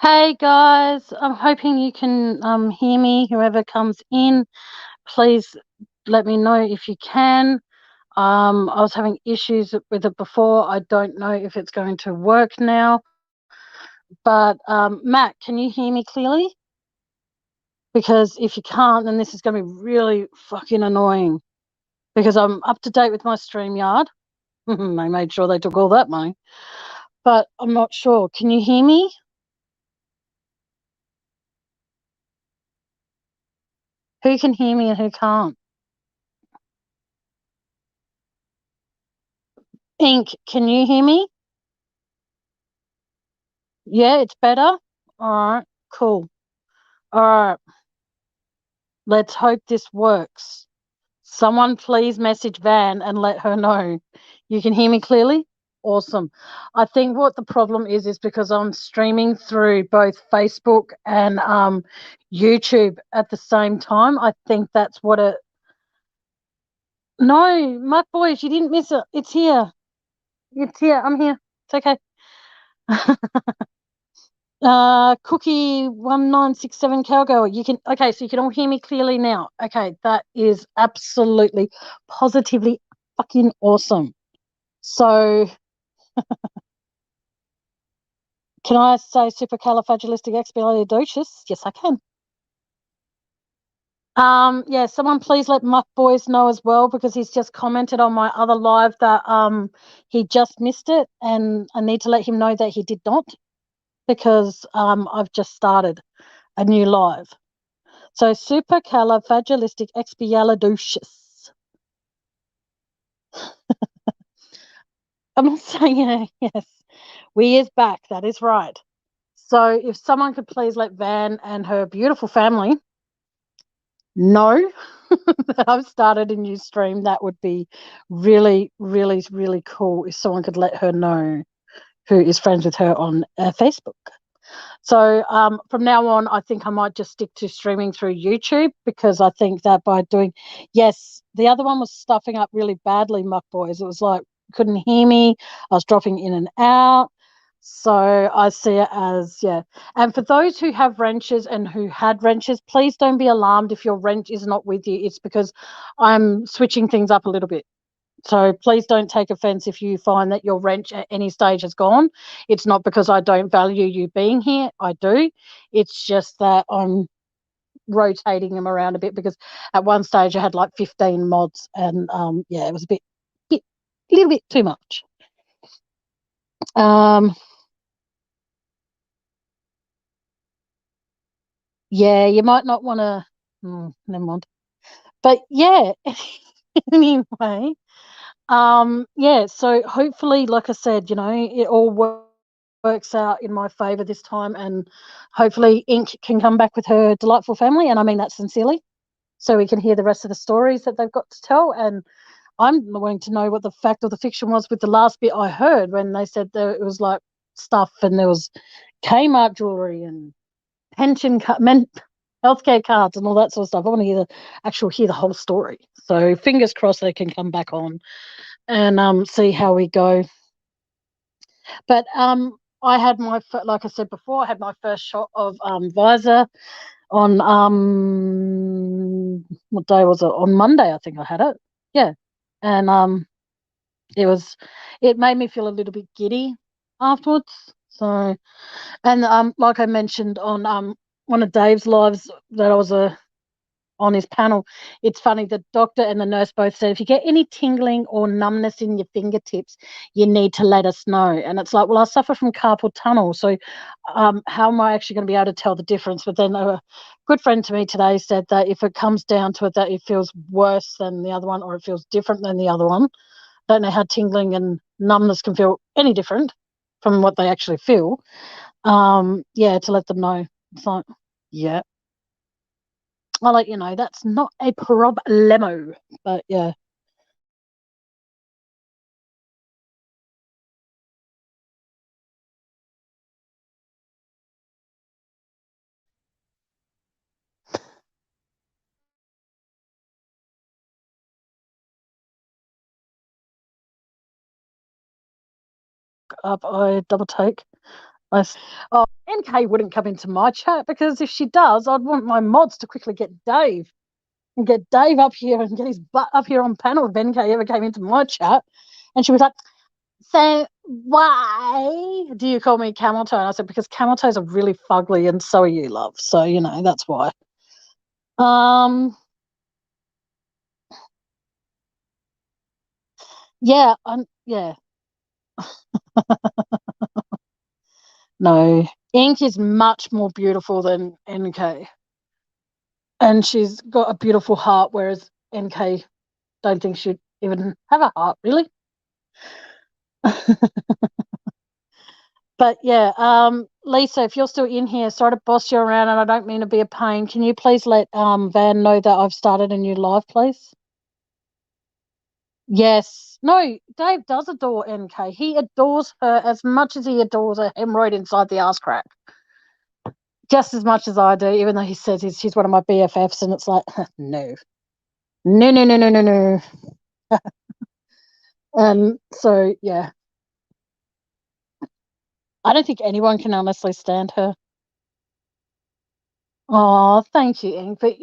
Hey guys, I'm hoping you can hear me. Whoever comes in, please let me know if you can. I was having issues with it before. I don't know if it's going to work now. But Matt, can you hear me clearly? Because if you can't, then this is going to be really fucking annoying. Because I'm up to date with my StreamYard. They made sure they took all that money. But I'm not sure. Can you hear me? Who can hear me and who can't? Ink, can you hear me? Yeah, it's better. All right, cool. All right, let's hope this works. Someone please message Van and let her know. You can hear me clearly? Awesome. I think what the problem is because I'm streaming through both Facebook and YouTube at the same time. I think that's what it. No, my boys, you didn't miss it. It's here. It's here. I'm here. It's okay. Cookie 1967 cowgirl. You can okay, so you can all hear me clearly now. Okay, that is absolutely positively fucking awesome. So can I say supercalifragilisticexpialidocious? Yes, I can. Yeah, someone please let Muck Boys know as well because he's just commented on my other live that he just missed it and I need to let him know that he did not because I've just started a new live. So supercalifragilisticexpialidocious. I'm not saying it. Yes, we is back. That is right. So if someone could please let Van and her beautiful family know that I've started a new stream, that would be really, really, really cool if someone could let her know who is friends with her on Facebook. So from now on, I think I might just stick to streaming through YouTube because I think that by doing, yes, the other one was stuffing up really badly, Muck Boys. It was like, couldn't hear me. I was dropping in and out. So I see it as, yeah. And for those who have wrenches and who had wrenches, please don't be alarmed if your wrench is not with you. It's because I'm switching things up a little bit. So please don't take offense if you find that your wrench at any stage has gone. It's not because I don't value you being here. I do. It's just that I'm rotating them around a bit because at one stage I had like 15 mods and yeah, it was a little bit too much. Um, yeah, you might not want to. Never mind. But yeah, anyway, yeah. So hopefully, like I said, it all works out in my favor this time, and hopefully, Ink can come back with her delightful family, and I mean that sincerely, so we can hear the rest of the stories that they've got to tell. And I'm wanting to know what the fact or the fiction was with the last bit I heard when they said that it was like stuff, and there was Kmart jewelry and pension healthcare cards and all that sort of stuff. I want to hear the whole story. So fingers crossed they can come back on and see how we go. But I had like I said before, I had my first shot of Visor on what day was it? On Monday, I think I had it. Yeah, and it made me feel a little bit giddy afterwards. So, and like I mentioned on one of Dave's lives that I was on his panel, it's funny, the doctor and the nurse both said if you get any tingling or numbness in your fingertips, you need to let us know. And it's like, well, I suffer from carpal tunnel, so how am I actually going to be able to tell the difference? But then a good friend to me today said that if it comes down to it, that it feels worse than the other one or it feels different than the other one. I don't know how tingling and numbness can feel any different from what they actually feel. Yeah, to let them know. It's like, yeah, I'll let you know. That's not a problemo. But yeah. Up, I double take. Oh, NK wouldn't come into my chat because if she does, I'd want my mods to quickly get Dave and get Dave up here and get his butt up here on panel if NK ever came into my chat. And she was like, so why do you call me camel toe? And I said, because camel toes are really fugly and so are you, love. So, that's why. Yeah, yeah. No, Ink is much more beautiful than NK. And she's got a beautiful heart, whereas NK don't think she'd even have a heart, really. But yeah, Lisa, if you're still in here, sorry to boss you around, and I don't mean to be a pain. Can you please let Van know that I've started a new live, please? Yes. No, Dave does adore NK. He adores her as much as he adores a hemorrhoid inside the arse crack. Just as much as I do, even though he says she's one of my BFFs, and it's like, no. No, no, no, no, no, no. And so, yeah. I don't think anyone can honestly stand her. Oh, thank you, Ink. But,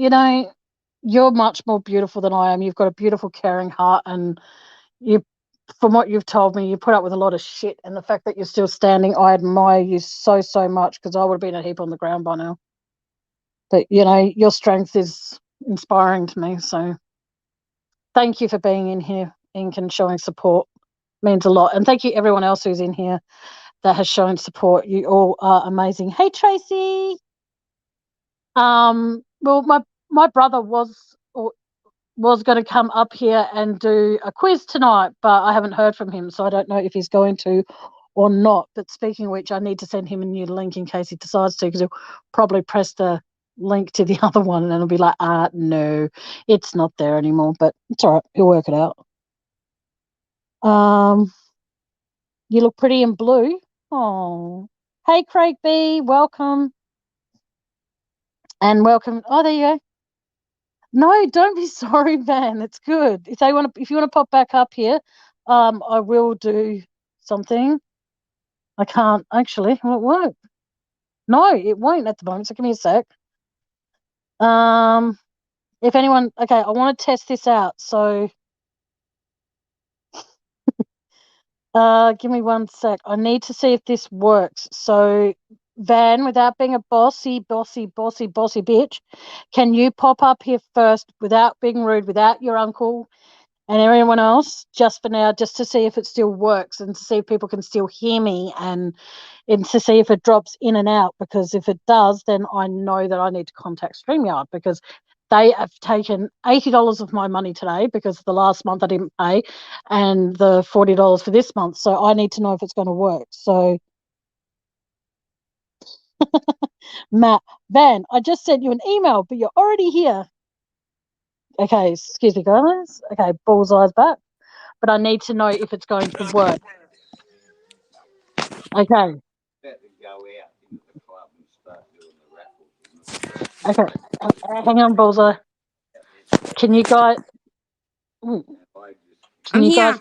you're much more beautiful than I am. You've got a beautiful, caring heart, and from what you've told me, you put up with a lot of shit, and the fact that you're still standing, I admire you so, so much, because I would have been a heap on the ground by now. But, your strength is inspiring to me, so thank you for being in here, Ink, and showing support. It means a lot. And thank you everyone else who's in here that has shown support. You all are amazing. Hey, Tracy. Well, my brother was going to come up here and do a quiz tonight, but I haven't heard from him, so I don't know if he's going to or not. But speaking of which, I need to send him a new link in case he decides to, because he'll probably press the link to the other one and it'll be like, no, it's not there anymore. But it's all right. He'll work it out. You look pretty in blue. Oh, hey, Craig B, welcome. And welcome. Oh, there you go. No, don't be sorry, Van. It's good. If you want to pop back up here, I will do something. I can't actually. Well, it won't. No, it won't at the moment. So give me a sec. If anyone, okay, I want to test this out. So, give me 1 sec. I need to see if this works. So, Van, without being a bossy bitch, can you pop up here first without being rude, without your uncle and everyone else, just for now, just to see if it still works and to see if people can still hear me and to see if it drops in and out, because if it does, then I know that I need to contact StreamYard, because they have taken $80 of my money today because the last month I didn't pay, and the $40 for this month. So I need to know if it's going to work. So, Matt, Van, I just sent you an email, but you're already here. Okay, excuse me, guys. Okay, Bullseye's back. But I need to know if it's going to work. Okay. Okay. Hang on, Bullseye. Can you guys? I'm here.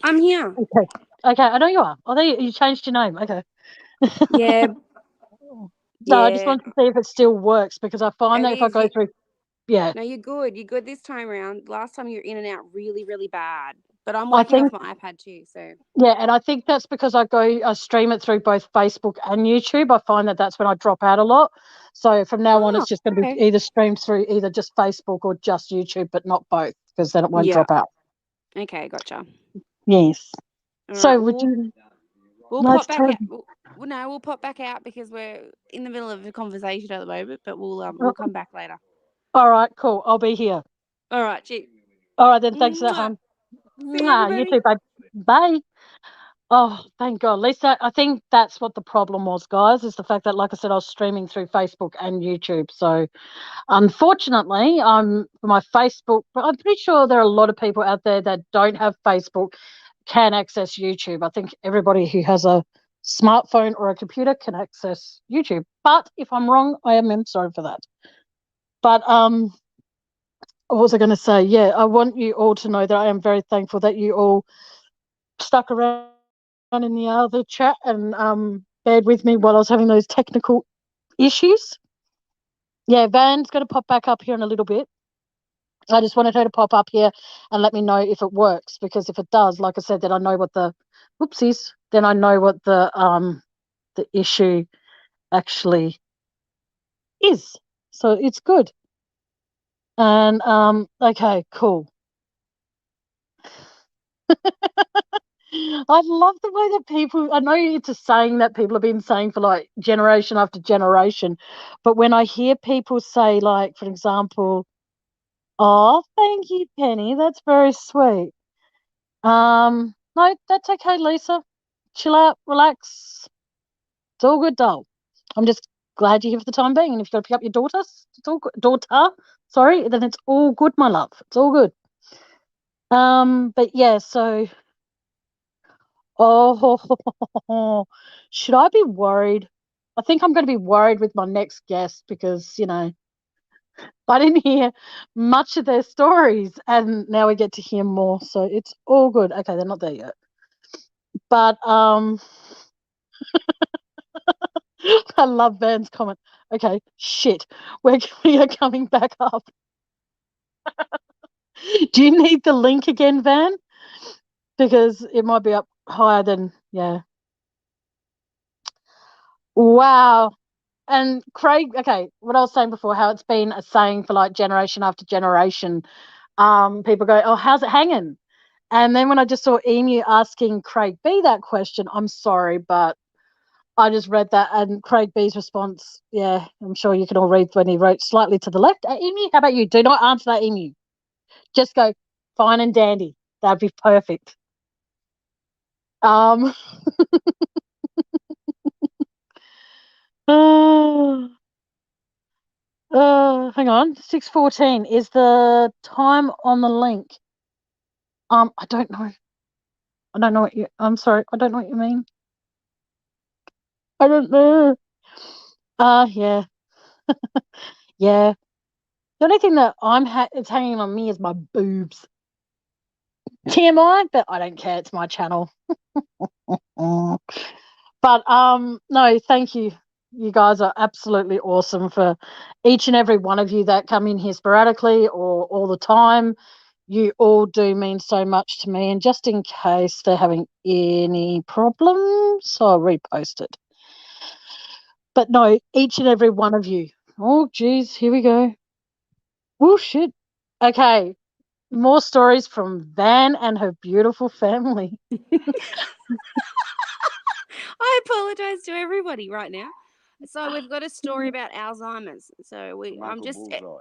I'm here. Okay. Okay, I know you are. Oh, there you changed your name. Okay. Yeah. No, I just wanted to see if it still works, because I find that if I go through, yeah. No, you're good. You're good this time around. Last time you were in and out really, really bad. But I'm working off my iPad too, so. Yeah, and I think that's because I stream it through both Facebook and YouTube. I find that that's when I drop out a lot. So from now on, it's just going to be either streamed through either just Facebook or just YouTube, but not both, because then it won't drop out. Okay, gotcha. Yes. All so right, would you? We'll pop back out. We'll pop back out because we're in the middle of a conversation at the moment. But we'll come back later. All right, cool. I'll be here. All right, cheers. All right then. Thanks for that, hon. You too, babe. Bye. Oh, thank God. Lisa, I think that's what the problem was, guys, is the fact that, like I said, I was streaming through Facebook and YouTube. So, unfortunately, for my Facebook, but I'm pretty sure there are a lot of people out there that don't have Facebook can access YouTube. I think everybody who has a smartphone or a computer can access YouTube. But if I'm wrong, I am sorry for that. But what was I going to say? Yeah, I want you all to know that I am very thankful that you all stuck around in the other chat and beared with me while I was having those technical issues. Yeah, Van's going to pop back up here in a little bit. I just wanted her to pop up here and let me know if it works, because if it does, like I said, then I know what the then I know what the issue actually is. So it's good. And okay, cool. I love the way that people, I know it's a saying that people have been saying for like generation after generation, but when I hear people say, like, for example, oh, thank you, Penny, that's very sweet. No, that's okay, Lisa. Chill out, relax. It's all good, doll. I'm just glad you're here for the time being. And if you've got to pick up your daughter, it's all good. Daughter, sorry, then it's all good, my love. It's all good. But yeah, so should I be worried? I think I'm going to be worried with my next guest because, I didn't hear much of their stories and now we get to hear more. So it's all good. Okay, they're not there yet. But I love Van's comment. Okay, shit. We are coming back up. Do you need the link again, Van? Because it might be up higher than, yeah. Wow. And Craig, okay, what I was saying before, how it's been a saying for like generation after generation. People go, oh, how's it hanging? And then when I just saw Emu asking Craig B that question, I'm sorry, but I just read that, and Craig B's response, yeah, I'm sure you can all read when he wrote slightly to the left. Emu, how about you? Do not answer that, Emu. Just go, fine and dandy. That'd be perfect. Hang on, 6:14 is the time on the link. I don't know. I'm sorry, I don't know what you mean. I don't know. Yeah. Yeah. The only thing that it's hanging on me is my boobs. TMI, but I don't care. It's my channel. But no, thank you. You guys are absolutely awesome, for each and every one of you that come in here sporadically or all the time. You all do mean so much to me. And just in case they're having any problems, I'll repost it. But no, each and every one of you. Oh, geez, here we go. Oh, shit. Okay, more stories from Van and her beautiful family. I apologize to everybody right now. So we've got a story about Alzheimer's. So I'm just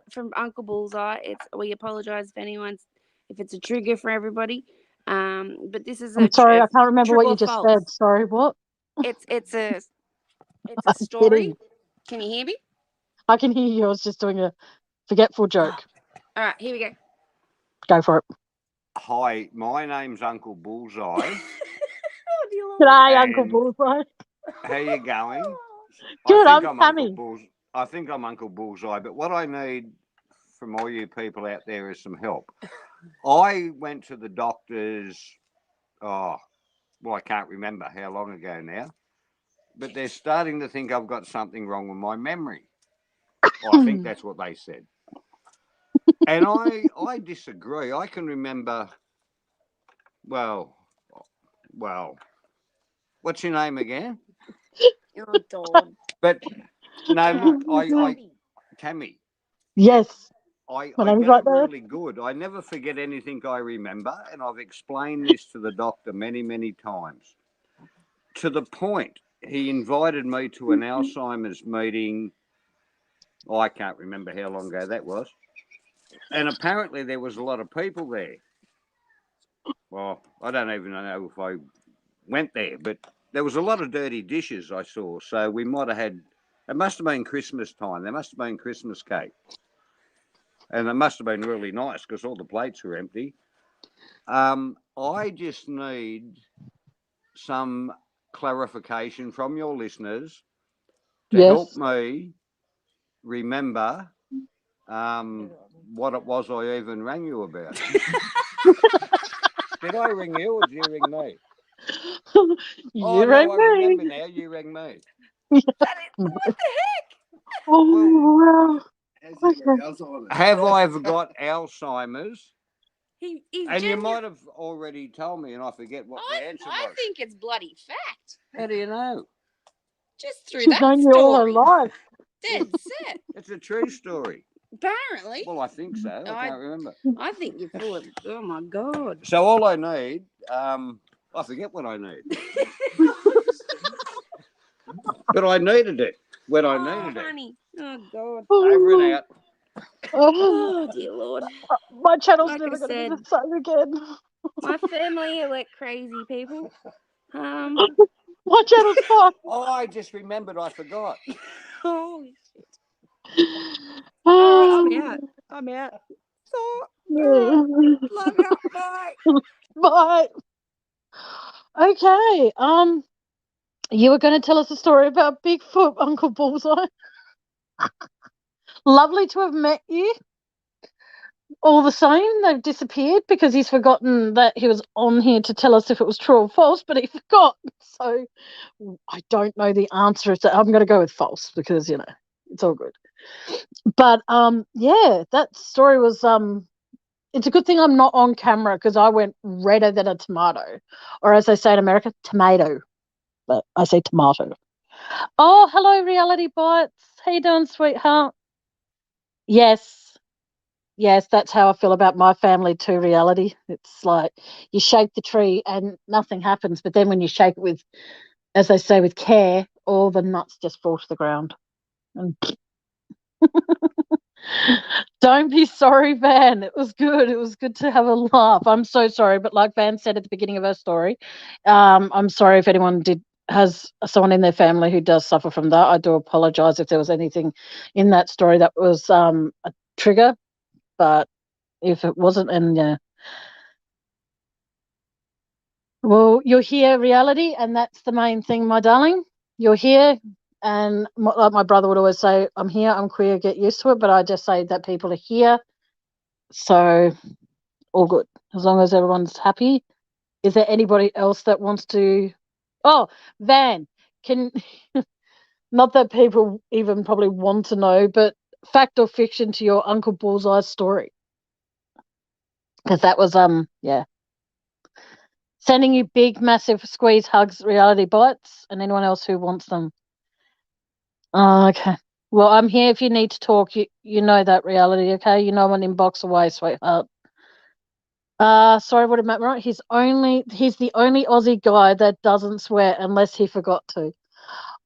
from Uncle Bullseye. We apologise if it's a trigger for everybody. But this is I'm sorry, I can't remember what you just said. Sorry, what? It's a story. Kidding. Can you hear me? I can hear you. I was just doing a forgetful joke. All right, here we go. Go for it. Hi, my name's Uncle Bullseye. G'day, Uncle Bullseye. How you going? Good, I'm Tammy. I think I'm Uncle Bullseye, but what I need from all you people out there is some help. I went to the doctors, I can't remember how long ago now, but they're starting to think I've got something wrong with my memory. I think that's what they said. And I disagree. I can remember, well, what's your name again? Oh, God. But no, look, Tammy. Yes. I get it really good. I never forget anything I remember, and I've explained this to the doctor many, many times. To the point, he invited me to an Alzheimer's meeting. I can't remember how long ago that was. And apparently there was a lot of people there. Well, I don't even know if I went there, but there was a lot of dirty dishes I saw. So we might have had, it must have been Christmas time. There must have been Christmas cake. And it must have been really nice because all the plates were empty. I just need some clarification from your listeners to help me remember what it was I even rang you about. Did I ring you or did you ring me? Oh You no, rang I me. remember now. You rang me. What the heck? Oh, wow. Okay. Have I got Alzheimer's? He's And you genuine. might have already told me, and I forget what the answer I was. think it's bloody fact. How do you know? Just through She's that known you all her story. life. Dead set. It's a true story. Apparently. Well, I think so. I can't remember. I think you're full of. Oh my god. So all I need, I forget what I need, but I needed it when I needed it. Honey. Oh god. Over and out. Oh dear lord. My channel's Like never I going to be said, the same again. my family are like crazy people. My channel's fine. Oh, I just remembered. I forgot. Holy shit. All right, I'm out. I'm out. So, all right. Love you. Bye. Bye. Okay. You were going to tell us a story about Bigfoot, Uncle Bullseye. Lovely to have met you. All the same, they've disappeared because he's forgotten that he was on here to tell us if it was true or false, but he forgot. So I don't know the answer. I'm going to go with false because, it's all good. But yeah, that story was it's a good thing I'm not on camera because I went redder than a tomato, or as they say in America, tomato. But I say tomato. Oh, hello, Reality Bites. How you doing, sweetheart? Yes, yes, that's how I feel about my family too. Reality. It's like you shake the tree and nothing happens, but then when you shake it with, as they say, with care, all the nuts just fall to the ground. And don't be sorry, Van. It was good. It was good to have a laugh. I'm so sorry, but like Van said at the beginning of her story, I'm sorry if anyone has someone in their family who does suffer from that. I do apologize if there was anything in that story that was a trigger, but if it wasn't, and yeah, well, you're here, Reality, and that's the main thing, my darling. You're here, and like my brother would always say, I'm here, I'm queer, get used to it. But I just say that people are here, so all good as long as everyone's happy. Is there anybody else that wants to? Oh, Van, can not that people even probably want to know, but fact or fiction to your Uncle Bullseye story? Because that was yeah. Sending you big, massive squeeze hugs, Reality Bites, and anyone else who wants them. Oh, okay. Well, I'm here if you need to talk. You know that, Reality, okay? You know I'm an inbox away, sweetheart. Sorry, what did Matt write? He's the only Aussie guy that doesn't swear unless he forgot to.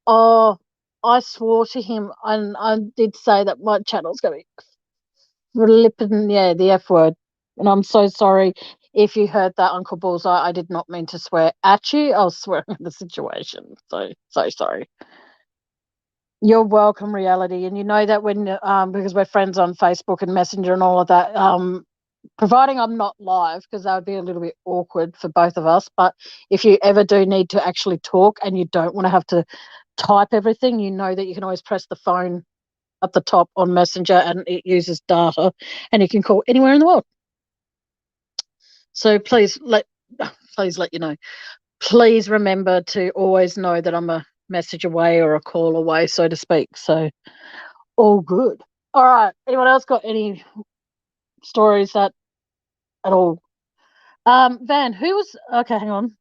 Oh, I swore to him, and I did say that my channel's going to be flipping, yeah, the F word. And I'm so sorry if you heard that, Uncle Bullseye. I did not mean to swear at you. I was swearing at the situation. So sorry. You're welcome, Reality. And you know that when because we're friends on Facebook and Messenger and all of that, providing I'm not live, because that would be a little bit awkward for both of us. But if you ever do need to actually talk and you don't want to have to type everything, you know that you can always press the phone at the top on Messenger and it uses data and you can call anywhere in the world. So please let you know. Please remember to always know that I'm a message away or a call away, so to speak. So all good. All right. Anyone else got any stories that at all? Van, who was okay, hang on.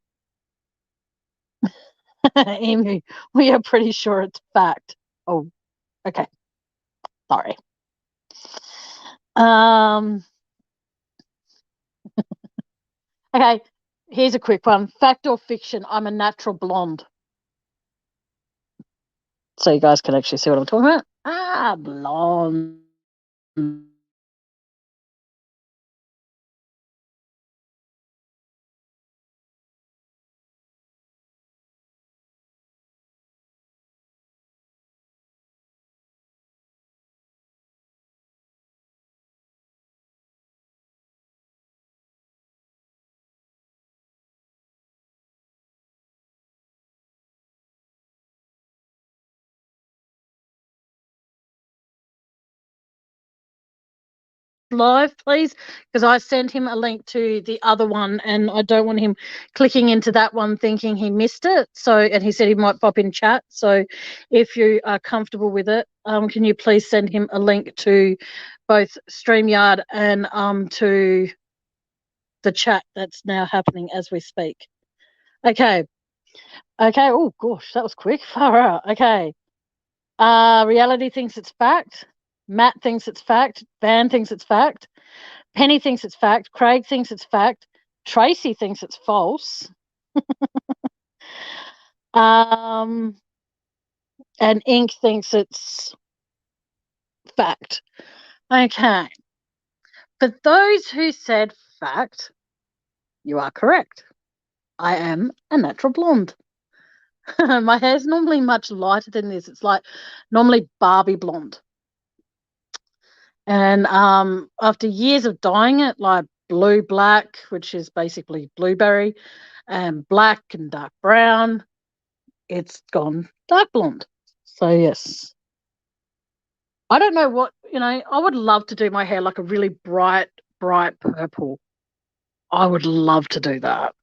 Amy, we are pretty sure it's fact. Oh, okay. Sorry. Okay, here's a quick one. Fact or fiction, I'm a natural blonde. So you guys can actually see what I'm talking about. Blonde. live, please, because I sent him a link to the other one, and I don't want him clicking into that one thinking he missed it. So, and he said he might pop in chat. So, if you are comfortable with it, can you please send him a link to both StreamYard and to the chat that's now happening as we speak. Okay. Oh gosh, that was quick. Far out. Okay. Reality thinks it's fact. Matt thinks it's fact. Van thinks it's fact. Penny thinks it's fact. Craig thinks it's fact. Tracy thinks it's false. And Ink thinks it's fact. Okay. For those who said fact, you are correct. I am a natural blonde. My hair's normally much lighter than this. It's like normally Barbie blonde. And after years of dyeing it, like blue black, which is basically blueberry, and black and dark brown, it's gone dark blonde. So yes. I don't know what, I would love to do my hair like a really bright purple. I would love to do that.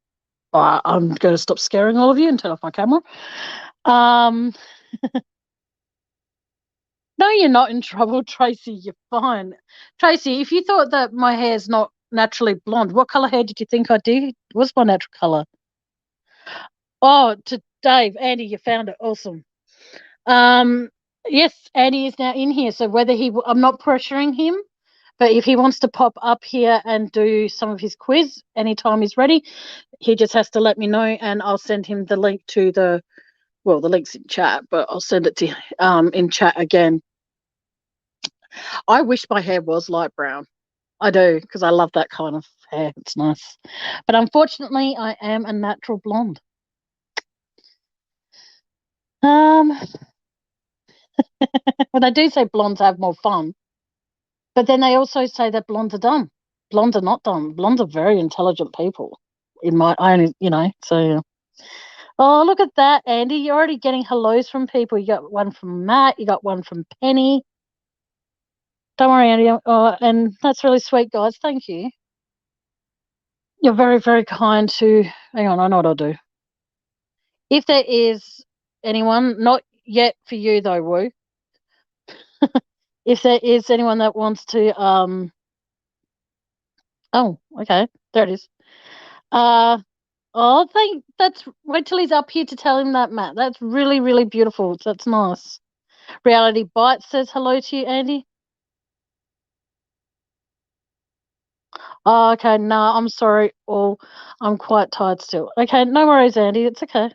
But I'm going to stop scaring all of you and turn off my camera. No, you're not in trouble, Tracy. You're fine. Tracy, if you thought that my hair's not naturally blonde, what colour hair did you think I did? What's my natural colour? Oh, to Dave, Andy, you found it. Awesome. Yes, Andy is now in here. So whether I'm not pressuring him, but if he wants to pop up here and do some of his quiz anytime he's ready, he just has to let me know, and I'll send him the link to the link's in chat, but I'll send it to in chat again. I wish my hair was light brown. I do, because I love that kind of hair. It's nice. But unfortunately, I am a natural blonde. Well, they do say blondes have more fun. But then they also say that blondes are dumb. Blondes are not dumb. Blondes are very intelligent people. So. Oh, look at that, Andy. You're already getting hellos from people. You got one from Matt. You got one from Penny. Don't worry, Andy. Oh, and that's really sweet, guys. Thank you. You're very, very kind to... Hang on, I know what I'll do. If there is anyone, not yet for you though, Woo. If there is anyone that wants to... Oh, okay. There it is. Wait till he's up here to tell him that, Matt. That's really, really beautiful. That's nice. Reality Bite says hello to you, Andy. Oh, okay. No, I'm sorry. I'm quite tired still. Okay, no worries, Andy. It's okay.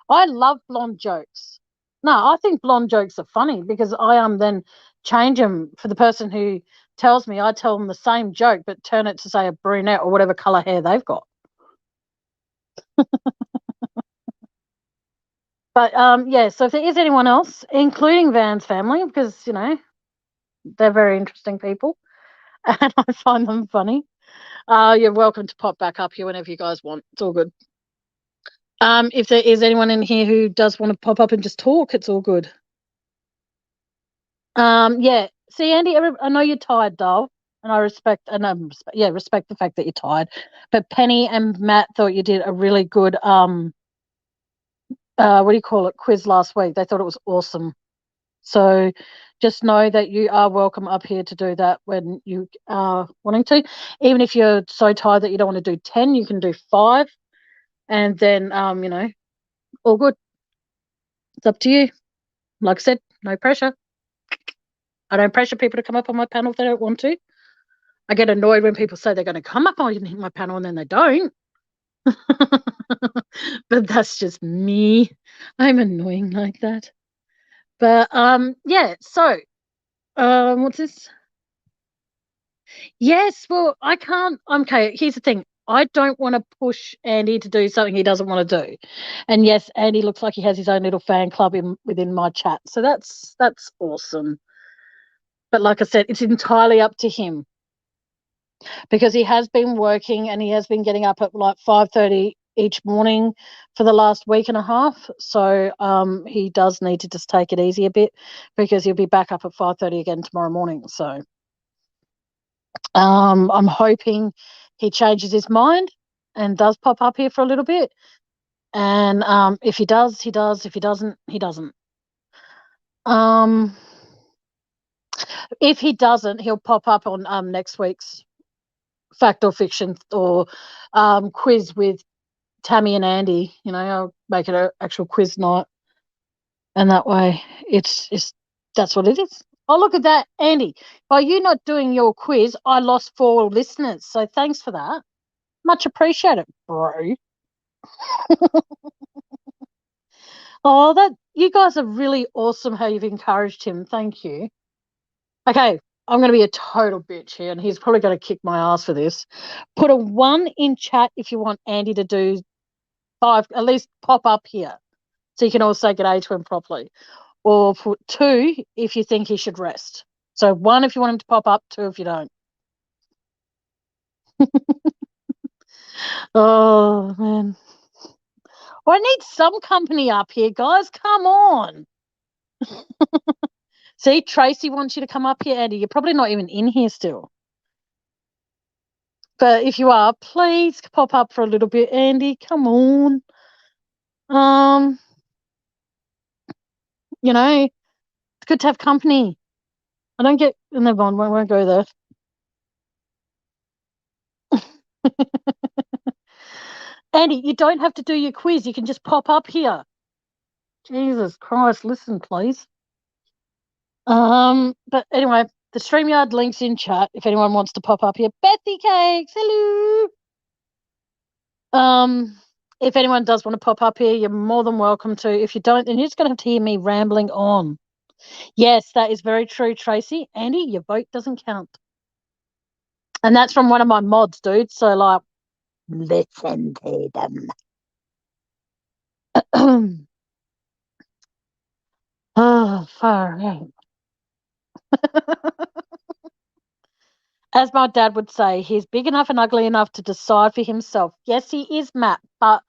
I love blonde jokes. No, I think blonde jokes are funny because I then change them for the person who tells me. I tell them the same joke, but turn it to say a brunette or whatever color hair they've got. But yeah, so if there is anyone else, including Van's family, because they're very interesting people, and I find them funny, you're welcome to pop back up here whenever you guys want. It's all good. If there is anyone in here who does want to pop up and just talk, it's all good. Yeah. See, Andy, I know you're tired, doll, and I respect the fact that you're tired. But Penny and Matt thought you did a really good quiz last week. They thought it was awesome. So just know that you are welcome up here to do that when you are wanting to. Even if you're so tired that you don't want to do 10, you can do 5. And then, all good. It's up to you. Like I said, no pressure. I don't pressure people to come up on my panel if they don't want to. I get annoyed when people say they're going to come up on my panel and then they don't. But that's just me. I'm annoying like that. But yeah, so what's this? Yes, well, I can't. Okay, here's the thing. I don't want to push Andy to do something he doesn't want to do. And yes, Andy looks like he has his own little fan club within my chat. So that's awesome. But like I said, it's entirely up to him. Because he has been working and he has been getting up at like 5:30 each morning for the last week and a half. So he does need to just take it easy a bit because he'll be back up at 5:30 again tomorrow morning. So I'm hoping he changes his mind and does pop up here for a little bit. And if he does, he does. If he doesn't, he doesn't. If he doesn't, he'll pop up on next week's Fact or Fiction or quiz with Tammy and Andy. I'll make it an actual quiz night, and that way it's that's what it is. Oh, look at that, Andy. By you not doing your quiz, I lost 4 listeners. So thanks for that. Much appreciated, bro. Oh, that you guys are really awesome how you've encouraged him. Thank you. Okay, I'm going to be a total bitch here, and he's probably going to kick my ass for this. Put a 1 in chat if you want Andy to do 5, at least pop up here, so you can all say good day to him properly. Or put 2 if you think he should rest. So 1 if you want him to pop up, 2 if you don't. Oh, man. I need some company up here, guys. Come on. See, Tracy wants you to come up here, Andy. You're probably not even in here still. But if you are, please pop up for a little bit, Andy. Come on. It's good to have company. I don't get. Never mind. I won't go there. Andy, you don't have to do your quiz. You can just pop up here. Jesus Christ, listen, please. But anyway, the StreamYard link's in chat if anyone wants to pop up here. Bethy Cakes, hello. If anyone does want to pop up here, you're more than welcome to. If you don't, then you're just going to have to hear me rambling on. Yes, that is very true, Tracy. Andy, your vote doesn't count. And that's from one of my mods, dude. So, like, listen to them. Oh, far out. As my dad would say, he's big enough and ugly enough to decide for himself. Yes, he is, Matt, but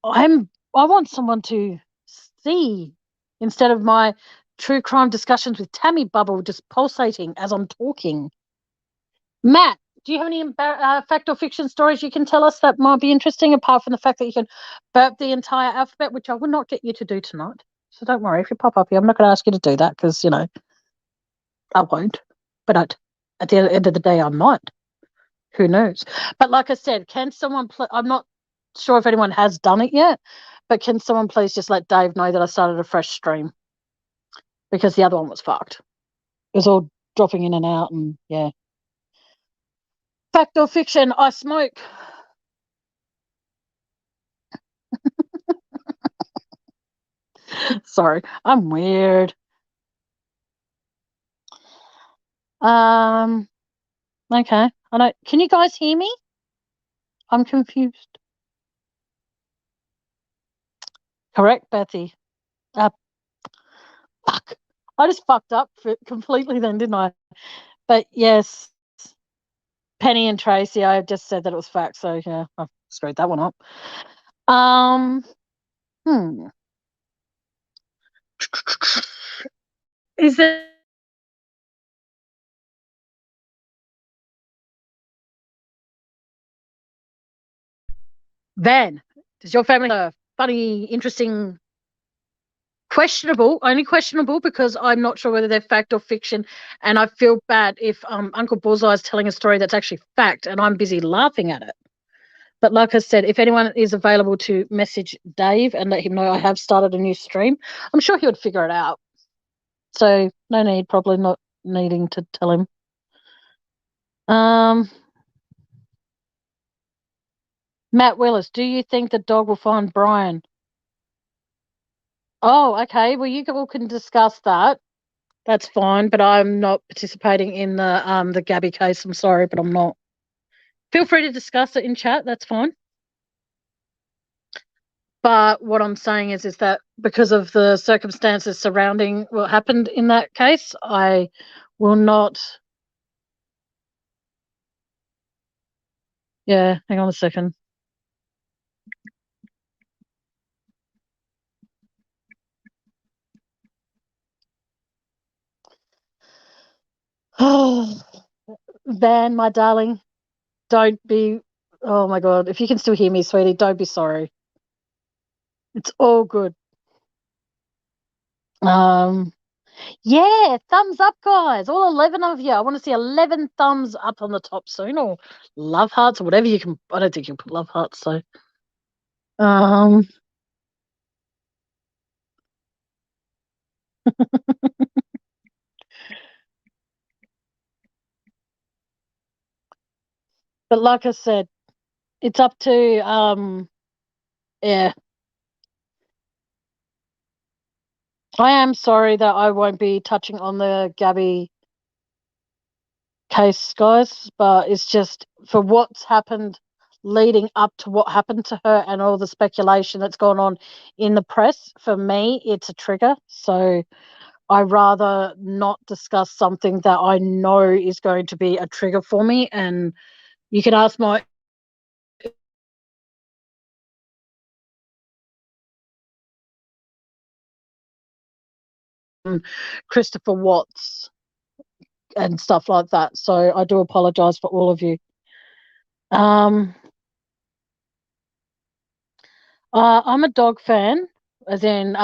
I want someone to see instead of my true crime discussions with Tammy bubble just pulsating as I'm talking. Matt, do you have any fact or fiction stories you can tell us that might be interesting, apart from the fact that you can burp the entire alphabet, which I will not get you to do tonight. So don't worry, if you pop up here, I'm not going to ask you to do that because, I won't. But at the end of the day, I might. Who knows? But like I said, can someone I'm not sure if anyone has done it yet, but can someone please just let Dave know that I started a fresh stream? Because the other one was fucked. It was all dropping in and out, and yeah. Fact or fiction, I smoke. Sorry, I'm weird. Okay. Can you guys hear me? I'm confused. Correct, Bethy. Fuck. I just fucked up completely then, didn't I? But yes, Penny and Tracy, I just said that it was fact, so yeah, I screwed that one up. Is there Van, does your family have a funny, interesting, only questionable because I'm not sure whether they're fact or fiction, and I feel bad if Uncle Bullseye is telling a story that's actually fact and I'm busy laughing at it. But like I said, if anyone is available to message Dave and let him know I have started a new stream, I'm sure he would figure it out. So no need, probably not needing to tell him. Matt Willis, do you think the dog will find Brian? Oh, okay. Well, you all can discuss that. That's fine, but I'm not participating in the Gabby case. I'm sorry, but I'm not. Feel free to discuss it in chat. That's fine. But what I'm saying is that because of the circumstances surrounding what happened in that case, I will not. Yeah, hang on a second. Oh, Van, my darling, don't be. Oh my God, if you can still hear me, sweetie, don't be sorry. It's all good. Yeah, thumbs up, guys. All 11 of you. I want to see 11 thumbs up on the top soon, or love hearts, or whatever you can. I don't think you can put love hearts, so. But like I said, it's up to yeah. I am sorry that I won't be touching on the Gabby case, guys, but it's just for what's happened leading up to what happened to her and all the speculation that's gone on in the press. For me, it's a trigger. So I rather not discuss something that I know is going to be a trigger for me. And you can ask my Christopher Watts and stuff like that. So I do apologize for all of you. I'm a dog fan, as in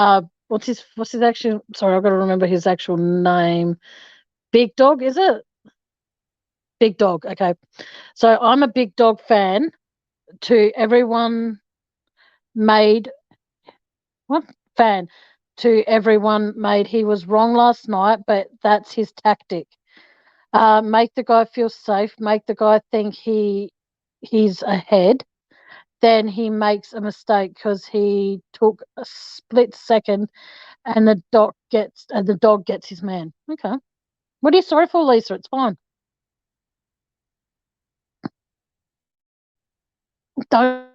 what's his actual, sorry, I've got to remember his actual name. Big Dog, is it? Big Dog, okay. So I'm a Big Dog fan. To everyone made what fan? To everyone made he was wrong last night, but that's his tactic. Make the guy feel safe, make the guy think he's ahead. Then he makes a mistake because he took a split second and the dog gets his man. Okay. What are you sorry for, Lisa? It's fine. Don't.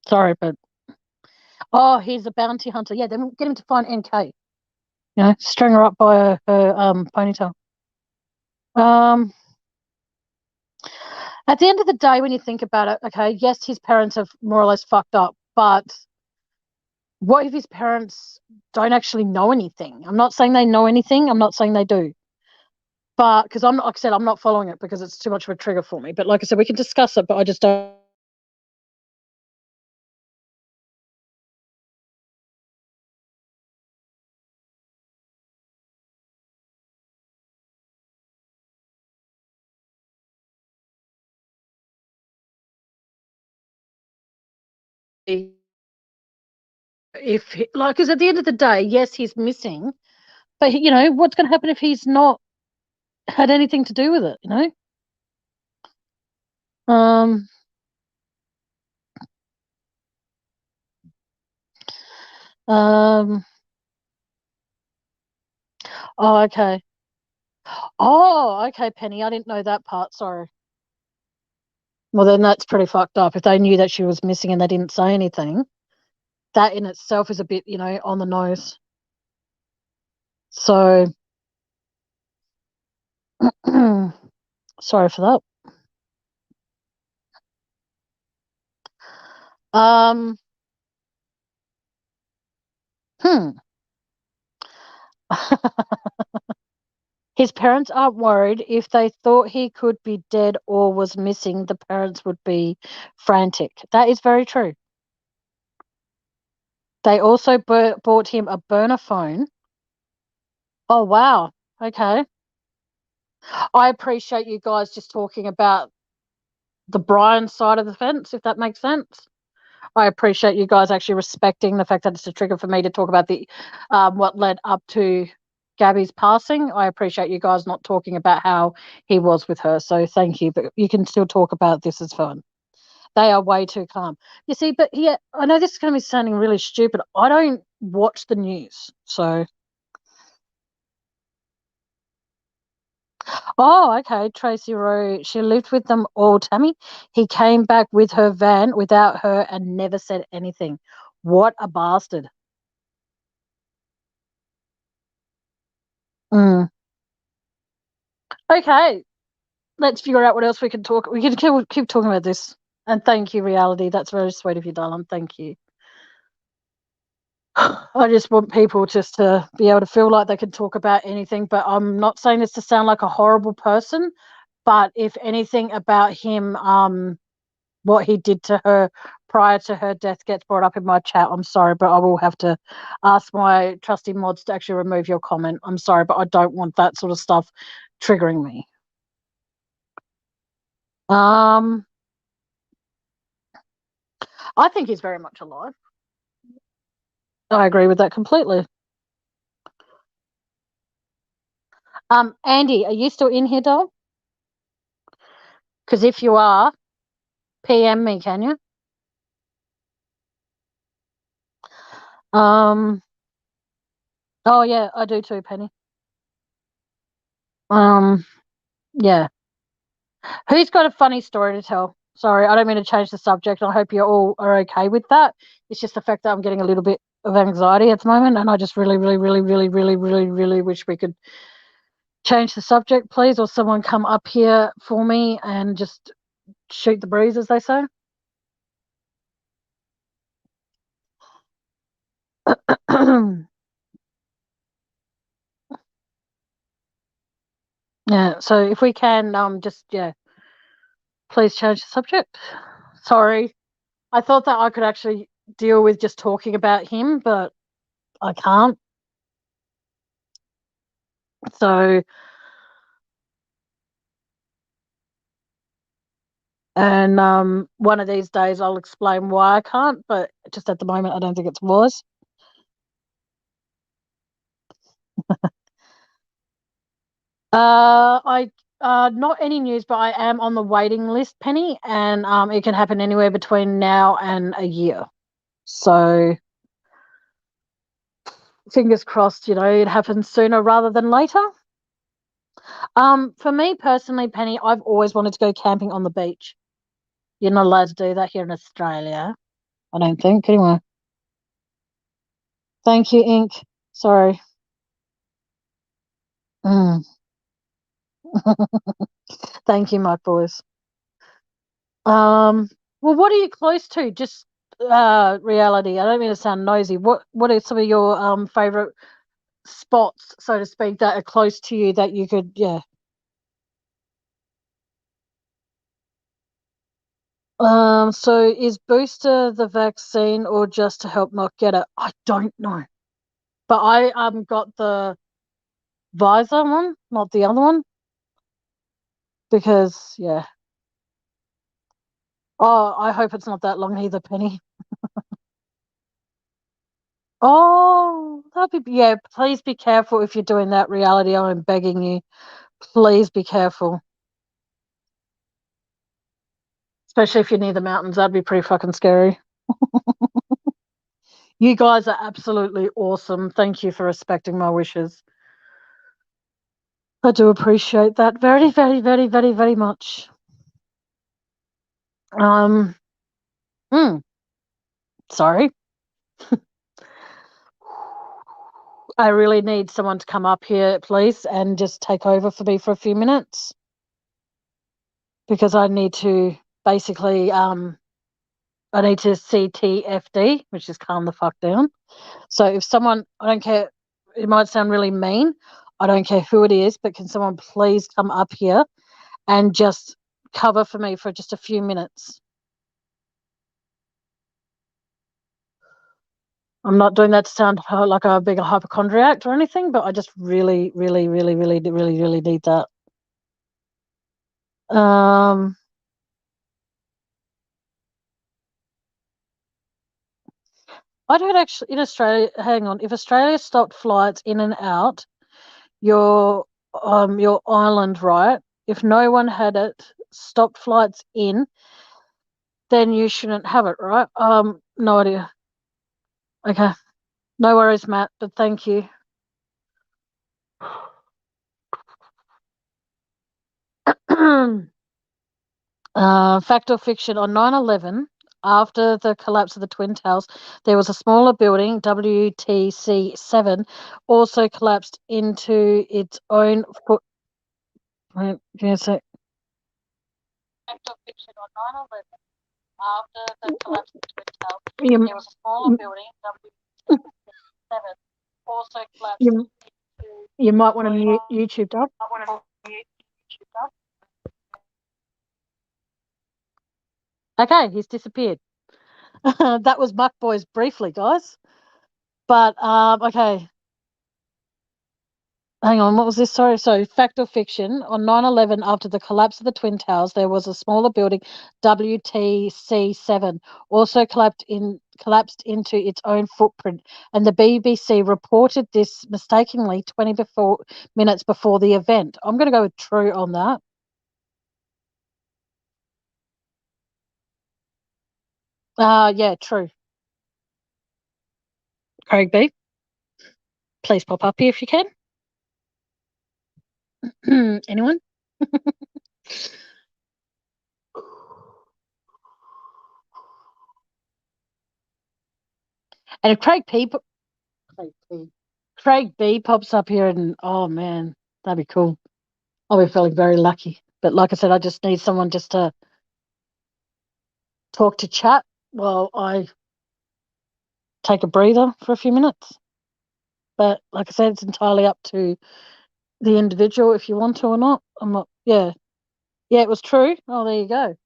Sorry, but oh, he's a bounty hunter. Yeah, then get him to find NK. You know, string her up by her ponytail. At the end of the day, when you think about it, okay, yes, his parents have more or less fucked up, but what if his parents don't actually know anything? I'm not saying they know anything. I'm not saying they do. But because I'm not, like I said, I'm not following it because it's too much of a trigger for me. But like I said, we can discuss it, but I just don't. If like, because at the end of the day, yes, he's missing, but you know what's going to happen if he's not had anything to do with it? You know. Um. Um. Oh, okay. Oh, okay, Penny. I didn't know that part. Sorry. Well, then that's pretty fucked up. If they knew that she was missing and they didn't say anything, that in itself is a bit, you know, on the nose. So, sorry for that. Hmm. His parents aren't worried. If they thought he could be dead or was missing, the parents would be frantic. That is very true. They also bought him a burner phone. Oh, wow. Okay. I appreciate you guys just talking about the Brian side of the fence, if that makes sense. I appreciate you guys actually respecting the fact that it's a trigger for me to talk about the what led up to Gabby's passing. I appreciate you guys not talking about how he was with her. So thank you. But you can still talk about this as fun. They are way too calm. You see, but yeah, I know this is going to be sounding really stupid. I don't watch the news. So, oh, okay. Tracy Rowe, she lived with them all, Tammy. He came back with her van without her and never said anything. What a bastard. Mm. Okay, let's figure out what else we can talk. We can keep talking about this. And thank you, reality. That's very sweet of you, darling. Thank you. I just want people just to be able to feel like they can talk about anything. But I'm not saying this to sound like a horrible person, but if anything about him, what he did to her prior to her death gets brought up in my chat, I'm sorry, but I will have to ask my trusty mods to actually remove your comment. I'm sorry, but I don't want that sort of stuff triggering me. I think he's very much alive. I agree with that completely. Andy, are you still in here, doll? Because if you are, PM me, can you? Oh yeah, I do too, Penny. Yeah. Who's got a funny story to tell? Sorry, I don't mean to change the subject. I hope you all are okay with that. It's just the fact that I'm getting a little bit of anxiety at the moment, and I just really, really, really, really, really, really, really wish we could change the subject, please, or someone come up here for me and just shoot the breeze, as they say. Yeah, so if we can please change the subject. Sorry. I thought that I could actually deal with just talking about him, but I can't. So, and one of these days I'll explain why I can't, but just at the moment I don't think it's wise. Not any news, but I am on the waiting list, Penny, and it can happen anywhere between now and a year. So fingers crossed, it happens sooner rather than later. For me personally, Penny, I've always wanted to go camping on the beach. You're not allowed to do that here in Australia, I don't think. Anyway. Thank you, Ink. Sorry. Thank you, Mike boys. Well, what are you close to? Just reality. I don't mean to sound nosy. What are some of your favorite spots, so to speak, that are close to you that you could, yeah. So is booster the vaccine or just to help not get it? I don't know. But I got the Pfizer one, not the other one. Because yeah. Oh, I hope it's not that long either, Penny. Oh, that'd be, yeah, please be careful if you're doing that, reality. I'm begging you. Please be careful. Especially if you're near the mountains. That'd be pretty fucking scary. You guys are absolutely awesome. Thank you for respecting my wishes. I do appreciate that very, very, very, very, very much. Sorry. I really need someone to come up here, please, and just take over for me for a few minutes. Because I need to basically, I need to CTFD, which is calm the fuck down. So if someone, I don't care, it might sound really mean, I don't care who it is, but can someone please come up here and just cover for me for just a few minutes? I'm not doing that to sound like a big hypochondriac or anything, but I just really, really, really, really, really, really need that. I don't actually, in Australia, hang on, if Australia stopped flights in and out, your island, right? If no one had it, stopped flights in, then you shouldn't have it, right? No idea. Okay. No worries, Matt, but thank you. Fact or fiction, on 9/11, after the collapse of the Twin Towers, there was a smaller building, WTC 7, also collapsed into its own foot. Wait, give me a sec. Fact or fiction, on 9/11, after the collapse of the Twin Towers, there was a smaller building, You, you might want to mute YouTube, Doug. Okay, he's disappeared. That was Muck Boys briefly, guys. But okay. Hang on, what was this? Sorry. So, fact or fiction? On 9/11, after the collapse of the Twin Towers, there was a smaller building, WTC7, also collapsed into its own footprint, and the BBC reported this mistakenly 20 minutes before the event. I'm going to go with true on that. Yeah, true. Craig B, please pop up here if you can. Anyone? And if Craig B pops up here, and oh man, that'd be cool. I'll be feeling very lucky. But like I said, I just need someone just to talk to chat while I take a breather for a few minutes. But like I said, it's entirely up to the individual if you want to or not. I'm not. Yeah, it was true. Oh, there you go.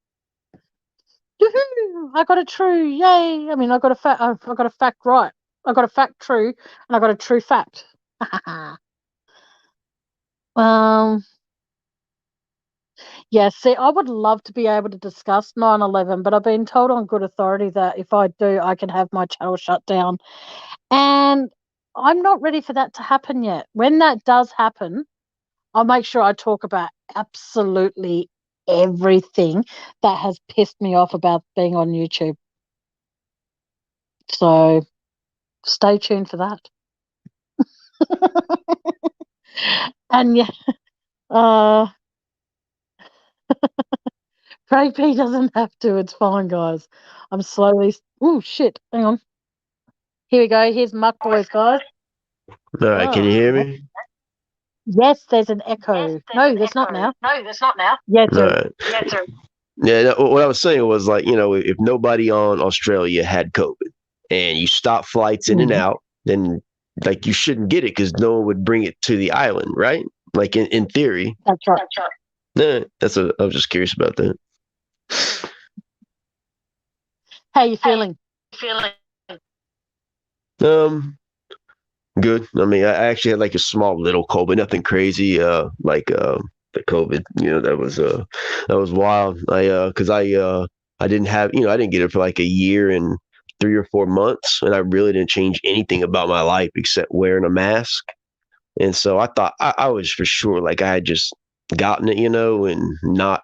Woohoo! I got a true. Yay! I mean, I got a fact. I got a fact right. I got a fact true, and I got a true fact. Yeah, see, I would love to be able to discuss 9/11, but I've been told on good authority that if I do, I can have my channel shut down. And I'm not ready for that to happen yet. When that does happen, I'll make sure I talk about absolutely everything that has pissed me off about being on YouTube. So stay tuned for that. And yeah, Craig P doesn't have to. It's fine, guys. I'm slowly. Oh shit! Hang on. Here we go. Here's Muck Boys, guys. All right, can you hear me? Yes, there's an echo. No, there's not now. Yes, All sir. right. Yeah, what I was saying was like, if nobody on Australia had COVID and you stop flights in and out, then like you shouldn't get it because no one would bring it to the island, right? Like in theory. That's right. Yeah, I was just curious about that. How you feeling? Good. I mean, I actually had like a small little COVID, nothing crazy. Like the COVID, that was wild. I didn't have, I didn't get it for like a year and 3 or 4 months, and I really didn't change anything about my life except wearing a mask. And so I thought I was for sure like I had just gotten it, and not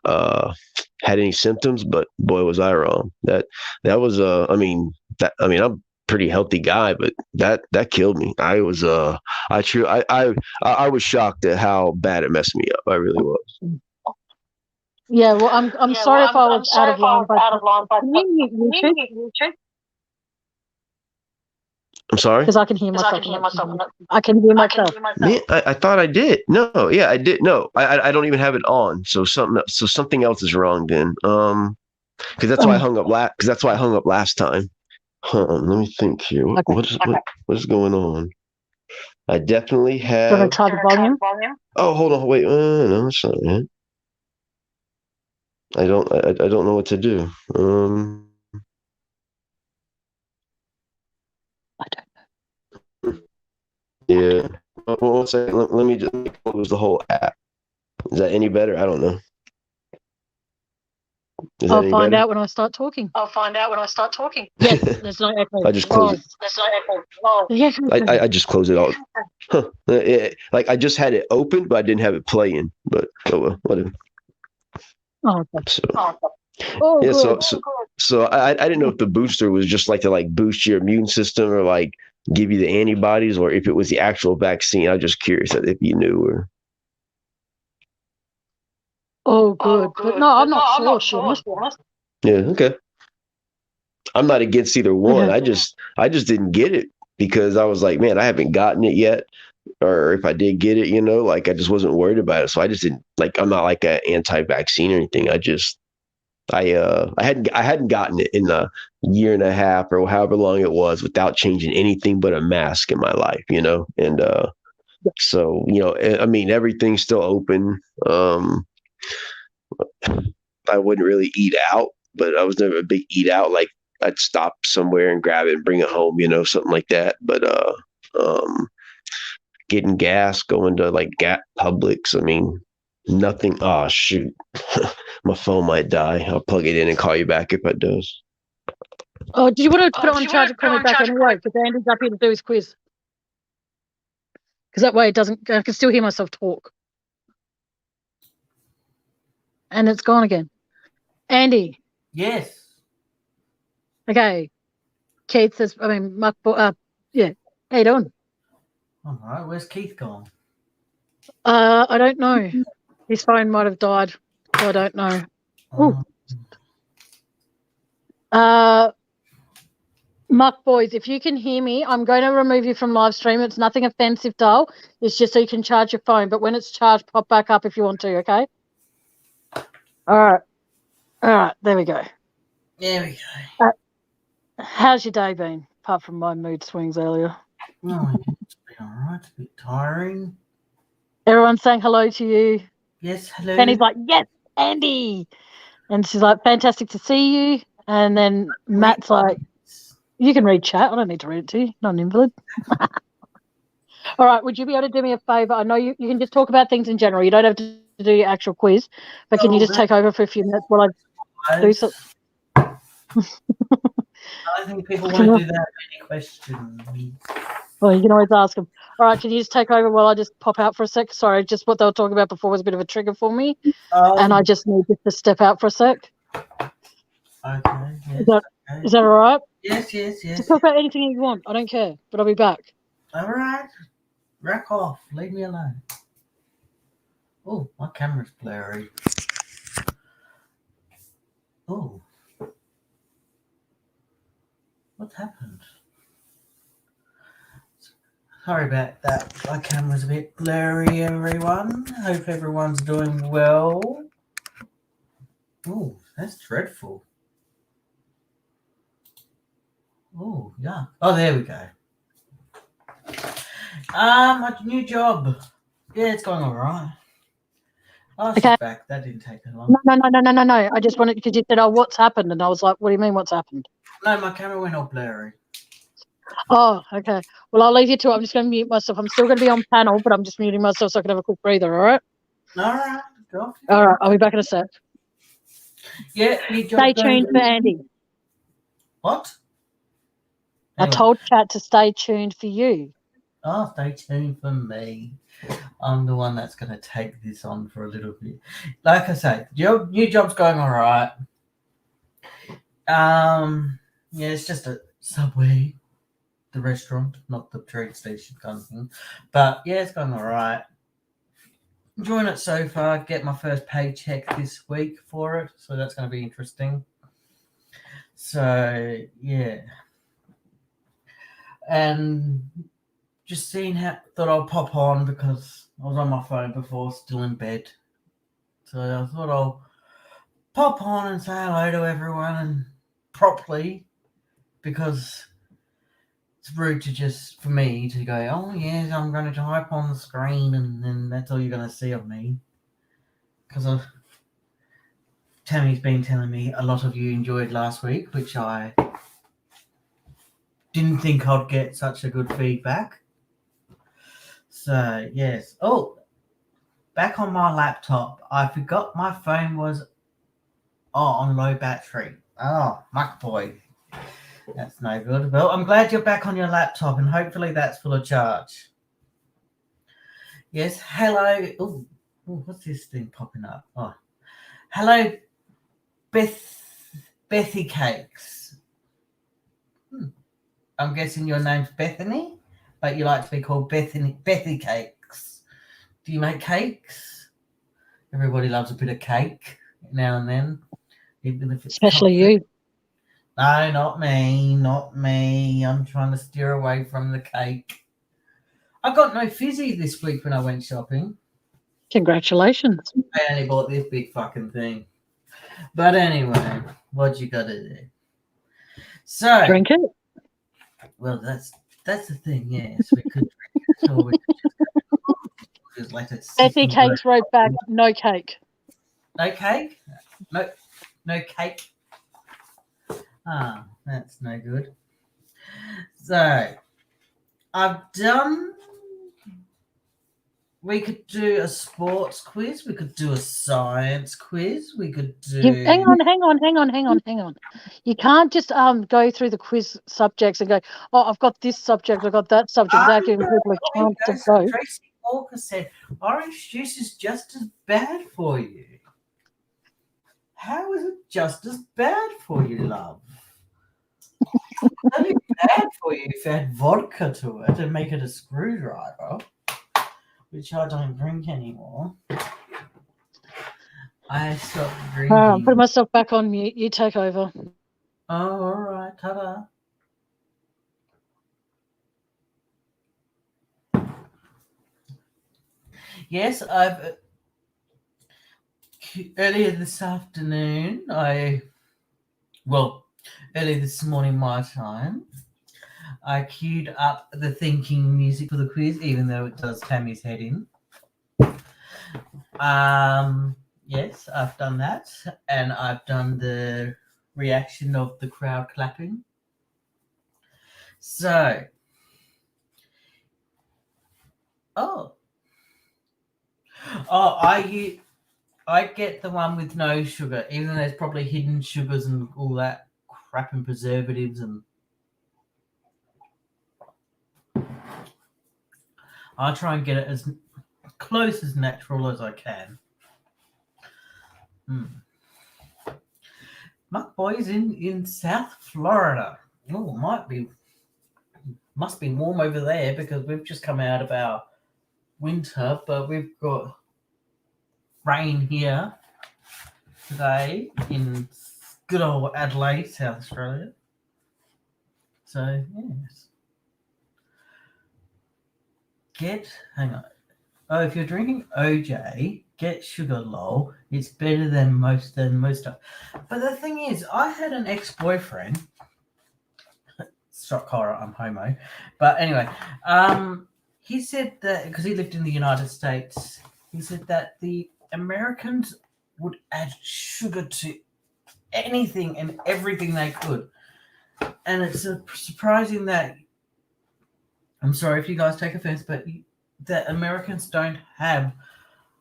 had any symptoms. But boy, was I wrong. That was I'm a pretty healthy guy, but that killed me. I was I was shocked at how bad it messed me up. I really was. Yeah, well, I'm sorry if I was out of line, but can you mute YouTube? I'm sorry? Because I can hear myself. I can hear myself. Man, I thought I did. No, yeah, I did. No, I don't even have it on. So something else is wrong then. Because that's why I hung up last time. Hold on, let me think here. What is going on? I definitely have. Do you want to try the volume? Oh, hold on, wait. No, that's not it. I don't know what to do. I don't know. Yeah. One second. Let me just close the whole app. Is that any better? I don't know. I'll find out when I start talking. Yes, there's no echo. I just close it. Yes. I just close it out. Huh. Like I just had it open, but I didn't have it playing. But oh well, whatever. Oh, okay. So yeah, so I didn't know if the booster was just like to like boost your immune system or like give you the antibodies, or if it was the actual vaccine. I was just curious if you knew. Or oh, good. But no, I'm not sure. Yeah, okay. I'm not against either one. I just didn't get it because I was like, man, I haven't gotten it yet. Or if I did get it, like I just wasn't worried about it. So I just didn't I'm not like an anti-vaccine or anything. I just I hadn't gotten it in a year and a half or however long it was without changing anything but a mask in my life, and so I mean everything's still open. I wouldn't really eat out, but I was never a big eat out. Like I'd stop somewhere and grab it and bring it home, something like that. But getting gas, going to like Publix. I mean, nothing. Oh shoot, my phone might die. I'll plug it in and call you back if it does. Oh, do you want to put it on charge and call me back anyway? Because Andy's up here to do his quiz. Because that way I can still hear myself talk. And it's gone again. Andy. Yes. Okay. Keith says, Mark, yeah. How you doing? All right. Where's Keith gone? I don't know. His phone might have died. So I don't know. Muck boys, if you can hear me, I'm going to remove you from live stream. It's nothing offensive, Dale. It's just so you can charge your phone. But when it's charged, pop back up if you want to, okay? All right. There we go. There we go. How's your day been, apart from my mood swings earlier? Oh, it's been all right. It's a bit tiring. Everyone's saying hello to you. Yes, hello. Penny's like, yes, Andy. And she's like, fantastic to see you. And then Matt's like, you can read chat. I don't need to read it to you. Not an invalid. All right. Would you be able to do me a favour? I know you can just talk about things in general. You don't have to do your actual quiz. But can you just take over for a few minutes while I do something? I think people want to do that. Any questions? Well, you can always ask them. All right. Can you just take over while I just pop out for a sec? Sorry. Just what they were talking about before was a bit of a trigger for me. And I just need to step out for a sec. Okay. Yes, is that all right? Yes. Just talk about anything you want. I don't care, but I'll be back. All right. Rack off. Leave me alone. Oh, my camera's blurry. Oh. What happened? Sorry about that. My camera's a bit blurry, everyone. Hope everyone's doing well. Oh, that's dreadful. Oh, yeah. Oh, there we go. My new job. Yeah, it's going all right. Oh, she's back. That didn't take long. No. I just wanted, because you said, what's happened? And I was like, what do you mean, what's happened? No, my camera went all blurry. Oh, okay. Well, I'll leave you to it. I'm just going to mute myself. I'm still going to be on panel, but I'm just muting myself so I can have a quick breather, all right? All right. Go. All right. I'll be back in a sec. Yeah. Stay tuned for Andy. What? Anyway. I told chat to stay tuned for you. Oh, stay tuned for me. I'm the one that's going to take this on for a little bit. Like I say, your new job's going all right. Yeah, it's just a Subway, the restaurant, not the train station kind of thing. But yeah, it's going all right. Enjoying it so far. Get my first paycheck this week for it, so that's going to be interesting. So yeah, and just seeing how thought I'll pop on because I was on my phone before, still in bed. So I thought I'll pop on and say hello to everyone and properly, because it's rude to just for me to go, oh yes, I'm going to type on the screen and then that's all you're going to see of me. Because Tammy's been telling me a lot of you enjoyed last week, which I didn't think I'd get such a good feedback. So yes. Oh, back on my laptop, I forgot my phone was on low battery. Oh, muck boy. That's no good. Well, I'm glad you're back on your laptop and hopefully that's full of charge. Yes, hello. Oh, what's this thing popping up? Oh, hello, Bethy Cakes. I'm guessing your name's Bethany, but you like to be called Bethy Cakes. Do you make cakes? Everybody loves a bit of cake now and then. Even if it's especially you. No, not me. I'm trying to steer away from the cake. I got no fizzy this week when I went shopping. Congratulations. I only bought this big fucking thing. But anyway, what you got to do? So, Drink it. well, that's the thing. Yes, we could drink it, or we could just let it sit. Betty Cakes wrote back, no cake. No cake? No cake? Ah, that's no good. So, I've done... We could do a sports quiz. We could do a science quiz. We could do... Hang on. You can't just go through the quiz subjects and go, oh, I've got this subject, I've got that subject, without giving people a chance to vote. Tracy Walker said, orange juice is just as bad for you. How is it just as bad for you, love? It's only bad for you if you add vodka to it and make it a screwdriver, which I don't drink anymore. I stopped drinking. I'm putting myself back on mute. You take over. Oh, all right. Ta-da. Yes, earlier this afternoon, earlier this morning my time, I queued up the thinking music for the quiz, even though it does Tammy's head in. Yes, I've done that, and I've done the reaction of the crowd clapping. So, I get the one with no sugar, even though there's probably hidden sugars and all that crap and preservatives, and I'll try and get it as close as natural as I can. Muck Boy's in South Florida. Oh, must be warm over there because we've just come out of our winter, but we've got rain here today in good old Adelaide, South Australia. So, yes. Hang on. Oh, if you're drinking OJ, get sugar, lol. It's better than most stuff. But the thing is, I had an ex-boyfriend. Shock horror, I'm homo. But anyway, he said that, because he lived in the United States, he said that the Americans would add sugar to anything and everything they could. And it's surprising that, I'm sorry if you guys take offense, but that Americans don't have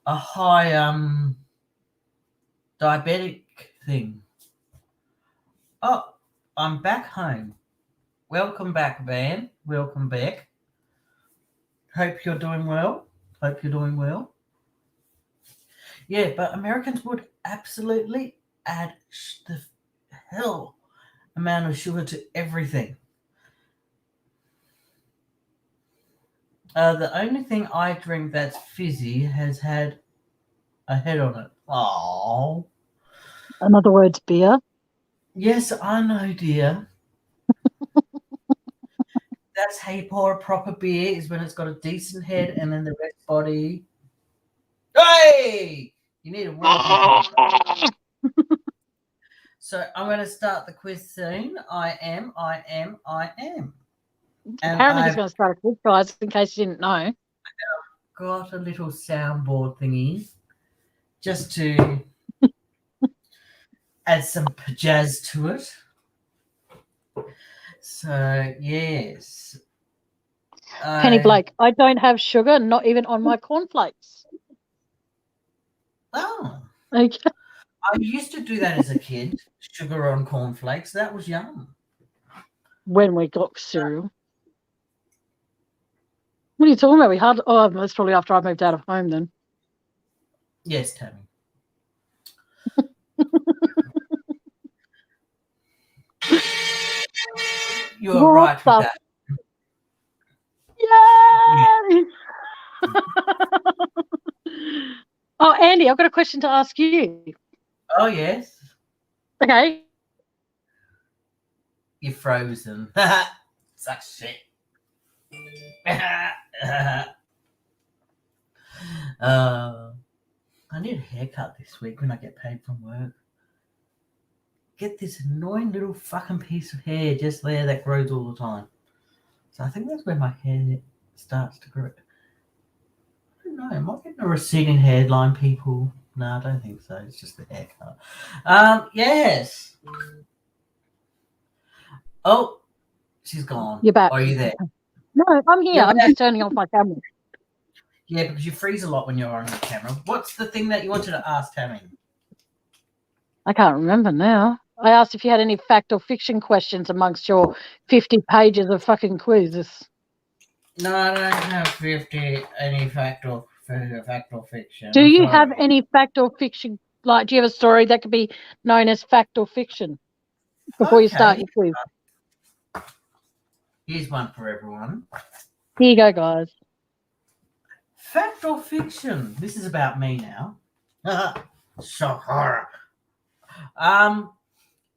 a high diabetic thing. Oh, I'm back home. Welcome back, Van. Welcome back. Hope you're doing well. Yeah, but Americans would absolutely add the hell amount of sugar to everything. The only thing I drink that's fizzy has had a head on it. Oh. In other words, beer. Yes, I know, dear. That's how you pour a proper beer, is when it's got a decent head and then the rest body. Hey! You need a word. So I'm going to start the quiz soon. I am. And apparently he's going to start a quiz, guys, in case you didn't know. Got a little soundboard thingy just to add some pizzazz to it. So, yes. Penny Blake, I don't have sugar, not even on my cornflakes. Oh. Okay. I used to do that as a kid, sugar on cornflakes. That was yum. When we got cereal. What are you talking about? That's probably after I moved out of home then. Yes, Tammy. You were right with that. Yay! Oh, Andy, I've got a question to ask you. Oh, yes. Okay. You're frozen. Suck shit. I need a haircut this week when I get paid from work. get this annoying little fucking piece of hair just there that grows all the time. So I think that's where my hair starts to grow. I don't know. Am I getting a receding hairline, people? No, I don't think so. It's just the haircut. Yes. Oh, she's gone. You're back. Are you there? No, I'm here. You're I'm back. just turning off my camera. Yeah, because you freeze a lot when you're on the camera. What's the thing that you wanted to ask Tammy? I can't remember now. I asked if you had any fact or fiction questions amongst your 50 pages of fucking quizzes. No, I don't have any fact or fiction. Do I'm you sorry. have any fact or fiction? Like, do you have a story that could be known as fact or fiction before you start Okay. your quiz? Here's one for everyone. Here you go, guys. Fact or fiction? This is about me now. Shock horror.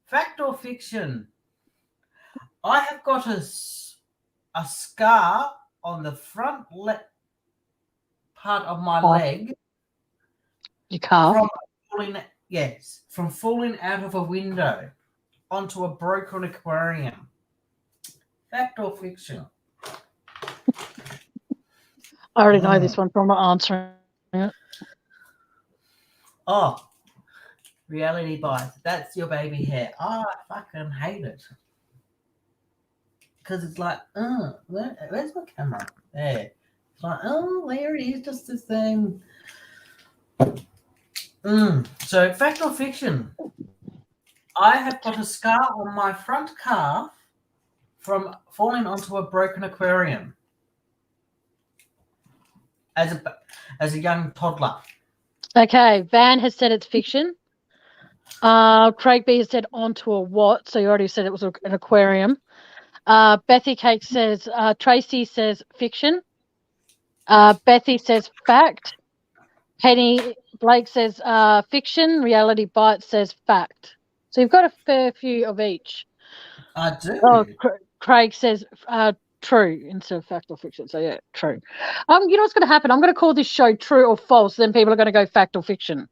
Fact or fiction? I have got a scar on the front part of my leg Your calf. from falling out of a window onto a broken aquarium. Fact or fiction? I already know this one, so I'm not answering it. Oh, reality bites. That's your baby hair. Oh, I fucking hate it. Because it's like, where's my camera? There. It's like, there it is, just this thing. So, fact or fiction? I have got a scar on my front calf from falling onto a broken aquarium as a young toddler. Okay, Van has said it's fiction. Craig B has said onto a what? So you already said it was an aquarium. Bethy Cake says, Tracy says fiction. Bethy says fact. Penny Blake says fiction. Reality Bites says fact. So you've got a fair few of each. I do. Oh, Craig says true instead of fact or fiction. So yeah, true. You know what's going to happen? I'm going to call this show true or false. Then people are going to go fact or fiction.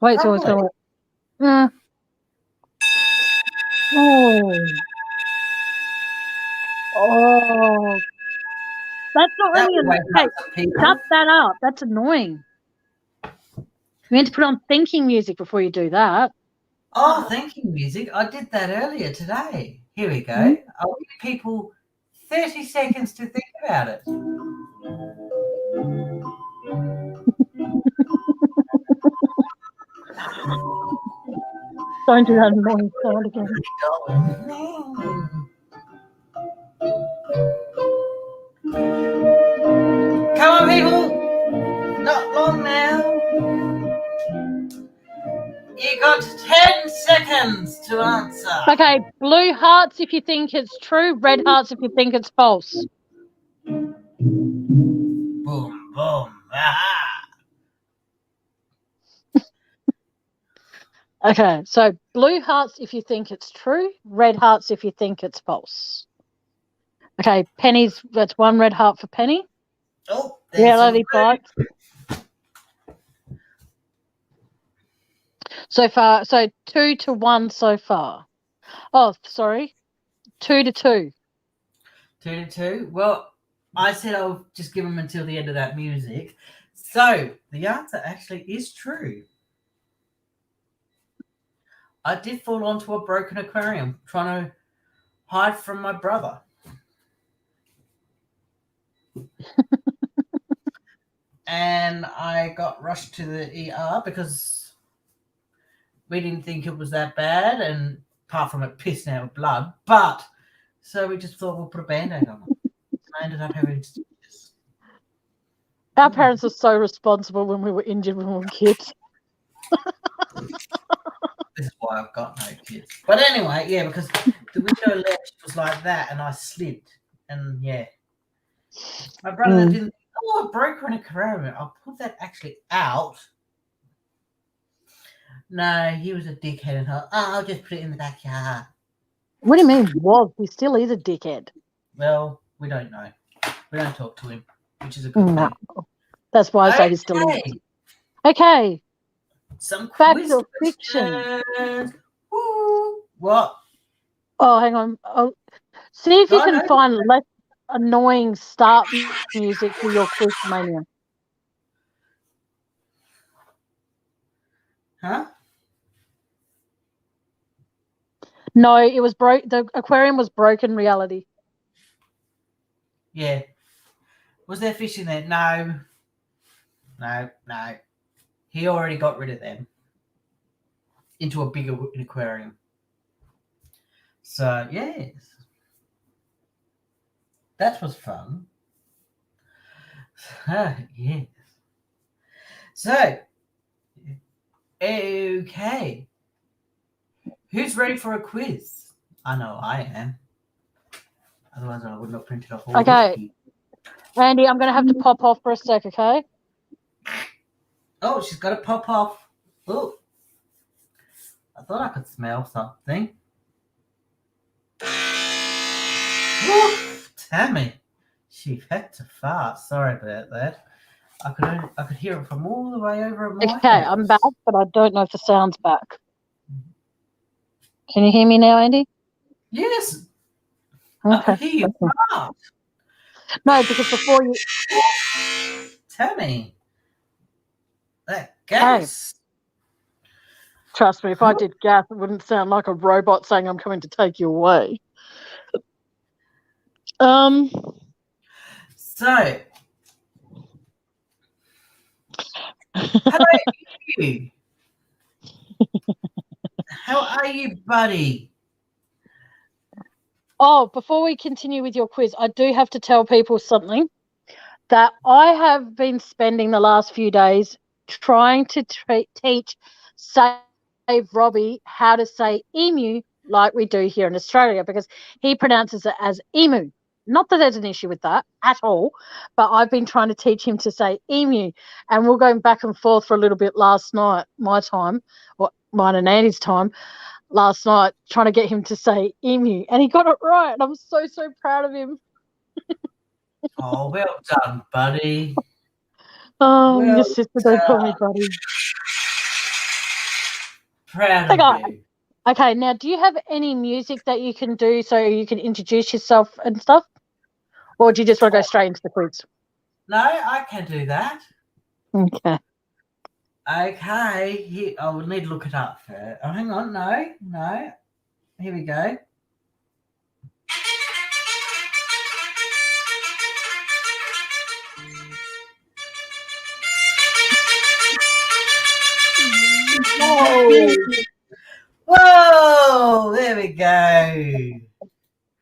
Wait, it's always going to work. Oh, that's not really a shut that up. That's annoying. You need to put on thinking music before you do that. Oh, thinking music. I did that earlier today. Here we go. I'll give people 30 seconds to think about it. Don't do that annoying sound again. Come on, people. Not long now. You got 10 seconds to answer. Okay, blue hearts if you think it's true, red hearts if you think it's false. Boom, boom, aha. Okay, so blue hearts if you think it's true, red hearts if you think it's false. Okay, Penny's, that's one red heart for Penny. Oh, Reality Bites. So far, so 2-1 so far. Oh, sorry, 2-2. 2-2. Well, I said I'll just give them until the end of that music. So the answer actually is true. I did fall onto a broken aquarium trying to hide from my brother. And I got rushed to the ER because we didn't think it was that bad, and apart from it pissing out blood. But so we just thought we'll put a Band-Aid on it. I ended up having stitches. Our parents were so responsible when we were injured when we were kids. This is why I've got no kids. But anyway, yeah, because the window ledge was like that and I slid. And yeah. My brother didn't, I broke an aquarium. I'll put that actually out. No, he was a dickhead and I'll just put it in the backyard. What do you mean, was? He still is a dickhead. Well, we don't know. We don't talk to him, which is a good thing. That's why I say he's still is. Okay. Some fact or fiction. Woo. What? Oh, hang on. Oh, see if you No, can no. find less annoying start music for your quiz mania. Huh? No, it was broke. The aquarium was broken reality. Yeah. Was there fish in there? No. No. He already got rid of them into a bigger aquarium. So, yes. That was fun. Yes. So, okay. Who's ready for a quiz? I know I am. Otherwise, I would not print it off all Okay. whiskey. Andy, I'm going to have to pop off for a sec, okay? Oh, she's got to pop off. Oh, I thought I could smell something. Woof, Tammy, she had to fart. Sorry about that. I could hear it from all the way over at my Okay, house. I'm back, but I don't know if the sound's back. Can you hear me now, Andy? Yes, I Okay. could hear you fart. No, because before you... Tammy, that gas. Trust me, if I did gas, it wouldn't sound like a robot saying I'm coming to take you away. So, hello, you. How are you, buddy? Oh, before we continue with your quiz, I do have to tell people something that I have been spending the last few days trying to teach Save Robbie how to say emu like we do here in Australia, because he pronounces it as emu. Not that there's an issue with that at all, but I've been trying to teach him to say emu, and we're going back and forth for a little bit last night, my time, or mine and Andy's time, last night, trying to get him to say emu, and he got it right. And I'm so proud of him. Oh, well done, buddy. Oh, Well your sister don't call me buddy. Proud of you. Okay, now do you have any music that you can do so you can introduce yourself and stuff? Or do you just want to go straight into the quiz? No, I can do that. Okay. Okay, I would need to look it up first. Oh, hang on, no. Here we go. Whoa, there we go.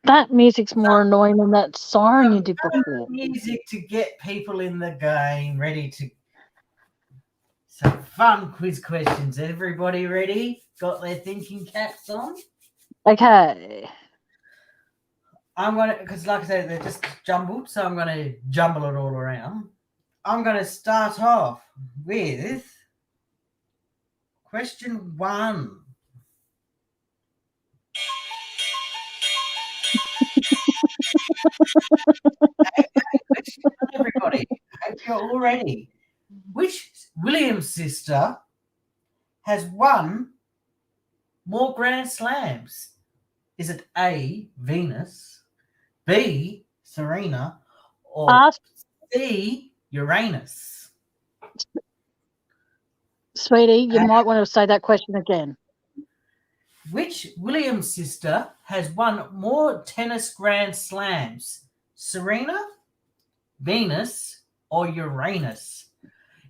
That music's more annoying than that siren you did before. Music to get people in the game, ready to... Some fun quiz questions. Everybody ready? Got their thinking caps on? Okay. I'm going to, because like I said, they're just jumbled, so I'm going to jumble it all around. I'm going to start off with question 1. Question one, everybody. I hope you're all ready. Which Williams sister has won more Grand Slams? Is it A, Venus, B, Serena, or C, Uranus? Sweetie, you might want to say that question again. Which Williams sister has won more tennis Grand Slams? Serena, Venus, or Uranus?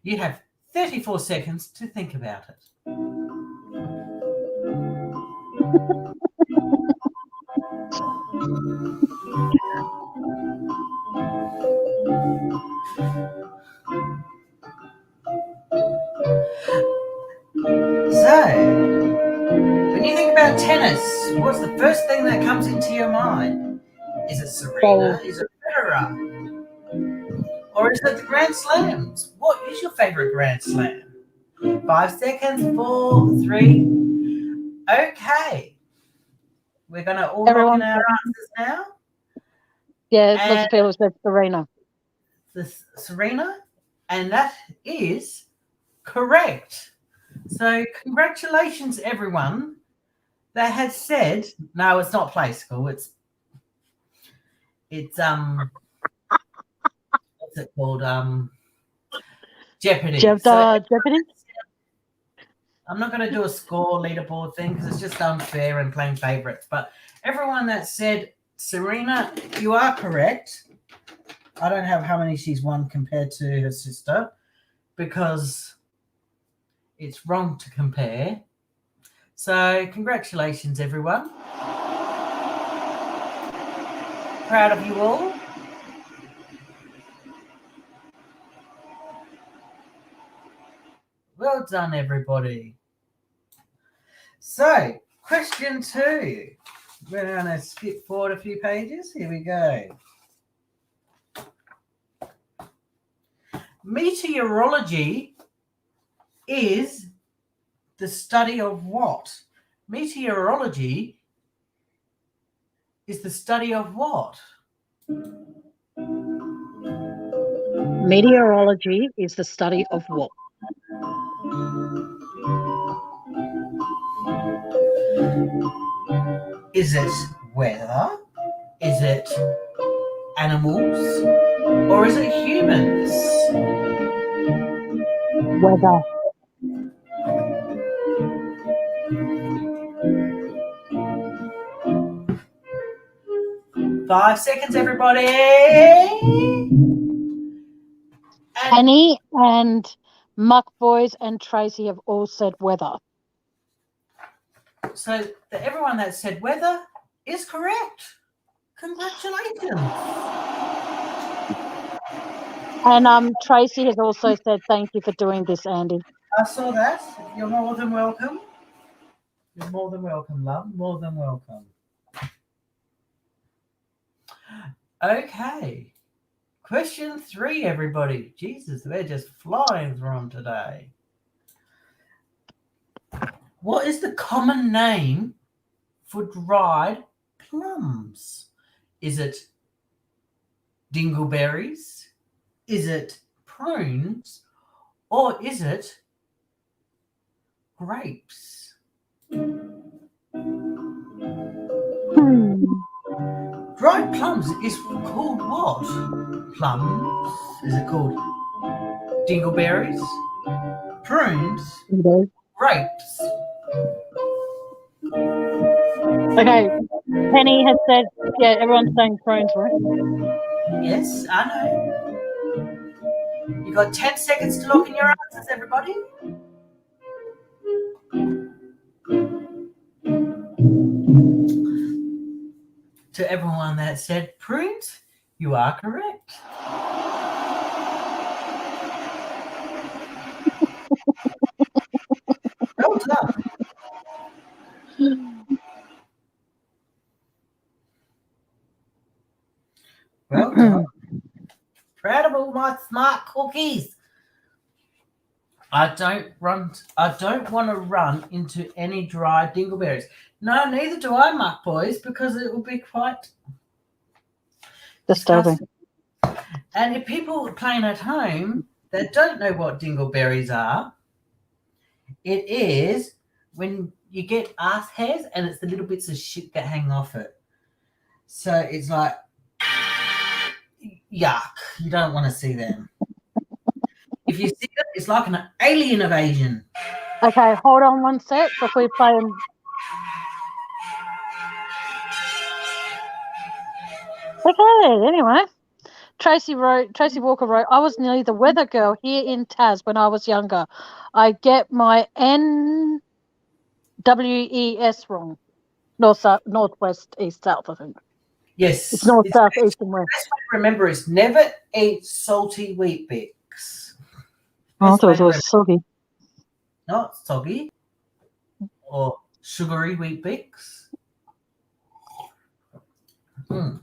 You have 34 seconds to think about it. So, when you think about tennis, what's the first thing that comes into your mind? Is it Serena? Is it Federer? Or is it the Grand Slams? What is your favorite Grand Slam? 5 seconds, 4, 3. Okay. We're going to all lock in our answers now. Yeah, lots of people said Serena. The Serena, and that is correct. So congratulations, everyone. They had said, no, it's not Play School. It's what's it called? Jeopardy. Jeopardy. I'm not going to do a score leaderboard thing because it's just unfair and playing favourites. But everyone that said, Serena, you are correct. I don't have how many she's won compared to her sister because it's wrong to compare. So congratulations, everyone. Proud of you all. Well done, everybody. So, question 2. We're going to skip forward a few pages. Here we go. Meteorology is the study of what? Meteorology is the study of what? Meteorology is the study of what? Is it weather? Is it animals? Or is it humans? Weather. Five seconds, everybody. Penny and Muck Boys and Tracy have all said weather. So everyone that said weather is correct. Congratulations. And Tracy has also said thank you for doing this, Andy. I saw that. You're more than welcome. You're more than welcome, love. More than welcome. Okay. Question 3, everybody. Jesus, they're just flying through them today. What is the common name for dried plums? Is it dingleberries? Is it prunes? Or is it grapes? Dried plums is called what? Plums? Is it called dingleberries? Prunes? Grapes? Okay. Penny has said, yeah, everyone's saying prunes, right? Yes, I know. You got 10 seconds to lock in your answers, everybody. To everyone that said prunes, you are correct. Well done. Well done. Proud of all my smart cookies. I don't want to run into any dry dingleberries. No, neither do I, Muck Boys, because it will be quite disturbing. And if people are playing at home that don't know what dingleberries are, it is when you get ass hairs and it's the little bits of shit that hang off it. So it's like, yuck. You don't want to see them. If you see it, it's like an alien invasion. Okay, hold on one sec before you play them. Okay, anyway. Tracy Walker wrote, I was nearly the weather girl here in Tas when I was younger. I get my NWES wrong. North, south, northwest, east, south, I think. Yes. It's north, south, east, and west. Best way to remember is never eat salty Weet Bix. I thought it was soggy. Not soggy or sugary Weet Bix.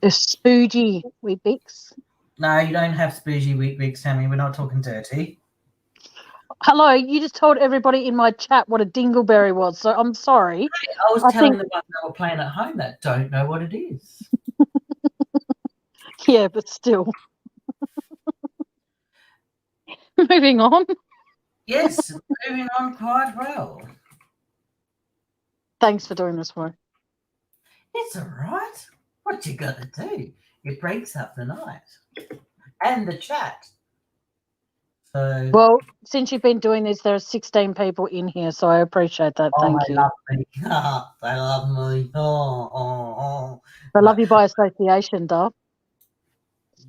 It's spoogy Weet Bix. No, you don't have spoogy Weet Bix, Sammy. We're not talking dirty. Hello, you just told everybody in my chat what a dingleberry was, so I'm sorry. I was telling the ones that were playing at home that don't know what it is. Yeah, but still. Moving on. Yes, moving on quite well. Thanks for doing this for me. It's all right. What you got to do? It breaks up the night and the chat. So, Well, since you've been doing this, there are 16 people in here, so I appreciate that. Thank they you. love me. They love me. Oh. I love you by association, Dov.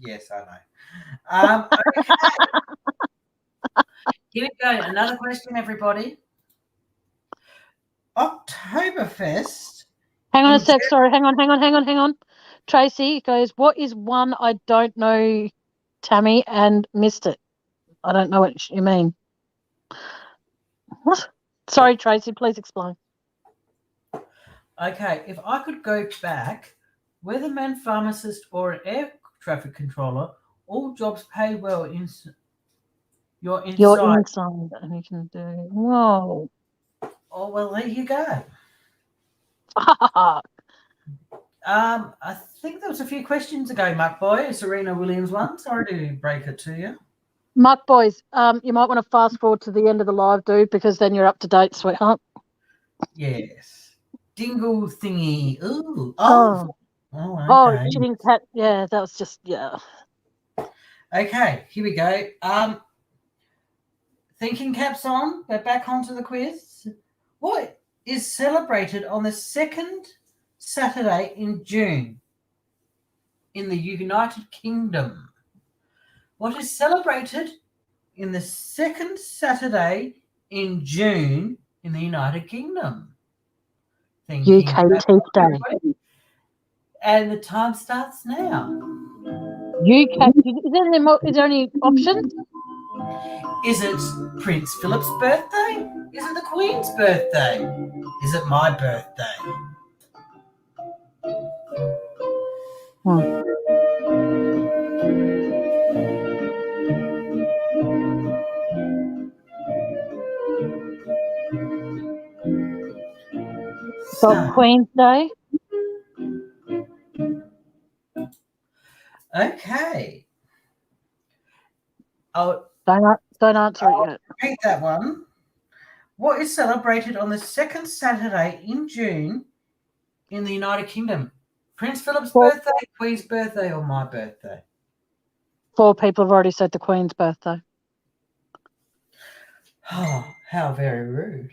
Yes, I know. Okay. Here we go. Another question, everybody. Oktoberfest. Hang on a sec. Sorry, hang on. Tracy goes, what is one I don't know, Tammy, and missed it? I don't know what you mean. What? Sorry, Tracy, please explain. Okay, if I could go back, weatherman, pharmacist, or an air traffic controller, all jobs pay well. You're inside. You're inside, and you can do. Whoa. Oh well, there you go. I think there was a few questions ago, Muck Boy. Serena Williams one. Sorry to break it to you. Muck Boys, you might want to fast forward to the end of the live, dude, because then you're up to date, sweetheart. Yes. Dingle thingy. Ooh. Oh, okay. shitting cat. Yeah, that was just, yeah. Okay, here we go. Thinking caps on. We're back onto the quiz. What is celebrated on the second Saturday in June in the United Kingdom? What is celebrated in the second Saturday in June in the United Kingdom? UK Teeth Day. And the time starts now. UK. Is there any options? Is it Prince Philip's birthday? Is it the Queen's birthday? Is it my birthday? So, Queen's Day. Okay. Oh, don't answer it yet. Repeat that one. What is celebrated on the second Saturday in June in the United Kingdom? Prince Philip's birthday, Queen's birthday, or my birthday? 4 people have already said the Queen's birthday. Oh, how very rude.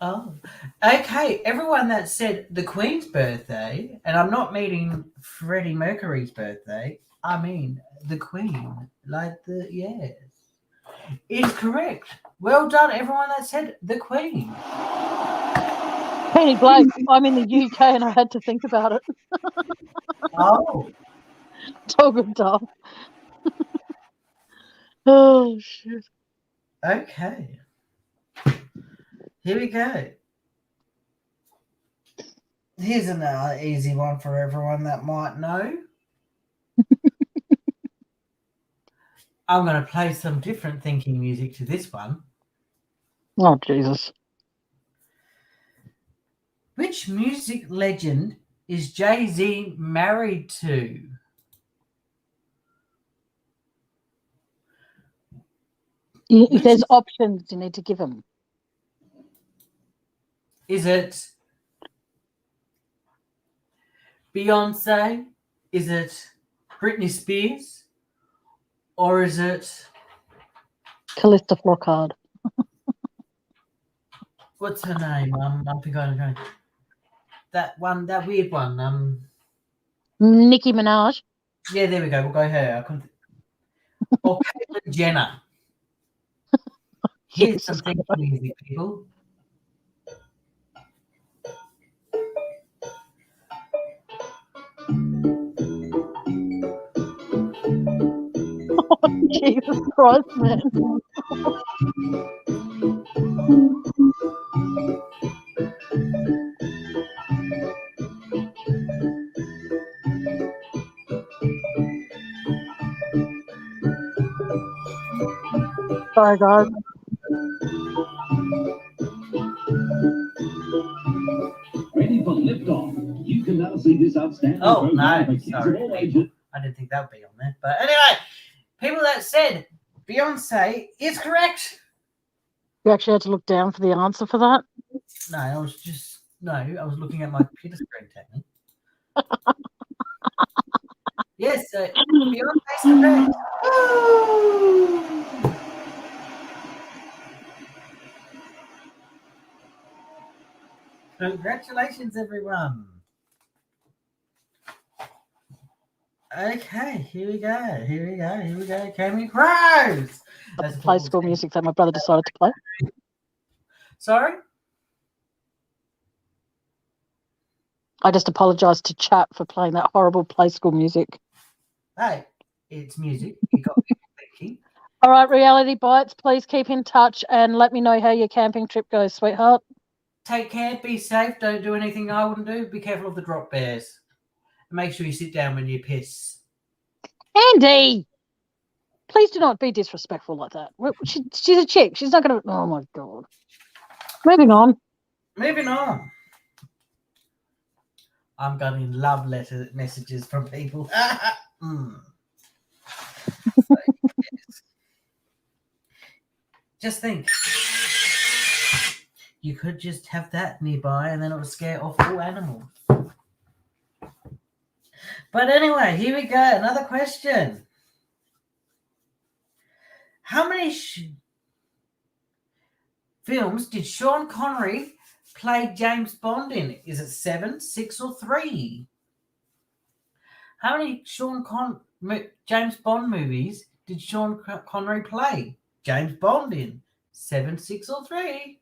Oh, okay. Everyone that said the Queen's birthday, and I'm not meaning Freddie Mercury's birthday, I mean the Queen, like the, yes, is correct. Well done, everyone that said the Queen. Penny Blake, I'm in the UK and I had to think about it. Oh. Talk of dumb. Oh, shit. Okay. Here we go. Here's another easy one for everyone that might know. I'm going to play some different thinking music to this one. Oh, Jesus. Which music legend is Jay-Z married to? If there's options, you need to give them. Is it Beyonce? Is it Britney Spears? Or is it Calista Flockhart? What's her name? I think I know. That one, that weird one. Nicki Minaj. Yeah, there we go. We'll go her. I couldn't. Or Caitlyn Jenner. Here's some thinking music, people. Oh, Jesus Christ, man. Sorry, guys. Ready for liftoff. You can now see this outstanding program. No, sorry. I didn't think that would be on there. But anyway, people that said Beyonce is correct. You actually had to look down for the answer for that. No, I was looking at my computer screen, Tammy. Yes, so Beyonce's correct. Congratulations, everyone. Okay, here we go. Cammy Crows. That's the play school music that my brother decided to play. Sorry? I just apologise to chat for playing that horrible play school music. Hey, it's music. You got me thinking. All right, Reality Bites, please keep in touch and let me know how your camping trip goes, sweetheart. Take care, be safe, don't do anything I wouldn't do. Be careful of the drop bears. And make sure you sit down when you piss. Andy! Please do not be disrespectful like that. She's a chick. She's not going to... Oh, my God. Moving on. I'm getting love letter messages from people. Just think. You could just have that nearby and then it would scare off all animals. But anyway, here we go. Another question. How many films did Sean Connery play James Bond in? Is it 7, 6, or 3? How many James Bond movies did Sean Connery play James Bond in? 7, 6, or 3?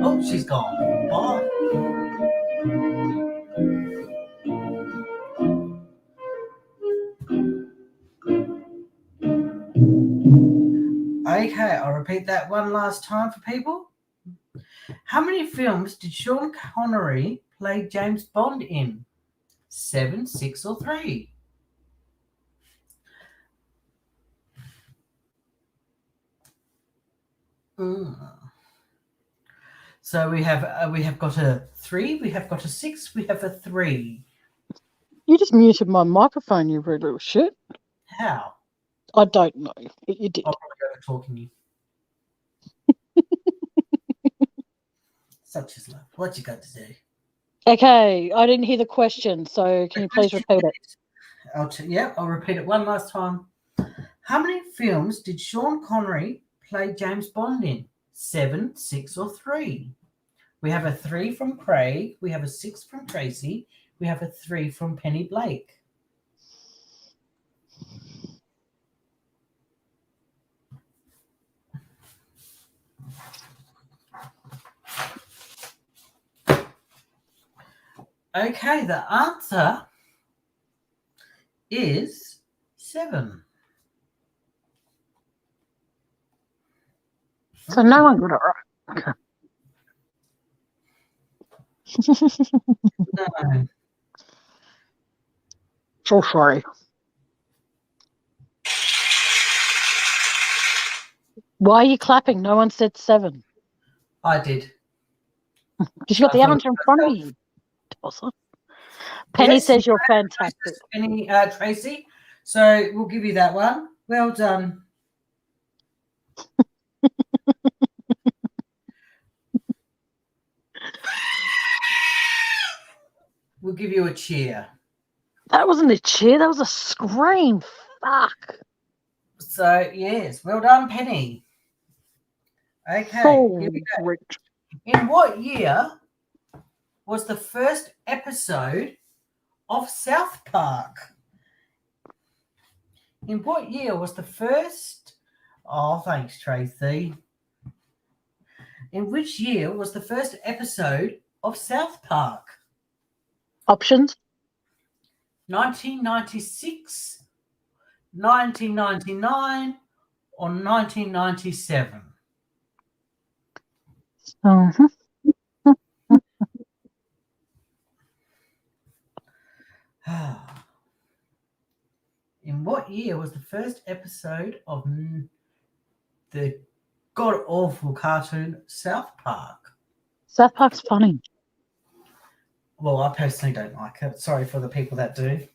Oh, she's gone. Bye. Okay, I'll repeat that one last time for people. How many films did Sean Connery play James Bond in? 7, 6, or 3? So we have got a 3, we have got a 6, we have a 3. You just muted my microphone, you rude little shit. How? I don't know, but you did. I'll probably over talking you. Such is love. What you got to do? Okay, I didn't hear the question, so can you please repeat it? I'll repeat it one last time. How many films did Sean Connery play James Bond in? 7, 6, or 3? We have a 3 from Craig. We have a 6 from Tracy. We have a 3 from Penny Blake. Okay, the answer is 7. So no one got it right. No. So sorry. Why are you clapping? No one said 7. I did. Because you got the answer in front of you. Awesome. Penny says you're fantastic. Penny, Tracy. So we'll give you that one. Well done. We'll give you a cheer. That wasn't a cheer. That was a scream. Fuck. So, yes. Well done, Penny. Okay. Here we go. In what year was the first episode of South Park? In what year was the first... Oh, thanks, Tracy. In which year was the first episode of South Park? Options? 1996, 1999, or 1997? In what year was the first episode of the god-awful cartoon South Park? South Park's funny. Well, I personally don't like it. Sorry for the people that do.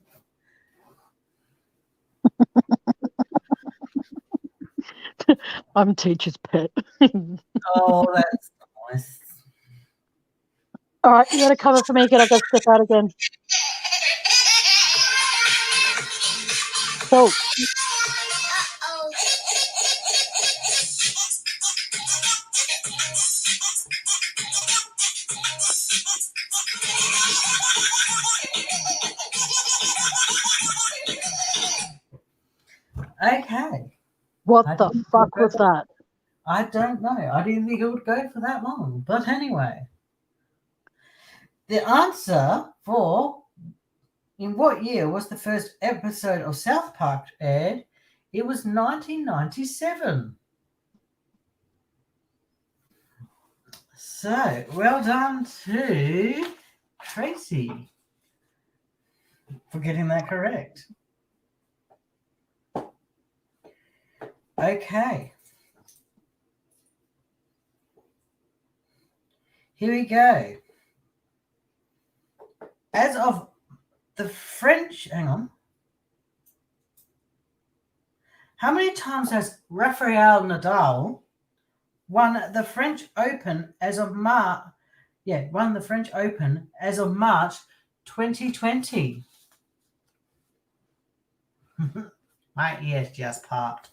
I'm teacher's pet. Oh, that's nice. All right, you got to cover for me. Can I go step out again? Cool. Okay. What I the didn't fuck go was for- that? I don't know. I didn't think it would go for that long. But anyway. The answer for in what year was the first episode of South Park aired? It was 1997. So, well done to Tracy for getting that correct. Okay. Here we go. As of the French, hang on. How many times has Rafael Nadal won the French Open as of March 2020? My ears just popped.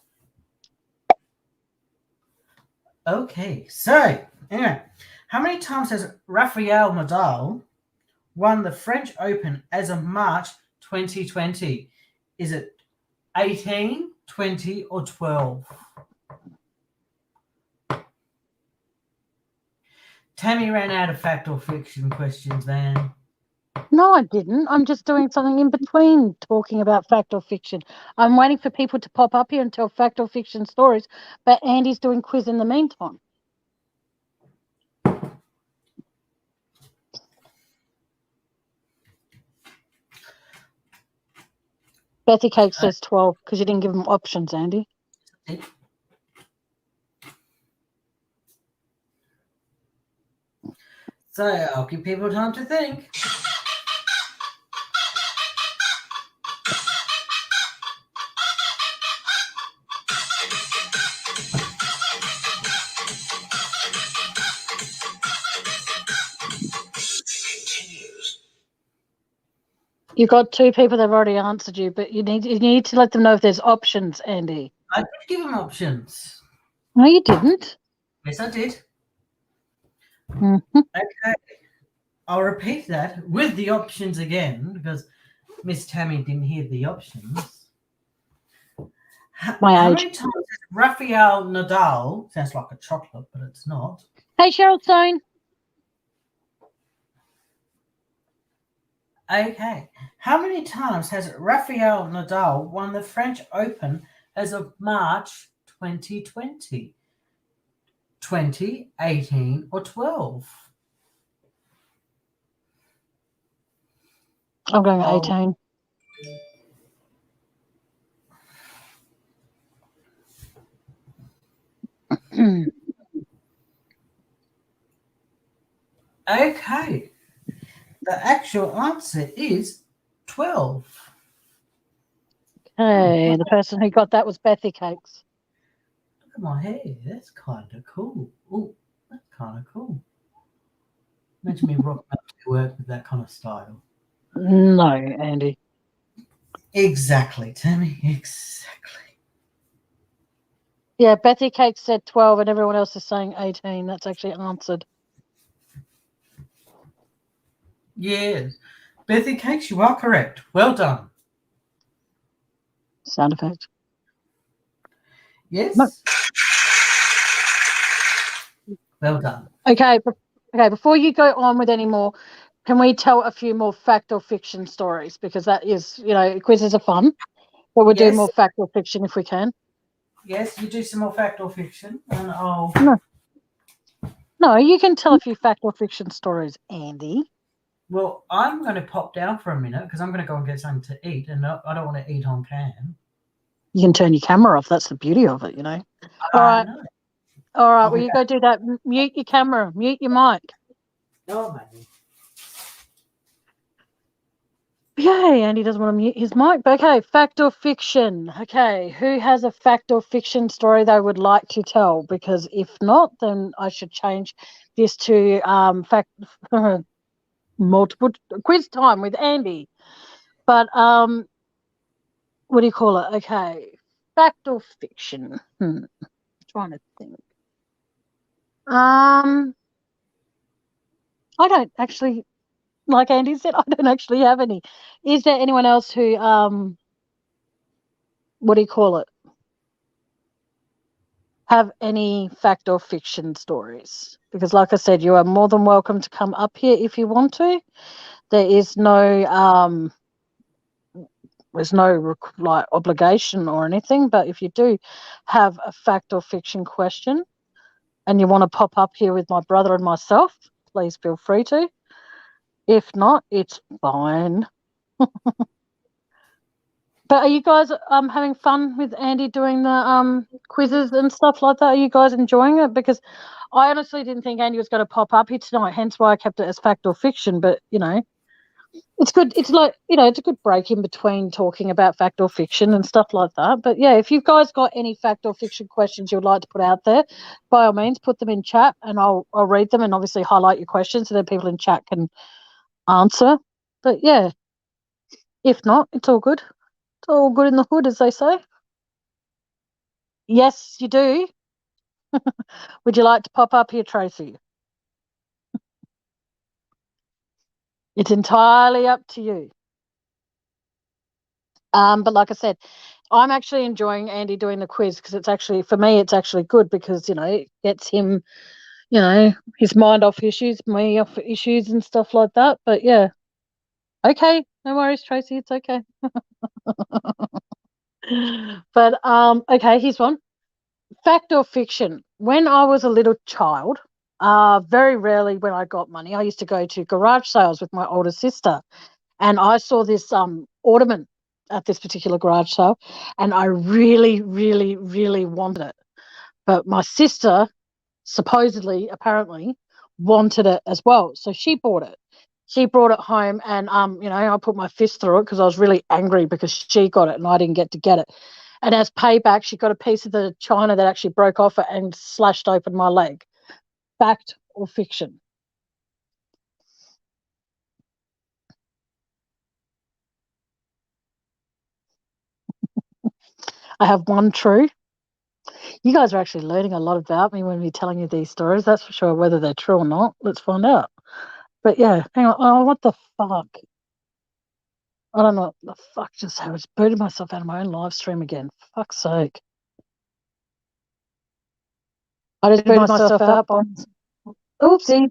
Okay, so anyway, how many times has Rafael Nadal won the French Open as of March 2020? Is it 18, 20, or 12? Tammy ran out of fact or fiction questions, Van. No, I didn't. I'm just doing something in between talking about fact or fiction. I'm waiting for people to pop up here and tell fact or fiction stories, but Andy's doing quiz in the meantime. Betty Cake says 12 because you didn't give them options, Andy. So I'll give people time to think. You've got two people that have already answered you, but you need to let them know if there's options, Andy. I did give them options. No, you didn't. Yes, I did. Mhm. Okay. I'll repeat that with the options again because Miss Tammy didn't hear the options. My How age. many times has Rafael Nadal, sounds like a chocolate, but it's not. Hey, Cheryl Stone. Okay. How many times has Rafael Nadal won the French Open as of March 2020? 20, 18, or 12? I'm going Oh. 18. Okay. The actual answer is 12. Okay, the person who got that was Bethy Cakes. Look at my hair. That's kind of cool. Oh, that's kind of cool. Imagine me rocking up to work with that kind of style. No, Andy. Exactly, Tammy. Exactly. Yeah, Bethy Cakes said 12 and everyone else is saying 18. That's actually answered. Yes. Bethy Cakes, you are correct. Well done. Sound effect. Yes. No. Well done. Okay, before you go on with any more, can we tell a few more fact or fiction stories? Because that is, quizzes are fun, but we'll do Yes. more fact or fiction if we can. Yes, you do some more fact or fiction, and I'll. No, you can tell a few fact or fiction stories, Andy. Well, I'm going to pop down for a minute because I'm going to go and get something to eat, and I don't want to eat on cam. You can turn your camera off. That's the beauty of it, you know. All right. No. All right. I'll Well, be you go do that. Mute your camera. Mute your mic. Oh, maybe. Yay, Andy doesn't want to mute his mic. But okay, fact or fiction? Okay, who has a fact or fiction story they would like to tell? Because if not, then I should change this to fact multiple quiz time with Andy. But what do you call it? Okay, fact or fiction? Trying to think. I don't actually, like Andy said, I don't actually have any. Is there anyone else who what do you call it? Have any fact or fiction stories? Because like I said, you are more than welcome to come up here if you want to. There is no there's no like obligation or anything, but if you do have a fact or fiction question and you want to pop up here with my brother and myself, please feel free to. If not, it's fine. But are you guys having fun with Andy doing the quizzes and stuff like that? Are you guys enjoying it? Because I honestly didn't think Andy was going to pop up here tonight, hence why I kept it as fact or fiction. But, you know, it's good. It's like, you know, it's a good break in between talking about fact or fiction and stuff like that. But, yeah, if you've guys got any fact or fiction questions you would like to put out there, by all means, put them in chat and I'll read them and obviously highlight your questions so that people in chat can answer. But, yeah, if not, it's all good. It's all good in the hood, as they say. Yes, you do. Would you like to pop up here, Tracy? It's entirely up to you. But like I said, I'm actually enjoying Andy doing the quiz because it's actually, for me, it's actually good because, you know, it gets him, you know, his mind off issues, me off issues and stuff like that. But yeah. Okay, no worries, Tracy, it's okay. But okay, here's one. Fact or fiction? When I was a little child, very rarely when I got money, I used to go to garage sales with my older sister, and I saw this ornament at this particular garage sale, and I really, really, really wanted it. But my sister supposedly, apparently, wanted it as well, so she bought it. She brought it home, and you know, I put my fist through it because I was really angry because she got it and I didn't get to get it. And as payback, she got a piece of the china that actually broke off it and slashed open my leg. Fact or fiction? I have one true. You guys are actually learning a lot about me when we're telling you these stories. That's for sure. Whether they're true or not, let's find out. But yeah, hang on. Oh, what the fuck? I don't know what the fuck just happened. I just booted myself out of my own live stream again. For fuck's sake. I just booted myself out. Oopsie.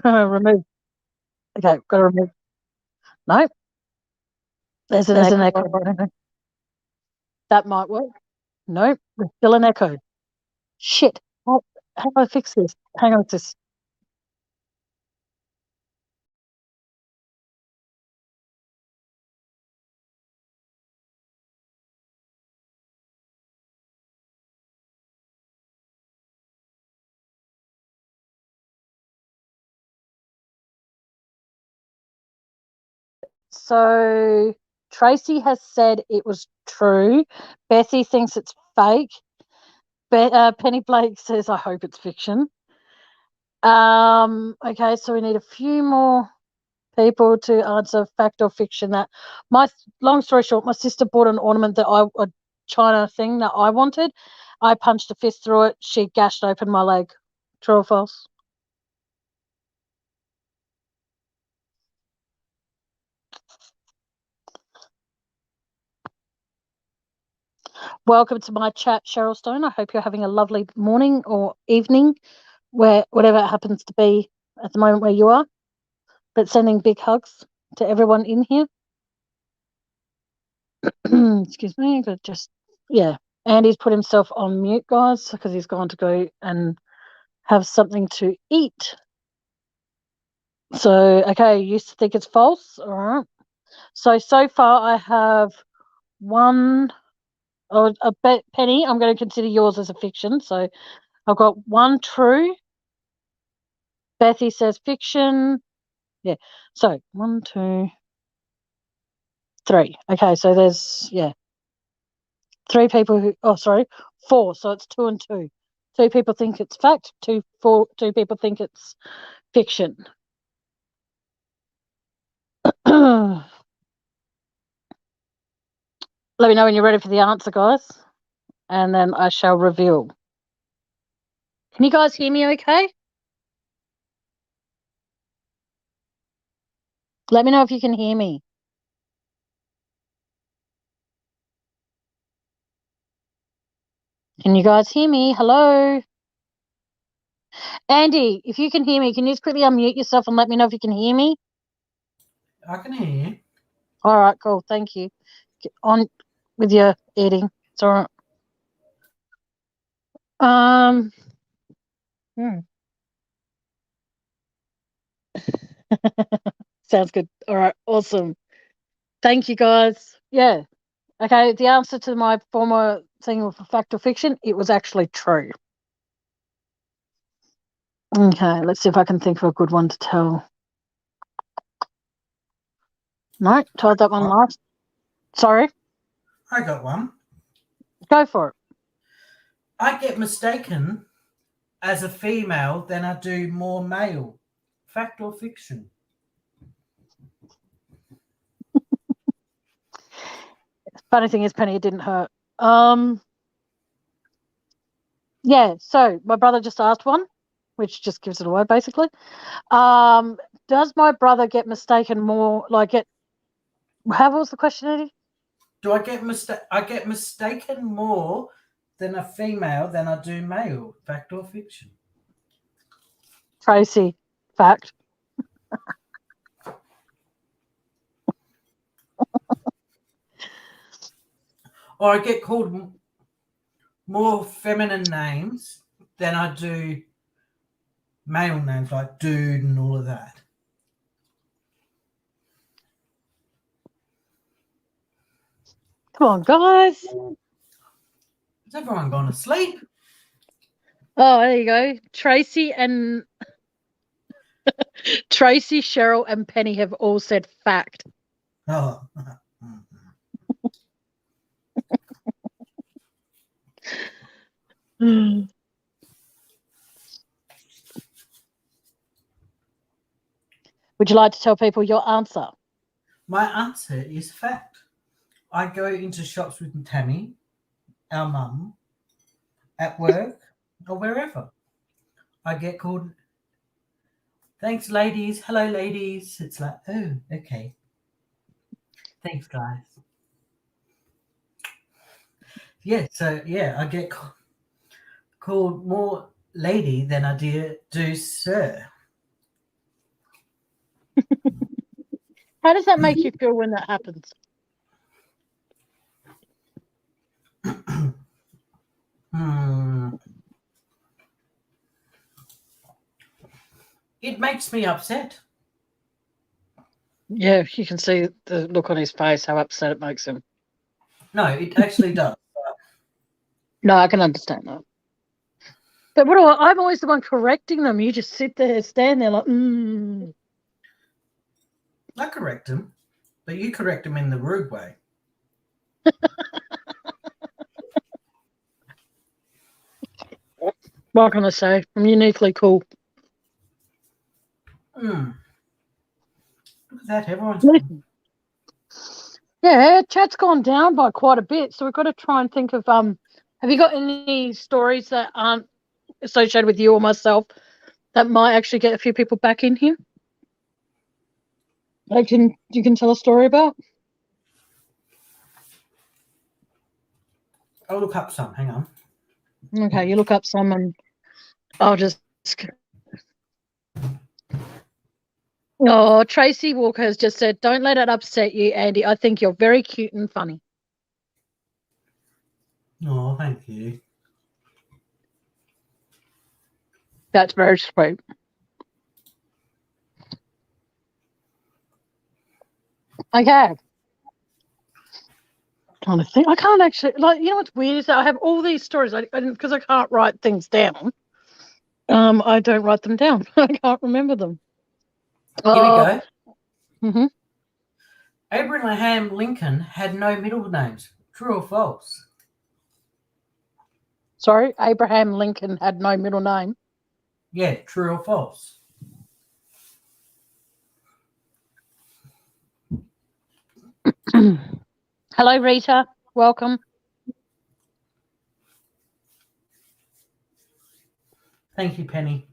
Remove. Okay, got to remove. No. There's an echo. That might work. Nope, there's still an echo. Shit. How do I fix this? Hang on, this. So Tracy has said it was true. Bessie thinks it's fake. Penny Blake says, I hope it's fiction. Okay, so we need a few more people to answer fact or fiction. That long story short, my sister bought an ornament that a china thing that I wanted. I punched a fist through it. She gashed open my leg. True or false? Welcome to my chat, Cheryl Stone. I hope you're having a lovely morning or evening, whatever it happens to be at the moment where you are. But sending big hugs to everyone in here. Excuse me, but just Andy's put himself on mute, guys, because he's gone to go and have something to eat. So, okay, you used to think it's false. All right. So far I have one, a Penny, I'm going to consider yours as a fiction. So I've got one true. Bethy says fiction. Yeah. So 1, 2, 3. Okay. So there's, 3 people who, 4. So it's 2 and 2. 2 people think it's fact. 2 people think it's fiction. Let me know when you're ready for the answer, guys, and then I shall reveal. Can you guys hear me okay? Let me know if you can hear me. Can you guys hear me? Hello? Andy, if you can hear me, can you just quickly unmute yourself and let me know if you can hear me? I can hear you. All right, cool. Thank you. Get on with your eating. It's all right. Sounds good. All right, awesome. Thank you, guys. Yeah. Okay, the answer to my former thing of fact or fiction, it was actually true. Okay, let's see if I can think of a good one to tell. No, told that one last. Sorry, I got one. go for it. I get mistaken as a female than I do more male. Fact or fiction? Funny thing is, Penny, it didn't hurt. Yeah, so my brother just asked one, which just gives it away, basically. Does my brother get mistaken more, how was the question, Eddie? Do I get mistaken more than a female than I do male? Fact or fiction? Tracy, fact. Or I get called more feminine names than I do male names, like dude and all of that. Come on, guys. Has everyone gone to sleep? Oh, there you go. Tracy, Cheryl, and Penny have all said fact. Oh. Would you like to tell people your answer? My answer is fact. I go into shops with Tammy, our mum, at work or wherever. I get called, thanks, ladies. Hello, ladies. It's like, oh, okay. Thanks, guys. Yeah, so yeah, I get called more lady than I do sir. How does that make you feel when that happens? It makes me upset. Yeah, you can see the look on his face, how upset it makes him. No, it actually does. No, I can understand that. But I'm always the one correcting them. You just stand there like, I correct him, but you correct him in the rude way. What can I say? I'm uniquely cool. Look at that, everyone's. Yeah, chat's gone down by quite a bit, so we've got to try and think of have you got any stories that aren't associated with you or myself that might actually get a few people back in here? You can tell a story about? I'll look up some. Hang on. Okay, you look up some and I'll just. Oh, Tracy Walker has just said, don't let it upset you, Andy. I think you're very cute and funny. Oh, thank you. That's very sweet. Okay. Trying to think. I can't actually, like, you know what's weird is that I have all these stories. I didn't, because I can't write things down. I don't write them down. I can't remember them. Here we go. Mm-hmm. Abraham Lincoln had no middle names. True or false? Sorry, Abraham Lincoln had no middle name. Yeah, true or false? Hello, Rita. Welcome. Thank you, Penny.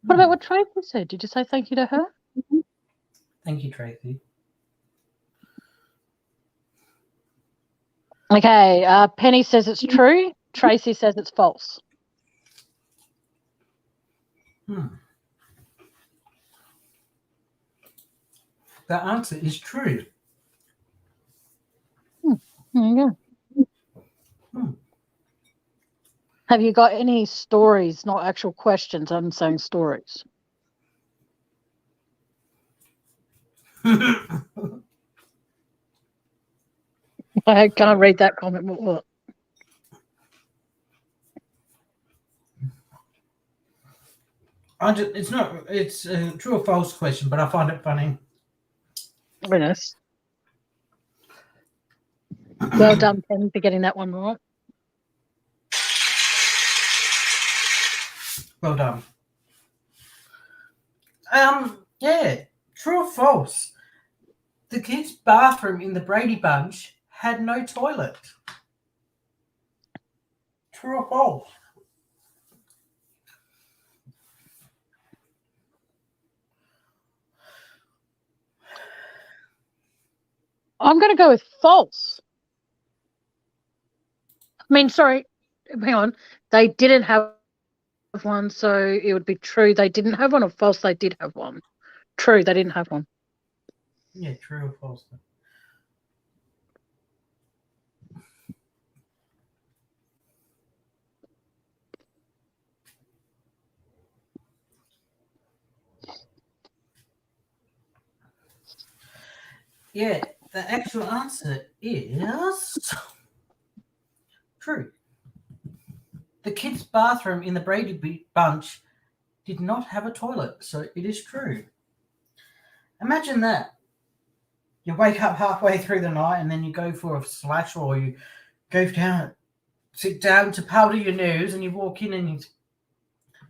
What about what Tracy said? Did you say thank you to her? Thank you, Tracy. Okay. Penny says it's true. Tracy says it's false. The answer is true. There you go. Have you got any stories, not actual questions? I'm saying stories. I can't read that comment. What? It's a true or false question, but I find it funny. Goodness. Well done, Penny, for getting that one right. Well done. Yeah, true or false? The kids' bathroom in the Brady Bunch had no toilet. True or false? I'm going to go with false. I mean, sorry, hang on. They didn't have one, so it would be true they didn't have one, or false they did have one. True, they didn't have one. Yeah, true or false? Yeah, the actual answer is true. The kids' bathroom in the Brady Bunch did not have a toilet, so it is true. Imagine that. You wake up halfway through the night and then you go for a slash, or you go down, sit down to powder your nose, and you walk in and you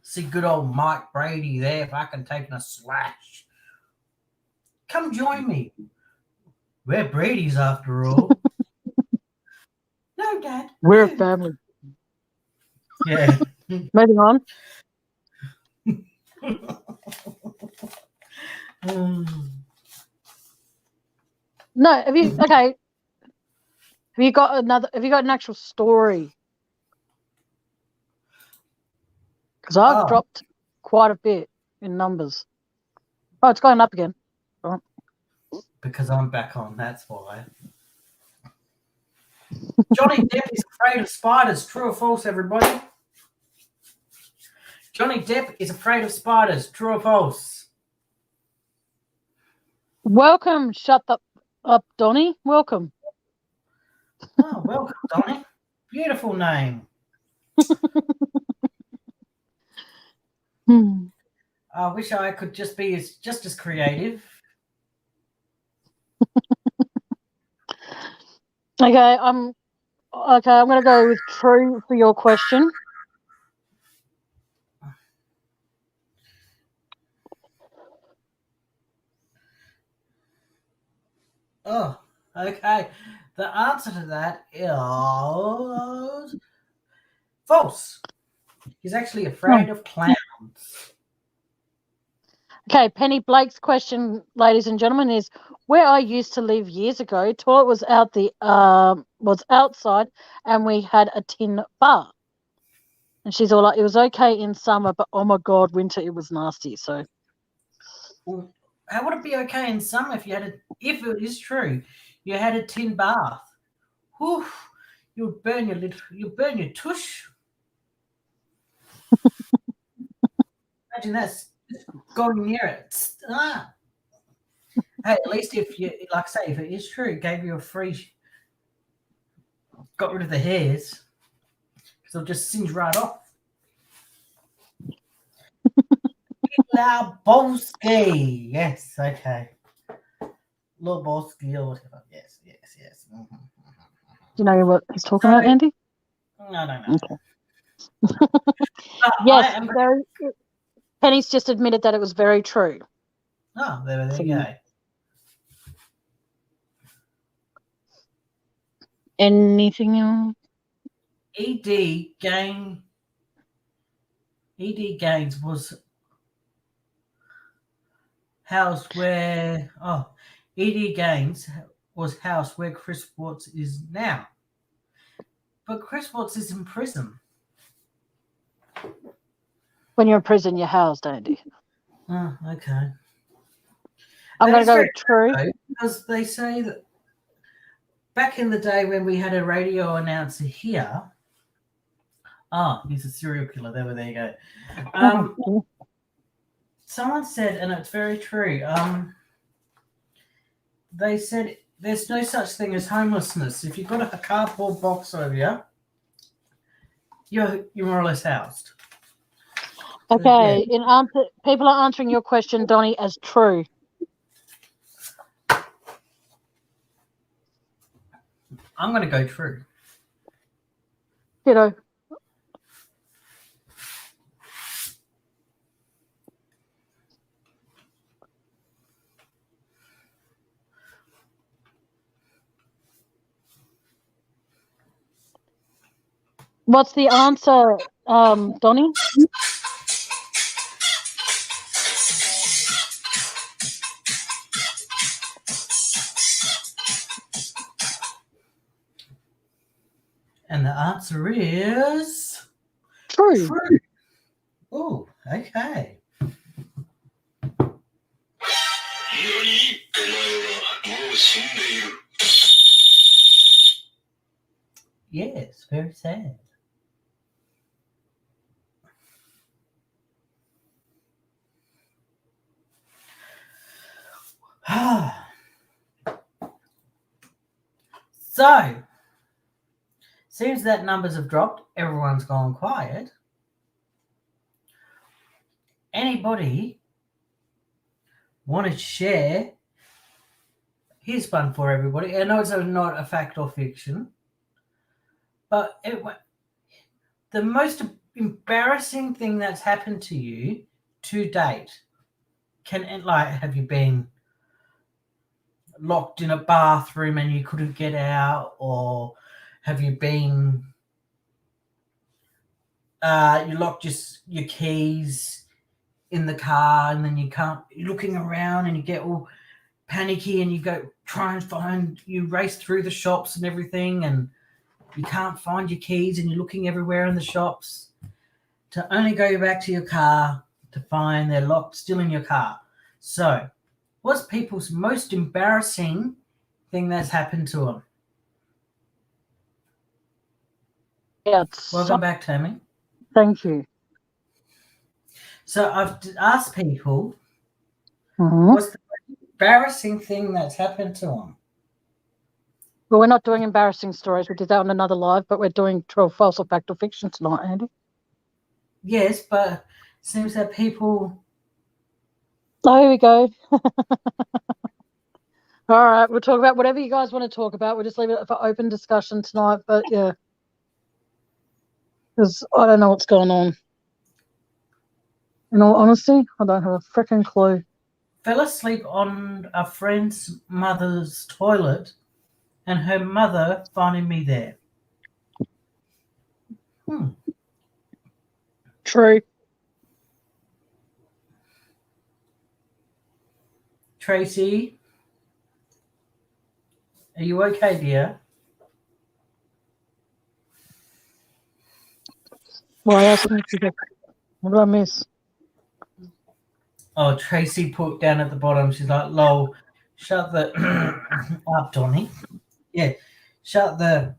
see good old Mike Brady there fucking taking a slash. Come join me. We're Brady's after all. No, Dad. We're a no. family. Yeah. Moving on. No, have you okay? Have you got an actual story? Because I've dropped quite a bit in numbers. Oh, it's going up again. Oh. Because I'm back on, that's why. Johnny Depp is afraid of spiders. True or false, everybody? Johnny Depp is afraid of spiders. True or false? Welcome. Shut up, Donnie. Welcome. Oh, welcome, Donnie. Beautiful name. I wish I could just be just as creative. Okay, I'm going to go with true for your question. Oh, okay. The answer to that is false. He's actually afraid of clowns. Okay, Penny Blake's question, ladies and gentlemen, is where I used to live years ago. Toilet was was outside, and we had a tin bath. And she's all like, it was okay in summer, but oh my god, winter it was nasty. So, Well, how would it be okay in summer if it is true, you had a tin bath? Whew, you'd burn your tush. Imagine that. going near it. Ah. Hey, at least if you, like I say, if it is true, it gave you a free, got rid of the hairs, because they'll just singe right off. Labolski. Yes, okay. Lobolski or whatever. Yes. Mm-hmm. Do you know what he's talking about, Andy? I don't know. Okay. Yes, Penny's just admitted that it was very true. Oh, there you go. Anything else? ED Gaines was housed where ED Gaines was housed where Chris Watts is now. But Chris Watts is in prison. When you're in prison, you're housed, Andy. Oh, okay. I'm going to go with true. Because they say that back in the day when we had a radio announcer here, he's a serial killer. There you go. Someone said, and it's very true, they said there's no such thing as homelessness. If you've got a cardboard box over you, you're more or less housed. Okay, people are answering your question, Donnie, as true. I'm going to go true. Ditto. What's the answer, Donnie? And the answer is true. Oh, okay. Yes, very sad. So, seems that numbers have dropped. Everyone's gone quiet. Anybody want to share? Here's fun for everybody. I know it's not a fact or fiction, but the most embarrassing thing that's happened to you to date. Have you been locked in a bathroom and you couldn't get out, or have you been you locked your keys in the car and then you're looking around and you get all panicky and you go try and find, you race through the shops and everything and you can't find your keys and you're looking everywhere in the shops to only go back to your car to find they're locked still in your car. So what's people's most embarrassing thing that's happened to them? Yeah, Welcome back, Tammy. Thank you. So I've asked people, Mm-hmm. what's the most embarrassing thing that's happened to them? Well, we're not doing embarrassing stories. We did that on another live, but we're doing true or false or fact or fiction tonight, Andy. Yes, but it seems that people... Oh, here we go. All right, we'll talk about whatever you guys want to talk about. We'll just leave it for open discussion tonight, but yeah. Because I don't know what's going on. In all honesty, I don't have a freaking clue. Fell asleep on a friend's mother's toilet and her mother finding me there. True. Tracy, are you okay, dear? Why else? What did I miss? Oh, Tracy put down at the bottom. She's like, lol, shut the up, Donnie. Yeah, shut the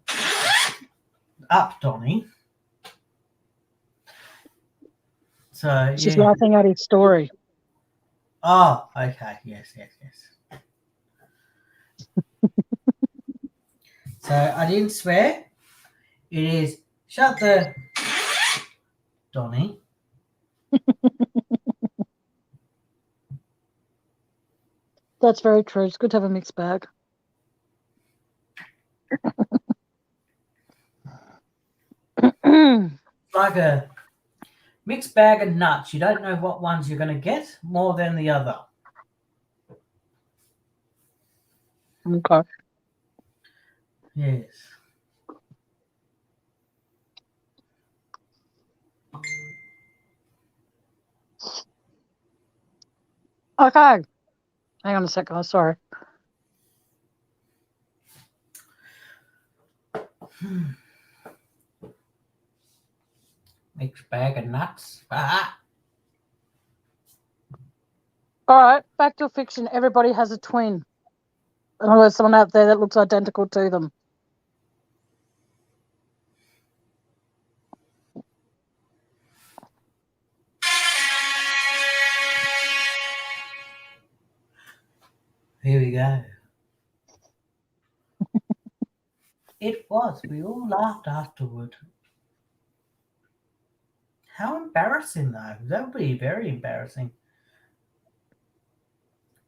up, Donnie. So She's laughing at his story. Oh, okay. Yes. So I didn't swear. It is shut the Donny. That's very true. It's good to have a mixed bag. Like a mixed bag of nuts. You don't know what ones you're going to get more than the other. Okay. Yes. Okay. Hang on a second. I'm sorry. Mixed bag of nuts. Ah. All right. Fact or fiction? Everybody has a twin. In other words, someone out there that looks identical to them. Here we go. It was. We all laughed afterward. How embarrassing, though. That would be very embarrassing.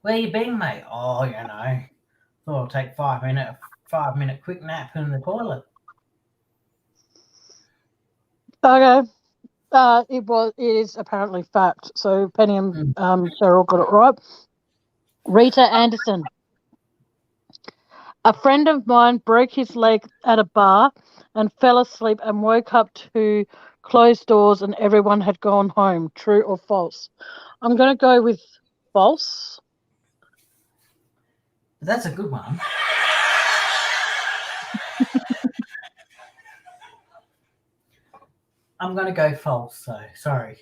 Where you been, mate? Oh, you know. Thought I'll take 5 minute quick nap in the toilet. Okay. It is apparently fact. So Penny and Cheryl got it right. Rita Anderson. A friend of mine broke his leg at a bar and fell asleep and woke up to closed doors and everyone had gone home. True or false? I'm going to go with false. That's a good one. I'm going to go false, though. Sorry,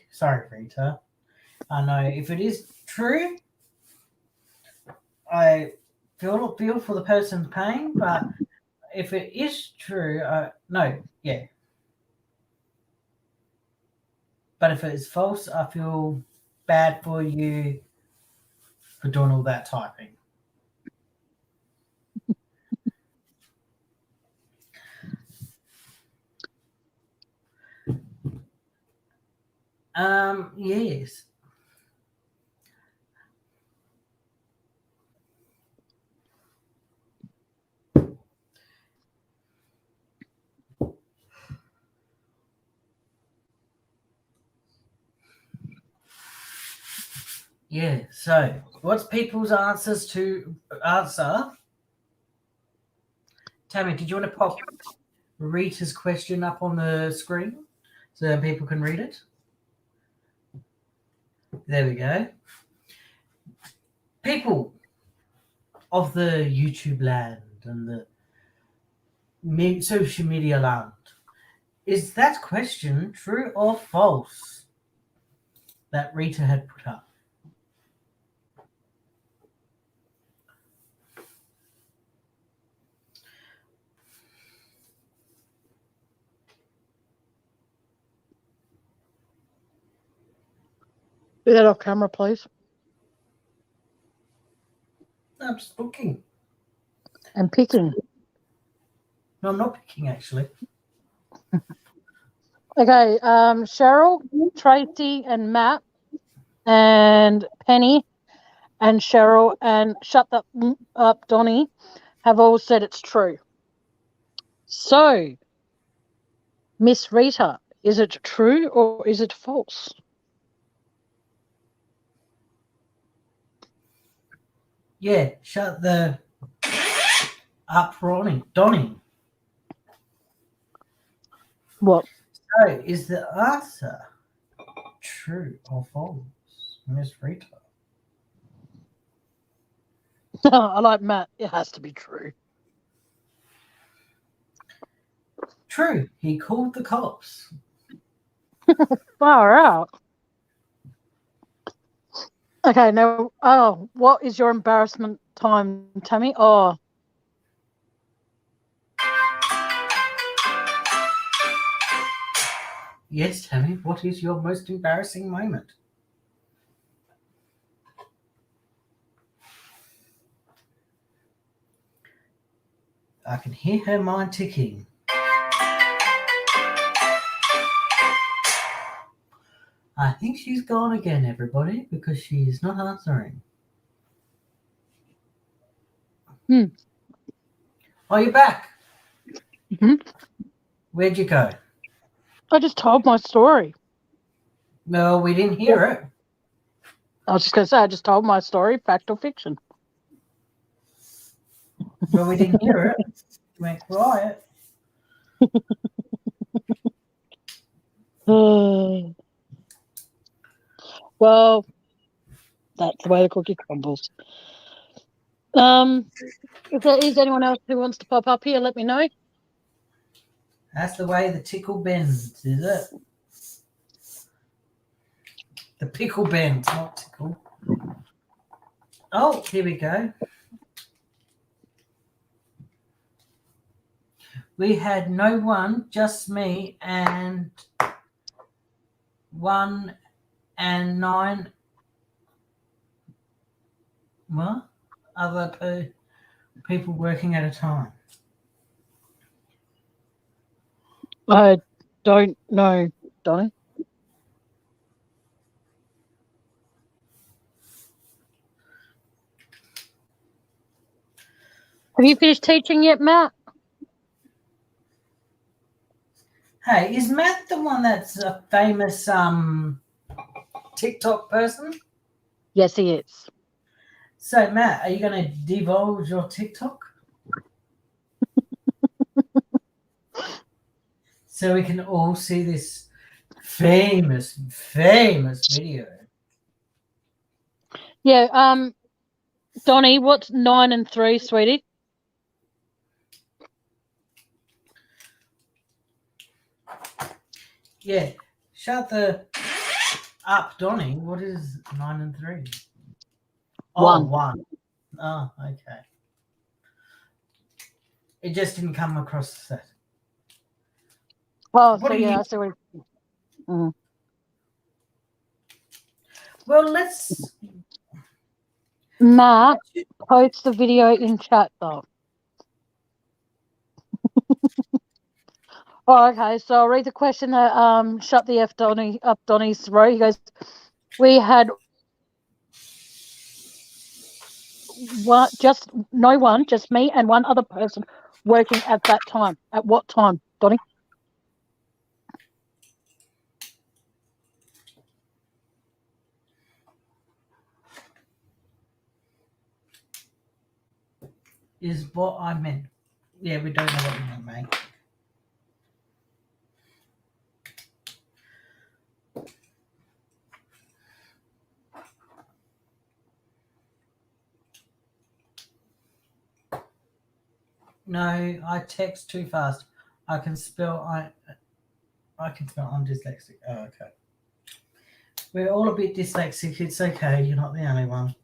Rita. I know if it is true, I feel for the person's pain, but if it is true, no, yeah. But if it is false, I feel bad for you for doing all that typing. Yes. Yeah, so what's people's answers to answer? Tammy, did you want to pop Rita's question up on the screen so that people can read it? There we go. People of the YouTube land and the social media land, is that question true or false that Rita had put up? Do that off camera, please. I'm just looking. And picking. No, I'm not picking, actually. Okay, Cheryl, Tracy, and Matt, and Penny, and Cheryl, and Shut That Up Donnie have all said it's true. So, Miss Rita, is it true or is it false? Yeah, shut the up, Donnie. What? So, is the answer true or false, Miss Rita? I like Matt. It has to be true. True. He called the cops. Far out. Okay, now, what is your embarrassment time, Tammy? Oh. Yes, Tammy, what is your most embarrassing moment? I can hear her mind ticking. I think she's gone again, everybody, because she's not answering. Oh, you're back. Mhm. Where'd you go? I just told my story. No, we didn't hear it. I was just going to say, I just told my story, fact or fiction. But we didn't hear it. You went quiet. Well, that's the way the cookie crumbles. If there is anyone else who wants to pop up here, let me know. That's the way the tickle bends, is it? The pickle bends, not tickle. Oh, here we go. We had no one, just me, and 1 and 9. What? Other people working at a time. I don't know, Donnie. Have you finished teaching yet, Matt? Hey, is Matt the one that's a famous TikTok person? Yes, he is. So, Matt, are you going to divulge your TikTok? So we can all see this famous video. Yeah, Donnie, what's 9 and 3, sweetie? Yeah, shut the up, Donnie. What is 9 and 3? Oh, 1. Oh, okay. It just didn't come across that. Oh, What so do you- yeah, I see what. Well, let's. Matt, post the video in chat though. Oh, okay. So I'll read the question that shut the F Donnie up Donnie's throat. He goes, we had just me and one other person working at that time. At what time, Donnie? Is what I meant. Yeah, we don't know what you meant, mate. No, I text too fast. I can spell. I can spell. I'm dyslexic. Oh, okay. We're all a bit dyslexic. It's okay. You're not the only one.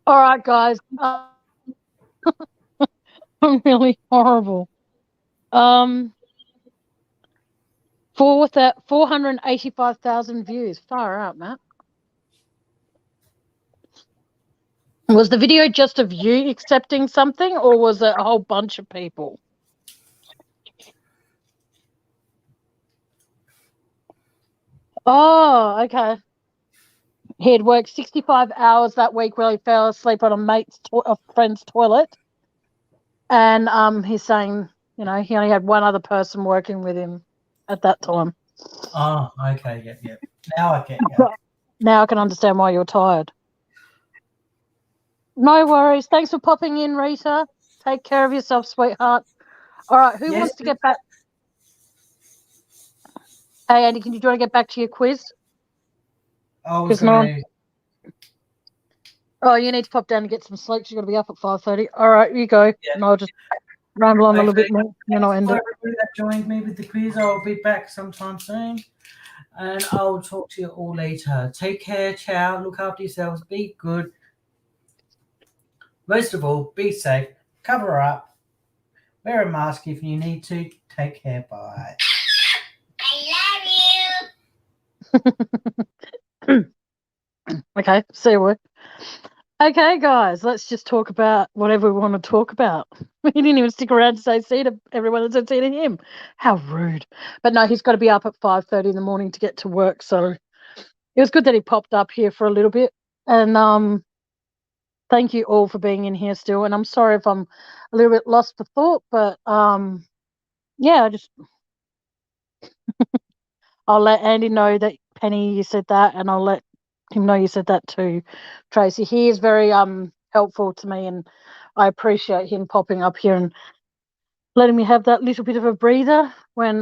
All right, guys. I'm really horrible. 485,000 views. Far out, Matt. Was the video just of you accepting something, or was it a whole bunch of people? Oh, okay. He had worked 65 hours that week while he fell asleep on a friend's toilet. And he's saying, he only had one other person working with him at that time. Oh, okay. Yep. Now I get you. Now I can understand why you're tired. No worries. Thanks for popping in, Rita. Take care of yourself, sweetheart. All right, who wants to get back? Hey, Andy, do you want to get back to your quiz? I was going to... Oh, you need to pop down and get some sleep. You've got to be up at 5:30. All right, you go. Yeah. And I'll just ramble on a little bit more. And I'll end it. Everybody that joined me with the quiz, I'll be back sometime soon. And I'll talk to you all later. Take care. Ciao. Look after yourselves. Be good. Most of all, be safe. Cover up. Wear a mask if you need to. Take care. Bye. I love you. Okay, see you. Okay, guys, let's just talk about whatever we want to talk about. He didn't even stick around to say see to everyone that said see to him. How rude. But no, he's got to be up at 5:30 in the morning to get to work. So it was good that he popped up here for a little bit. And thank you all for being in here still. And I'm sorry if I'm a little bit lost for thought, but yeah, I'll let Andy know that Penny, you said that, and I'll let him know you said that too, Tracy. He is very helpful to me, and I appreciate him popping up here and letting me have that little bit of a breather when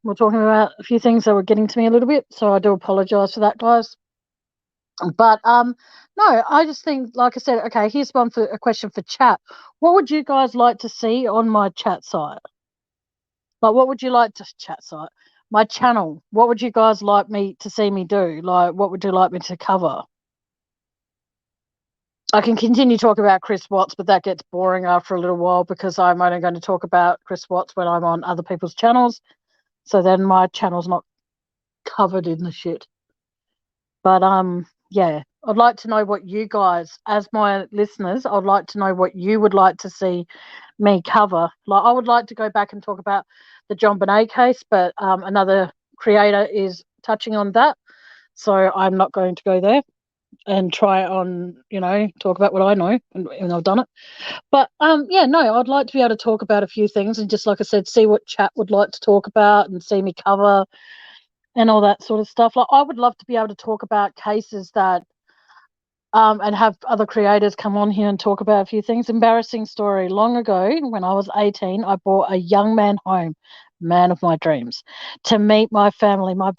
we're talking about a few things that were getting to me a little bit. So I do apologise for that, guys. But no, I just think, like I said, okay, here's one for a question for chat. What would you guys like to see on my chat site? Like, what would you like to chat site? My channel, what would you guys like me to see me do? Like, what would you like me to cover? I can continue talking about Chris Watts, but that gets boring after a little while because I'm only going to talk about Chris Watts when I'm on other people's channels. So then my channel's not covered in the shit. But yeah, I'd like to know what you guys, as my listeners, I'd like to know what you would like to see me cover. Like, I would like to go back and talk about the John Bonet case, but another creator is touching on that, so I'm not going to go there and try on, talk about what I know, and I've done it. But yeah, no, I'd like to be able to talk about a few things and just, like I said, see what chat would like to talk about and see me cover and all that sort of stuff. Like, I would love to be able to talk about cases that and have other creators come on here and talk about a few things. Embarrassing story. Long ago, when I was 18, I brought a young man home, man of my dreams, to meet my family. My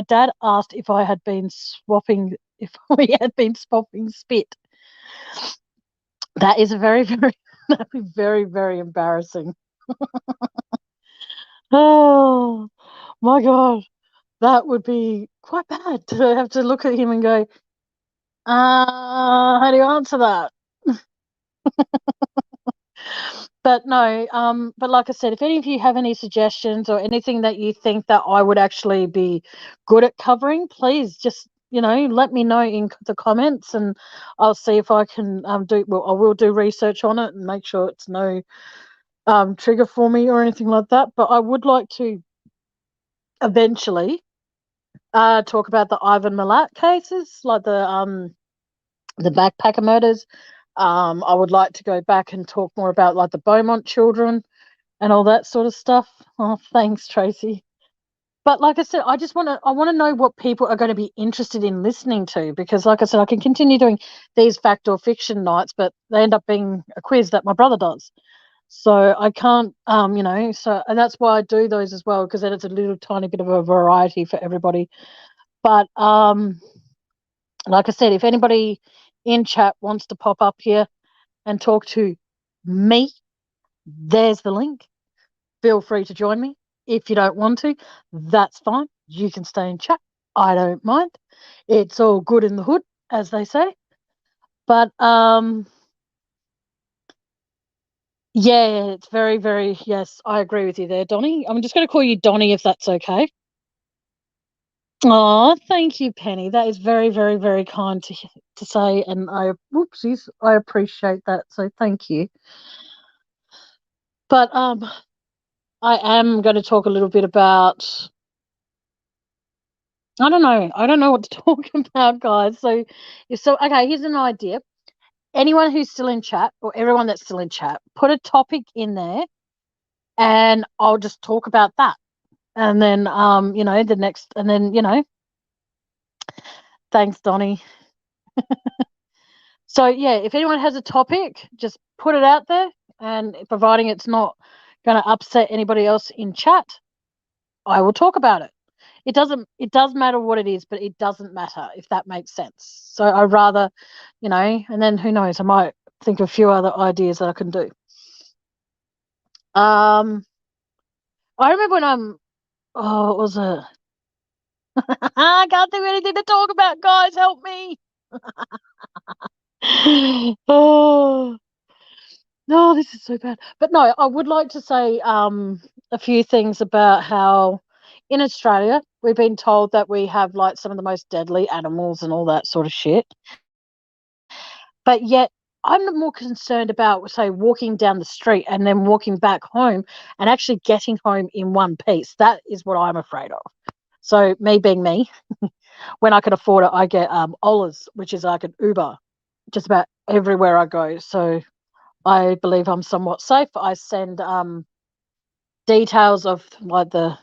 dad asked if I had been swapping, if we had been swapping spit. That is that'd be very, very embarrassing. Oh my God, that would be quite bad to have to look at him and go, how do you answer that? But no, but like I said, if any of you have any suggestions or anything that you think that I would actually be good at covering, please just, let me know in the comments, and I'll see if I can I will do research on it and make sure it's no trigger for me or anything like that. But I would like to eventually talk about the Ivan Milat cases, like the backpacker murders. I would like to go back and talk more about like the Beaumont children and all that sort of stuff. Oh, thanks, Tracy. But like I said, I want to know what people are going to be interested in listening to, because like I said, I can continue doing these fact or fiction nights, but they end up being a quiz that my brother does. So I can't, and that's why I do those as well, because then it's a little tiny bit of a variety for everybody. But like I said, if anybody in chat wants to pop up here and talk to me, there's the link. Feel free to join me. If you don't want to, that's fine. You can stay in chat. I don't mind. It's all good in the hood, as they say. But yeah, it's very, very, yes, I agree with you there, Donnie. I'm just going to call you Donnie if that's okay. Oh, thank you, Penny. That is very, very, very kind to say, and I appreciate that. So thank you. But I am going to talk a little bit about. I don't know what to talk about, guys. So okay, here's an idea. Anyone who's still in chat, or everyone that's still in chat, put a topic in there, and I'll just talk about that. And then the next, and then thanks, Donnie. So yeah, if anyone has a topic, just put it out there, and providing it's not going to upset anybody else in chat, I will talk about it. It does matter what it is, but it doesn't matter, if that makes sense. So I rather, and then who knows, I might think of a few other ideas that I can do. I remember when what was it? I can't think of anything to talk about, guys. Help me. Oh, no, this is so bad. But no, I would like to say a few things about how in Australia, we've been told that we have like some of the most deadly animals and all that sort of shit. But yet, I'm more concerned about, say, walking down the street and then walking back home and actually getting home in one piece. That is what I'm afraid of. So, me being me, when I can afford it, I get Ola's, which is like an Uber, just about everywhere I go. So, I believe I'm somewhat safe. I send details of like the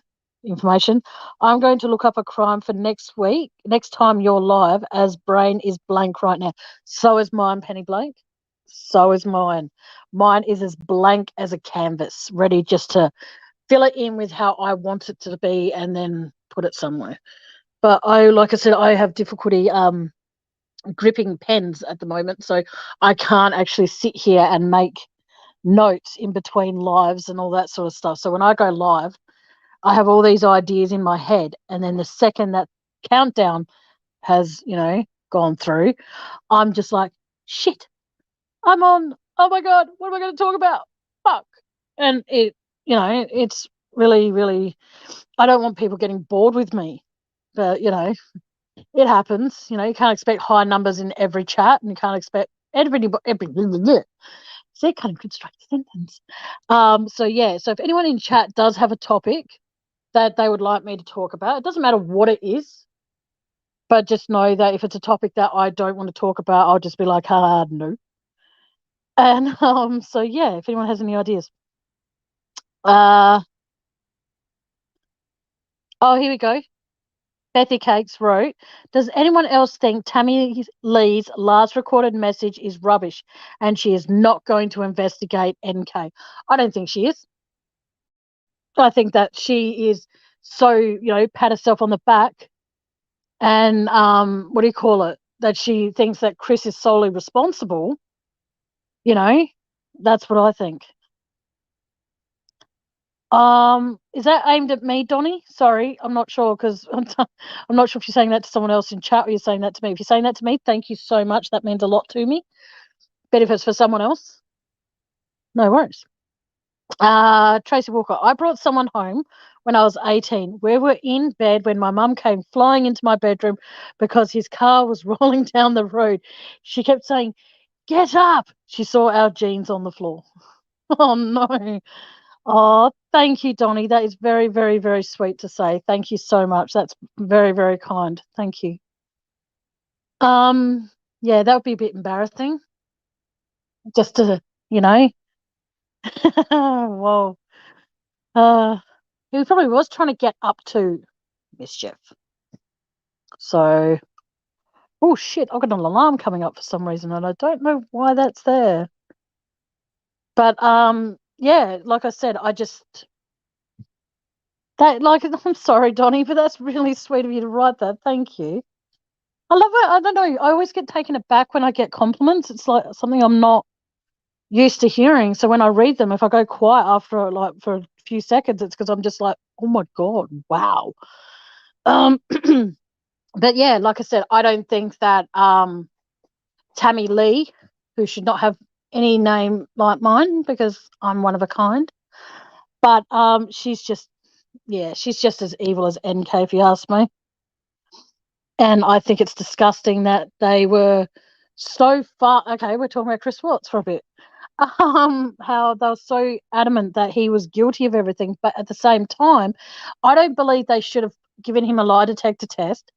information. I'm going to look up a crime for next week, next time you're live, as brain is blank right now. So is mine, Penny Blank. So is mine. Mine is as blank as a canvas, ready just to fill it in with how I want it to be and then put it somewhere. But like I said, I have difficulty gripping pens at the moment, so I can't actually sit here and make notes in between lives and all that sort of stuff. So when I go live, I have all these ideas in my head, and then the second that countdown has, gone through, I'm just like, shit, I'm on. Oh my God, what am I going to talk about? Fuck. And it's really, really, I don't want people getting bored with me, but, it happens. You can't expect high numbers in every chat, and you can't expect everybody. See, can't even construct a sentence. So if anyone in chat does have a topic that they would like me to talk about, it doesn't matter what it is, but just know that if it's a topic that I don't want to talk about, I'll just be like, no. And if anyone has any ideas. Oh, here we go. Bethy Cakes wrote, does anyone else think Tammy Lee's last recorded message is rubbish and she is not going to investigate NK? I don't think she is. I think that she is so, pat herself on the back and what do you call it? That she thinks that Chris is solely responsible. That's what I think. Is that aimed at me, Donnie? Sorry, I'm not sure because I'm not sure if you're saying that to someone else in chat or you're saying that to me. If you're saying that to me, thank you so much. That means a lot to me. But if it's for someone else, no worries. Tracy Walker, I brought someone home when I was 18. We were in bed when my mum came flying into my bedroom because his car was rolling down the road. She kept saying, "Get up." She saw our jeans on the floor. Oh, no. Oh, thank you, Donnie. That is very, very, very sweet to say. Thank you so much. That's very, very kind. Thank you. Yeah, that would be a bit embarrassing. Just to, whoa. He probably was trying to get up to mischief. So, oh shit, I've got an alarm coming up for some reason and I don't know why that's there. But yeah, like I said, I'm sorry, Donnie, but that's really sweet of you to write that. Thank you. I love it. I don't know. I always get taken aback when I get compliments. It's like something I'm not used to hearing. So when I read them, if I go quiet after for a few seconds, it's because I'm just like, oh my God, wow. But yeah, like I said, I don't think that Tammy Lee, who should not have any name like mine because I'm one of a kind, but she's just as evil as NK, if you ask me. And I think it's disgusting that they were so far. Okay, we're talking about Chris Watts for a bit. How they were so adamant that he was guilty of everything, but at the same time, I don't believe they should have given him a lie detector test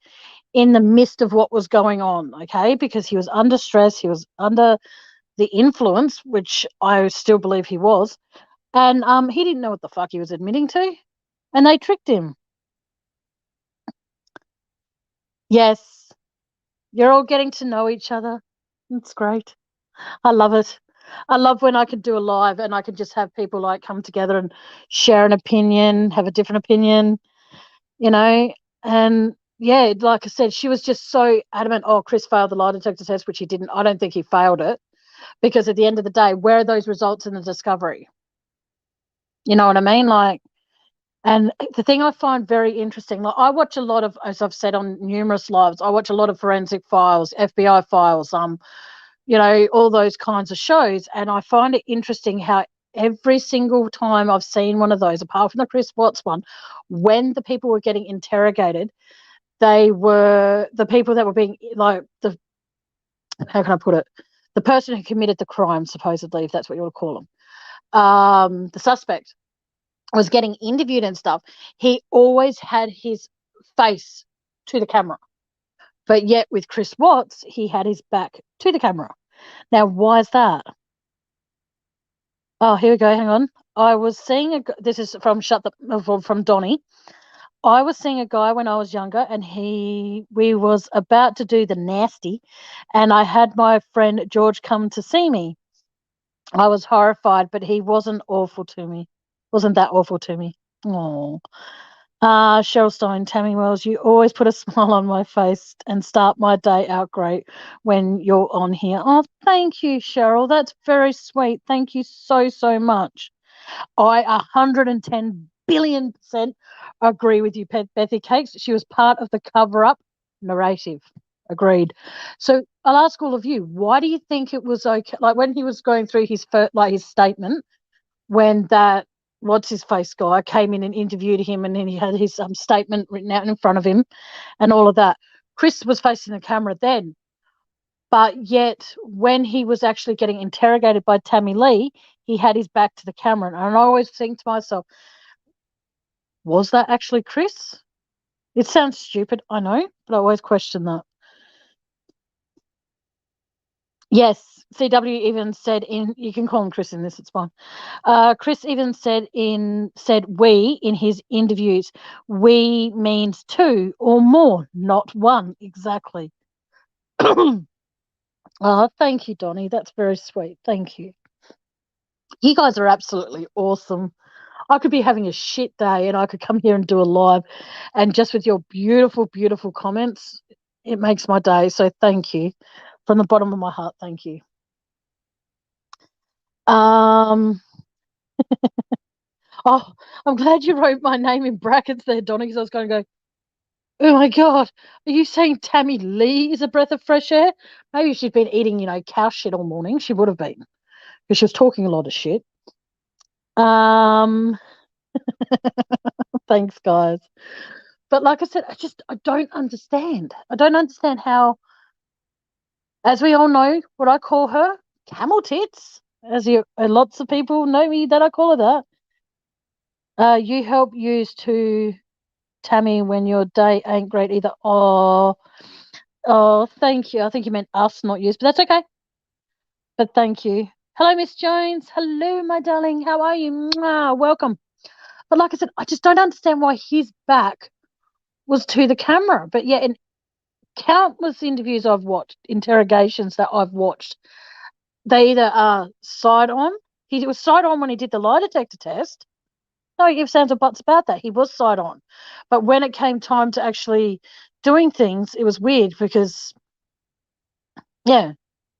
in the midst of what was going on. Okay, because he was under stress, he was under the influence, which I still believe he was, and he didn't know what the fuck he was admitting to, and they tricked him. Yes, you're all getting to know each other. It's great. I love it. I love when I can do a live and I can just have people like come together and share an opinion, have a different opinion, and yeah, like I said, she was just so adamant. Oh, Chris failed the lie detector test, which he didn't. I don't think he failed it because at the end of the day, where are those results in the discovery? You know what I mean? Like, and the thing I find very interesting, like I watch a lot of, as I've said on numerous lives, I watch a lot of forensic files, FBI files, all those kinds of shows. And I find it interesting how every single time I've seen one of those, apart from the Chris Watts one, when the people were getting interrogated, they were the people that were being like how can I put it? The person who committed the crime, supposedly, if that's what you want to call them, the suspect was getting interviewed and stuff. He always had his face to the camera. But yet with Chris Watts, he had his back to the camera. Now, why is that? Oh, here we go. Hang on. I was seeing this is from from Donnie. I was seeing a guy when I was younger, and we was about to do the nasty, and I had my friend George come to see me. I was horrified, but he wasn't awful to me. Wasn't that awful to me? Oh. Cheryl Stein, Tammy Wells, you always put a smile on my face and start my day out great when you're on here. Oh, thank you, Cheryl. That's very sweet. Thank you so, so much. I 110 billion% agree with you, Bethy Cakes. She was part of the cover-up narrative. Agreed. So I'll ask all of you, why do you think it was okay? Like when he was going through his his statement, when that what's his face guy came in and interviewed him, and then he had his statement written out in front of him and all of that. Chris was facing the camera then, but yet when he was actually getting interrogated by Tammy Lee, he had his back to the camera. And I always think to myself, was that actually Chris? It sounds stupid, I know, but I always question that. Yes, CW even said you can call him Chris in this, it's fine. Chris even said we in his interviews. We means two or more, not one, exactly. Thank you, Donnie. That's very sweet. Thank you. You guys are absolutely awesome. I could be having a shit day and I could come here and do a live, and just with your beautiful, beautiful comments, it makes my day. So thank you. From the bottom of my heart, thank you. Oh, I'm glad you wrote my name in brackets there, Donnie, because I was going to go, oh my God, are you saying Tammy Lee is a breath of fresh air? Maybe she's been eating, cow shit all morning. She would have been, because she was talking a lot of shit. Thanks, guys. But like I said, I don't understand. I don't understand how, as we all know, what I call her, camel tits, lots of people know me that I call her that. You help use to Tammy when your day ain't great either. Oh, thank you. I think you meant us, not you, but that's okay. But thank you. Hello, Miss Jones. Hello, my darling. How are you? Mwah, welcome. But like I said, I just don't understand why his back was to the camera. But yeah, in countless interviews I've watched, interrogations that I've watched, they either are side on. He was side on when he did the lie detector test. No ifs, ands, or buts about that. He was side on. But when it came time to actually doing things, it was weird because, yeah,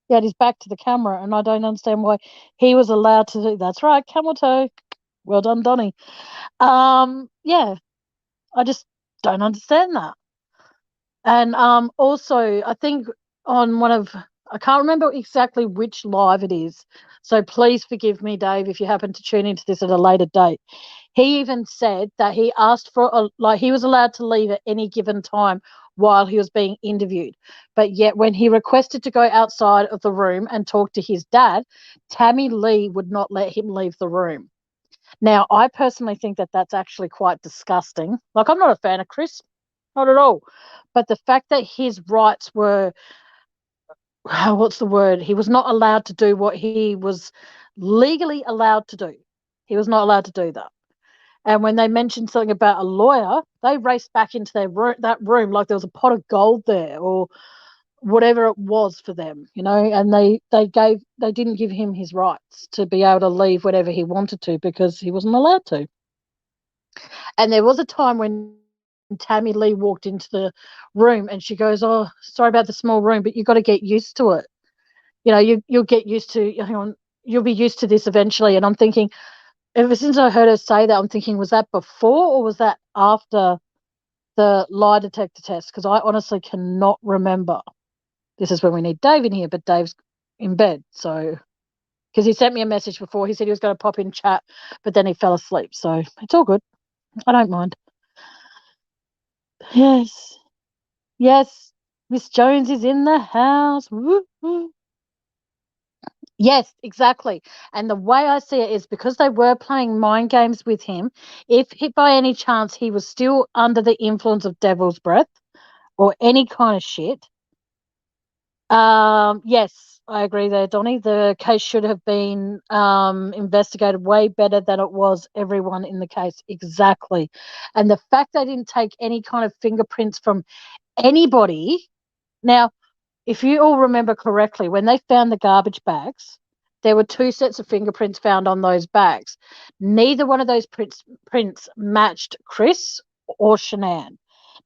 he had his back to the camera, and I don't understand why he was allowed to do. That's right, camel toe. Well done, Donnie. Yeah, I just don't understand that. And also, I think on I can't remember exactly which live it is, so please forgive me, Dave, if you happen to tune into this at a later date. He even said that he asked for he was allowed to leave at any given time while he was being interviewed. But yet when he requested to go outside of the room and talk to his dad, Tammy Lee would not let him leave the room. Now, I personally think that that's actually quite disgusting. Like, I'm not a fan of Chris, not at all. But the fact that his rights were, what's the word? He was not allowed to do what he was legally allowed to do. He was not allowed to do that. And when they mentioned something about a lawyer, they raced back into that room like there was a pot of gold there or whatever it was for them, and they didn't give him his rights to be able to leave whenever he wanted to because he wasn't allowed to. And there was a time when Tammy Lee walked into the room and she goes, oh, sorry about the small room, but you've got to get used to it. You'll get used to, you'll be used to this eventually. And I'm thinking, ever since I heard her say that, I'm thinking, was that before or was that after the lie detector test? Because I honestly cannot remember. This is when we need Dave in here, but Dave's in bed. So because he sent me a message before. He said he was going to pop in chat, but then he fell asleep. So it's all good. I don't mind. Yes. Yes. Miss Jones is in the house. Woo-hoo. Yes, exactly. And the way I see it is because they were playing mind games with him, if by any chance he was still under the influence of devil's breath or any kind of shit, yes, I agree there, Donnie. The case should have been investigated way better than it was. Everyone in the case, exactly. And the fact they didn't take any kind of fingerprints from anybody. Now, if you all remember correctly, when they found the garbage bags, there were 2 sets of fingerprints found on those bags. Neither one of those prints matched Chris or Shanann.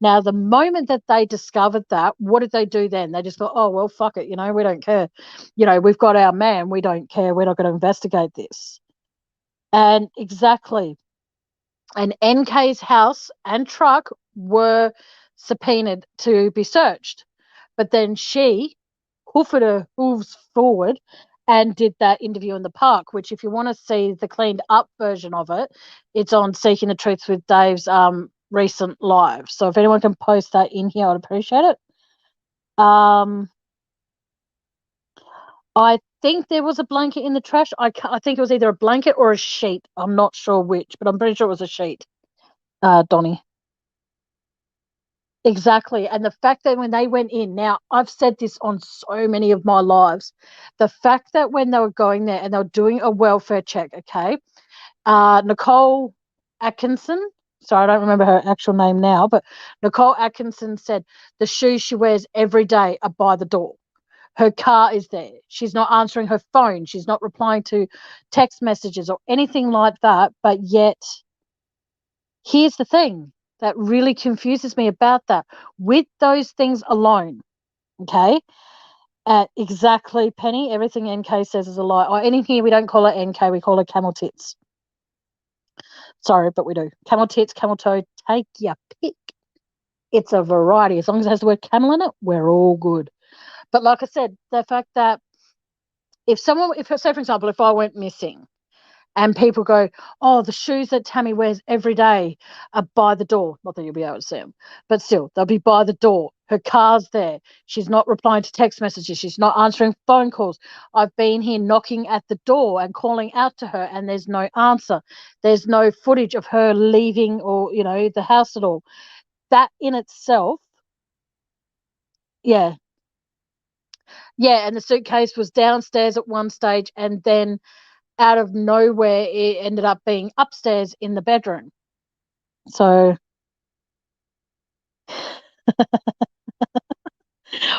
Now, the moment that they discovered that, what did they do then? They just thought, oh, well, fuck it. We don't care. We've got our man. We don't care. We're not going to investigate this. And exactly. And NK's house and truck were subpoenaed to be searched. But then she hoofed her hooves forward and did that interview in the park, which if you want to see the cleaned up version of it, it's on Seeking the Truth with Dave's recent live. So if anyone can post that in here, I'd appreciate it. I think there was a blanket in the trash. I think it was either a blanket or a sheet. I'm not sure which, but I'm pretty sure it was a sheet, Donnie. Exactly. And the fact that when they went in, now I've said this on so many of my lives, the fact that when they were going there and they were doing a welfare check, okay, Nicole Atkinson, sorry, I don't remember her actual name now, but Nicole Atkinson said the shoes she wears every day are by the door. Her car is there. She's not answering her phone. She's not replying to text messages or anything like that. But yet, here's the thing that really confuses me about that. With those things alone, okay, exactly, Penny, everything NK says is a lie. Or in here, we don't call it NK, we call it camel tits. Sorry, but we do. Camel tits, camel toe, take your pick. It's a variety. As long as it has the word camel in it, we're all good. But like I said, the fact that if say, for example, if I went missing and people go, oh, the shoes that Tammy wears every day are by the door. Not that you'll be able to see them, but still, they'll be by the door. Her car's there. She's not replying to text messages. She's not answering phone calls. I've been here knocking at the door and calling out to her, and there's no answer. There's no footage of her leaving or, the house at all. That in itself, yeah. Yeah, and the suitcase was downstairs at one stage, and then out of nowhere, it ended up being upstairs in the bedroom. So,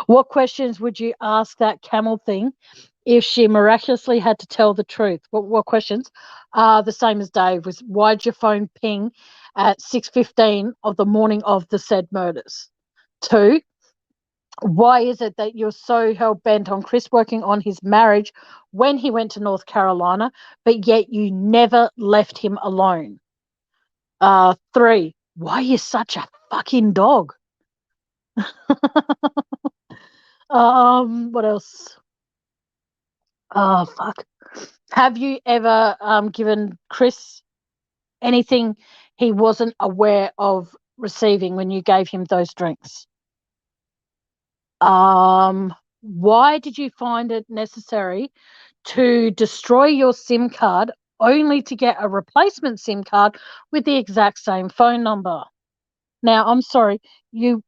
what questions would you ask that camel thing if she miraculously had to tell the truth? What questions? The same as Dave was, why'd your phone ping at 6:15 of the morning of the said murders? 2, why is it that you're so hell-bent on Chris working on his marriage when he went to North Carolina, but yet you never left him alone? 3, why are you such a fucking dog? What else? Oh, fuck. Have you ever given Chris anything he wasn't aware of receiving when you gave him those drinks? Why did you find it necessary to destroy your SIM card only to get a replacement SIM card with the exact same phone number? Now, I'm sorry, yep,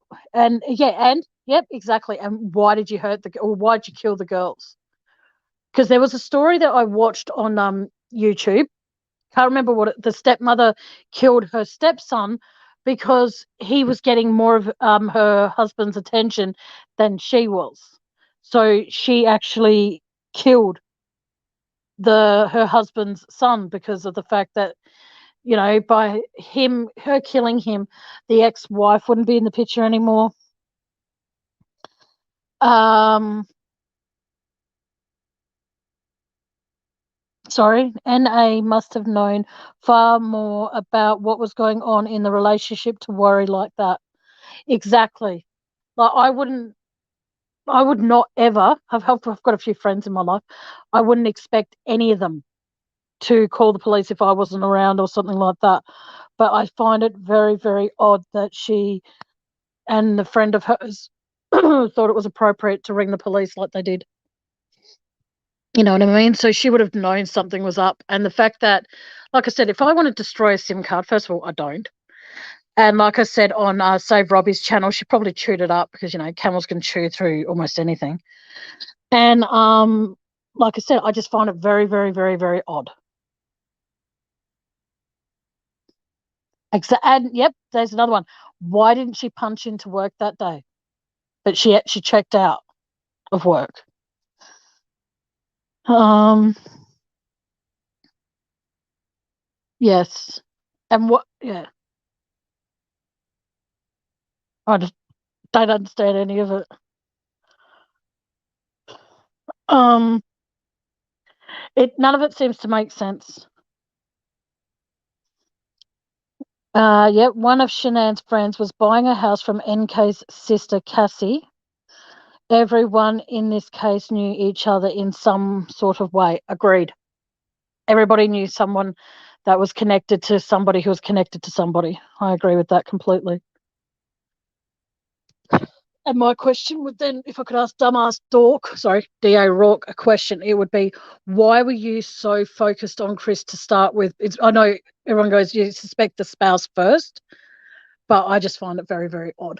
exactly. And why did you why did you kill the girls? Because there was a story that I watched on YouTube. Can't remember the stepmother killed her stepson because he was getting more of her husband's attention than she was. So she actually killed her husband's son because of the fact that, by her killing him, the ex-wife wouldn't be in the picture anymore. Sorry, NA must have known far more about what was going on in the relationship to worry like that. Exactly. Like, I wouldn't, I would not ever I've got a few friends in my life. I wouldn't expect any of them to call the police if I wasn't around or something like that. But I find it very, very odd that she and the friend of hers thought it was appropriate to ring the police like they did. You know what I mean? So she would have known something was up. And the fact that, like I said, if I want to destroy a SIM card, first of all, I don't. And like I said on Save Robbie's channel, she probably chewed it up because, you know, camels can chew through almost anything. And like I said, I just find it very, very, very, very odd. And yep, there's another one. Why didn't she punch into work that day? But she checked out of work. Yes. And what? Yeah. I just don't understand any of it. None of it seems to make sense. Yep, one of Shanann's friends was buying a house from NK's sister, Cassie. Everyone in this case knew each other in some sort of way. Agreed. Everybody knew someone that was connected to somebody who was connected to somebody. I agree with that completely. And my question would then, if I could ask dumbass D.A. Rourke a question, it would be, why were you so focused on Chris to start with? I know everyone goes, you suspect the spouse first, but I just find it very, very odd.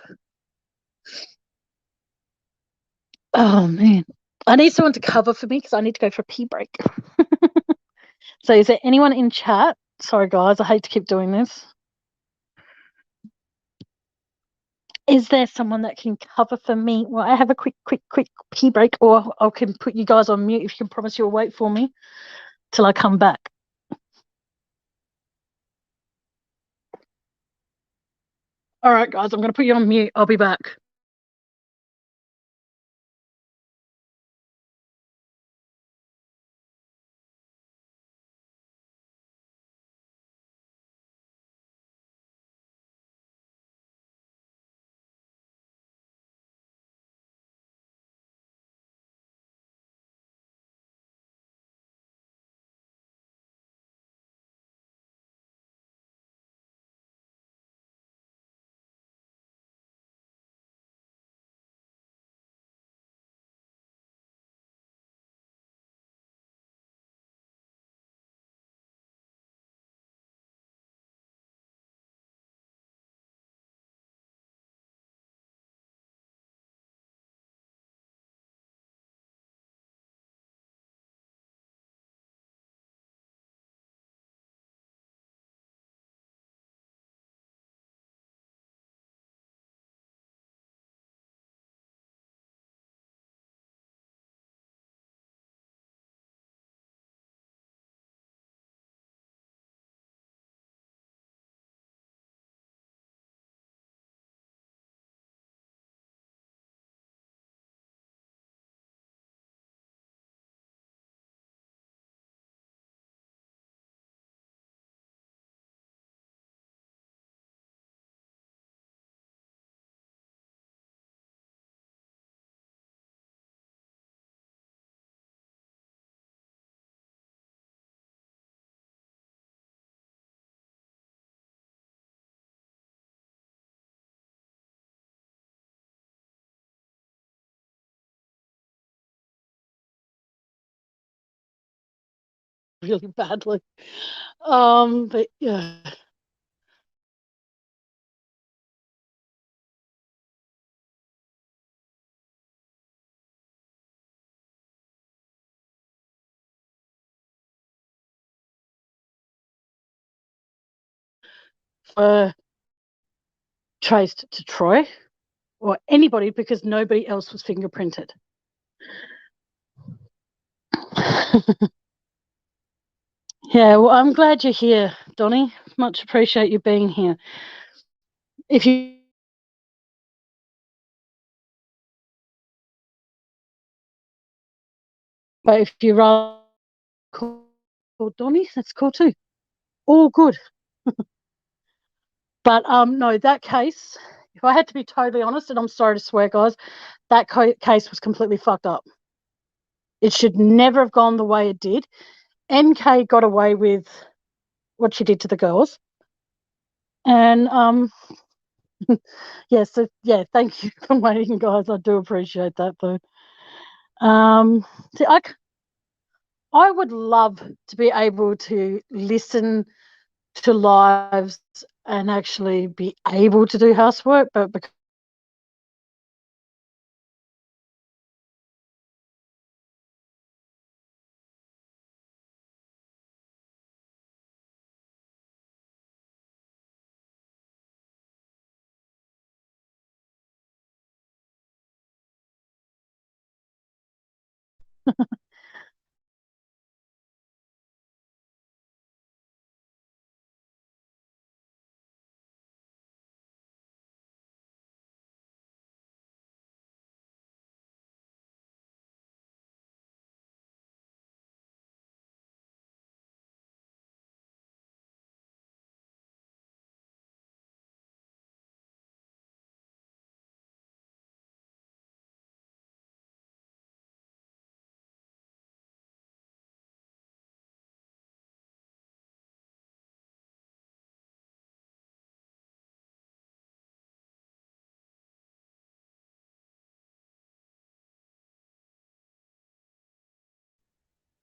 Oh, man. I need someone to cover for me because I need to go for a pee break. So is there anyone in chat? Sorry, guys, I hate to keep doing this. Is there someone that can cover for me while I have a quick pee break, or I can put you guys on mute if you can promise you'll wait for me till I come back? All right, guys, I'm going to put you on mute. I'll be back. Really badly. But yeah. Traced to Troy or anybody because nobody else was fingerprinted. Yeah, well, I'm glad you're here, Donnie. Much appreciate you being here. If you rather call Donnie, that's cool too. All good. But no, that case, if I had to be totally honest, and I'm sorry to swear, guys, that case was completely fucked up. It should never have gone the way it did. NK got away with what she did to the girls. And yeah, so yeah, thank you for waiting, guys. I do appreciate that though. See, I would love to be able to listen to lives and actually be able to do housework, but because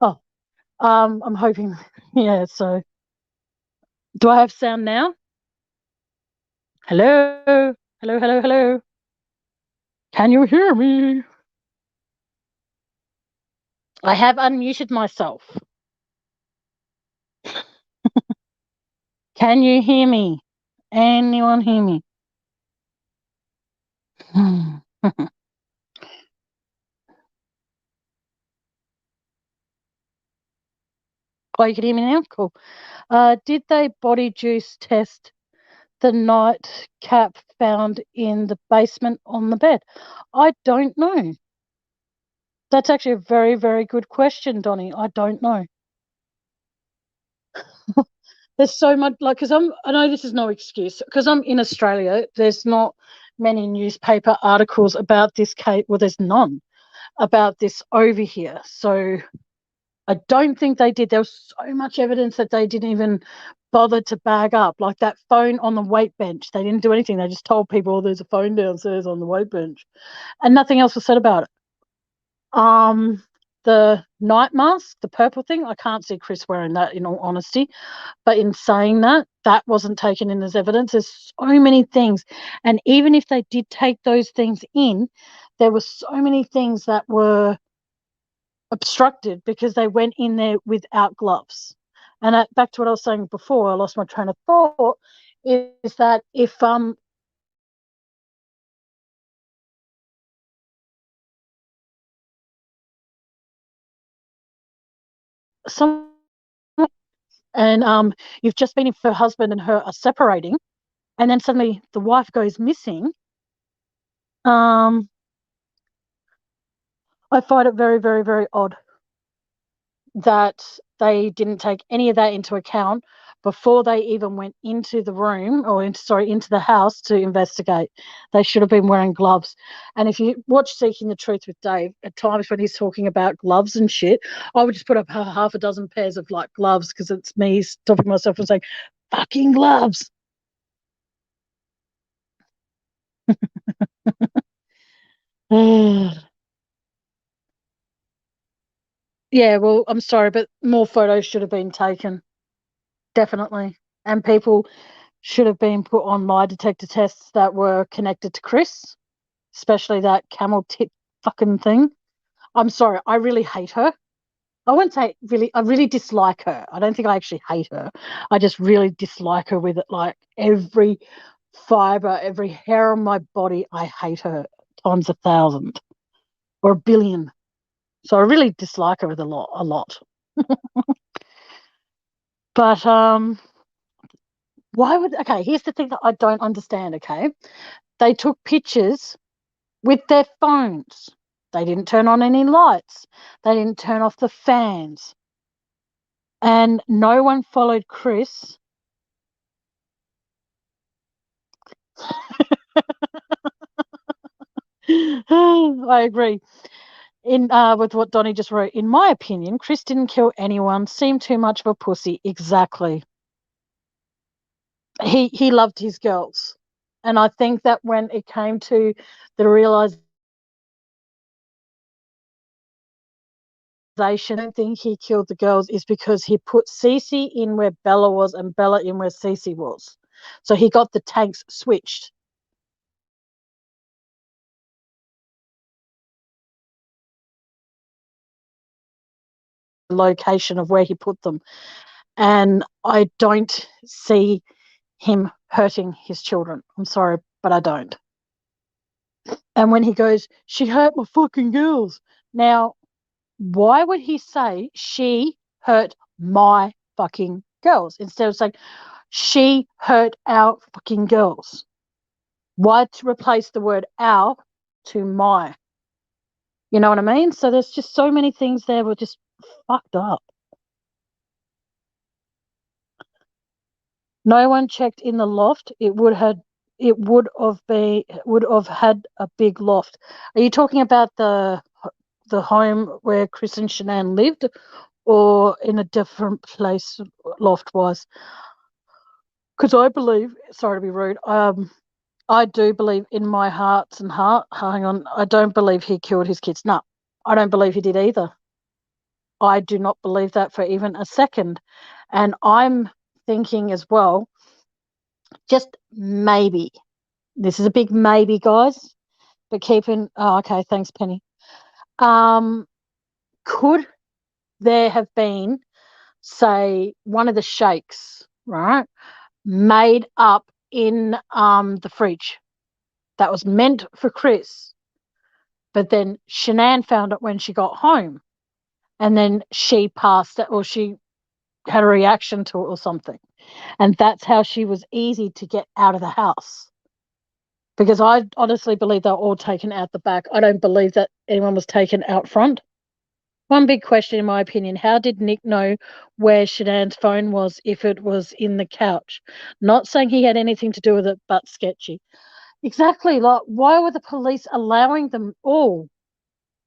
oh, I'm hoping, yeah. So, do I have sound now? Hello, hello, hello, hello. Can you hear me? I have unmuted myself. Can you hear me? Anyone hear me? Oh, you can hear me now? Cool. Did they body juice test the nightcap found in the basement on the bed? I don't know. That's actually a very, very good question, Donnie. I don't know. There's so much, like, because I know this is no excuse, because I'm in Australia, there's not many newspaper articles about this case. Well, there's none about this over here. So I don't think they did. There was so much evidence that they didn't even bother to bag up. Like that phone on the weight bench. They didn't do anything. They just told people, oh, there's a phone downstairs on the weight bench. And nothing else was said about it. The night mask, the purple thing, I can't see Chris wearing that in all honesty. But in saying that, that wasn't taken in as evidence. There's so many things. And even if they did take those things in, there were so many things that were obstructed because they went in there without gloves. And back to what I was saying before, I lost my train of thought, is that if someone and you've just been if her husband and her are separating, and then suddenly the wife goes missing, I find it very, very, very odd that they didn't take any of that into account before they even went into the room or into the house to investigate. They should have been wearing gloves. And if you watch Seeking the Truth with Dave, at times when he's talking about gloves and shit, I would just put up half a dozen pairs of like gloves because it's me stopping myself and saying, fucking gloves. Yeah, well, I'm sorry, but more photos should have been taken. Definitely. And people should have been put on lie detector tests that were connected to Chris, especially that camel tip fucking thing. I'm sorry, I really hate her. I wouldn't say really, I really dislike her. I don't think I actually hate her. I just really dislike her with it, like every fiber, every hair on my body. I hate her times 1,000 or 1,000,000,000. So I really dislike her with a lot. But why would, okay, here's the thing that I don't understand, okay? They took pictures with their phones. They didn't turn on any lights. They didn't turn off the fans. And no one followed Chris. I agree. In with what Donnie just wrote, in my opinion, Chris didn't kill anyone, seemed too much of a pussy. Exactly. He loved his girls. And I think that when it came to the realization, I don't think he killed the girls is because he put Cece in where Bella was and Bella in where Cece was. So he got the tanks switched. Location of where he put them. And I don't see him hurting his children. I'm sorry, but I don't. And when he goes, she hurt my fucking girls. Now, why would he say she hurt my fucking girls instead of saying she hurt our fucking girls? Why to replace the word our to my? You know what I mean? So there's just so many things there were just fucked up. No one checked in the loft. It would have had a big loft. Are you talking about the home where Chris and Shanann lived, or in a different place loft was? Because I believe, sorry to be rude, I do believe in my heart, hang on, I don't believe he killed his kids. No, I don't believe he did either. I do not believe that for even a second. And I'm thinking as well, just maybe, this is a big maybe, guys, but okay, thanks, Penny. Could there have been, say, one of the shakes, right, made up in the fridge that was meant for Chris, but then Shanann found it when she got home, and then she passed it, or she had a reaction to it or something, and that's how she was easy to get out of the house. Because I honestly believe they're all taken out the back. I don't believe that anyone was taken out front. One big question, in my opinion, how did Nick know where Shanann's phone was if it was in the couch? Not saying he had anything to do with it, but sketchy. Exactly. Like, why were the police allowing them all,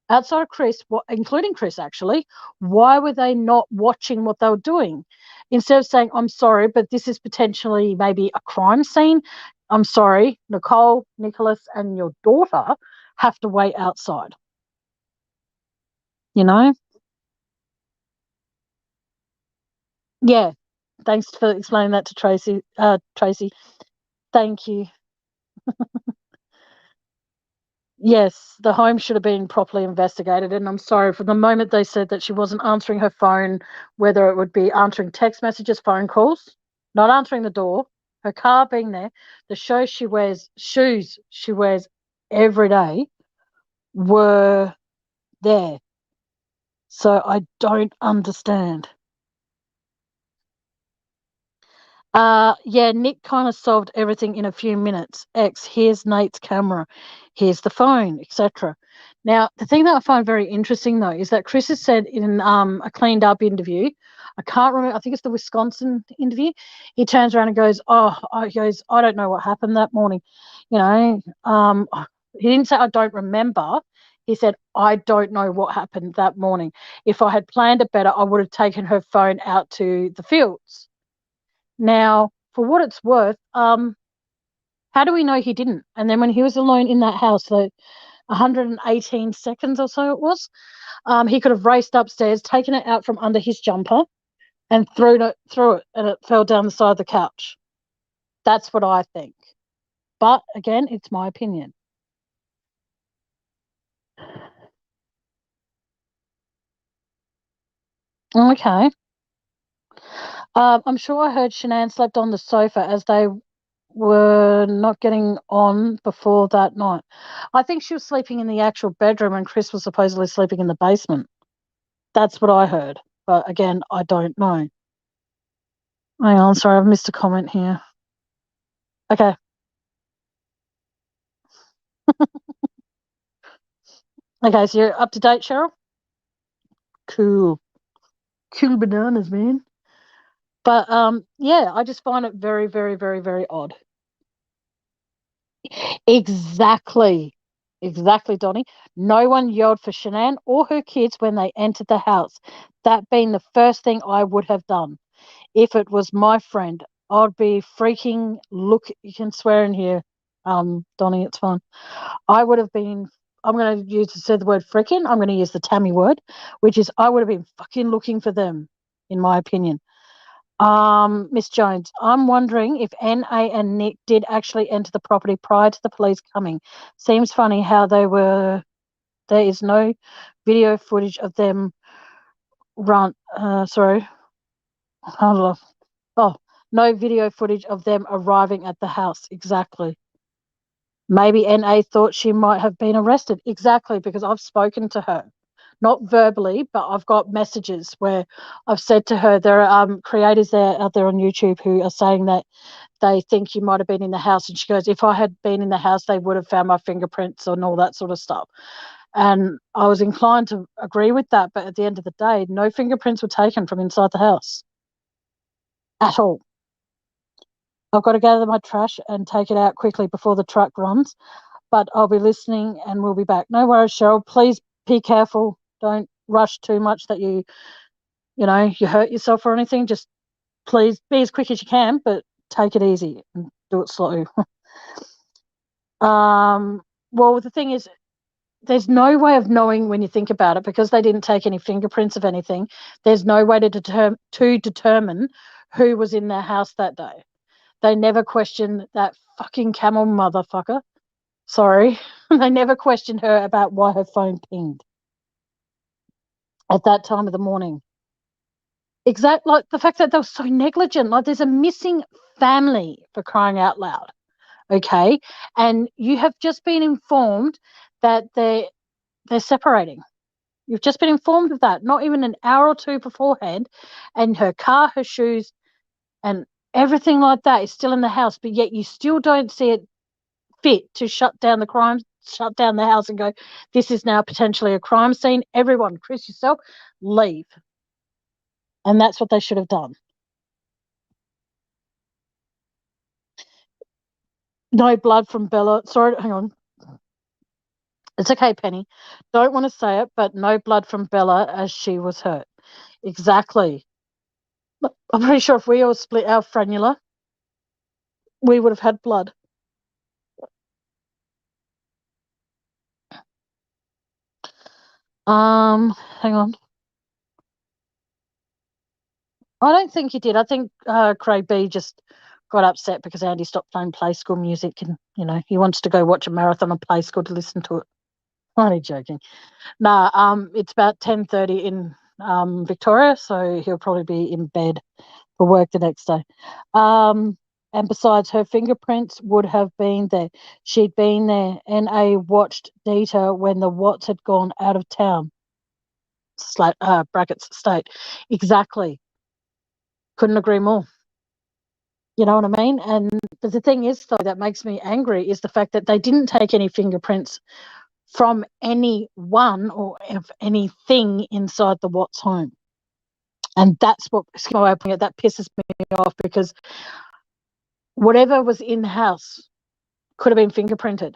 outside of Chris, including Chris actually, why were they not watching what they were doing? Instead of saying, I'm sorry, but this is potentially maybe a crime scene. I'm sorry, Nicole, Nicholas, and your daughter have to wait outside. You know? Yeah. Thanks for explaining that to Tracy. Tracy, thank you. Yes, the home should have been properly investigated. And I'm sorry, from the moment they said that she wasn't answering her phone, whether it would be answering text messages, phone calls, not answering the door, her car being there, the shoes she wears every day were there. So I don't understand. Yeah, Nick kind of solved everything in a few minutes. Here's Nate's camera, here's the phone, etc. Now, the thing that I find very interesting though is that Chris has said in a cleaned up interview, I can't remember, I think it's the Wisconsin interview. He turns around and goes, I don't know what happened that morning. You know, he didn't say I don't remember. He said, I don't know what happened that morning. If I had planned it better, I would have taken her phone out to the fields. Now, for what it's worth, how do we know he didn't? And then when he was alone in that house for 118 seconds or so it was, he could have raced upstairs, taken it out from under his jumper and thrown it through it, and it fell down the side of the couch. That's what I think. But again, it's my opinion. Okay. I'm sure I heard Shanann slept on the sofa as they were not getting on before that night. I think she was sleeping in the actual bedroom and Chris was supposedly sleeping in the basement. That's what I heard. But again, I don't know. Hang on, sorry, I've missed a comment here. Okay. Okay, so you're up to date, Cheryl? Cool. Cool bananas, man. But yeah, I just find it very, very, very, very odd. Exactly. Exactly, Donnie. No one yelled for Shanann or her kids when they entered the house. That being the first thing I would have done. If it was my friend, I'd be freaking look. You can swear in here, Donnie. It's fine. I would have been. I'm going to use the word freaking. I'm going to use the Tammy word, which is I would have been fucking looking for them, in my opinion. Miss Jones, I'm wondering if NA and Nick did actually enter the property prior to the police coming. Seems funny how there is no video footage of them no video footage of them arriving at the house. Exactly. Maybe NA thought she might have been arrested. Exactly, because I've spoken to her. Not verbally, but I've got messages where I've said to her, there are creators out there on YouTube who are saying that they think you might have been in the house. And she goes, if I had been in the house, they would have found my fingerprints and all that sort of stuff. And I was inclined to agree with that. But at the end of the day, no fingerprints were taken from inside the house at all. I've got to gather my trash and take it out quickly before the truck runs. But I'll be listening and we'll be back. No worries, Cheryl. Please be careful. Don't rush too much that you hurt yourself or anything. Just please be as quick as you can, but take it easy and do it slow. Well, the thing is, there's no way of knowing when you think about it because they didn't take any fingerprints of anything. There's no way to determine who was in their house that day. They never questioned that fucking camel motherfucker. Sorry. They never questioned her about why her phone pinged at that time of the morning. Exactly, like the fact that they were so negligent. Like there's a missing family, for crying out loud. Okay, and you have just been informed that they're separating. You've just been informed of that, not even an hour or two beforehand, and her car, her shoes, and everything like that is still in the house, but yet you still don't see it fit to shut down the house and go, this is now potentially a crime scene. Everyone, Chris, yourself, leave. And that's what they should have done. No blood from Bella. Sorry, hang on. It's okay, Penny. Don't want to say it, but no blood from Bella as she was hurt. Exactly. I'm pretty sure if we all split our frenula, we would have had blood. Hang on. I don't think he did. I think Craig B just got upset because Andy stopped playing Play School music and, he wants to go watch a marathon on Play School to listen to it. I'm only joking. Nah, it's about 10:30 in Victoria, so he'll probably be in bed for work the next day. And besides, her fingerprints would have been there. She'd been there. NA watched Dita when the Watts had gone out of town. Brackets state. Exactly. Couldn't agree more. You know what I mean? But the thing is, though, that makes me angry is the fact that they didn't take any fingerprints from anyone or of anything inside the Watts home. And that's what that pisses me off because whatever was in the house could have been fingerprinted.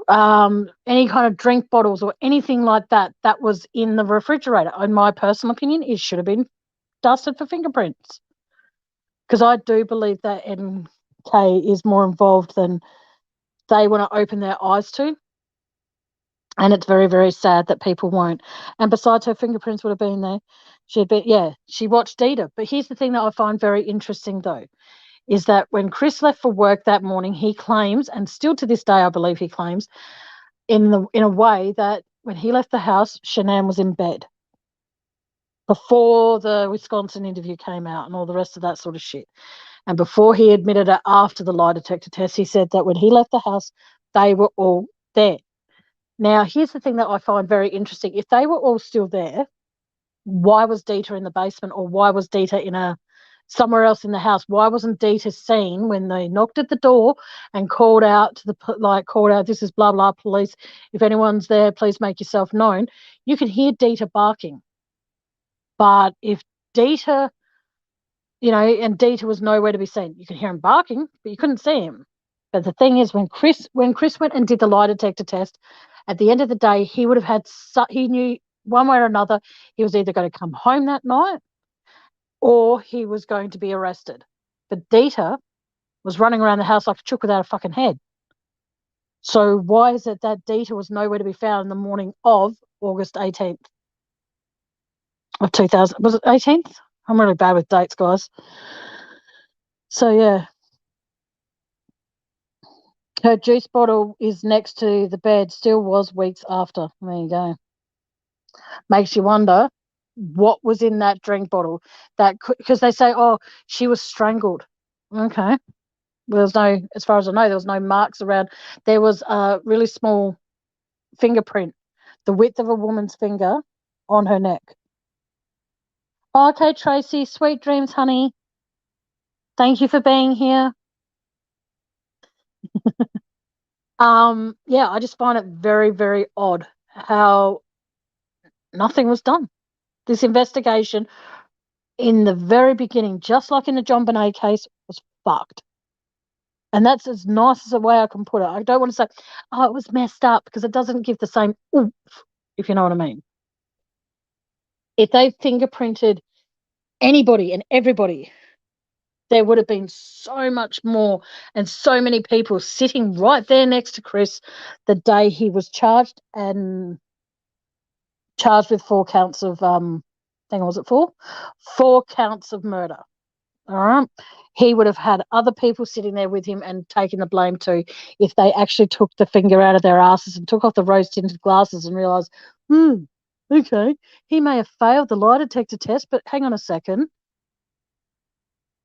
Any kind of drink bottles or anything like that was in the refrigerator, in my personal opinion, it should have been dusted for fingerprints. Because I do believe that NK is more involved than they want to open their eyes to. And it's very, very sad that people won't. And besides, her fingerprints would have been there. She watched Dita. But here's the thing that I find very interesting, though, is that when Chris left for work that morning, he claims, and still to this day I believe he claims, in a way that when he left the house, Shanann was in bed before the Wisconsin interview came out and all the rest of that sort of shit. And before he admitted it after the lie detector test, he said that when he left the house, they were all there. Now, here's the thing that I find very interesting. If they were all still there, why was Dita in the basement or why was Dita somewhere else in the house? Why wasn't Dita seen when they knocked at the door and called out this is blah, blah, police. If anyone's there, please make yourself known. You can hear Dita barking. But if Dita, and Dita was nowhere to be seen. You could hear him barking, but you couldn't see him. But the thing is, when Chris went and did the lie detector test, at the end of the day, he would have had, he knew one way or another, he was either going to come home that night or he was going to be arrested. But Dieter was running around the house like a chook without a fucking head. So why is it that Dieter was nowhere to be found in the morning of August 18th of 2000? Was it 18th? I'm really bad with dates, guys. So, yeah. Her juice bottle is next to the bed, still was weeks after. There you go. Makes you wonder what was in that drink bottle. That because they say, oh, she was strangled. Okay. There's no, as far as I know, there was no marks around. There was a really small fingerprint, the width of a woman's finger on her neck. Okay, Tracy, sweet dreams, honey. Thank you for being here. Yeah, I just find it very, very odd how nothing was done. This investigation in the very beginning, just like in the JonBenét case, was fucked. And that's as nice as a way I can put it. I don't want to say, oh, it was messed up, because it doesn't give the same oomph, if you know what I mean. If they fingerprinted anybody and everybody, there would have been so much more and so many people sitting right there next to Chris the day he was charged with 4 counts of was it 4? 4 counts of murder. All right. He would have had other people sitting there with him and taking the blame too, if they actually took the finger out of their asses and took off the rose-tinted glasses and realised, okay, he may have failed the lie detector test, but hang on a second.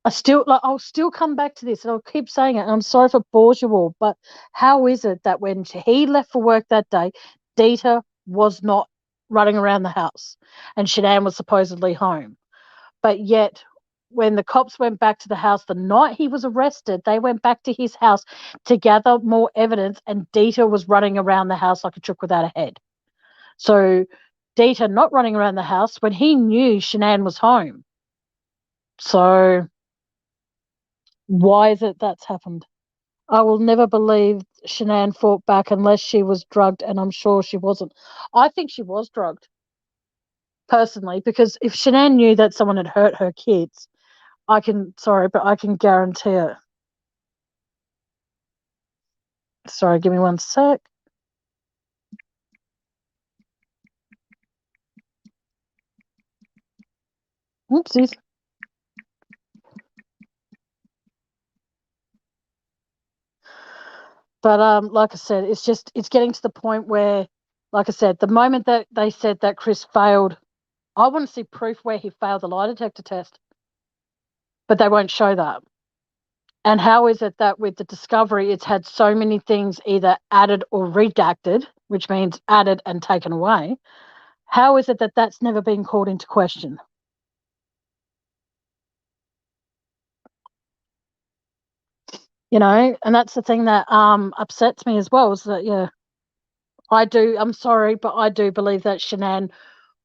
I'll still come back to this, and I'll keep saying it, and I'm sorry if it bores you all, but how is it that when he left for work that day, Dieter was not running around the house and Shanann was supposedly home? But yet, when the cops went back to the house the night he was arrested, they went back to his house to gather more evidence, and Dieter was running around the house like a chook without a head. So Dieter not running around the house when he knew Shanann was home. So why is it that's happened? I will never believe Shanann fought back unless she was drugged, and I'm sure she wasn't. I think she was drugged, personally, because if Shanann knew that someone had hurt her kids, I can guarantee it. Sorry, give me one sec. Oopsies. But like I said, it's getting to the point where, like I said, the moment that they said that Chris failed, I want to see proof where he failed the lie detector test. But they won't show that. And how is it that with the discovery, it's had so many things either added or redacted, which means added and taken away? How is it that that's never been called into question? You know, and that's the thing that upsets me as well, is that, yeah, I'm sorry, but I do believe that Shanann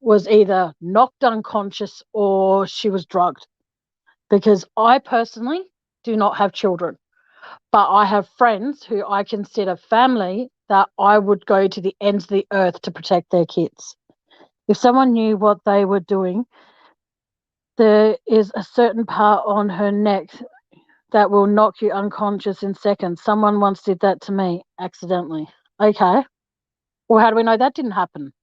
was either knocked unconscious or she was drugged. Because I personally do not have children, but I have friends who I consider family that I would go to the ends of the earth to protect their kids. If someone knew what they were doing, there is a certain part on her neck that will knock you unconscious in seconds. Someone once did that to me accidentally. Okay. Well, how do we know that didn't happen?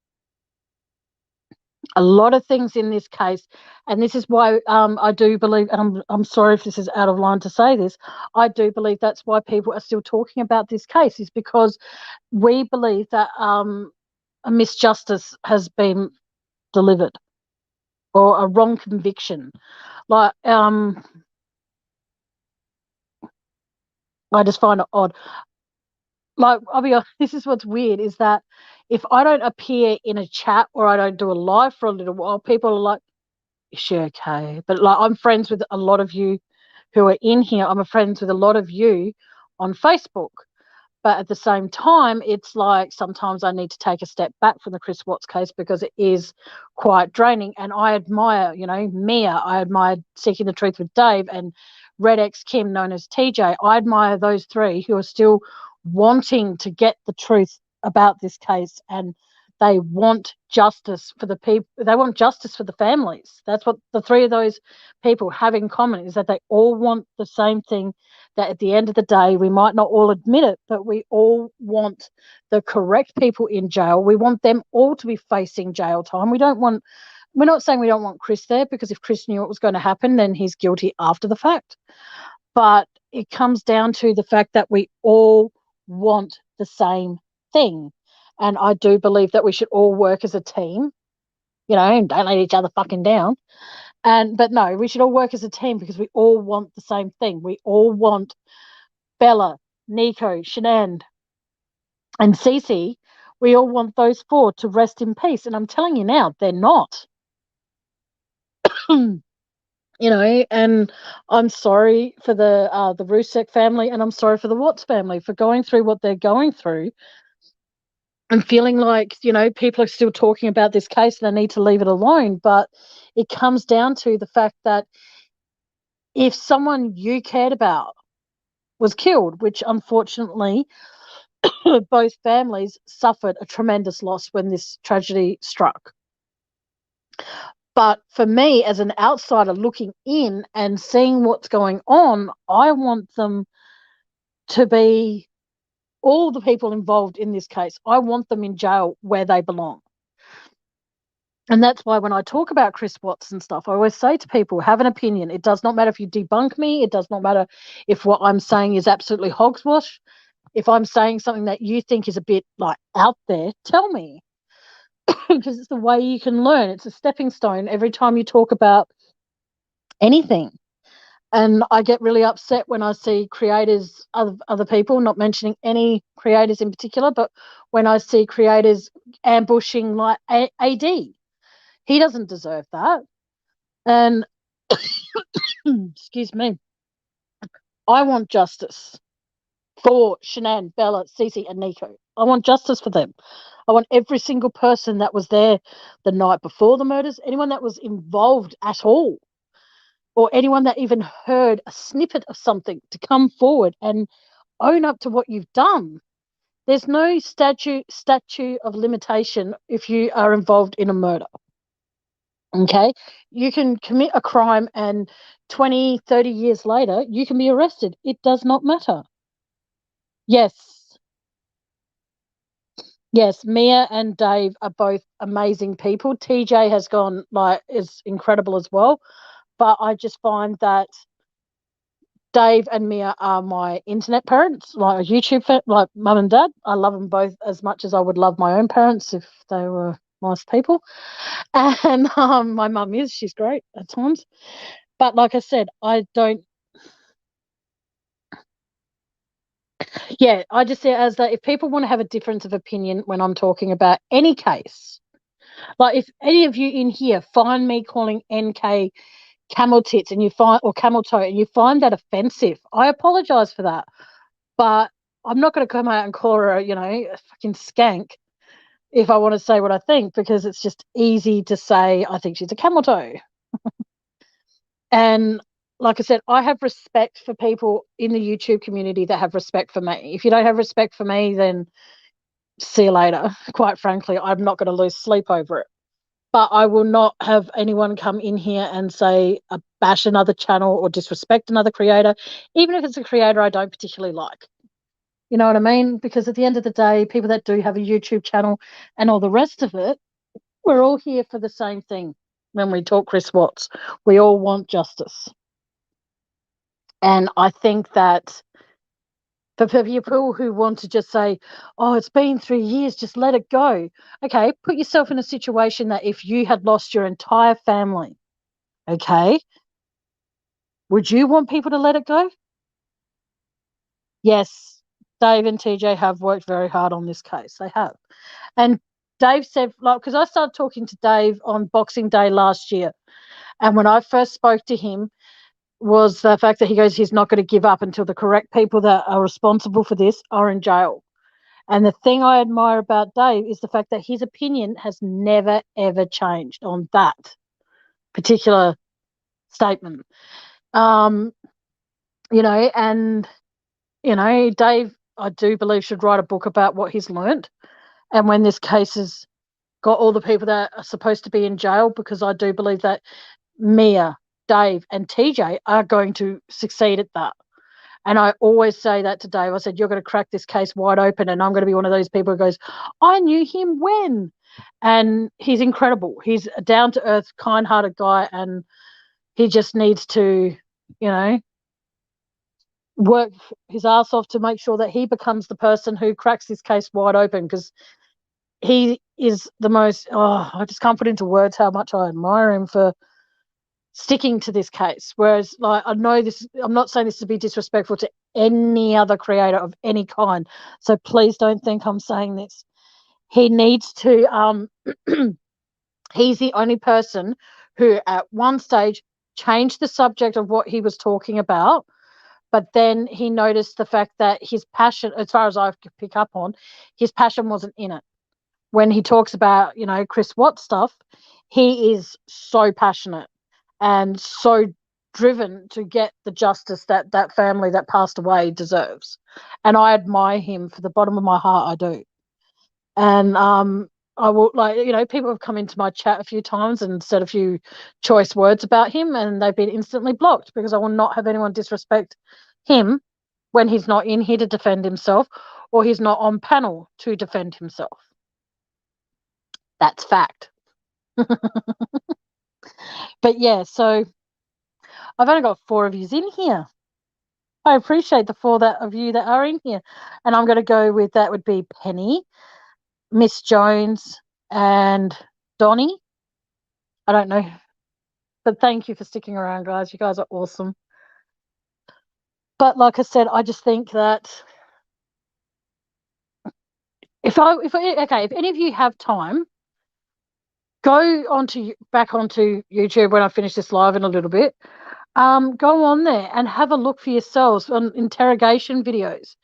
A lot of things in this case, and this is why I do believe, and I'm sorry if this is out of line to say this, I do believe that's why people are still talking about this case, is because we believe that a misjustice has been delivered, or a wrong conviction. Like, I just find it odd. Like, I'll be honest, this is what's weird, is that if I don't appear in a chat or I don't do a live for a little while, people are like, is she okay? But like, I'm friends with a lot of you who are in here. I'm friends with a lot of you on Facebook. But at the same time, it's like sometimes I need to take a step back from the Chris Watts case, because it is quite draining. And I admire, Mia. I admire Seeking the Truth with Dave and Red X Kim, known as TJ. I admire those three who are still wanting to get the truth about this case, and they want justice for the people. They want justice for the families. That's what the three of those people have in common, is that they all want the same thing, that at the end of the day, we might not all admit it, but we all want the correct people in jail. We want them all to be facing jail time. We're not saying we don't want Chris there, because if Chris knew what was going to happen, then he's guilty after the fact. But it comes down to the fact that we all want the same thing. And I do believe that we should all work as a team, and don't let each other fucking down. But no, we should all work as a team, because we all want the same thing. We all want Bella, Nico, Shanann, and Cece. We all want those four to rest in peace. And I'm telling you now, they're not. And I'm sorry for the Rusek family, and I'm sorry for the Watts family for going through what they're going through, and feeling like, people are still talking about this case and they need to leave it alone. But it comes down to the fact that if someone you cared about was killed, which unfortunately both families suffered a tremendous loss when this tragedy struck. But for me, as an outsider looking in and seeing what's going on, I want them to be, all the people involved in this case, I want them in jail where they belong. And that's why when I talk about Chris Watts and stuff, I always say to people, have an opinion. It does not matter if you debunk me. It does not matter if what I'm saying is absolutely hogswash. If I'm saying something that you think is a bit out there, tell me. Because it's the way you can learn. It's a stepping stone every time you talk about anything. And I get really upset when I see creators, other people, not mentioning any creators in particular, but when I see creators ambushing AD. He doesn't deserve that. And excuse me, I want justice for Shanann, Bella, Cece, and Nico. I want justice for them. I want every single person that was there the night before the murders, anyone that was involved at all, or anyone that even heard a snippet of something, to come forward and own up to what you've done. There's no statute of limitation if you are involved in a murder. Okay? You can commit a crime and 20, 30 years later, you can be arrested. It does not matter. Yes, Mia and Dave are both amazing people. TJ has gone, is incredible as well. But I just find that Dave and Mia are my internet parents, like YouTube, like mum and dad. I love them both as much as I would love my own parents if they were nice people. And my mum she's great at times. But like I said, I just see it as that if people want to have a difference of opinion when I'm talking about any case, like if any of you in here find me calling NK camel tits or camel toe and you find that offensive, I apologize for that. But I'm not going to come out and call her, a fucking skank if I want to say what I think, because it's just easy to say I think she's a camel toe. And like I said, I have respect for people in the YouTube community that have respect for me. If you don't have respect for me, then see you later. Quite frankly, I'm not going to lose sleep over it. But I will not have anyone come in here and say bash another channel or disrespect another creator, even if it's a creator I don't particularly like. You know what I mean? Because at the end of the day, people that do have a YouTube channel and all the rest of it, we're all here for the same thing. When we talk Chris Watts, we all want justice. And I think that for people who want to just say, oh, it's been 3 years, just let it go. Okay, put yourself in a situation that if you had lost your entire family, okay, would you want people to let it go? Yes, Dave and TJ have worked very hard on this case. They have. And Dave said, because I started talking to Dave on Boxing Day last year. And when I first spoke to him, was the fact that he goes, he's not going to give up until the correct people that are responsible for this are in jail. And the thing I admire about Dave is the fact that his opinion has never, ever changed on that particular statement. and Dave, I do believe, should write a book about what he's learned, and when this case has got all the people that are supposed to be in jail, because I do believe that Mia, Dave, and TJ are going to succeed at that. And I always say that to Dave. I said, you're going to crack this case wide open, and I'm going to be one of those people who goes, I knew him when. And he's incredible. He's a down-to-earth, kind-hearted guy, and he just needs to, work his ass off to make sure that he becomes the person who cracks this case wide open, because he is the most, I just can't put into words how much I admire him for sticking to this case. Whereas, like, I know this, I'm not saying this to be disrespectful to any other creator of any kind, so please don't think I'm saying this. He needs to, he's the only person who at one stage changed the subject of what he was talking about, but then he noticed the fact that his passion, as far as I could pick up on, his passion wasn't in it. When he talks about, Chris Watts stuff, he is so passionate and so driven to get the justice that that family that passed away deserves. And I admire him for the bottom of my heart, I do. And I will, people have come into my chat a few times and said a few choice words about him, and they've been instantly blocked, because I will not have anyone disrespect him when he's not in here to defend himself, or he's not on panel to defend himself. That's fact. But yeah, so I've only got 4 of you in here. I appreciate the 4 of you that are in here. And I'm going to go with, that would be Penny, Miss Jones, and Donnie. I don't know. But thank you for sticking around, guys. You guys are awesome. But like I said, I just think that if any of you have time, go back onto YouTube when I finish this live in a little bit. Go on there and have a look for yourselves on interrogation videos,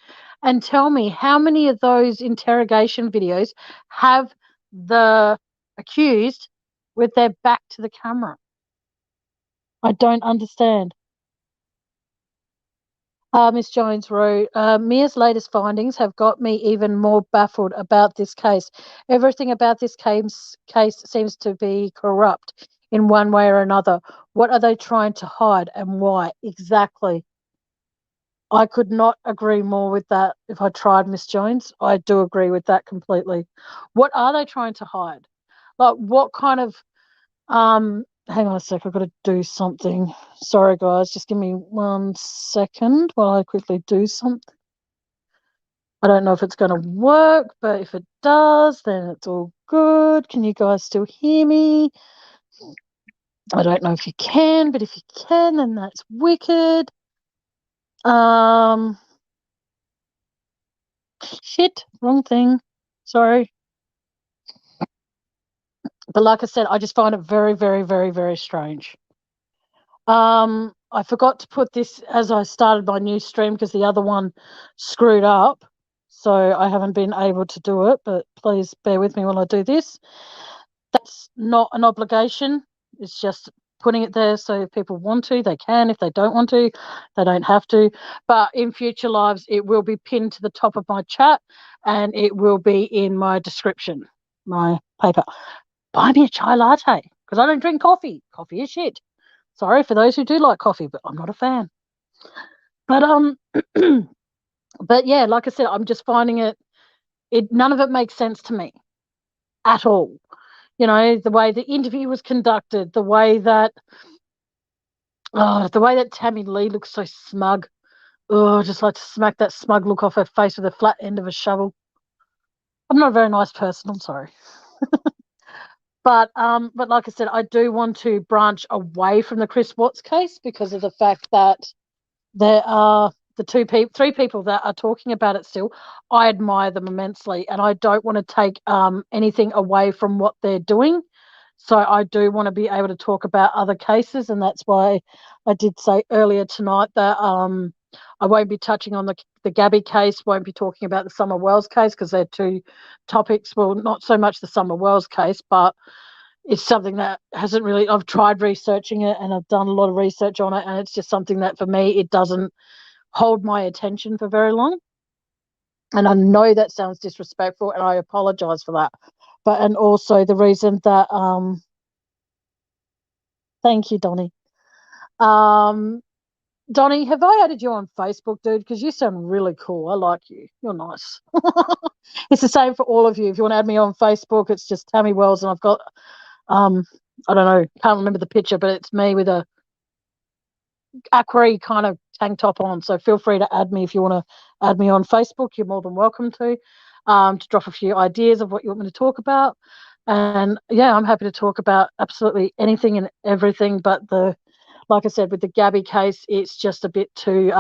and tell me how many of those interrogation videos have the accused with their back to the camera. I don't understand. Miss Jones wrote, Mia's latest findings have got me even more baffled about this case. Everything about this case seems to be corrupt in one way or another. What are they trying to hide, and why? Exactly. I could not agree more with that if I tried, Miss Jones. I do agree with that completely. What are they trying to hide? Like, what kind of hang on a sec, I've got to do something. Sorry, guys, just give me 1 second while I quickly do something. I don't know if it's going to work, but if it does, then it's all good. Can you guys still hear me? I don't know if you can, but if you can, then that's wicked. Shit, wrong thing. Sorry. But like I said, I just find it very, very, very, very strange. I forgot to put this as I started my new stream because the other one screwed up. So I haven't been able to do it, but please bear with me while I do this. That's not an obligation. It's just putting it there so if people want to, they can. If they don't want to, they don't have to. But in future lives, it will be pinned to the top of my chat, and it will be in my description, my paper. Buy me a chai latte, because I don't drink coffee. Coffee is shit. Sorry for those who do like coffee, but I'm not a fan. But but yeah, like I said, I'm just finding it none of it makes sense to me at all. The way the interview was conducted, the way that Tammy Lee looks so smug. Oh, I just like to smack that smug look off her face with the flat end of a shovel. I'm not a very nice person, I'm sorry. But like I said, I do want to branch away from the Chris Watts case because of the fact that there are three people that are talking about it still. I admire them immensely, and I don't want to take anything away from what they're doing. So I do want to be able to talk about other cases, and that's why I did say earlier tonight that I won't be touching on the Gabby case, won't be talking about the Summer Wells case because they're two topics. Well, not so much the Summer Wells case, but it's something that hasn't really, I've tried researching it and I've done a lot of research on it, and it's just something that for me, it doesn't hold my attention for very long. And I know that sounds disrespectful, and I apologize for that. But, and also the reason that, thank you, Donnie. Donnie, have I added you on Facebook, dude? Because you sound really cool. I like you. You're nice. It's the same for all of you. If you want to add me on Facebook, it's just Tammy Wells, and I've got, I don't know, can't remember the picture, but it's me with a aqua kind of tank top on. So feel free to add me if you want to add me on Facebook. You're more than welcome to drop a few ideas of what you want me to talk about. And yeah, I'm happy to talk about absolutely anything and everything, but like I said, with the Gabby case, it's just a bit too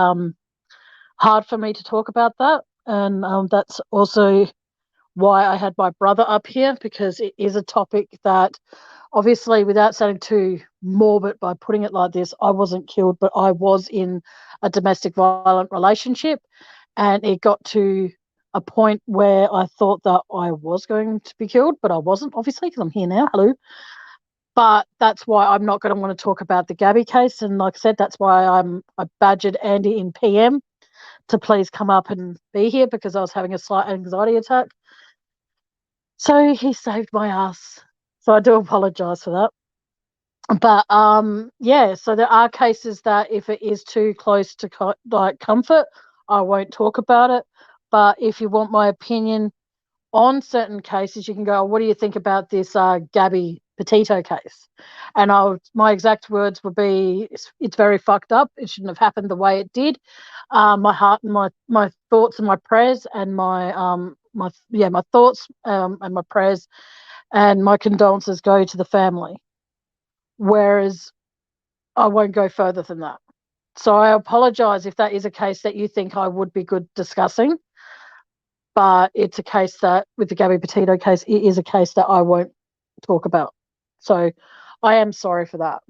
hard for me to talk about that. And that's also why I had my brother up here, because it is a topic that, obviously, without sounding too morbid by putting it like this, I wasn't killed, but I was in a domestic violent relationship. And it got to a point where I thought that I was going to be killed, but I wasn't, obviously, because I'm here now. Hello. But that's why I'm not going to want to talk about the Gabby case. And like I said, that's why I badgered Andy in PM to please come up and be here, because I was having a slight anxiety attack. So he saved my ass. So I do apologise for that. But yeah, so there are cases that if it is too close to like comfort, I won't talk about it. But if you want my opinion on certain cases, you can go, what do you think about this Gabby Petito case? And my exact words would be, it's very fucked up. It shouldn't have happened the way it did. My heart and my thoughts and my prayers and my thoughts and my prayers and my condolences go to the family. Whereas I won't go further than that. So I apologise if that is a case that you think I would be good discussing. But it's a case that, with the Gabby Petito case, it is a case that I won't talk about. So I am sorry for that.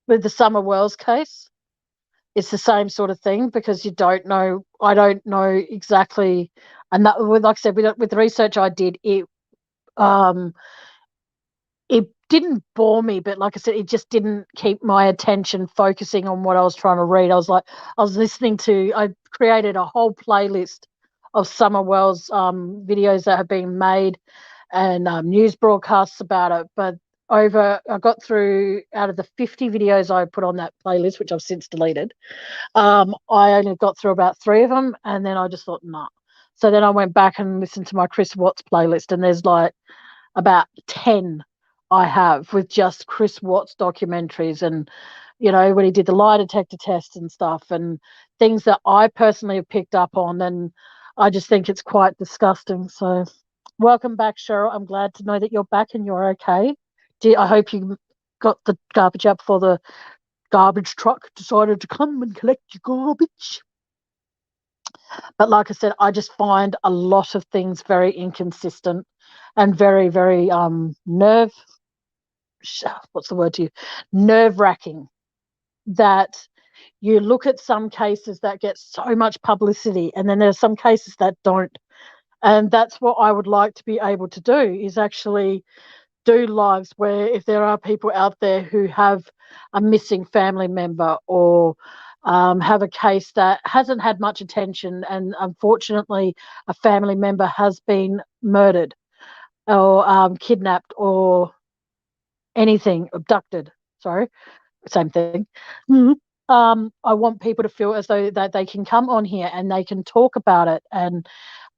With the Summer Wells case, it's the same sort of thing, because I don't know exactly. And that, like I said, with the research I did, it didn't bore me, but like I said, it just didn't keep my attention focusing on what I was trying to read. I created a whole playlist of Summer Wells videos that have been made and news broadcasts about it. But I got through, out of the 50 videos I put on that playlist, which I've since deleted, I only got through about 3 of them, and then I just thought, nah. So then I went back and listened to my Chris Watts playlist, and there's like about 10 I have with just Chris Watts documentaries, and when he did the lie detector test and stuff, and things that I personally have picked up on, and I just think it's quite disgusting. So welcome back, Cheryl. I'm glad to know that you're back and you're okay. I hope you got the garbage out before the garbage truck decided to come and collect your garbage. But like I said, I just find a lot of things very inconsistent and very, very nerve-wracking, that you look at some cases that get so much publicity, and then there's some cases that don't. And that's what I would like to be able to do, is actually do lives where, if there are people out there who have a missing family member, or have a case that hasn't had much attention, and unfortunately a family member has been murdered or kidnapped or anything, abducted, sorry, same thing. I want people to feel as though that they can come on here and they can talk about it. And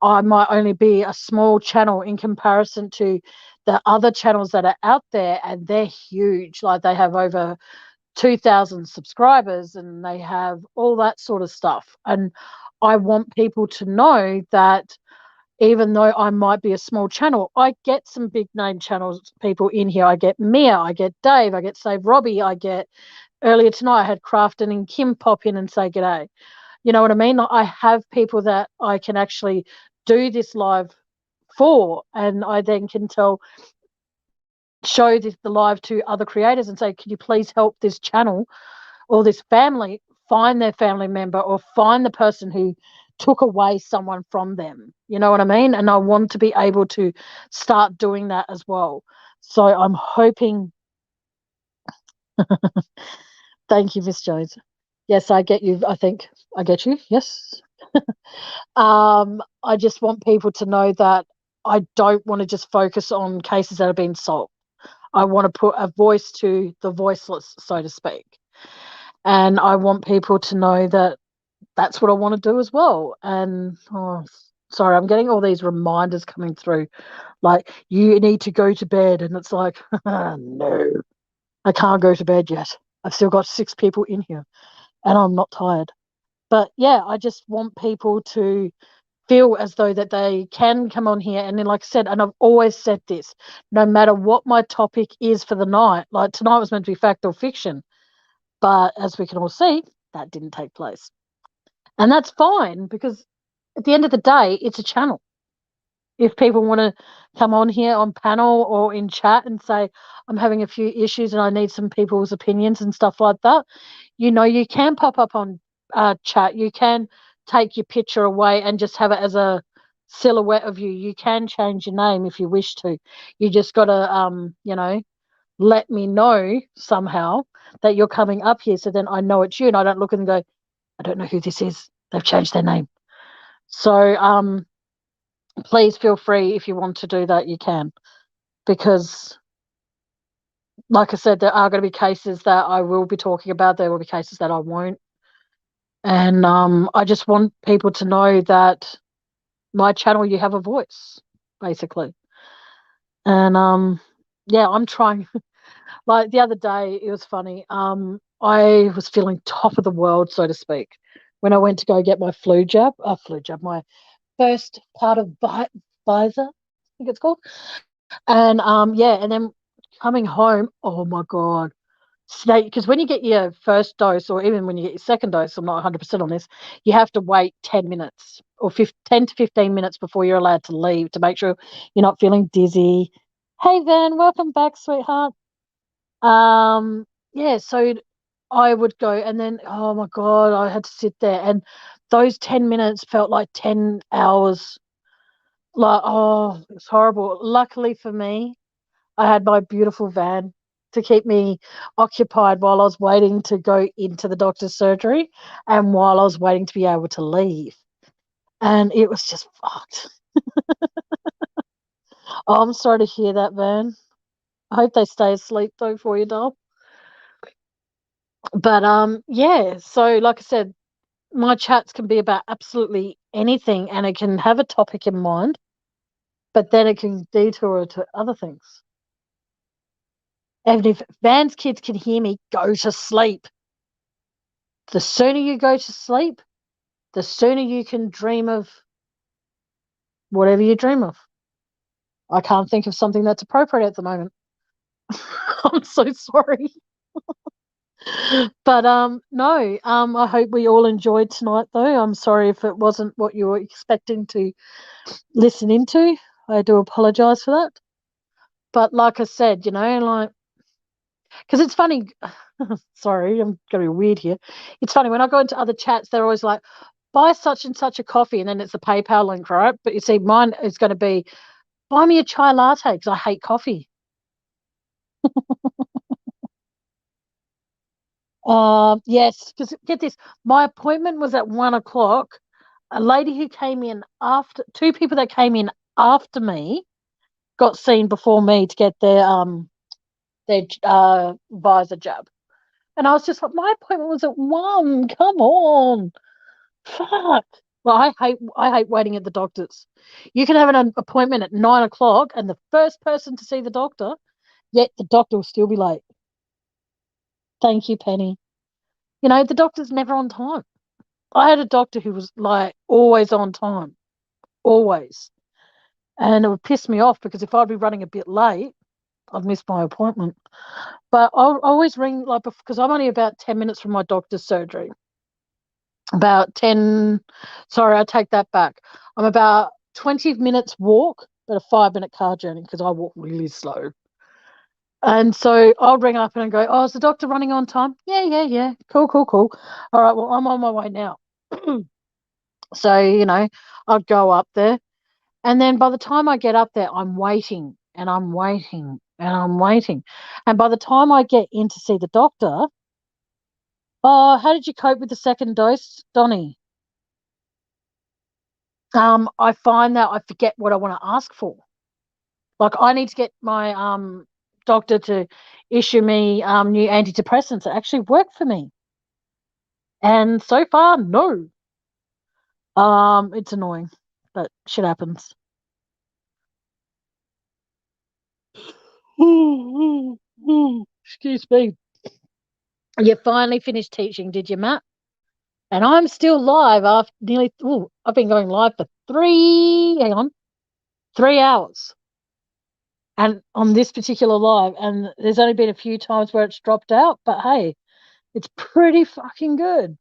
I might only be a small channel in comparison to the other channels that are out there, and they're huge. Like, they have over 2,000 subscribers and they have all that sort of stuff. And I want people to know that even though I might be a small channel, I get some big name channels people in here. I get Mia, I get Dave, I get Save Robbie, earlier tonight I had Crafton and Kim pop in and say g'day. You know what I mean? I have people that I can actually do this live for, and I then can show the live to other creators and say, can you please help this channel or this family find their family member, or find the person who took away someone from them. You know what I mean? And I want to be able to start doing that as well. So I'm hoping. Thank you, Miss Jones. Yes, I get you. I think I get you. Yes. I just want people to know that I don't want to just focus on cases that have been solved. I want to put a voice to the voiceless, so to speak. And I want people to know that that's what I want to do as well. And sorry, I'm getting all these reminders coming through, like you need to go to bed, and it's like, no, I can't go to bed yet. I've still got 6 people in here, and I'm not tired. But yeah, I just want people to feel as though that they can come on here. And then, like I said, and I've always said this, no matter what my topic is for the night, like tonight was meant to be fact or fiction, but as we can all see, that didn't take place. And that's fine, because at the end of the day, it's a channel. If people want to come on here on panel or in chat and say, I'm having a few issues and I need some people's opinions and stuff like that, you can pop up on chat. You can take your picture away and just have it as a silhouette of you. You can change your name if you wish to. You just got to, let me know somehow that you're coming up here, so then I know it's you and I don't look and go, I don't know who this is. They've changed their name. So please feel free, if you want to do that, you can. Because, like I said, there are going to be cases that I will be talking about. There will be cases that I won't. And I just want people to know that my channel, you have a voice, basically. And yeah, I'm trying. Like the other day, it was funny. I was feeling top of the world, so to speak, when I went to go get my flu jab, my first part of Pfizer, I think it's called. And yeah, and then coming home, oh my God. Because when you get your first dose, or even when you get your second dose, I'm not 100% on this, you have to wait 10 minutes or 10 to 15 minutes before you're allowed to leave to make sure you're not feeling dizzy. Hey, Van, welcome back, sweetheart. Yeah, so I would go, and then, oh my God, I had to sit there. And those 10 minutes felt like 10 hours. Like, oh, it's horrible. Luckily for me, I had my beautiful van to keep me occupied while I was waiting to go into the doctor's surgery and while I was waiting to be able to leave. And it was just fucked. Oh, I'm sorry to hear that, Van. I hope they stay asleep though for you, doll. But yeah, so like I said, my chats can be about absolutely anything, and it can have a topic in mind, but then it can detour to other things. And if Van's kids can hear me, go to sleep. The sooner you go to sleep, the sooner you can dream of whatever you dream of. I can't think of something that's appropriate at the moment. I'm so sorry. But no, I hope we all enjoyed tonight though. I'm sorry if it wasn't what you were expecting to listen into. I do apologize for that. But like I said, like, because it's funny. Sorry, I'm going to be weird here. It's funny when I go into other chats, they're always like, buy such and such a coffee, and then it's a PayPal link, right? But you see, mine is going to be, buy me a chai latte because I hate coffee. Yes, because get this, my appointment was at 1:00. A lady who came in after, 2 people that came in after me got seen before me to get their visor jab. And I was just like, my appointment was at 1. Come on. Fuck. Well, I hate waiting at the doctor's. You can have an appointment at 9:00 and the first person to see the doctor, yet the doctor will still be late. Thank you, Penny. The doctor's never on time. I had a doctor who was like always on time. Always. And it would piss me off because if I'd be running a bit late, I'd miss my appointment. But I'll always ring, like, because I'm only about 10 minutes from my doctor's surgery. About 10, sorry, I take that back. I'm about 20 minutes walk, but a 5-minute car journey because I walk really slow. And so I'll ring up and go, oh, is the doctor running on time? Yeah. Cool. All right, well, I'm on my way now. So, you know, I'd go up there. And then by the time I get up there, I'm waiting and I'm waiting and I'm waiting. And by the time I get in to see the doctor, oh, how did you cope with the second dose, Donnie? I find that I forget what I want to ask for. Like I need to get my doctor to issue me new antidepressants that actually work for me. And so far, no. It's annoying, but shit happens. Excuse me. You finally finished teaching, did you, Matt? And I'm still live after nearly. I've been going live for 3 hours. And on this particular live, and there's only been a few times where it's dropped out, but hey, it's pretty fucking good.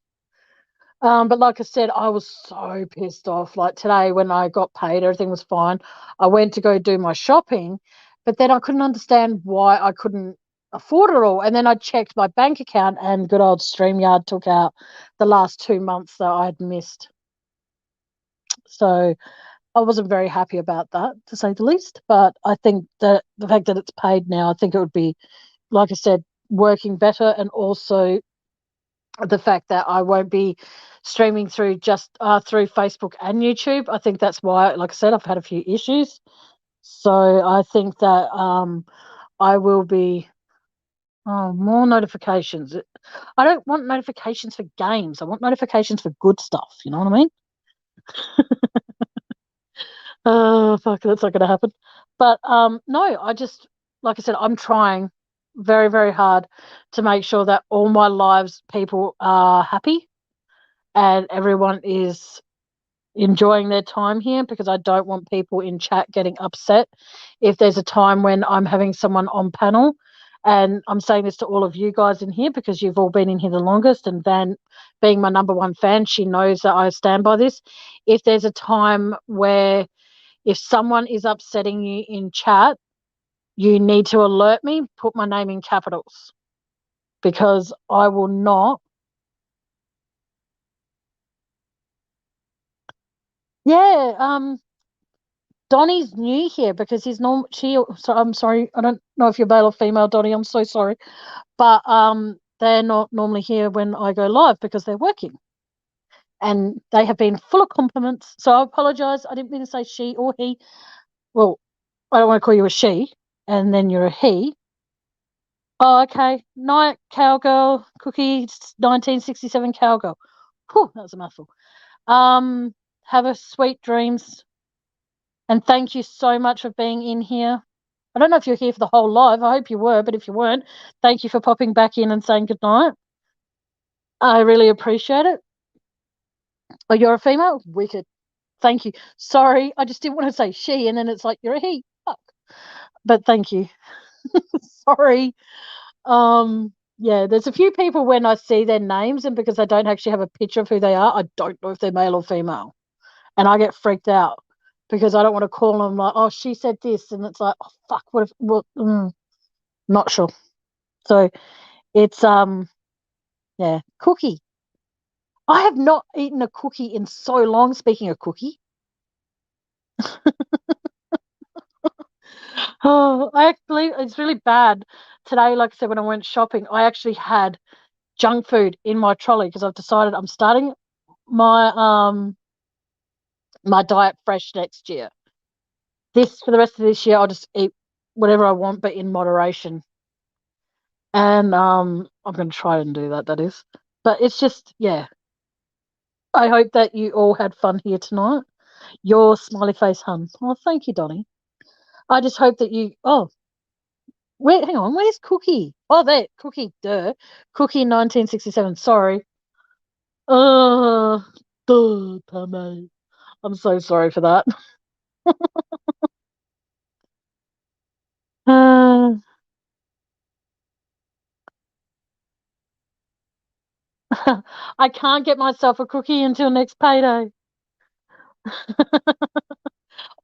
But like I said, I was so pissed off. Like today when I got paid, everything was fine. I went to go do my shopping, but then I couldn't understand why I couldn't afford it all. And then I checked my bank account and good old StreamYard took out the last 2 months that I'd missed. So I wasn't very happy about that, to say the least. But I think that the fact that it's paid now, I think it would be, like I said, working better, and also the fact that I won't be streaming through just through Facebook and YouTube. I think that's why, like I said, I've had a few issues. So I think that I will be more notifications. I don't want notifications for games. I want notifications for good stuff. You know what I mean? Oh, fuck, that's not going to happen. But no, I just, like I said, I'm trying very, very hard to make sure that all my lives people are happy and everyone is enjoying their time here, because I don't want people in chat getting upset if there's a time when I'm having someone on panel. And I'm saying this to all of you guys in here because you've all been in here the longest, and Van being my number one fan, she knows that I stand by this. If there's a time where if someone is upsetting you in chat, you need to alert me, put my name in capitals, because I will not. Yeah, Donnie's new here because he's I'm sorry, I don't know if you're male or female, Donnie. I'm so sorry, but they're not normally here when I go live because they're working, and they have been full of compliments. So I apologise. I didn't mean to say she or he. Well, I don't want to call you a she, and then you're a he. Oh, okay. Night, cowgirl, cookie, 1967 cowgirl. Whew, that was a mouthful. Have a sweet dreams. And thank you so much for being in here. I don't know if you're here for the whole live. I hope you were, but if you weren't, thank you for popping back in and saying goodnight. I really appreciate it. Oh, you're a female? Wicked. Thank you. Sorry, I just didn't want to say she, and then it's like you're a he. Fuck. But thank you. Sorry. Yeah, there's a few people when I see their names, and because I don't actually have a picture of who they are, I don't know if they're male or female. And I get freaked out because I don't want to call them like, oh, she said this, and it's like, oh fuck, what if, well, not sure. So it's yeah, cookie. I have not eaten a cookie in so long. Speaking of cookie, oh, I actually, it's really bad today. Like I said, when I went shopping, I actually had junk food in my trolley because I've decided I'm starting my my diet fresh next year. For the rest of this year, I'll just eat whatever I want, but in moderation. And I'm going to try and do that. That is, but it's just, yeah. I hope that you all had fun here tonight. Your smiley face, hun. Oh, thank you, Donnie. I just hope that you. Oh, hang on. Where's Cookie? Oh, there, Cookie. Duh, Cookie, 1967. Sorry. Duh, Pame. I'm so sorry for that. I can't get myself a cookie until next payday.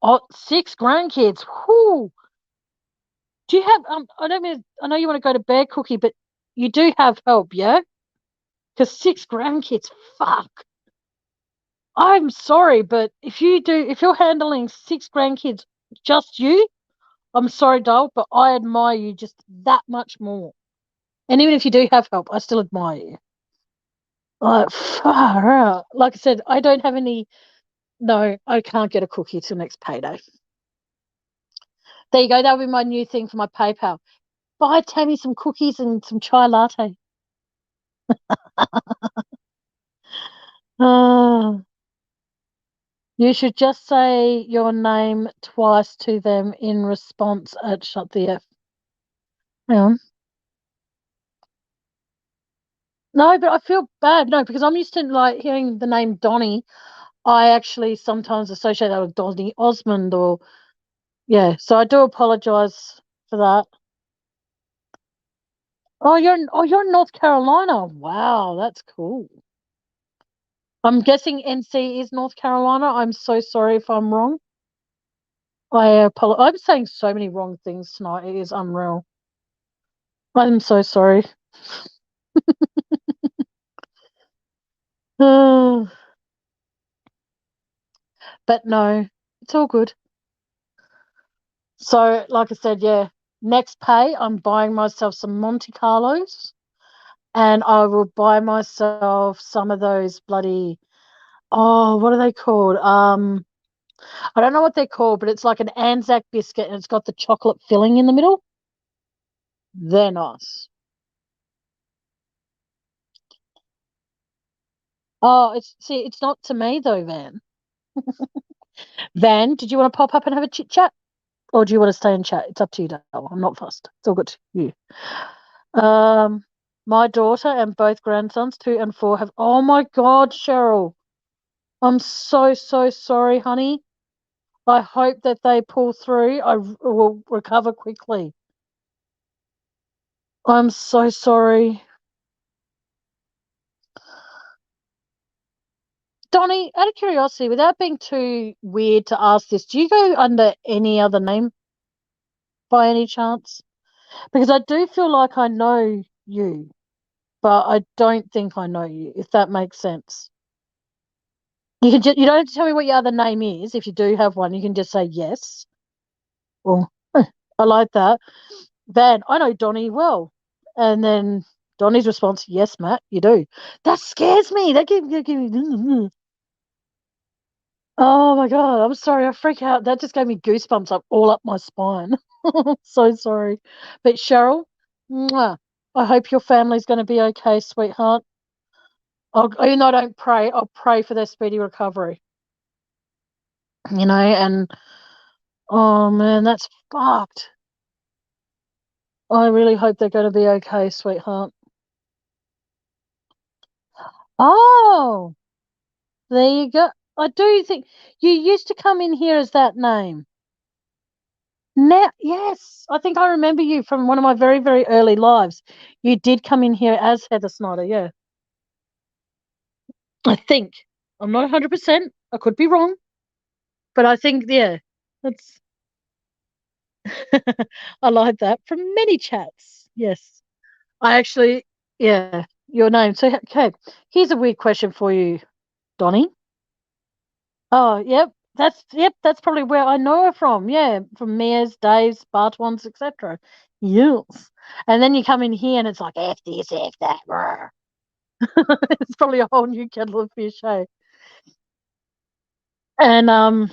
Oh, 6 grandkids. Whoo. Do you have I don't mean, I know you want to go to bed, Cookie, but you do have help, yeah? Because 6 grandkids, fuck. I'm sorry, but if you're handling 6 grandkids, just you, I'm sorry, doll, but I admire you just that much more. And even if you do have help, I still admire you. Like, far out. Like I said, I don't have any. No, I can't get a cookie till next payday. There you go. That'll be my new thing for my PayPal. Buy Tammy some cookies and some chai latte. You should just say your name twice to them in response at Shut the F. Hang on. No, but I feel bad. No, because I'm used to like hearing the name Donny. I actually sometimes associate that with Donny Osmond or yeah. So I do apologise for that. Oh, you're in North Carolina. Wow, that's cool. I'm guessing NC is North Carolina. I'm so sorry if I'm wrong. I'm saying so many wrong things tonight. It is unreal. I'm so sorry. But no, it's all good. So, like I said, yeah, next pay, I'm buying myself some Monte Carlos and I will buy myself some of those bloody, what are they called? I don't know what they're called, but it's like an Anzac biscuit and it's got the chocolate filling in the middle. They're nice. Oh, it's not to me though, Van. Van, did you want to pop up and have a chit chat? Or do you want to stay and chat? It's up to you, Dale. I'm not fussed. It's all good to you. My daughter and both grandsons, 2 and 4, have. Oh my God, Cheryl! I'm so sorry, honey. I hope that they pull through. I will recover quickly. I'm so sorry, Donnie. Out of curiosity, without being too weird to ask this, do you go under any other name by any chance? Because I do feel like I know you, but I don't think I know you, if that makes sense. You don't have to tell me what your other name is. If you do have one, you can just say yes. Well, I like that. Van, I know Donnie well. And then Donnie's response, yes, Matt, you do. That scares me. That gives me. Oh my God, I'm sorry. I freak out. That just gave me goosebumps all up my spine. So sorry. But Cheryl, mwah, I hope your family's going to be okay, sweetheart. Even though I don't pray, I'll pray for their speedy recovery. And oh man, that's fucked. I really hope they're going to be okay, sweetheart. Oh, there you go. I do think you used to come in here as that name. Now, yes, I think I remember you from one of my very, very early lives. You did come in here as Heather Snyder, yeah. I think. I'm not 100%. I could be wrong. But I think, yeah, that's. I like that from many chats. Yes. I actually, yeah, your name. So, okay, here's a weird question for you, Donnie. Oh, that's probably where I know her from. Yeah, from Mia's, Dave's, Bartwan's, etc. Yes. And then you come in here and it's like F this, F that. It's probably a whole new kettle of fish, hey. And I'm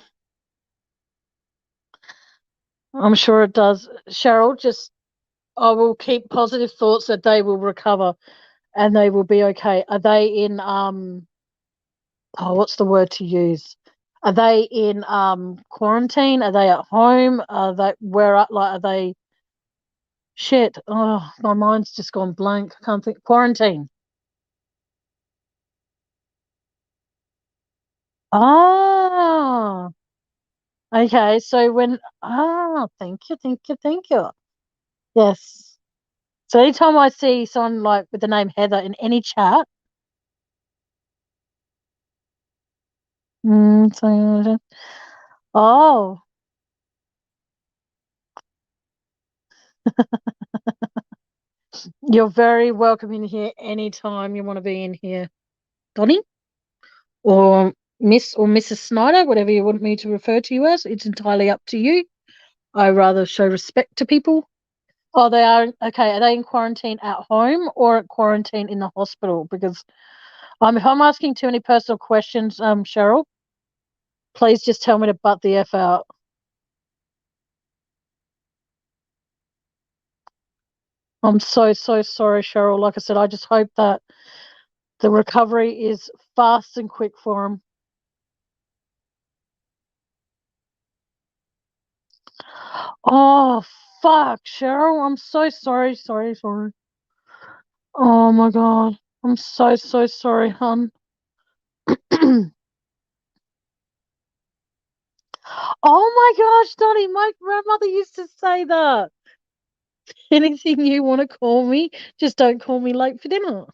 sure it does. Cheryl, I will keep positive thoughts that they will recover and they will be okay. Are they in what's the word to use? Are they in quarantine? Are they at home? Are they shit? Oh, my mind's just gone blank. I can't think. Quarantine. Ah, okay. So thank you. Yes. So anytime I see someone like with the name Heather in any chat, oh, you're very welcome in here anytime you want to be in here, Donnie. Or Miss or Mrs. Snyder, whatever you want me to refer to you as. It's entirely up to you. I rather show respect to people. Oh, they are okay. Are they in quarantine at home or at quarantine in the hospital? Because if I'm asking too many personal questions, Cheryl, please just tell me to butt the F out. I'm so sorry, Cheryl. Like I said, I just hope that the recovery is fast and quick for him. Oh, fuck, Cheryl. I'm so sorry. Oh, my God. I'm so sorry, hon. Oh, my gosh, Donnie. My grandmother used to say that. Anything you want to call me, just don't call me late for dinner.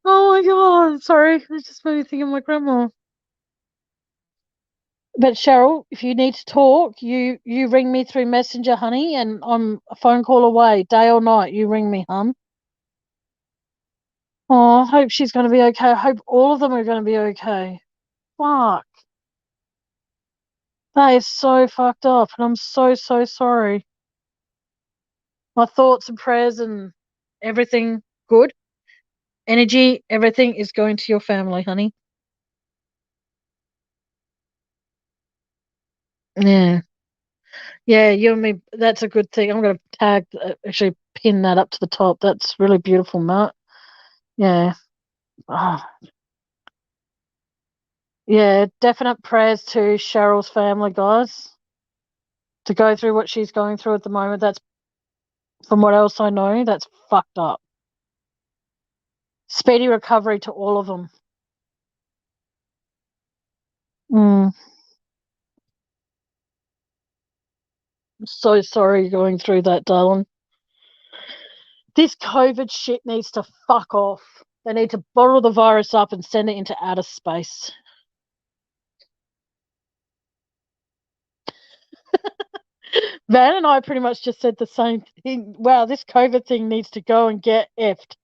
Oh, my God. Sorry. It just made me think of my grandma. But Cheryl, if you need to talk, you ring me through Messenger, honey, and I'm a phone call away, day or night. You ring me, hon. Oh, I hope she's going to be okay. I hope all of them are going to be okay. Fuck. That is so fucked up, and I'm so sorry. My thoughts and prayers and everything good. Energy, everything is going to your family, honey. Yeah. Yeah, you and me, that's a good thing. I'm going to actually pin that up to the top. That's really beautiful, Matt. Yeah. Oh. Yeah, definite prayers to Cheryl's family, guys. To go through what she's going through at the moment, that's, from what else I know, that's fucked up. Speedy recovery to all of them. I'm so sorry going through that, darling. This COVID shit needs to fuck off. They need to bottle the virus up and send it into outer space. Van and I pretty much just said the same thing. Wow, this COVID thing needs to go and get effed.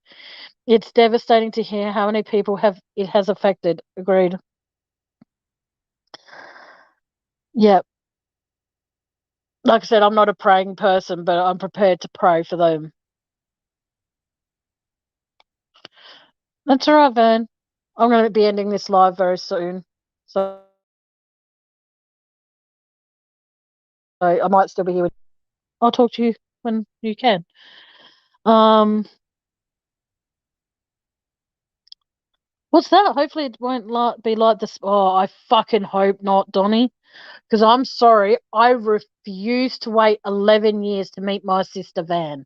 It's devastating to hear how many people it has affected. Agreed. Yep. Like I said, I'm not a praying person, but I'm prepared to pray for them. That's all right, Van. I'm going to be ending this live very soon. So I might still be here. I'll talk to you when you can. What's that? Hopefully it won't be like this. Oh, I fucking hope not, Donnie. Because I'm sorry, I refuse to wait 11 years to meet my sister Van.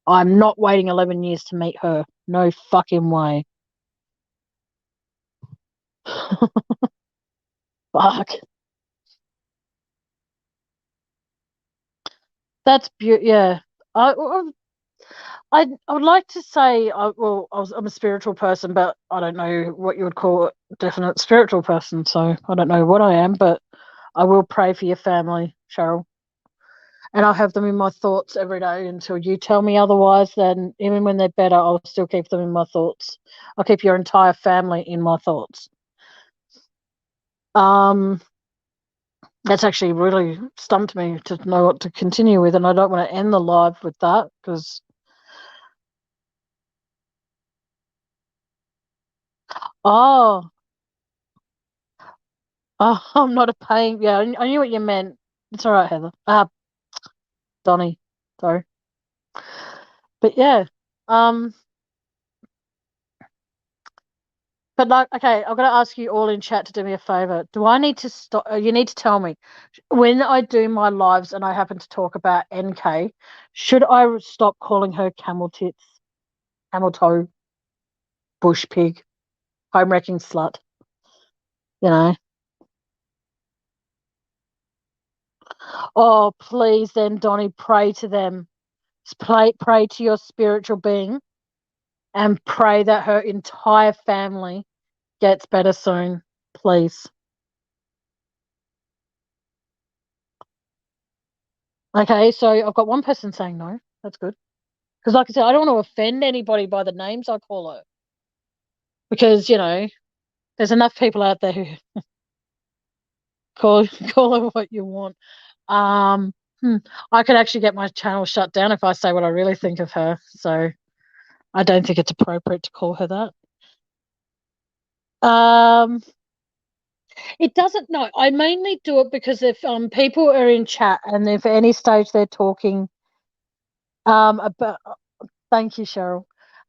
I'm not waiting 11 years to meet her. No fucking way. Fuck. That's beautiful. Yeah. I would like to say, I'm a spiritual person, but I don't know what you would call a definite spiritual person. So I don't know what I am, but I will pray for your family, Cheryl. And I'll have them in my thoughts every day until you tell me otherwise. Then even when they're better, I'll still keep them in my thoughts. I'll keep your entire family in my thoughts. That's actually really stumped me to know what to continue with, and I don't want to end the live with that because oh, I'm not a paying. Yeah, I knew what you meant. It's all right, Heather. Donnie, sorry. But yeah, but like, okay, I'm gonna ask you all in chat to do me a favor. Do I need to stop? You need to tell me when I do my lives and I happen to talk about NK. Should I stop calling her camel tits, camel toe, bush pig, home wrecking slut? You know. Oh, please, then, Donnie, pray to them. Pray to your spiritual being and pray that her entire family gets better soon, please. Okay, so I've got one person saying no. That's good. Because, like I said, I don't want to offend anybody by the names I call her. Because, you know, there's enough people out there who call her what you want. I could actually get my channel shut down if I say what I really think of her. So I don't think it's appropriate to call her that. It doesn't. No, I mainly do it because if people are in chat and if at any stage they're talking about. Thank you, Cheryl.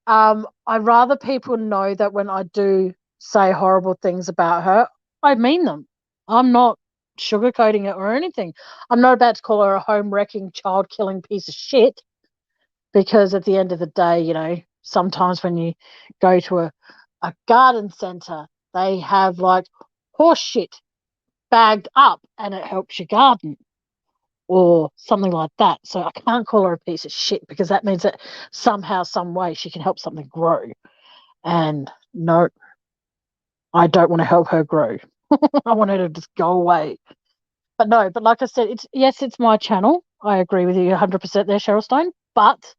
I'd rather people know that when I do say horrible things about her, I mean them. I'm not sugarcoating it or anything. I'm not about to call her a home wrecking, child killing piece of shit, because at the end of the day, you know, sometimes when you go to a garden centre, they have like horse shit bagged up and it helps your garden or something like that. So I can't call her a piece of shit because that means that somehow, some way she can help something grow. And no, I don't want to help her grow. I want her to just go away. But no, but like I said, it's my channel. I agree with you 100% there, Cheryl Stone. But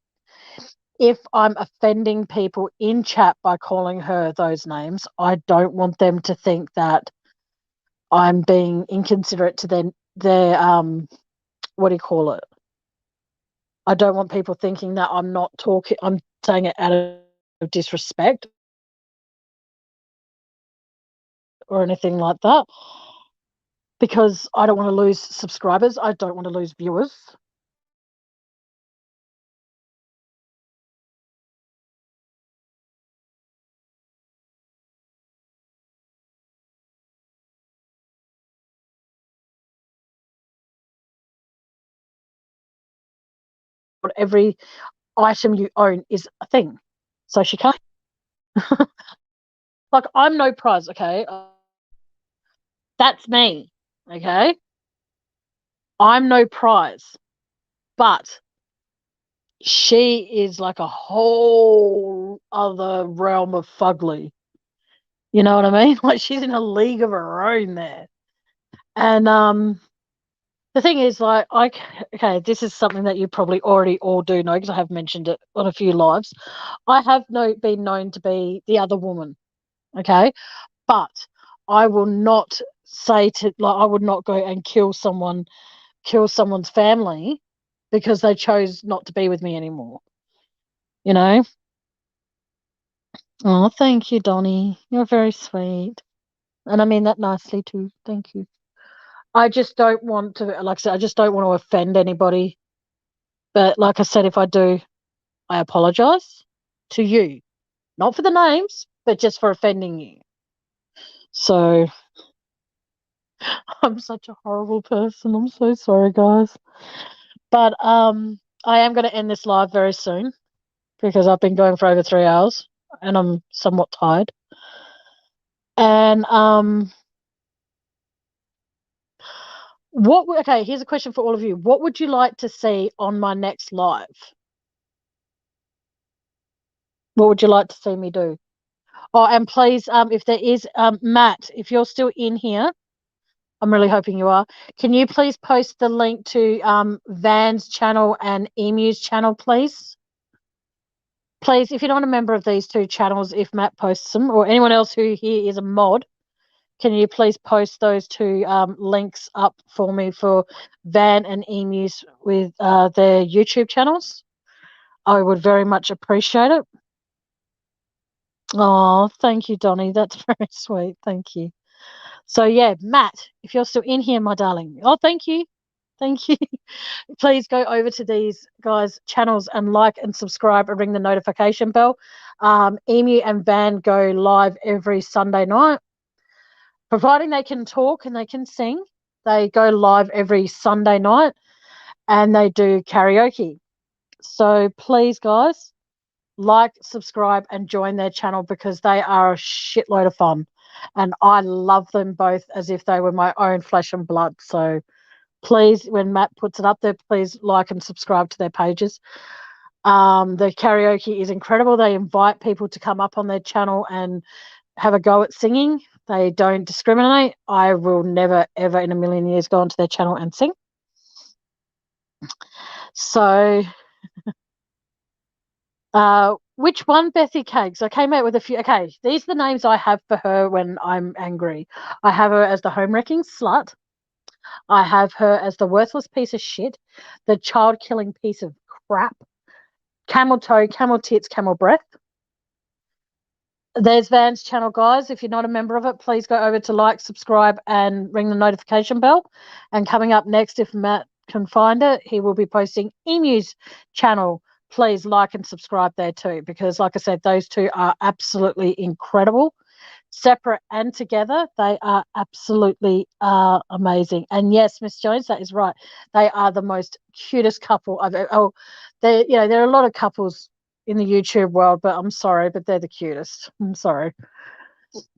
if I'm offending people in chat by calling her those names, I don't want them to think that I'm being inconsiderate to their what do you call it? I don't want people thinking that I'm saying it out of disrespect or anything like that, because I don't want to lose subscribers. I don't want to lose viewers. Every item you own is a thing. So she can't. Like, I'm no prize, okay? That's me, okay? I'm no prize. But she is like a whole other realm of fugly. You know what I mean? Like, she's in a league of her own there. And the thing is, like, okay, this is something that you probably already all do know because I have mentioned it on a few lives. I have been known to be the other woman, okay? But I will not I would not go and kill someone's family because they chose not to be with me anymore. You know? Oh, thank you, Donnie. You're very sweet. And I mean that nicely too. Thank you. I just don't want to, like I said, I just don't want to offend anybody. But like I said, if I do, I apologize to you. Not for the names, but just for offending you. So I'm such a horrible person. I'm so sorry, guys. But I am going to end this live very soon because I've been going for over 3 hours and I'm somewhat tired. And okay, here's a question for all of you. What would you like to see on my next live? What would you like to see me do? Oh, and please, if there is, Matt, if you're still in here, I'm really hoping you are. Can you please post the link to Van's channel and Emu's channel, please? Please, if you're not a member of these two channels, if Matt posts them, or anyone else who here is a mod, can you please post those two links up for me for Van and Emu's with their YouTube channels? I would very much appreciate it. Oh, thank you, Donnie. That's very sweet. Thank you. So, yeah, Matt, if you're still in here, my darling. Oh, thank you. Thank you. Please go over to these guys' channels and like and subscribe and ring the notification bell. Emu and Van go live every Sunday night. Providing they can talk and they can sing, they go live every Sunday night and they do karaoke. So please, guys, like, subscribe, and join their channel because they are a shitload of fun. And I love them both as if they were my own flesh and blood. So please, when Matt puts it up there, please like and subscribe to their pages. The karaoke is incredible. They invite people to come up on their channel and have a go at singing. They don't discriminate. I will never, ever in a million years go onto their channel and sing. So Which one, Bethy Cakes? I came out with a few. Okay, these are the names I have for her when I'm angry. I have her as the home wrecking slut. I have her as the worthless piece of shit, the child killing piece of crap, camel toe, camel tits, camel breath. There's Van's channel, guys. If you're not a member of it, please go over to like, subscribe, and ring the notification bell. And coming up next, if Matt can find it, he will be posting Emu's channel. Please like and subscribe there too, because like I said, those two are absolutely incredible. Separate and together, they are absolutely amazing. And yes, Miss Jones, that is right. They are the most cutest couple I've ever. Oh, they, there are a lot of couples in the YouTube world, but I'm sorry, but they're the cutest. I'm sorry.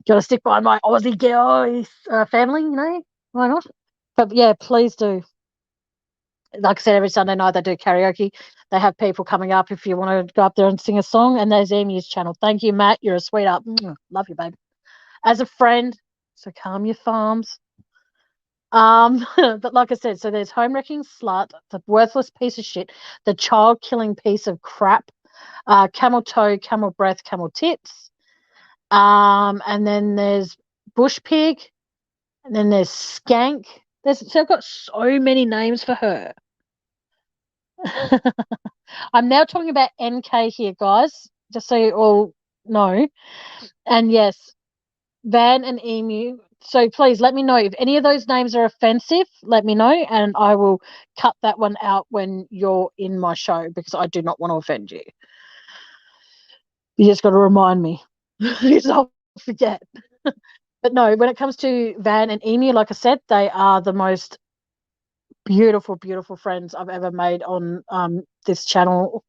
Got to stick by my Aussie girl family, why not? But yeah, please do. Like I said, every Sunday night they do karaoke. They have people coming up if you want to go up there and sing a song. And there's Emu's channel. Thank you, Matt. You're a sweetheart. Love you, babe. As a friend, so calm your farms. But like I said, so there's home wrecking slut, the worthless piece of shit, the child killing piece of crap, camel toe, camel breath, camel tits. And then there's bush pig, and then there's skank. So I've got so many names for her. I'm now talking about NK here, guys, just so you all know. And yes, Van and Emu. So please let me know if any of those names are offensive. Let me know, and I will cut that one out when you're in my show, because I do not want to offend you. You just got to remind me, because I'll forget. But no, when it comes to Van and Emu, like I said, they are the most beautiful, beautiful friends I've ever made on this channel.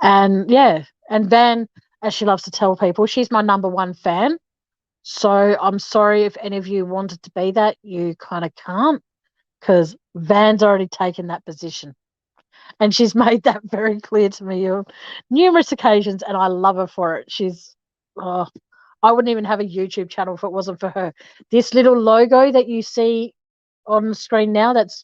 And yeah, and Van, as she loves to tell people, she's my #1 fan. So I'm sorry if any of you wanted to be that, you kind of can't, because Van's already taken that position. And she's made that very clear to me on numerous occasions, and I love her for it. I wouldn't even have a YouTube channel if it wasn't for her. This little logo that you see on the screen now, that's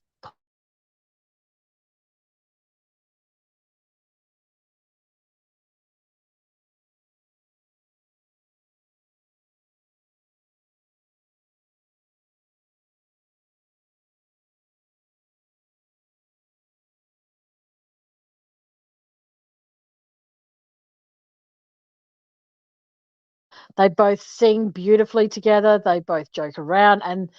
they both sing beautifully together. They both joke around, and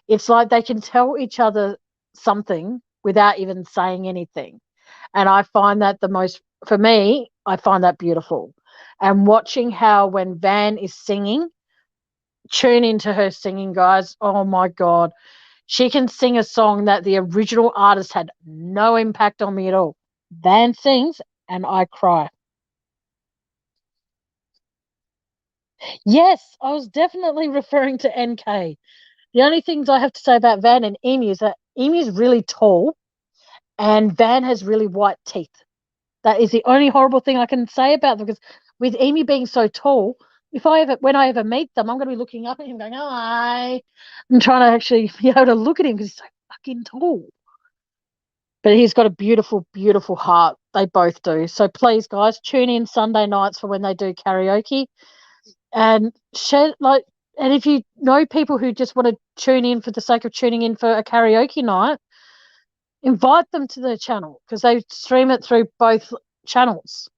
it's like they can tell each other something without even saying anything. And I find that for me, I find that beautiful. And watching how when Van is singing, tune into her singing, guys. Oh my God. She can sing a song that the original artist had no impact on me at all. Van sings and I cry. Yes, I was definitely referring to NK. The only things I have to say about Van and Emu is that Emu is really tall and Van has really white teeth. That is the only horrible thing I can say about them, because with Emu being so tall, when I ever meet them, I'm going to be looking up at him going, hi, and trying to actually be able to look at him because he's so fucking tall. But he's got a beautiful, beautiful heart. They both do. So please, guys, tune in Sunday nights for when they do karaoke. And and if you know people who just want to tune in for the sake of tuning in for a karaoke night, invite them to the channel, because they stream it through both channels.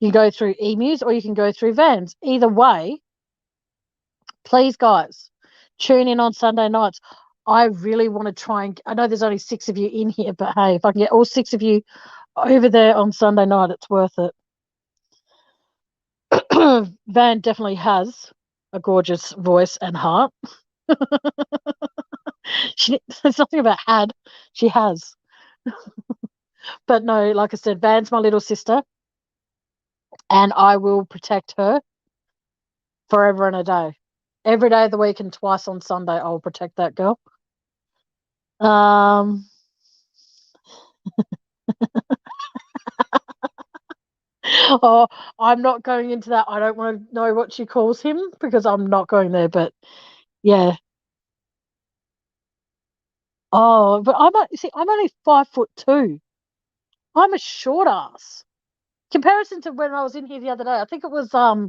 You go through Emus or you can go through Vans. Either way, please, guys, tune in on Sunday nights. I really want to try and, I know there's only 6 of you in here, but hey, if I can get all 6 of you over there on Sunday night, it's worth it. Van definitely has a gorgeous voice and heart. There's nothing about had, she has. But no, like I said, Van's my little sister, and I will protect her forever and a day. Every day of the week and twice on Sunday, I'll protect that girl. Oh, I'm not going into that. I don't want to know what she calls him, because I'm not going there. But yeah. Oh, but I'm only 5'2". I'm a short ass. comparison to when I was in here the other day, I think it was I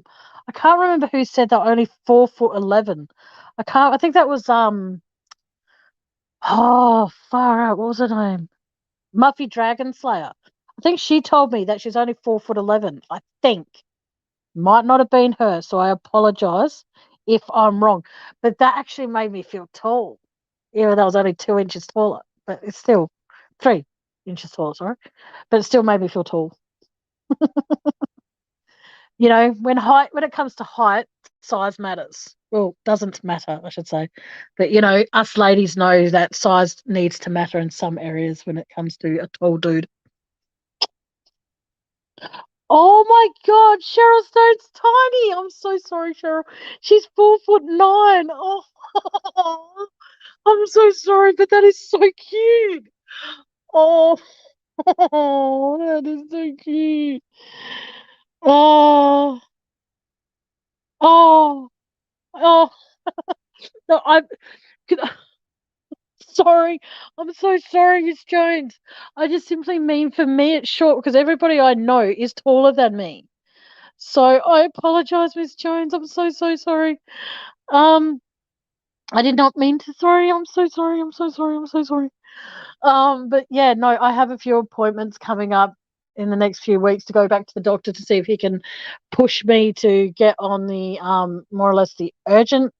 can't remember who said they're only 4'11". I think that was oh, far out. What was her name? Muffy Dragon Slayer. I think she told me that she's only 4'11". I think. Might not have been her, so I apologize if I'm wrong. But that actually made me feel tall. Even though I was only 2 inches taller. But it's still 3 inches taller, sorry. But it still made me feel tall. You know, when it comes to height, size matters. Well, doesn't matter, I should say. But you know, us ladies know that size needs to matter in some areas when it comes to a tall dude. Oh my God, Cheryl Stone's tiny. I'm so sorry, Cheryl. She's 4'9". Oh, I'm so sorry, but that is so cute. Oh, that is so cute. Oh, oh, oh. No, I'm sorry. I'm so sorry, Miss Jones. I just simply mean for me it's short because everybody I know is taller than me. So I apologize, Miss Jones. I'm so sorry. I did not mean to. Sorry. I'm so sorry. I'm so sorry. I'm so sorry. But yeah, no, I have a few appointments coming up in the next few weeks to go back to the doctor to see if he can push me to get on the more or less the urgent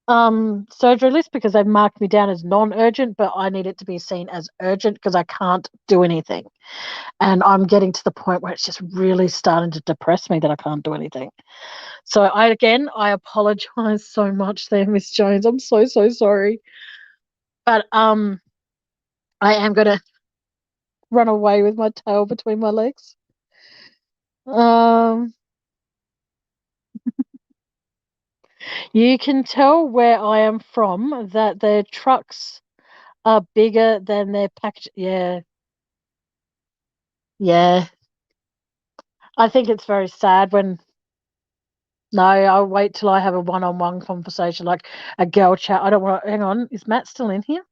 surgery list because they've marked me down as non-urgent, but I need it to be seen as urgent because I can't do anything. And I'm getting to the point where it's just really starting to depress me that I can't do anything. So I apologize so much there, Miss Jones. I'm so sorry. But I am gonna run away with my tail between my legs. You can tell where I am from that their trucks are bigger than their package. Yeah. Yeah. I think it's very sad when. No, I'll wait till I have a one-on-one conversation, like a girl chat. I don't want to. Hang on, is Matt still in here?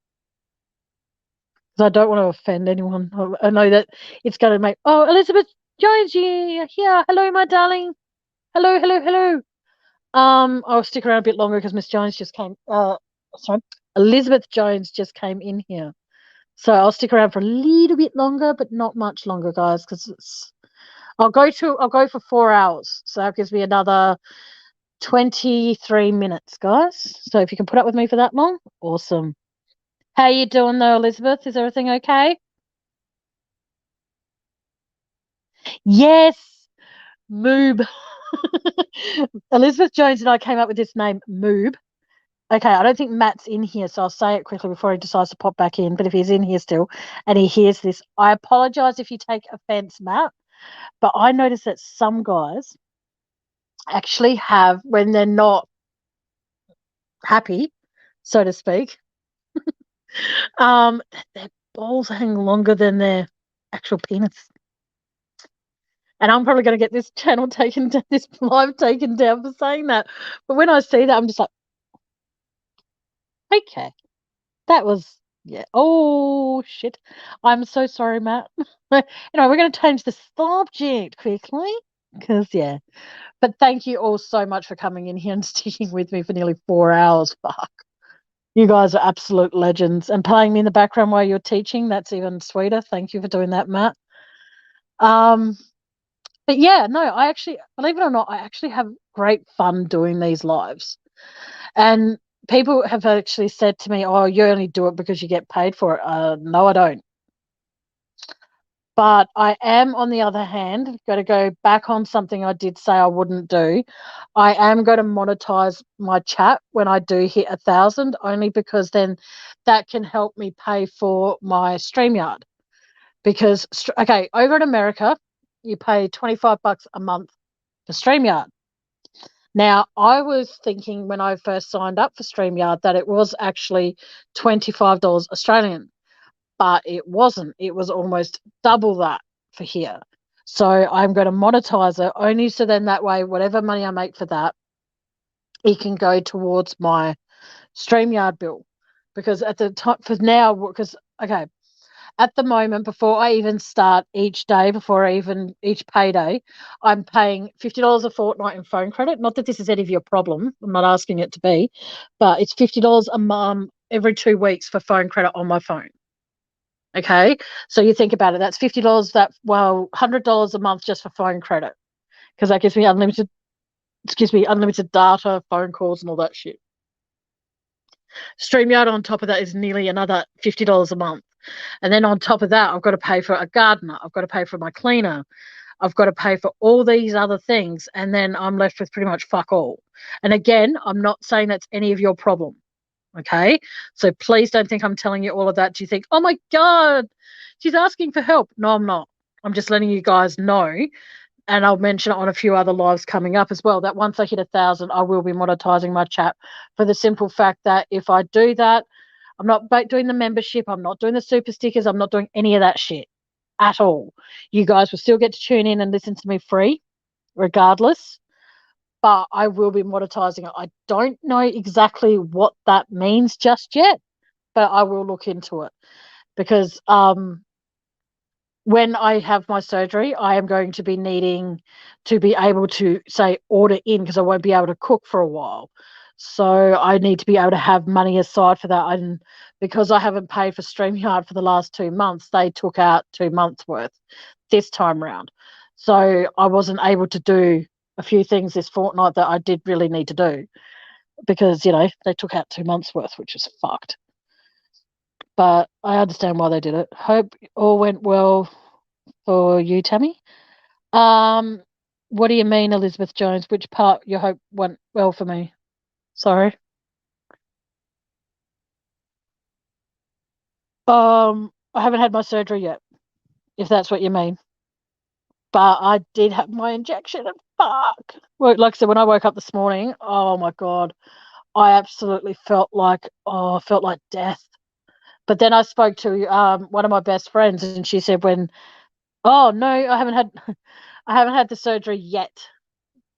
Because I don't want to offend anyone. I know that it's going to make. Oh, Elizabeth Jones, you here? Hello, my darling. Hello. I'll stick around a bit longer because Miss Jones just came. Sorry, Elizabeth Jones just came in here, so I'll stick around for a little bit longer, but not much longer, guys, because it's. I'll go for 4 hours, so that gives me another 23 minutes, guys. So if you can put up with me for that long, awesome. How you doing though, Elizabeth? Is everything okay? Yes, Moob. Elizabeth Jones and I came up with this name, Moob. Okay, I don't think Matt's in here, so I'll say it quickly before he decides to pop back in. But if he's in here still and he hears this, I apologize if you take offense, Matt. But I noticed that some guys actually have, when they're not happy, so to speak, their balls hang longer than their actual penis. And I'm probably going to get this channel taken down, this live taken down for saying that. But when I see that, I'm just like, okay, that was, yeah. Oh, shit. I'm so sorry, Matt. We're going to change the subject quickly because, yeah. But thank you all so much for coming in here and sticking with me for nearly 4 hours. Fuck. You guys are absolute legends. And playing me in the background while you're teaching, that's even sweeter. Thank you for doing that, Matt. But yeah, no, I actually, believe it or not, I actually have great fun doing these lives. And people have actually said to me, oh, you only do it because you get paid for it. No, I don't. But I am, on the other hand, going to go back on something I did say I wouldn't do. I am going to monetize my chat when I do hit 1,000, only because then that can help me pay for my StreamYard. Because, okay, over in America, you pay $25 a month for StreamYard. Now, I was thinking when I first signed up for StreamYard that it was actually $25 Australian, but it wasn't. It was almost double that for here. So I'm going to monetize it only so then that way, whatever money I make for that, it can go towards my StreamYard bill. Because at the time, for now, because, okay, at the moment, before I even start each day, before I even each payday, I'm paying $50 a fortnight in phone credit. Not that this is any of your problem. I'm not asking it to be, but it's $50 a month every 2 weeks for phone credit on my phone. Okay, so you think about it. That's $50. $100 a month just for phone credit, because that gives me unlimited data, phone calls, and all that shit. StreamYard on top of that is nearly another $50 a month. And then on top of that, I've got to pay for a gardener. I've got to pay for my cleaner. I've got to pay for all these other things. And then I'm left with pretty much fuck all. And again, I'm not saying that's any of your problem. Okay. So please don't think I'm telling you all of that. Do you think, oh my God, she's asking for help? No, I'm not. I'm just letting you guys know. And I'll mention it on a few other lives coming up as well, that once I hit 1,000, I will be monetizing my chat, for the simple fact that if I do that, I'm not doing the membership, I'm not doing the super stickers, I'm not doing any of that shit at all. You guys will still get to tune in and listen to me free, regardless, but I will be monetizing it. I don't know exactly what that means just yet, but I will look into it, because when I have my surgery, I am going to be needing to be able to, say, order in, because I won't be able to cook for a while. So I need to be able to have money aside for that. And because I haven't paid for StreamYard for the last 2 months, they took out 2 months worth this time round. So I wasn't able to do a few things this fortnight that I did really need to do, because, they took out 2 months worth, which is fucked. But I understand why they did it. Hope all went well for you, Tammy. What do you mean, Elizabeth Jones? Which part you hope went well for me? Sorry. I haven't had my surgery yet, if that's what you mean. But I did have my injection, and fuck. Well, like I said, when I woke up this morning, oh my God, I absolutely felt like death. But then I spoke to one of my best friends, and she said, oh no, I haven't had the surgery yet,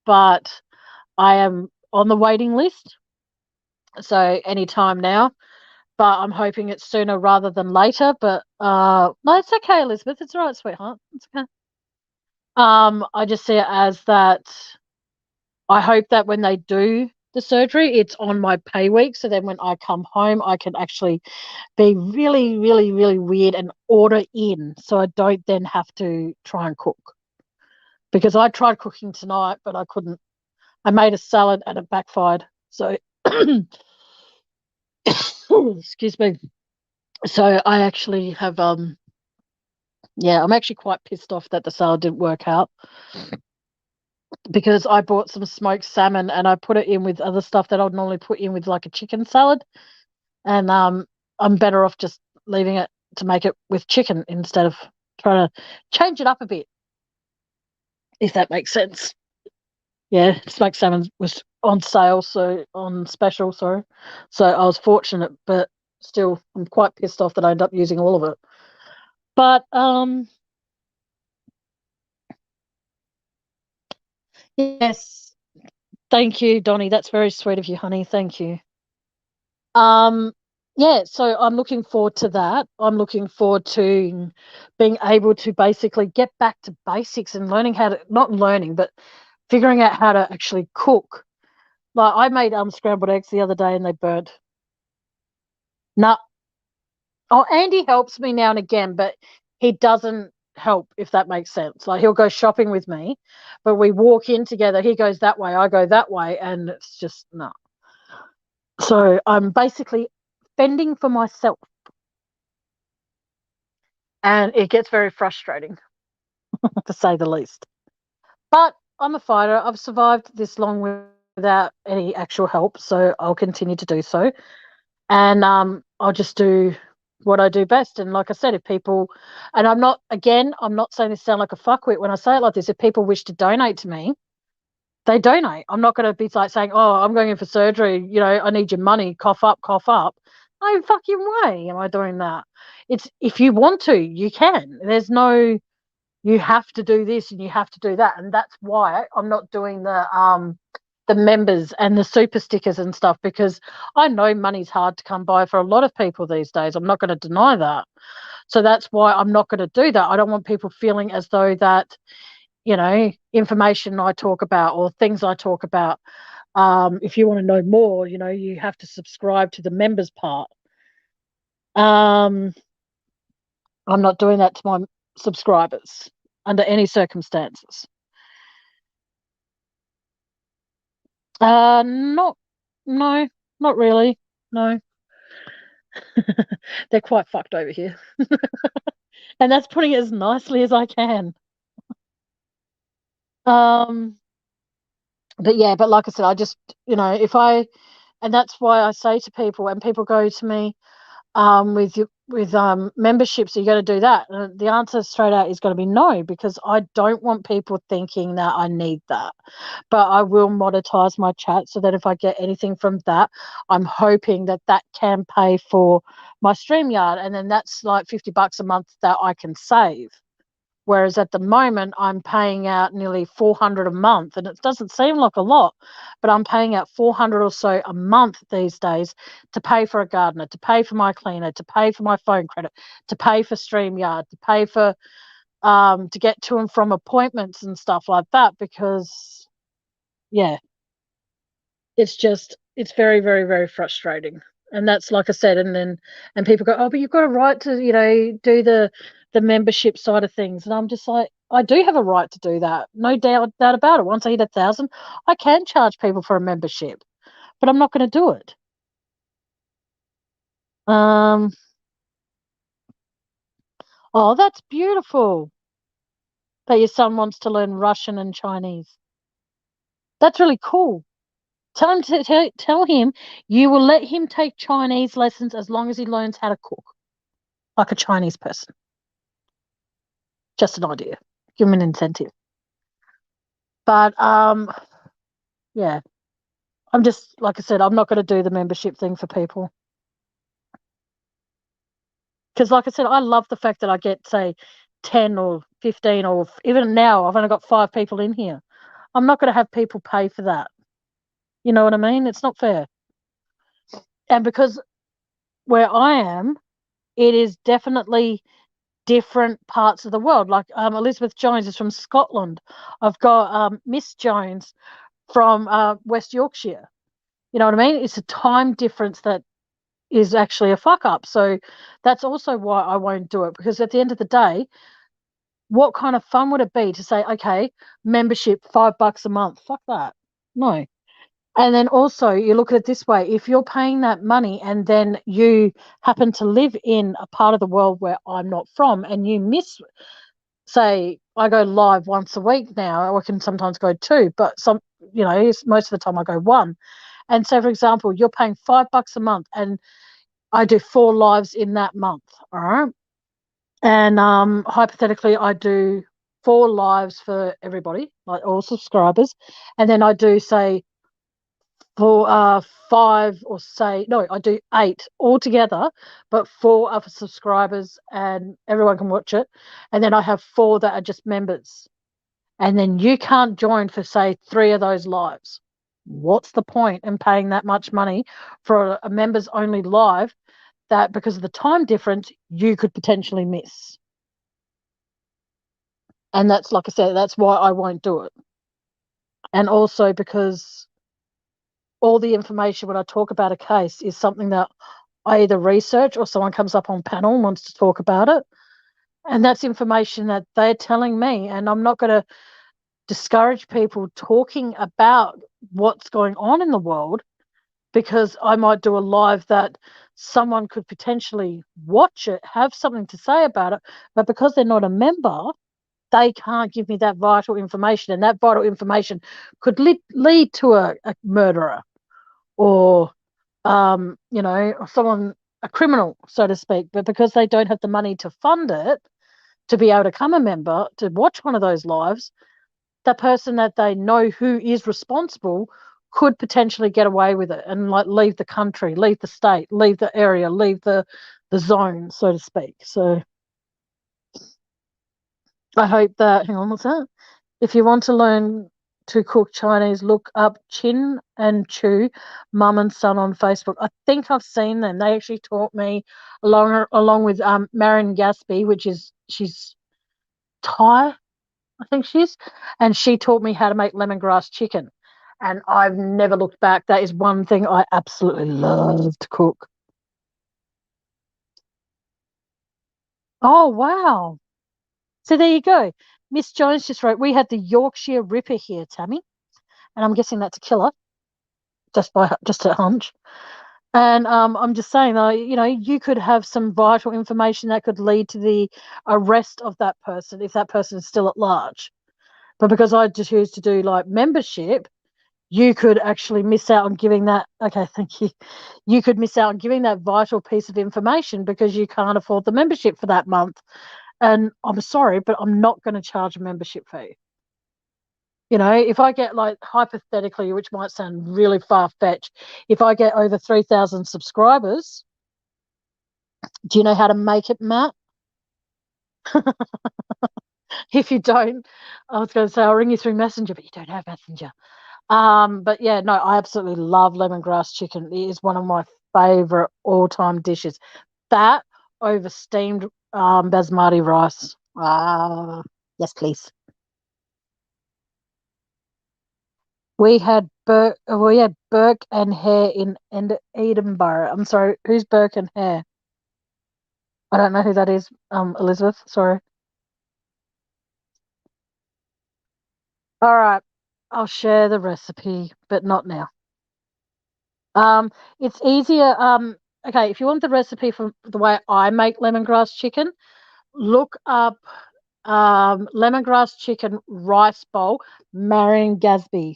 but I am on the waiting list, so any time now. But I'm hoping it's sooner rather than later. But no, it's okay, Elizabeth. It's all right, sweetheart. It's okay. I just see it as that. I hope that when they do the surgery, it's on my pay week, so then when I come home, I can actually be really, really, really weird and order in, so I don't then have to try and cook. Because I tried cooking tonight, but I couldn't. I made a salad and it backfired. So, excuse me. So I actually have, I'm actually quite pissed off that the salad didn't work out, because I bought some smoked salmon and I put it in with other stuff that I'd normally put in with, like a chicken salad. And I'm better off just leaving it to make it with chicken instead of trying to change it up a bit, if that makes sense. Yeah, smoked salmon was on sale, on special, sorry. So I was fortunate, but still, I'm quite pissed off that I ended up using all of it. But yes, thank you, Donnie. That's very sweet of you, honey. Thank you. Yeah, so I'm looking forward to that. I'm looking forward to being able to basically get back to basics and learning how to, not learning, but figuring out how to actually cook. Like, I made scrambled eggs the other day and they burnt. Nah. Oh, Andy helps me now and again, but he doesn't help, if that makes sense. Like, he'll go shopping with me, but we walk in together. He goes that way, I go that way, and it's just no. So I'm basically fending for myself, and it gets very frustrating, to say the least. But I'm a fighter. I've survived this long without any actual help, so I'll continue to do so. And I'll just do what I do best. And like I said, if people, and I'm not saying this sound like a fuckwit when I say it like this, if people wish to donate to me, they donate. I'm not going to be like saying, oh, I'm going in for surgery, I need your money, cough up, cough up. No fucking way am I doing that. It's, if you want to, you can. There's no, you have to do this and you have to do that. And that's why I'm not doing the members and the super stickers and stuff, because I know money's hard to come by for a lot of people these days. I'm not going to deny that. So that's why I'm not going to do that. I don't want people feeling as though that, you know, information I talk about or things I talk about, if you want to know more, you know, you have to subscribe to the members part. I'm not doing that to my subscribers under any circumstances. No, not really. No. They're quite fucked over here. And that's putting it as nicely as I can. But yeah, but like I said, I just, you know, and that's why I say to people, and people go to me, with memberships, are you going to do that? And the answer straight out is going to be no, because I don't want people thinking that I need that. But I will monetize my chat so that if I get anything from that, I'm hoping that that can pay for my StreamYard, and then that's like $50 a month that I can save. Whereas at the moment, I'm paying out nearly $400 a month, and it doesn't seem like a lot, but I'm paying out $400 or so a month these days to pay for a gardener, to pay for my cleaner, to pay for my phone credit, to pay for StreamYard, to pay for to get to and from appointments and stuff like that. Because, yeah, it's very, very, very frustrating. And that's, like I said, and people go, oh, but you've got a right to, you know, do the membership side of things. And I'm just like, I do have a right to do that. No doubt about it. Once I hit 1,000, I can charge people for a membership, but I'm not going to do it. Oh, that's beautiful that your son wants to learn Russian and Chinese. That's really cool. Tell him you will let him take Chinese lessons as long as he learns how to cook like a Chinese person. Just an idea. Give him an incentive. But yeah, I'm just, like I said, I'm not going to do the membership thing for people. Because, like I said, I love the fact that I get, say, 10 or 15, or even now I've only got 5 people in here. I'm not going to have people pay for that. You know what I mean? It's not fair. And because where I am, it is definitely different parts of the world. Like Elizabeth Jones is from Scotland. I've got Miss Jones from West Yorkshire. You know what I mean? It's a time difference that is actually a fuck up. So that's also why I won't do it, because at the end of the day, what kind of fun would it be to say, okay, membership $5 a month? Fuck that. No. And then also you look at it this way, if you're paying that money and then you happen to live in a part of the world where I'm not from, and you miss, say, I go live once a week now, I can sometimes go 2, but most of the time I go 1. And so, for example, you're paying $5 a month and I do 4 lives in that month, all right? And hypothetically, I do 4 lives for everybody, like all subscribers, and then I do, say, for 5, or say, no, I do 8 altogether, but 4 are for subscribers and everyone can watch it, and then I have 4 that are just members, and then you can't join for, say, 3 of those lives. What's the point in paying that much money for a members only live that, because of the time difference, you could potentially miss? And that's, like I said, that's why I won't do it. And also because all the information when I talk about a case is something that I either research or someone comes up on panel and wants to talk about it. And that's information that they're telling me. And I'm not going to discourage people talking about what's going on in the world, because I might do a live that someone could potentially watch it, have something to say about it, but because they're not a member, they can't give me that vital information, and that vital information could lead to a murderer, or someone, a criminal, so to speak. But because they don't have the money to fund it, to be able to become a member, to watch one of those lives, the person that they know who is responsible could potentially get away with it and like leave the country, leave the state, leave the area, leave the zone, so to speak. So I hope that, hang on, what's that? If you want to learn to cook Chinese, look up Chin and Chu, Mum and Son on Facebook. I think I've seen them. They actually taught me along with Marion Gatsby, she's Thai, I think she is, and she taught me how to make lemongrass chicken. And I've never looked back. That is one thing I absolutely love to cook. Oh, wow. So there you go. Miss Jones just wrote, we had the Yorkshire Ripper here, Tammy. And I'm guessing that's a killer, just a hunch. And I'm just saying, though, you could have some vital information that could lead to the arrest of that person if that person is still at large. But because I just choose to do like membership, you could actually miss out on giving that. Okay, thank you. You could miss out on giving that vital piece of information because you can't afford the membership for that month. And I'm sorry, but I'm not going to charge a membership fee. If I get, like, hypothetically, which might sound really far-fetched, if I get over 3,000 subscribers, do you know how to make it, Matt? If you don't, I was going to say I'll ring you through Messenger, but you don't have Messenger. But yeah, no, I absolutely love lemongrass chicken. It is one of my favorite all-time dishes. That over steamed basmati rice. Yes, please. We had Burke and Hare in Edinburgh. I'm sorry, who's Burke and Hare? I don't know who that is, Elizabeth. Sorry. All right, I'll share the recipe, but not now. It's easier. Okay, if you want the recipe for the way I make lemongrass chicken, look up lemongrass chicken rice bowl, Marion Gatsby.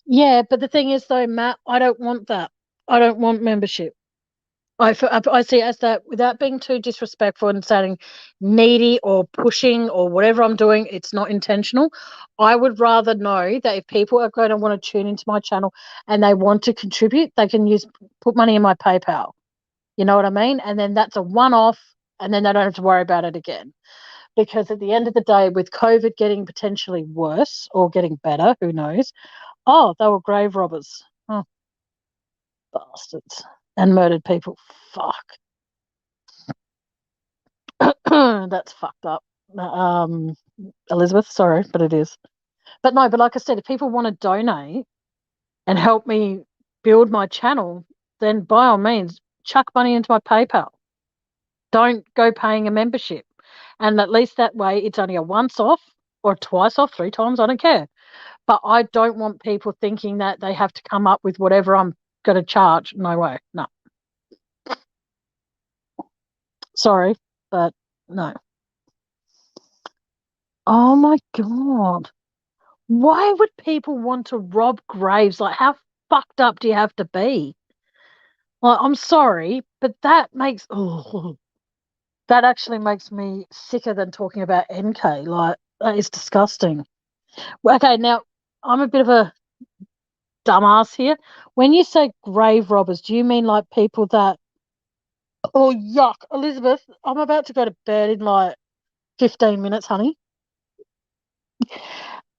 Yeah, but the thing is, though, Matt, I don't want that. I don't want membership. I see it as that, without being too disrespectful and sounding needy or pushing or whatever I'm doing, it's not intentional. I would rather know that if people are going to want to tune into my channel and they want to contribute, they can put money in my PayPal. You know what I mean? And then that's a one-off, and then they don't have to worry about it again. Because at the end of the day, with COVID getting potentially worse or getting better, who knows? Oh, they were grave robbers. Oh, bastards. And murdered people. Fuck. That's fucked up. Elizabeth, sorry, but it is. But no, but like I said, if people want to donate and help me build my channel, then by all means, chuck money into my PayPal. Don't go paying a membership. And at least that way it's only a once off or twice off, 3 times, I don't care. But I don't want people thinking that they have to come up with whatever I'm going to charge. No way. No. Sorry, but no. Oh my God. Why would people want to rob graves? Like, how fucked up do you have to be? Well, I'm sorry, but that actually makes me sicker than talking about NK. Like, that is disgusting. Okay, now I'm a bit of a dumbass here. When you say grave robbers, do you mean like people that? Oh, yuck, Elizabeth! I'm about to go to bed in like 15 minutes, honey.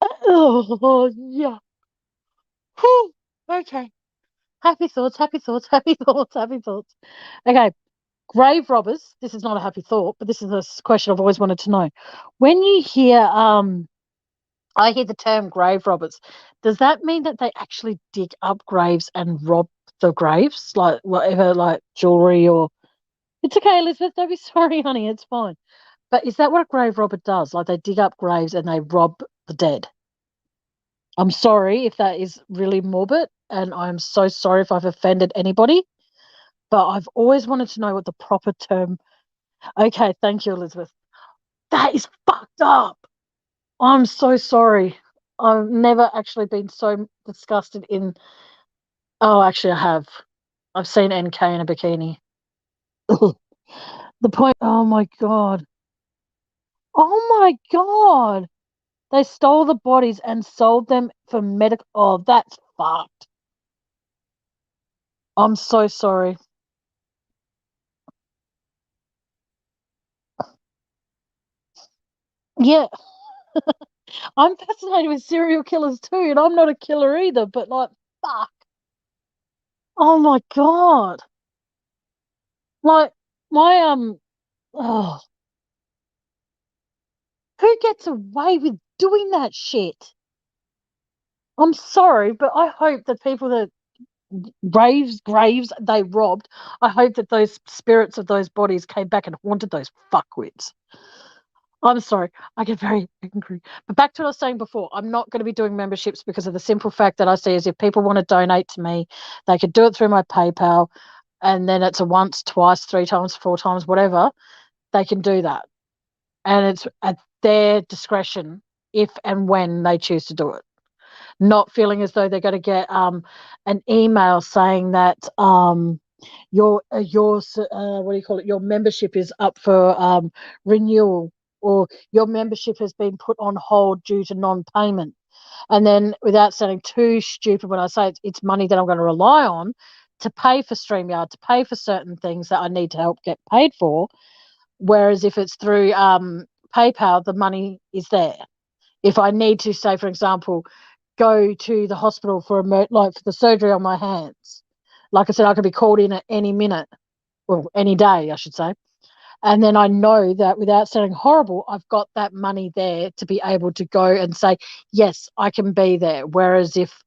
Oh, yeah. Whew. Okay. Happy thoughts, happy thoughts, happy thoughts, happy thoughts. Okay. Grave robbers. This is not a happy thought, but this is a question I've always wanted to know. When you hear I hear the term grave robbers, does that mean that they actually dig up graves and rob the graves? Like whatever, like jewelry or it's okay, Elizabeth, don't be sorry, honey, it's fine. But is that what a grave robber does? Like they dig up graves and they rob the dead? I'm sorry if that is really morbid, and I'm so sorry if I've offended anybody, but I've always wanted to know what the proper term. Okay, thank you, Elizabeth. That is fucked up. I'm so sorry. I've never actually been so disgusted in. Oh, actually, I have. I've seen NK in a bikini. The point. Oh my God. Oh my God. They stole the bodies and sold them for medical. Oh, that's fucked. I'm so sorry. Yeah. I'm fascinated with serial killers too, and I'm not a killer either, but like, fuck. Oh my God. Like, my, oh, who gets away with doing that shit? I'm sorry, but I hope that people that graves they robbed, I hope that those spirits of those bodies came back and haunted those fuckwits. I'm sorry, I get very angry. But back to what I was saying before, I'm not going to be doing memberships because of the simple fact that I see is if people want to donate to me, they could do it through my PayPal, and then it's a once, twice, 3 times, 4 times, whatever. They can do that. And it's at their discretion if and when they choose to do it. Not feeling as though they're going to get an email saying that your what do you call it? Your membership is up for renewal, or your membership has been put on hold due to non-payment. And then, without sounding too stupid, when I say it's money that I'm going to rely on to pay for StreamYard, to pay for certain things that I need to help get paid for. Whereas if it's through PayPal, the money is there. If I need to, say, for example, go to the hospital for for the surgery on my hands, like I said, I could be called in at any minute, well, any day, I should say. And then I know that without sounding horrible, I've got that money there to be able to go and say, yes, I can be there. Whereas if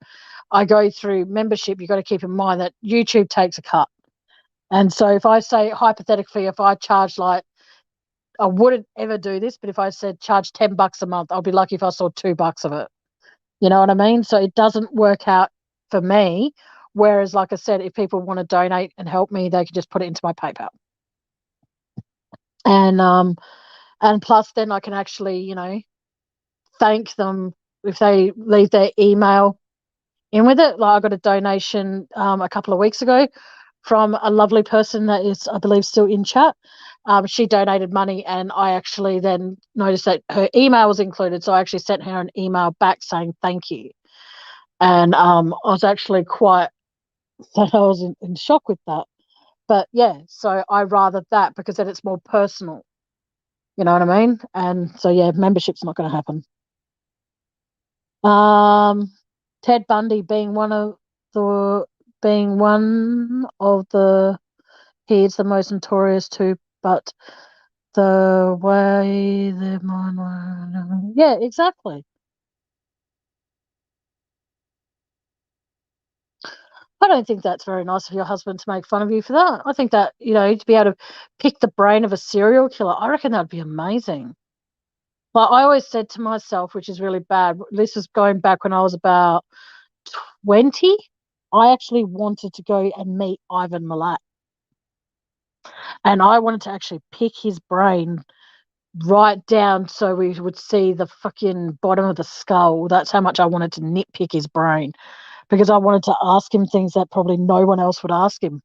I go through membership, you've got to keep in mind that YouTube takes a cut. And so if I say, hypothetically, if I charge like, I wouldn't ever do this, but if I said charge $10 a month, I'll be lucky if I saw $2 of it. You know what I mean? So it doesn't work out for me. Whereas, like I said, if people want to donate and help me, they can just put it into my PayPal. And plus then I can actually, thank them if they leave their email in with it. Like I got a donation a couple of weeks ago from a lovely person that is, I believe, still in chat. She donated money, and I actually then noticed that her email was included. So I actually sent her an email back saying thank you. And I was actually quite, I was in shock with that. But yeah, so I rather that because then it's more personal. You know what I mean? And so yeah, membership's not going to happen. Ted Bundy being one of the he is the most notorious too, but the way yeah, exactly. I don't think that's very nice of your husband to make fun of you for that. I think that, to be able to pick the brain of a serial killer, I reckon that'd be amazing. Like I always said to myself, which is really bad, this was going back when I was about 20, I actually wanted to go and meet Ivan Milat. And I wanted to actually pick his brain right down so we would see the fucking bottom of the skull. That's how much I wanted to nitpick his brain, because I wanted to ask him things that probably no one else would ask him.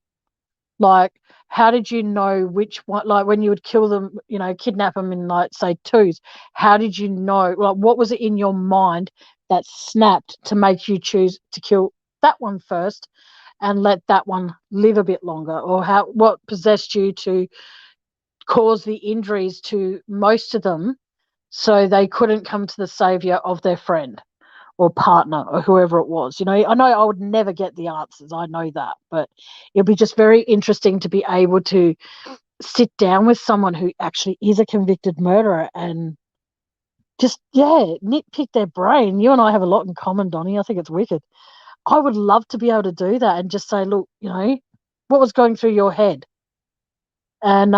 Like, how did you know which one, like when you would kill them, kidnap them in like, say, twos, how did you know, like, what was it in your mind that snapped to make you choose to kill that one first and let that one live a bit longer? Or what possessed you to cause the injuries to most of them so they couldn't come to the savior of their friend or partner or whoever it was? I know I would never get the answers, I know that, but it'll be just very interesting to be able to sit down with someone who actually is a convicted murderer and just, nitpick their brain. You and I have a lot in common, Donnie. I think it's wicked. I would love to be able to do that and just say, look, what was going through your head? And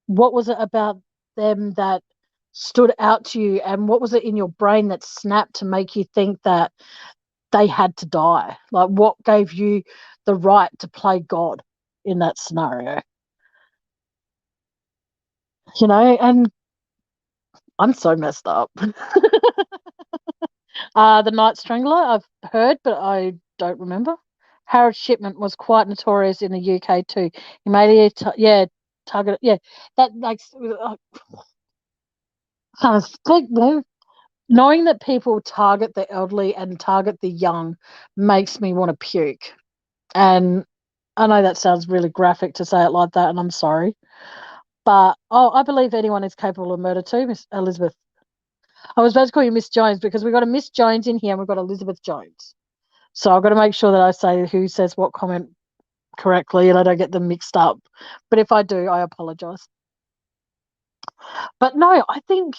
what was it about them that stood out to you? And what was it in your brain that snapped to make you think that they had to die? Like, what gave you the right to play God in that scenario? And I'm so messed up. The Night Strangler, I've heard, but I don't remember. Harold Shipman was quite notorious in the UK too. He made a target. Yeah, that like kind of speak, knowing that people target the elderly and target the young makes me want to puke. And I know that sounds really graphic to say it like that, and I'm sorry. But I believe anyone is capable of murder too, Miss Elizabeth. I was about to call you Miss Jones because we've got a Miss Jones in here and we've got Elizabeth Jones. So I've got to make sure that I say who says what comment correctly and I don't get them mixed up. But if I do, I apologise. But no, I think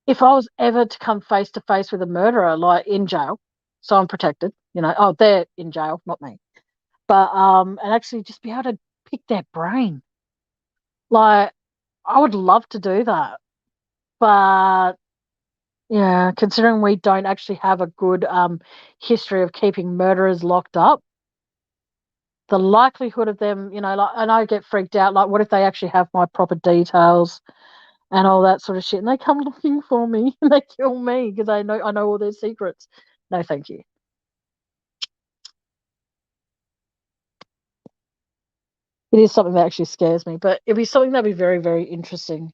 if I was ever to come face to face with a murderer, like in jail, so I'm protected, they're in jail, not me. But and actually just be able to pick their brain. Like, I would love to do that. But yeah, considering we don't actually have a good history of keeping murderers locked up, the likelihood of them, and I get freaked out, like, what if they actually have my proper details and all that sort of shit, and they come looking for me and they kill me because I know all their secrets. No, thank you. It is something that actually scares me, but it'd be something that'd be very, very interesting.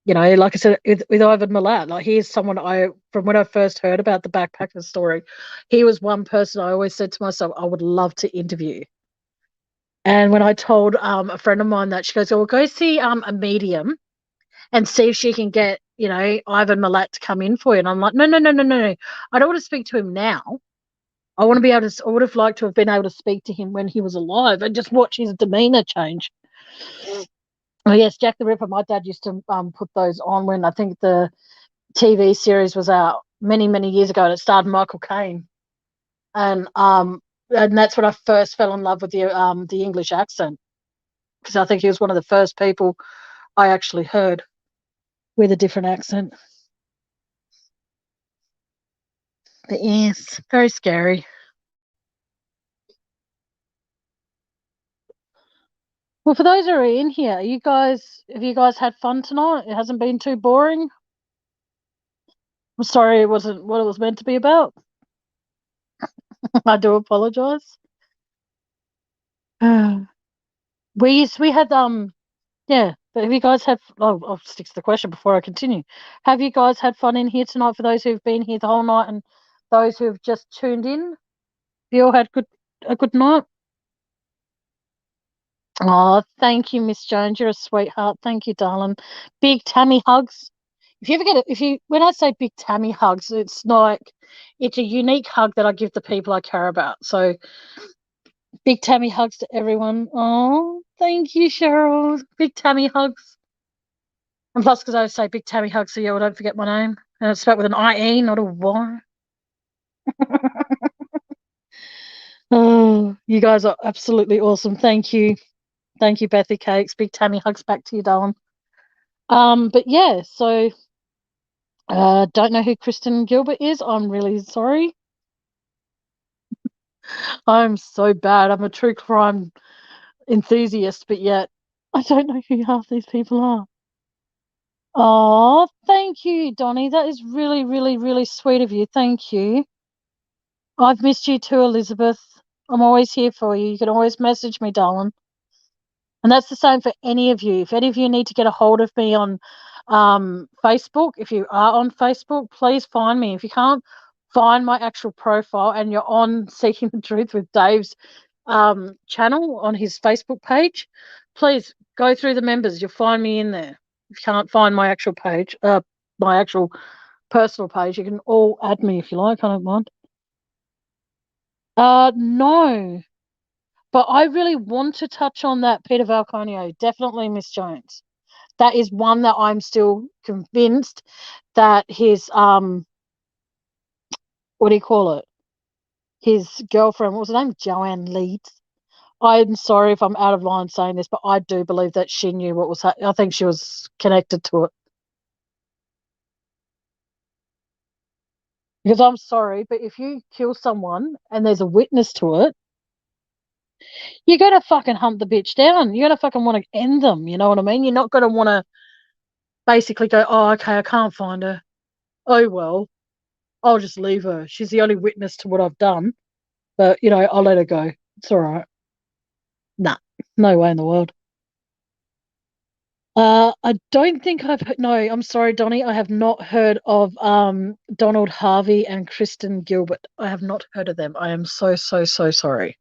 Like I said, with Ivan Milat, like, he is someone from when I first heard about the backpacker story, he was one person I always said to myself, I would love to interview. And when I told a friend of mine that, she goes, well, go see a medium and see if she can get, Ivan Milat to come in for you. And I'm like, no. I don't want to speak to him now. I want to be able to, I would have liked to have been able to speak to him when he was alive and just watch his demeanor change. Oh, yes, Jack the Ripper. My dad used to put those on when I think the TV series was out many, many years ago, and it starred Michael Caine. And that's when I first fell in love with the English accent, because I think he was one of the first people I actually heard with a different accent. But yes, very scary. Well, for those who are in here, have you guys had fun tonight? It hasn't been too boring? I'm sorry it wasn't what it was meant to be about. I do apologise. We had yeah, but have you guys had? Oh, I'll stick to the question before I continue. Have you guys had fun in here tonight? For those who've been here the whole night and those who've just tuned in, have you all had a good night? Oh, thank you, Miss Jones. You're a sweetheart. Thank you, darling. Big Tammy hugs. If you ever when I say big Tammy hugs, it's a unique hug that I give the people I care about. So big Tammy hugs to everyone. Oh, thank you, Cheryl. Big Tammy hugs. And plus, because I say big Tammy hugs, so yeah, well, don't forget my name. And it's spelled with an I-E, not a Y. Oh, you guys are absolutely awesome. Thank you. Thank you, Bethy Cakes. Big Tammy hugs back to you, darling. But yeah, so don't know who Kristen Gilbert is. I'm really sorry. I'm so bad. I'm a true crime enthusiast, but yet I don't know who half these people are. Oh, thank you, Donnie. That is really, really, really sweet of you. Thank you. I've missed you too, Elizabeth. I'm always here for you. You can always message me, darling. And that's the same for any of you. If any of you need to get a hold of me on Facebook, if you are on Facebook, please find me. If you can't find my actual profile and you're on Seeking the Truth with Dave's channel on his Facebook page, please go through the members. You'll find me in there. If you can't find my actual page, my actual personal page, you can all add me if you like. I don't mind. No. But I really want to touch on that Peter Valconio. Definitely, Miss Jones. That is one that I'm still convinced that his what do you call it? His girlfriend, what was her name? Joanne Leeds. I'm sorry if I'm out of line saying this, but I do believe that she knew what was happening. I think she was connected to it. Because I'm sorry, but if you kill someone and there's a witness to it, you're going to fucking hunt the bitch down. You're going to fucking want to end them. You know what I mean? You're not going to want to basically go, oh, okay, I can't find her. Oh, well, I'll just leave her. She's the only witness to what I've done. But, I'll let her go. It's all right. Nah, no way in the world. I don't think no, I'm sorry, Donnie. I have not heard of Donald Harvey and Kristen Gilbert. I have not heard of them. I am so, so, so sorry.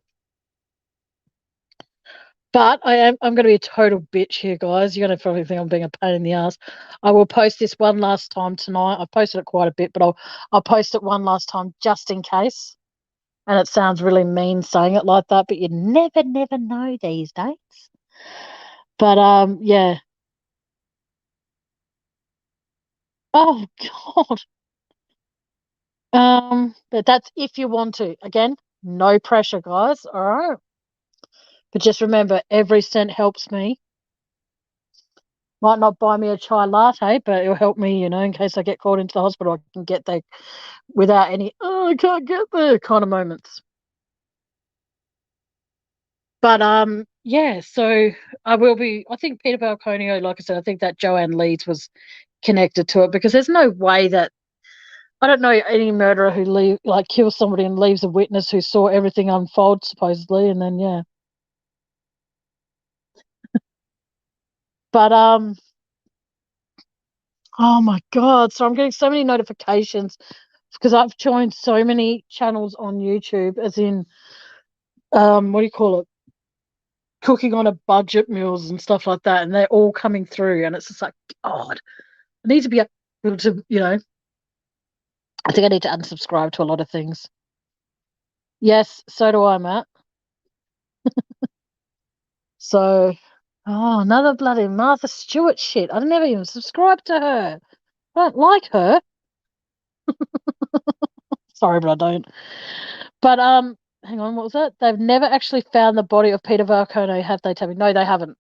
But I'm going to be a total bitch here, guys. You're going to probably think I'm being a pain in the ass. I will post this one last time tonight. I've posted it quite a bit, but I'll post it one last time just in case. And it sounds really mean saying it like that, but you never know these days. But yeah. Oh God. But that's if you want to. Again, no pressure, guys. All right. But just remember, every cent helps me. Might not buy me a chai latte, but it'll help me, in case I get called into the hospital, I can get there without any, I can't get there kind of moments. But yeah, so I think Peter Balconio, like I said, I think that Joanne Leeds was connected to it, because there's no way that, I don't know any murderer who kills somebody and leaves a witness who saw everything unfold supposedly, and then yeah. But oh my God, so I'm getting so many notifications because I've joined so many channels on YouTube, as in what do you call it? Cooking on a budget meals and stuff like that, and they're all coming through, and it's just like, God, I need to be able to, I think I need to unsubscribe to a lot of things. Yes, so do I, Matt. So, another bloody Martha Stewart shit. I never even subscribed to her. I don't like her. Sorry, but I don't. But hang on, what was that? They've never actually found the body of Peter Valcono, have they, Tammy? No, they haven't.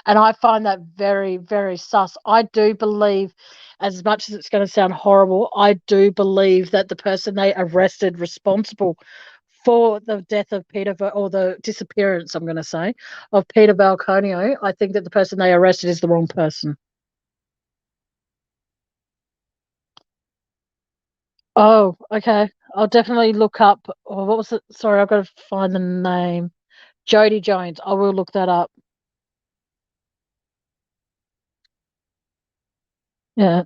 And I find that very, very sus. I do believe, as much as it's going to sound horrible, I do believe that the person they arrested responsible for the death of Peter, or the disappearance, I'm going to say, of Peter Valconio, I think that the person they arrested is the wrong person. Oh, okay. I'll definitely look up. Oh, what was it? Sorry, I've got to find the name. Jody Jones. I will look that up. Yeah.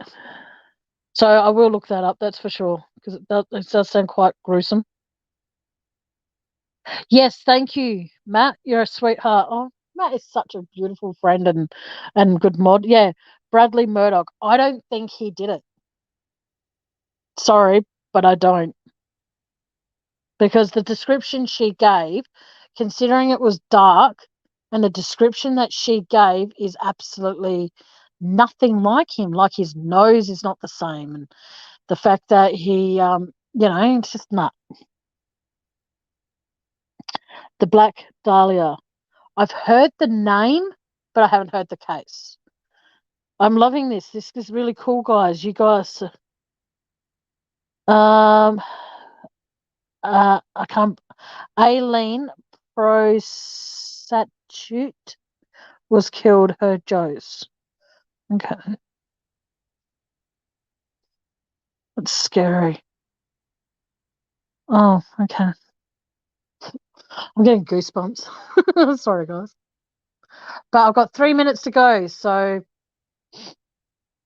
So I will look that up, that's for sure, because it does sound quite gruesome. Yes, thank you, Matt. You're a sweetheart. Oh, Matt is such a beautiful friend and good mod. Yeah, Bradley Murdoch. I don't think he did it. Sorry, but I don't. Because the description she gave, considering it was dark, and the description that she gave is absolutely nothing like him. Like, his nose is not the same, and the fact that he, it's just not. The Black Dahlia. I've heard the name, but I haven't heard the case. I'm loving this. This is really cool, guys. You guys, I can't. Aileen Prosatute was killed. Her Joes. Okay, that's scary. Oh, okay. I'm getting goosebumps. Sorry, guys. But I've got 3 minutes to go, so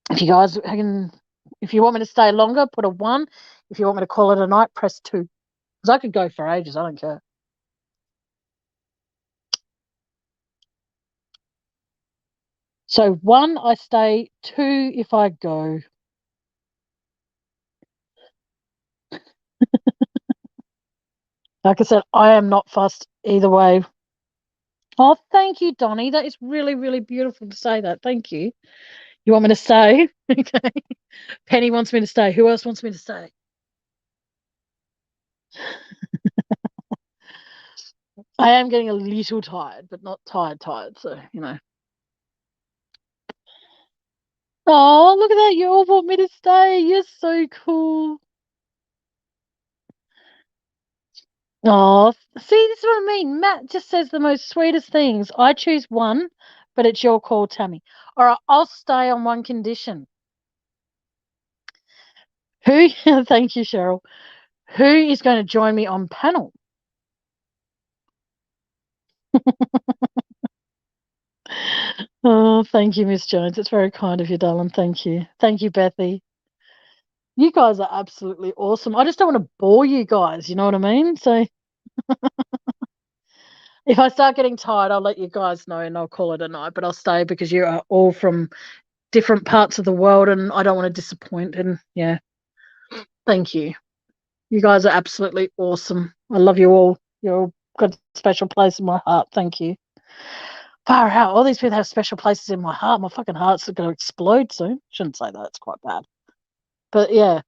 if you guys if you want me to stay longer, put a 1. If you want me to call it a night, press 2. Because I could go for ages. I don't care. So 1, I stay. 2, if I go. Like I said, I am not fussed either way. Oh, thank you, Donnie. That is really, really beautiful to say that. Thank you. You want me to stay? Okay. Penny wants me to stay. Who else wants me to stay? I am getting a little tired, but not tired, so, Oh, look at that. You all want me to stay. You're so cool. Oh, see, this is what I mean. Matt just says the most sweetest things. I choose 1, but it's your call, Tammy. All right, I'll stay on 1 condition. Who? Thank you, Cheryl. Who is going to join me on panel? Oh, thank you, Miss Jones. It's very kind of you, darling. Thank you. Thank you, Bethy. You guys are absolutely awesome. I just don't want to bore you guys. You know what I mean? So If I start getting tired, I'll let you guys know and I'll call it a night. But I'll stay because you are all from different parts of the world and I don't want to disappoint. And yeah, thank you. You guys are absolutely awesome. I love you all. You're all got a special place in my heart. Thank you. Far out. All these people have special places in my heart. My fucking heart's going to explode soon. Shouldn't say that. It's quite bad. But yeah.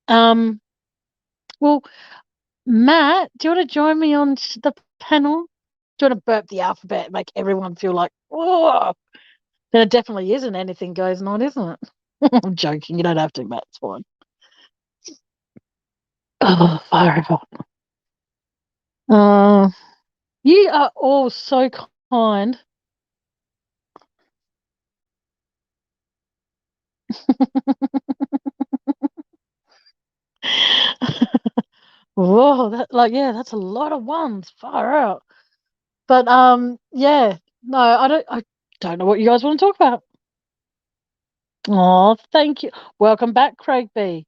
Well, Matt, do you want to join me on the panel? Do you want to burp the alphabet and make everyone feel like, oh, then it definitely isn't anything goes on, isn't it? I'm joking. You don't have to, Matt. It's fine. Oh, far out. You are all so kind. Whoa, that's a lot of ones. Far out. But yeah, no, I don't know what you guys want to talk about. Oh, thank you. Welcome back, Craig B.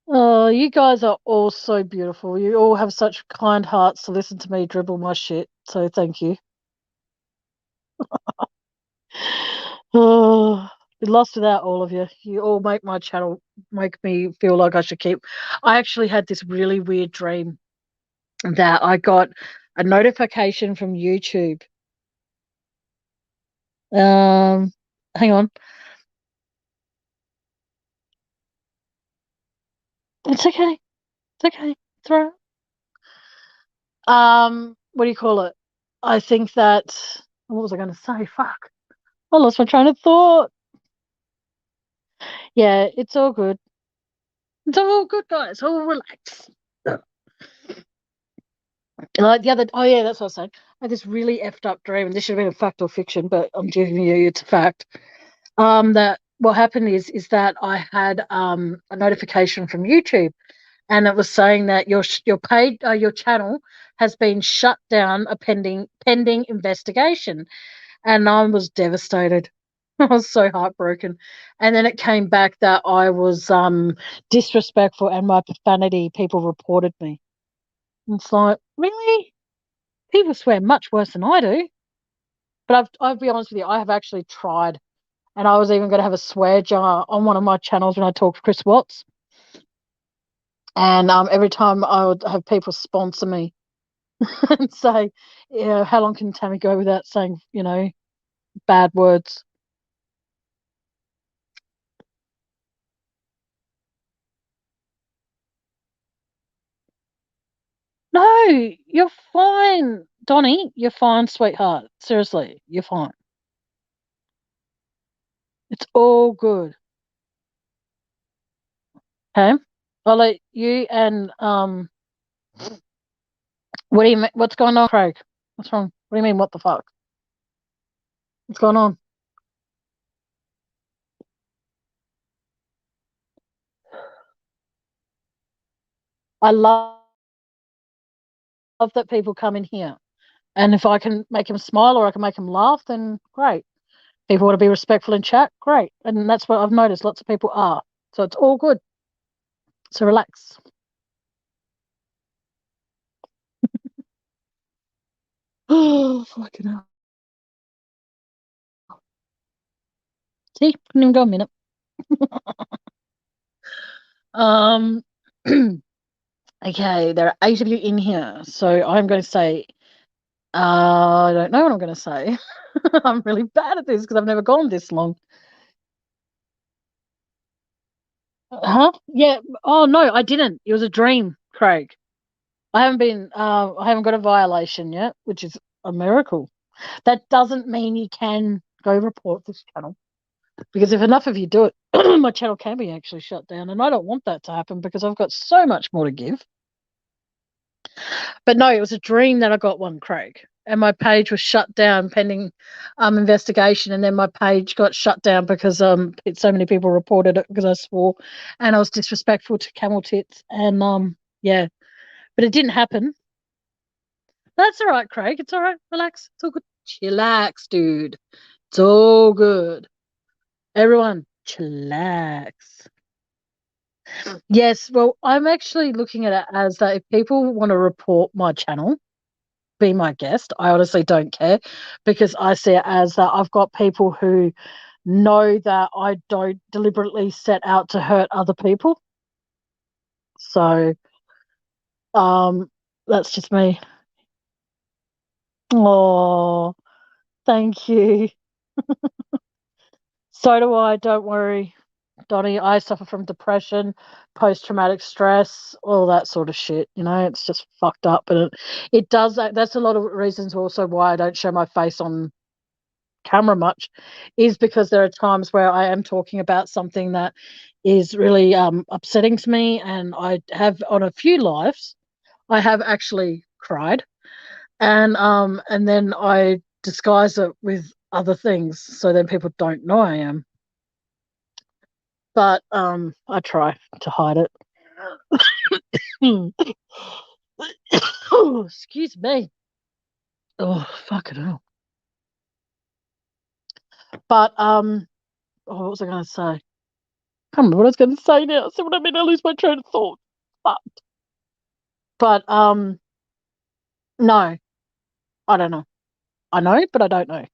Oh, you guys are all so beautiful. You all have such kind hearts to listen to me dribble my shit. So thank you. Oh, been lost without all of you. You all make my channel make me feel like I should keep. I actually had this really weird dream that I got a notification from YouTube. Hang on. It's okay. It's okay. It's all right. What do you call it? I think that what was I going to say? Fuck. I lost my train of thought. Yeah, it's all good. It's all good, guys. All relax. Like oh yeah, that's what I was saying. I had this really effed up dream, and this should have been a fact or fiction, but I'm giving you it's a fact. That what happened is that I had a notification from YouTube, and it was saying that your channel has been shut down, pending investigation, and I was devastated. I was so heartbroken, and then it came back that I was disrespectful and my profanity. People reported me. It's like, really? People swear much worse than I do. But I'll be honest with you, I have actually tried. And I was even going to have a swear jar on one of my channels when I talk to Chris Watts. And every time I would have people sponsor me and say, yeah, how long can Tammy go without saying, bad words? No, you're fine. Donnie, you're fine, sweetheart. Seriously, you're fine. It's all good. Okay? I'll let you and what do you mean? What's going on, Craig? What's wrong? What do you mean, what the fuck? What's going on? I love that people come in here. And if I can make them smile or I can make them laugh, then great. People want to be respectful in chat, great. And that's what I've noticed. Lots of people are. So it's all good. So relax. Oh, fucking hell. See, couldn't even go a minute. Okay, there are 8 of you in here. So I'm going to say, I don't know what I'm going to say. I'm really bad at this because I've never gone this long. Huh? Yeah. Oh, no, I didn't. It was a dream, Craig. I haven't got a violation yet, which is a miracle. That doesn't mean you can go report this channel. Because if enough of you do it, my channel can be actually shut down. And I don't want that to happen because I've got so much more to give. But no, it was a dream that I got one, Craig. And my page was shut down pending investigation. And then my page got shut down because so many people reported it because I swore and I was disrespectful to Camel Tits. And yeah, but it didn't happen. That's all right, Craig. It's all right. Relax. It's all good. Chillax, dude. It's all good. Everyone, chillax. Yes, well, I'm actually looking at it as that if people want to report my channel, be my guest. I honestly don't care, because I see it as that I've got people who know that I don't deliberately set out to hurt other people. So, that's just me. Oh, thank you. So do I. Don't worry, Donnie. I suffer from depression, post-traumatic stress, all that sort of shit. You know, it's just fucked up, and it does that. That's a lot of reasons also why I don't show my face on camera much, is because there are times where I am talking about something that is really upsetting to me, and I have on a few lives, I have actually cried, and then I disguise it with other things, so then people don't know I am. But I try to hide it. Oh, excuse me. Oh, fuck it hell. But oh, what was I going to say? I can't remember what I was going to say now. See what I mean? I lose my train of thought. But no, I don't know. I know, but I don't know.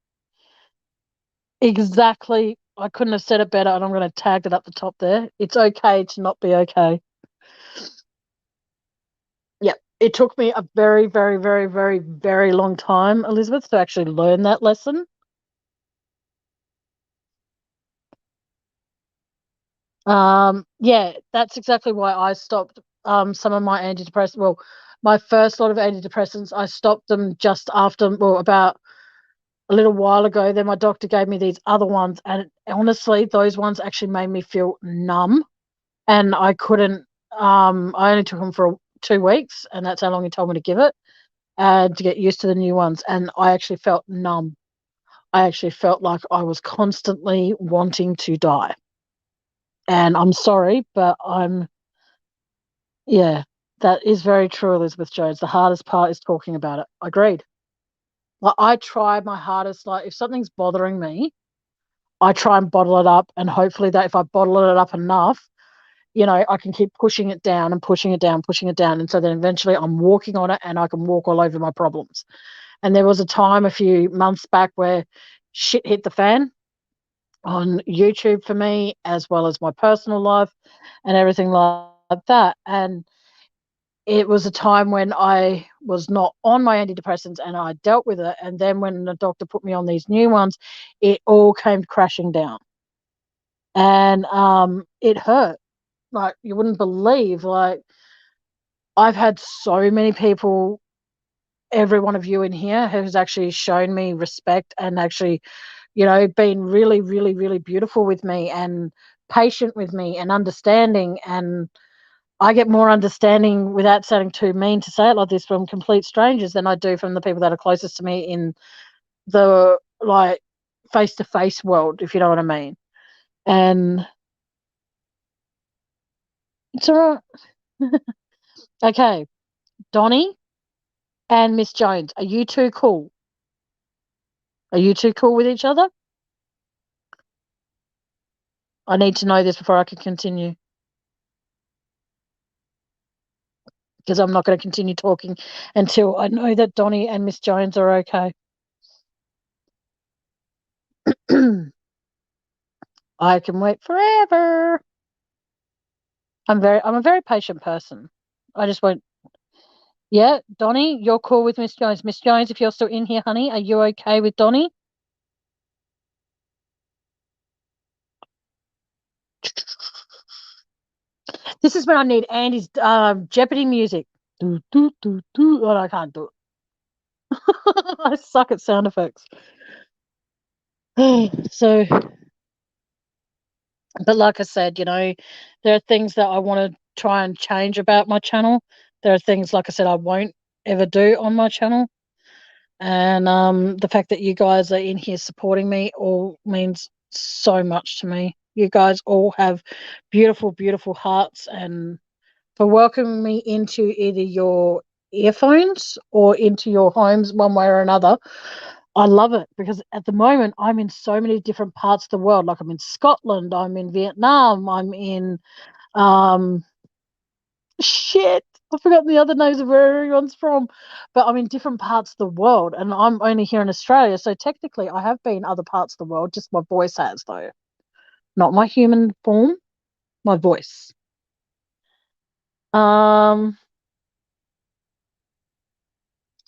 Exactly. I couldn't have said it better, and I'm going to tag it up the top there. It's okay to not be okay. Yeah, it took me a very, very, very, very, very long time, Elizabeth, to actually learn that lesson. Yeah, that's exactly why I stopped some of my antidepressants. Well, my first lot of antidepressants, I stopped them just after, well, about a little while ago. Then my doctor gave me these other ones, and honestly, those ones actually made me feel numb, and I couldn't. I only took them for 2 weeks, and that's how long he told me to give it, and to get used to the new ones. And I actually felt numb. I actually felt like I was constantly wanting to die. And I'm sorry, but yeah, that is very true, Elizabeth Jones. The hardest part is talking about it. Agreed. Like, I try my hardest. Like, if something's bothering me, I try and bottle it up, and hopefully that if I bottle it up enough, you know, I can keep pushing it down and pushing it down, pushing it down. And so then eventually I'm walking on it, and I can walk all over my problems. And there was a time a few months back where shit hit the fan on YouTube for me, as well as my personal life and everything like that. And it was a time when I was not on my antidepressants, and I dealt with it. And then when the doctor put me on these new ones, it all came crashing down. And it hurt. Like, you wouldn't believe. Like, I've had so many people, every one of you in here, who's actually shown me respect and actually, you know, been really, really, really beautiful with me and patient with me and understanding. And I get more understanding, without sounding too mean to say it like this, from complete strangers than I do from the people that are closest to me in the, like, face-to-face world, if you know what I mean. And it's all right. Okay, Donnie and Miss Jones, are you two cool? Are you two cool with each other? I need to know this before I can continue, because I'm not going to continue talking until I know that Donnie and Miss Jones are okay. I can wait forever. I'm a very patient person. I just won't. Yeah, Donnie, you're cool with Miss Jones. Miss Jones, if you're still in here, honey, are you okay with Donnie? This is when I need Andy's Jeopardy music. Do, do, do, do. Oh, I can't do it. I suck at sound effects. So, but like I said, you know, there are things that I want to try and change about my channel. There are things, like I said, I won't ever do on my channel. And the fact that you guys are in here supporting me all means so much to me. You guys all have beautiful, beautiful hearts, and for welcoming me into either your earphones or into your homes one way or another. I love it, because at the moment I'm in so many different parts of the world. Like, I'm in Scotland, I'm in Vietnam, I'm in Shit, I've forgotten the other names of where everyone's from, but I'm in different parts of the world, and I'm only here in Australia. So technically, I have been other parts of the world. Just my voice has, though, not my human form, my voice.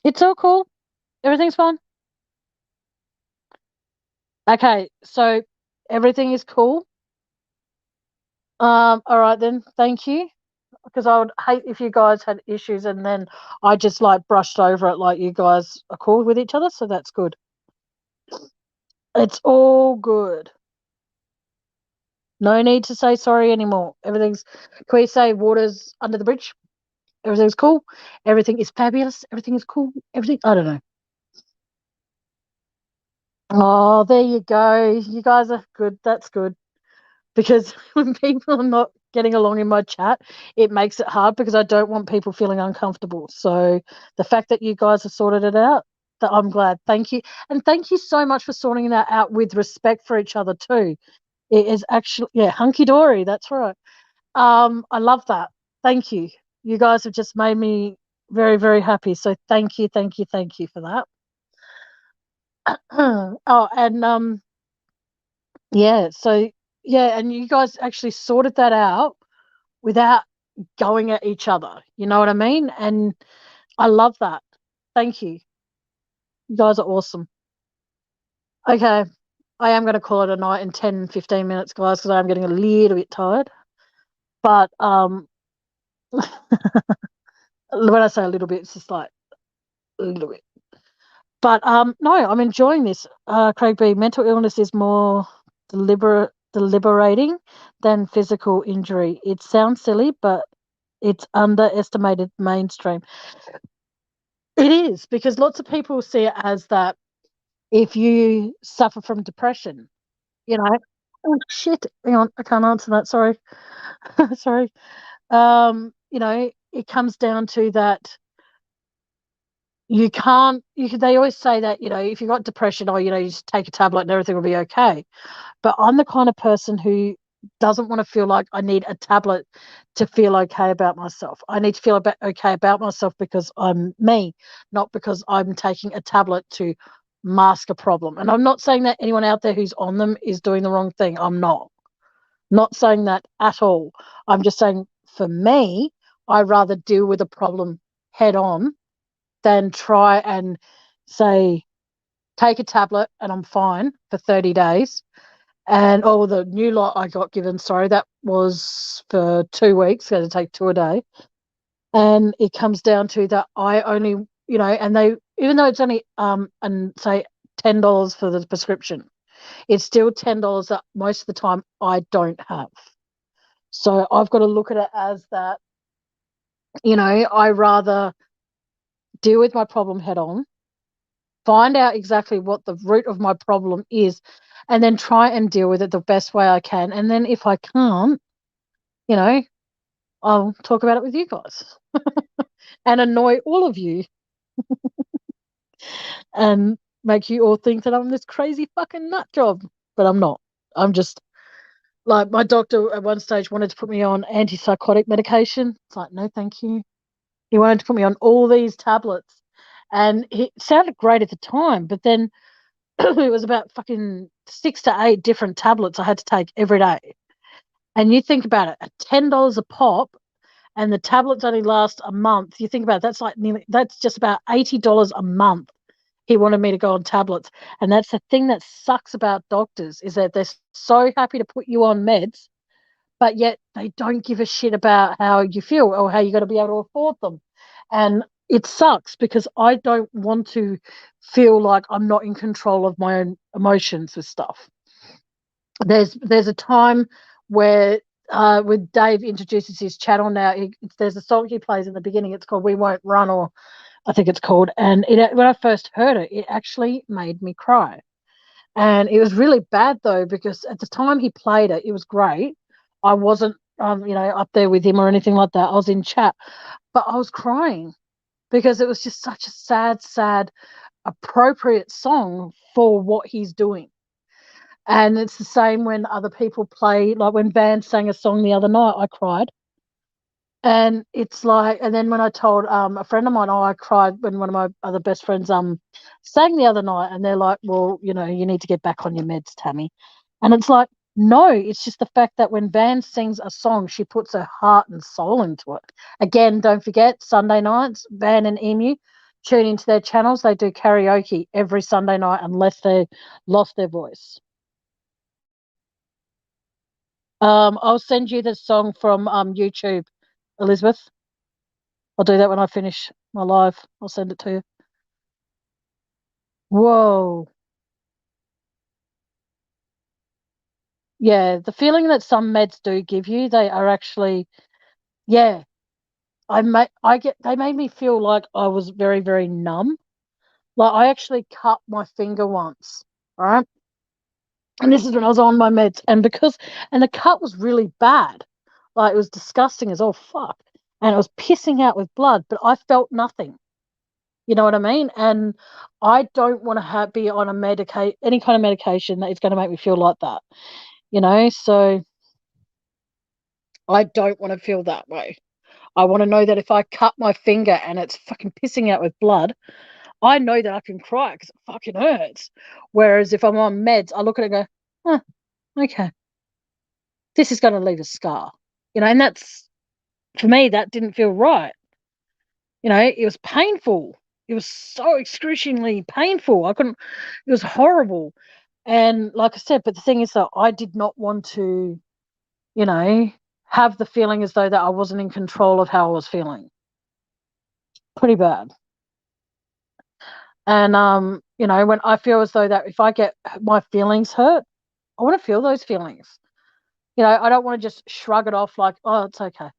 It's all cool. Everything's fine. Okay, so everything is cool. All right then. Thank you. Because I would hate if you guys had issues and then I just like brushed over it like you guys are cool with each other, so that's good. It's all good. No need to say sorry anymore. Everything's, can we say water's under the bridge? Everything's cool. Everything is fabulous. Everything is cool. Everything, I don't know. Oh, there you go. You guys are good. That's good. Because when people are not getting along in my chat, it makes it hard because I don't want people feeling uncomfortable. So the fact that you guys have sorted it out, that I'm glad. Thank you. And thank you so much for sorting that out with respect for each other too. It is actually, yeah, hunky dory. That's right. I love that. Thank you. You guys have just made me very, very happy. So thank you, thank you, thank you for that. Oh, and yeah, so yeah, and you guys actually sorted that out without going at each other. You know what I mean? And I love that. Thank you. You guys are awesome. Okay. I am going to call it a night in 10, 15 minutes, guys, because I'm getting a little bit tired. But when I say a little bit, it's just like a little bit. But no, I'm enjoying this. Craig B, mental illness is more deliberating than physical injury. It sounds silly, but it's underestimated mainstream. It is, because lots of people see it as that if you suffer from depression, you know, oh shit, hang on, I can't answer that. Sorry. Sorry. You know, it comes down to that you can't, they always say that, you know, if you've got depression, or, you know, you just take a tablet and everything will be okay. But I'm the kind of person who doesn't want to feel like I need a tablet to feel okay about myself. I need to feel okay about myself because I'm me, not because I'm taking a tablet to mask a problem. And I'm not saying that anyone out there who's on them is doing the wrong thing. I'm not saying that at all. I'm just saying, for me, I rather deal with a problem head on than try and say, take a tablet and I'm fine for 30 days. And the new lot I got given, sorry, that was for 2 weeks, going to take 2 a day. And it comes down to that I only, you know, and they, even though it's only and say $10 for the prescription, it's still $10 that most of the time I don't have. So I've got to look at it as that, you know, I rather deal with my problem head on, find out exactly what the root of my problem is, and then try and deal with it the best way I can. And then if I can't, you know, I'll talk about it with you guys and annoy all of you and make you all think that I'm this crazy fucking nut job. But I'm not. I'm just like, my doctor at one stage wanted to put me on antipsychotic medication. It's like, no, thank you. He wanted to put me on all these tablets. And it sounded great at the time, but then it was about fucking 6 to 8 different tablets I had to take every day. And you think about it, at $10 a pop, and the tablets only last a month. You think about it, that's just about $80 a month. He wanted me to go on tablets. And that's the thing that sucks about doctors, is that they're so happy to put you on meds, but yet they don't give a shit about how you feel or how you're going to be able to afford them. And it sucks because I don't want to feel like I'm not in control of my own emotions with stuff. There's a time where when Dave introduces his channel now, there's a song he plays in the beginning. It's called "We Won't Run," or I think it's called. And when I first heard it, it actually made me cry. And it was really bad though, because at the time he played it, it was great. I wasn't, up there with him or anything like that. I was in chat, but I was crying because it was just such a sad, appropriate song for what he's doing. And it's the same when other people play, like when Van sang a song the other night, I cried. And it's like, and then when I told a friend of mine, oh, I cried when one of my other best friends sang the other night, and they're like, well, you know, you need to get back on your meds, Tammy. And it's like, no, it's just the fact that when Van sings a song, she puts her heart and soul into it. Again, don't forget, Sunday nights, Van and Emu, tune into their channels. They do karaoke every Sunday night unless they lost their voice. I'll send you the song from YouTube, Elizabeth. I'll do that when I finish my live. I'll send it to you. Whoa. Yeah, the feeling that some meds do give you, they are actually, yeah. They made me feel like I was very, very numb. Like I actually cut my finger once, right? And this is when I was on my meds, and the cut was really bad. Like it was disgusting as all fuck. And it was pissing out with blood, but I felt nothing. You know what I mean? And I don't want to be on any kind of medication that is going to make me feel like that. You know, so I don't want to feel that way. I want to know that if I cut my finger and it's fucking pissing out with blood, I know that I can cry because it fucking hurts. Whereas if I'm on meds, I look at it and go, okay, this is going to leave a scar. You know, and that's, for me, that didn't feel right. You know, it was painful. It was so excruciatingly painful. It was horrible. And like I said, but the thing is that I did not want to, you know, have the feeling as though that I wasn't in control of how I was feeling. Pretty bad. And, you know, when I feel as though that if I get my feelings hurt, I want to feel those feelings. You know, I don't want to just shrug it off like, oh, it's okay.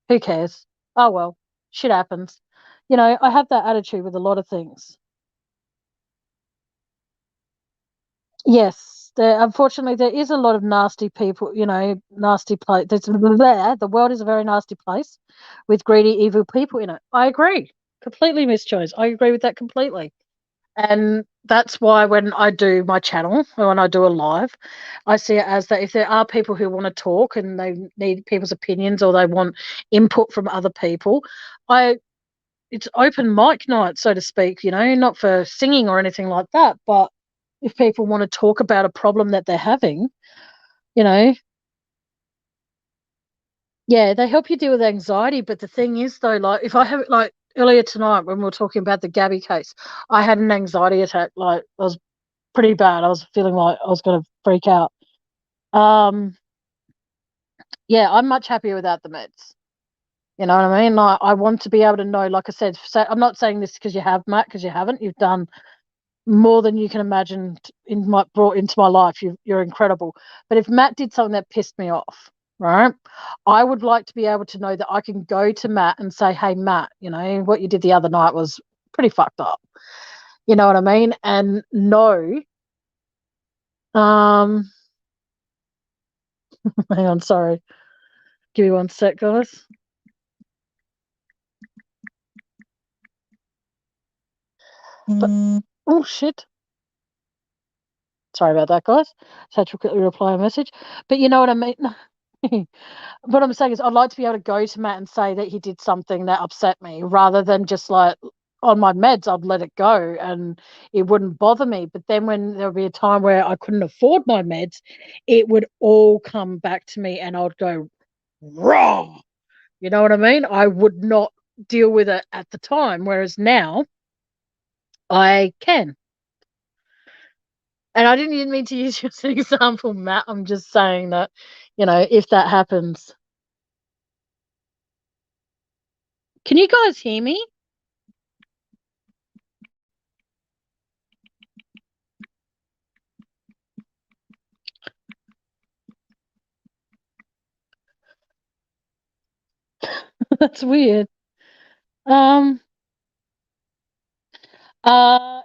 Who cares? Oh, well, shit happens. You know, I have that attitude with a lot of things. Yes, unfortunately, there is a lot of nasty people, you know, nasty place. The world is a very nasty place with greedy, evil people in it. I agree. Completely, Miss Chose. I agree with that completely. And that's why when I do my channel, or when I do a live, I see it as that if there are people who want to talk and they need people's opinions or they want input from other people, it's open mic night, so to speak, you know, not for singing or anything like that, but if people want to talk about a problem that they're having, you know, yeah, they help you deal with anxiety. But the thing is, though, like if I have, like earlier tonight when we were talking about the Gabby case, I had an anxiety attack. Like it was pretty bad. I was feeling like I was going to freak out. Yeah, I'm much happier without the meds. You know what I mean? I want to be able to know, like I said, so I'm not saying this because you have, Matt, because you haven't. You've done more than you can imagine brought into my life. You're incredible. But if Matt did something that pissed me off, right, I would like to be able to know that I can go to Matt and say, hey, Matt, you know, what you did the other night was pretty fucked up. You know what I mean? And know, hang on, sorry. Give me one sec, guys. Oh, shit. Sorry about that, guys. Just had to quickly reply a message. But you know what I mean? What I'm saying is I'd like to be able to go to Matt and say that he did something that upset me rather than just like on my meds, I'd let it go and it wouldn't bother me. But then when there would be a time where I couldn't afford my meds, it would all come back to me and I'd go raw. You know what I mean? I would not deal with it at the time, whereas now I can. And I didn't even mean to use you as an example, Matt. I'm just saying that, you know, if that happens. Can you guys hear me? That's weird.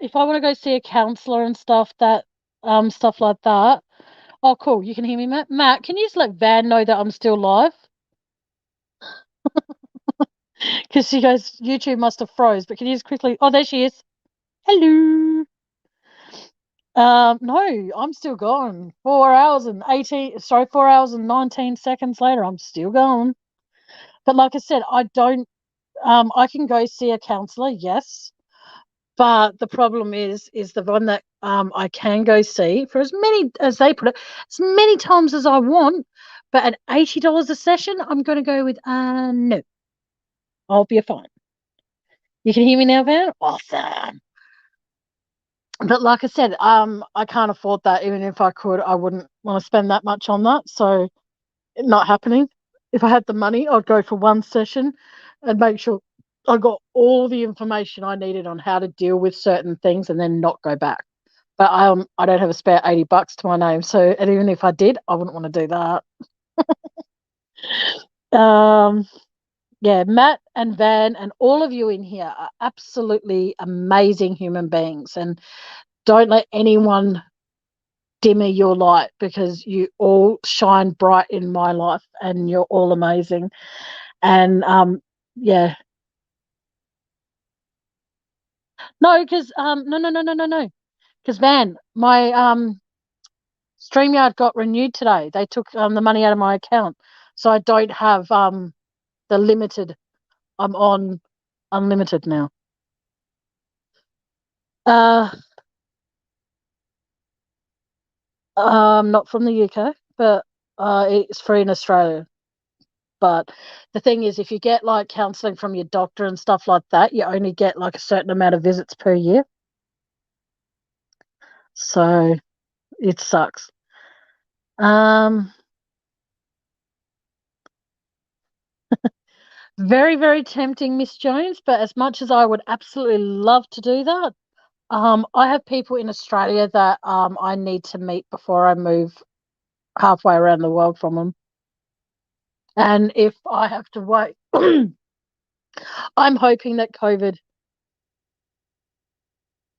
If I want to go see a counselor and stuff stuff like that. Oh, cool. You can hear me, Matt. Matt, can you just let Van know that I'm still live? Because she goes, YouTube must have froze. But can you just quickly? Oh, there she is. Hello. No, I'm still going. 4 hours and 4 hours and 19 seconds later, I'm still going. But like I said, I don't. I can go see a counselor, yes, but the problem is the one that I can go see for as many, as they put it, as many times as I want. But at $80 a session, I'm going to go with no. I'll be fine. You can hear me now, Van? Awesome. But like I said, I can't afford that. Even if I could, I wouldn't want to spend that much on that. So, not happening. If I had the money, I'd go for one session and make sure I got all the information I needed on how to deal with certain things and then not go back. But I don't have a spare $80 to my name. So, and even if I did, I wouldn't want to do that. Yeah, Matt and Van and all of you in here are absolutely amazing human beings. And don't let anyone dimmer your light, because you all shine bright in my life and you're all amazing. And yeah. No, because no. Because Van, my StreamYard got renewed today. They took the money out of my account. So I don't have the limited. I'm on unlimited now. I'm not from the UK, but it's free in Australia. But the thing is, if you get like counselling from your doctor and stuff like that, you only get like a certain amount of visits per year. So it sucks. Very, very tempting, Miss Jones. But as much as I would absolutely love to do that, I have people in Australia that I need to meet before I move halfway around the world from them. And if I have to wait, I'm hoping that COVID.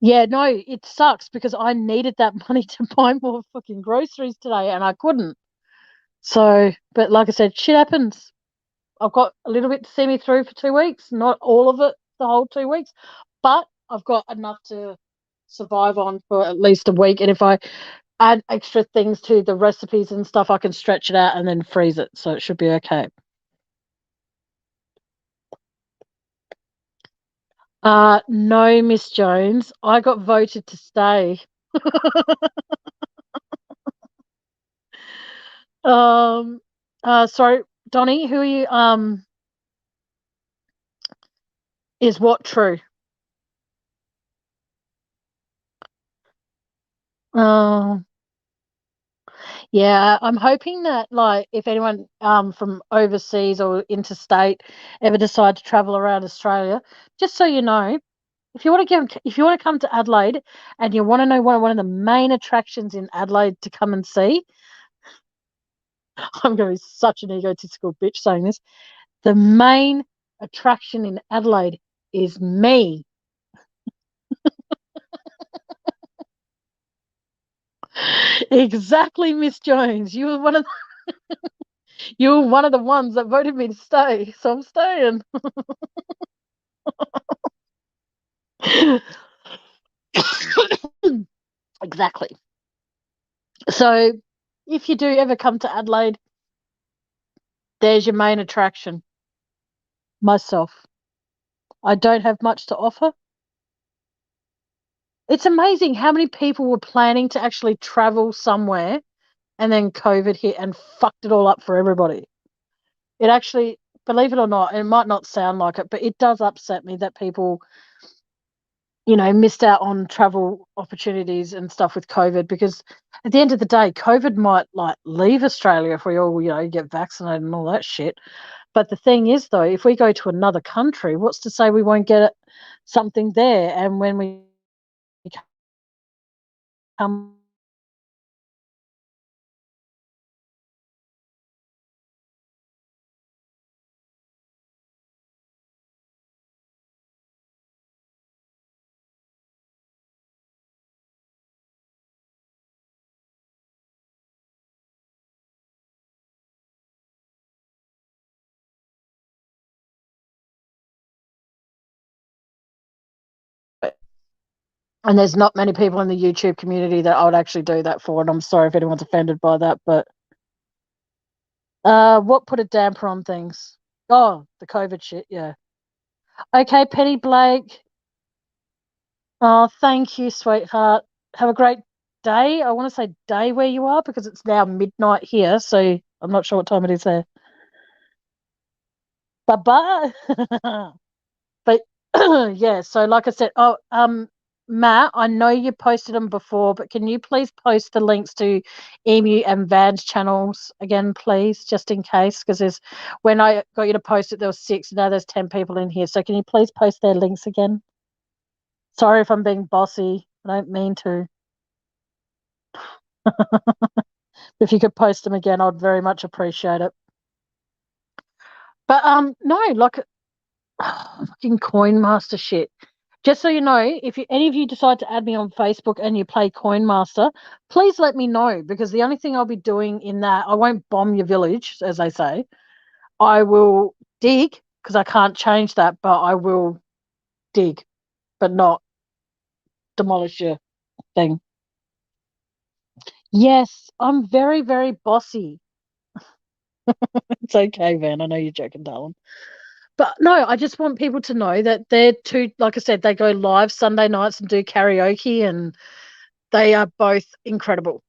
Yeah, no, it sucks because I needed that money to buy more fucking groceries today and I couldn't. So, but like I said, shit happens. I've got a little bit to see me through for 2 weeks, not all of it the whole 2 weeks, but I've got enough to survive on for at least a week. And if I add extra things to the recipes and stuff, I can stretch it out and then freeze it. So it should be okay. No, Miss Jones, I got voted to stay. Sorry, Donnie, who are you? Is what true? Um, yeah, I'm hoping that like if anyone from overseas or interstate ever decide to travel around Australia, just so you know, if you want to come to Adelaide and you want to know one of the main attractions in Adelaide to come and see, I'm going to be such an egotistical bitch saying this. The main attraction in Adelaide is me. Exactly, Miss Jones. You were one of the ones that voted me to stay, so I'm staying. Exactly. So, if you do ever come to Adelaide, there's your main attraction. Myself. I don't have much to offer. It's amazing how many people were planning to actually travel somewhere and then COVID hit and fucked it all up for everybody. It actually, believe it or not, it might not sound like it, but it does upset me that people, missed out on travel opportunities and stuff with COVID, because at the end of the day, COVID might like leave Australia if we all, get vaccinated and all that shit. But the thing is, though, if we go to another country, what's to say we won't get something there? And when we come And there's not many people in the YouTube community that I would actually do that for. And I'm sorry if anyone's offended by that, but what put a damper on things? Oh, the COVID shit, yeah. Okay, Penny Blake. Oh, thank you, sweetheart. Have a great day. I want to say day where you are because it's now midnight here, so I'm not sure what time it is there. Bye-bye. But yeah, so like I said, Matt, I know you posted them before, but can you please post the links to Emu and Van's channels again, please, just in case? Because when I got you to post it, there was 6. Now there's 10 people in here. So can you please post their links again? Sorry if I'm being bossy. I don't mean to. If you could post them again, I'd very much appreciate it. But no, like fucking Coin Master shit. Just so you know, if any of you decide to add me on Facebook and you play Coin Master, please let me know, because the only thing I'll be doing in that, I won't bomb your village, as they say. I will dig, because I can't change that, but I will dig, but not demolish your thing. Yes, I'm very, very bossy. It's okay, Van. I know you're joking, darling. But no, I just want people to know that they're two, like I said, they go live Sunday nights and do karaoke, and they are both incredible.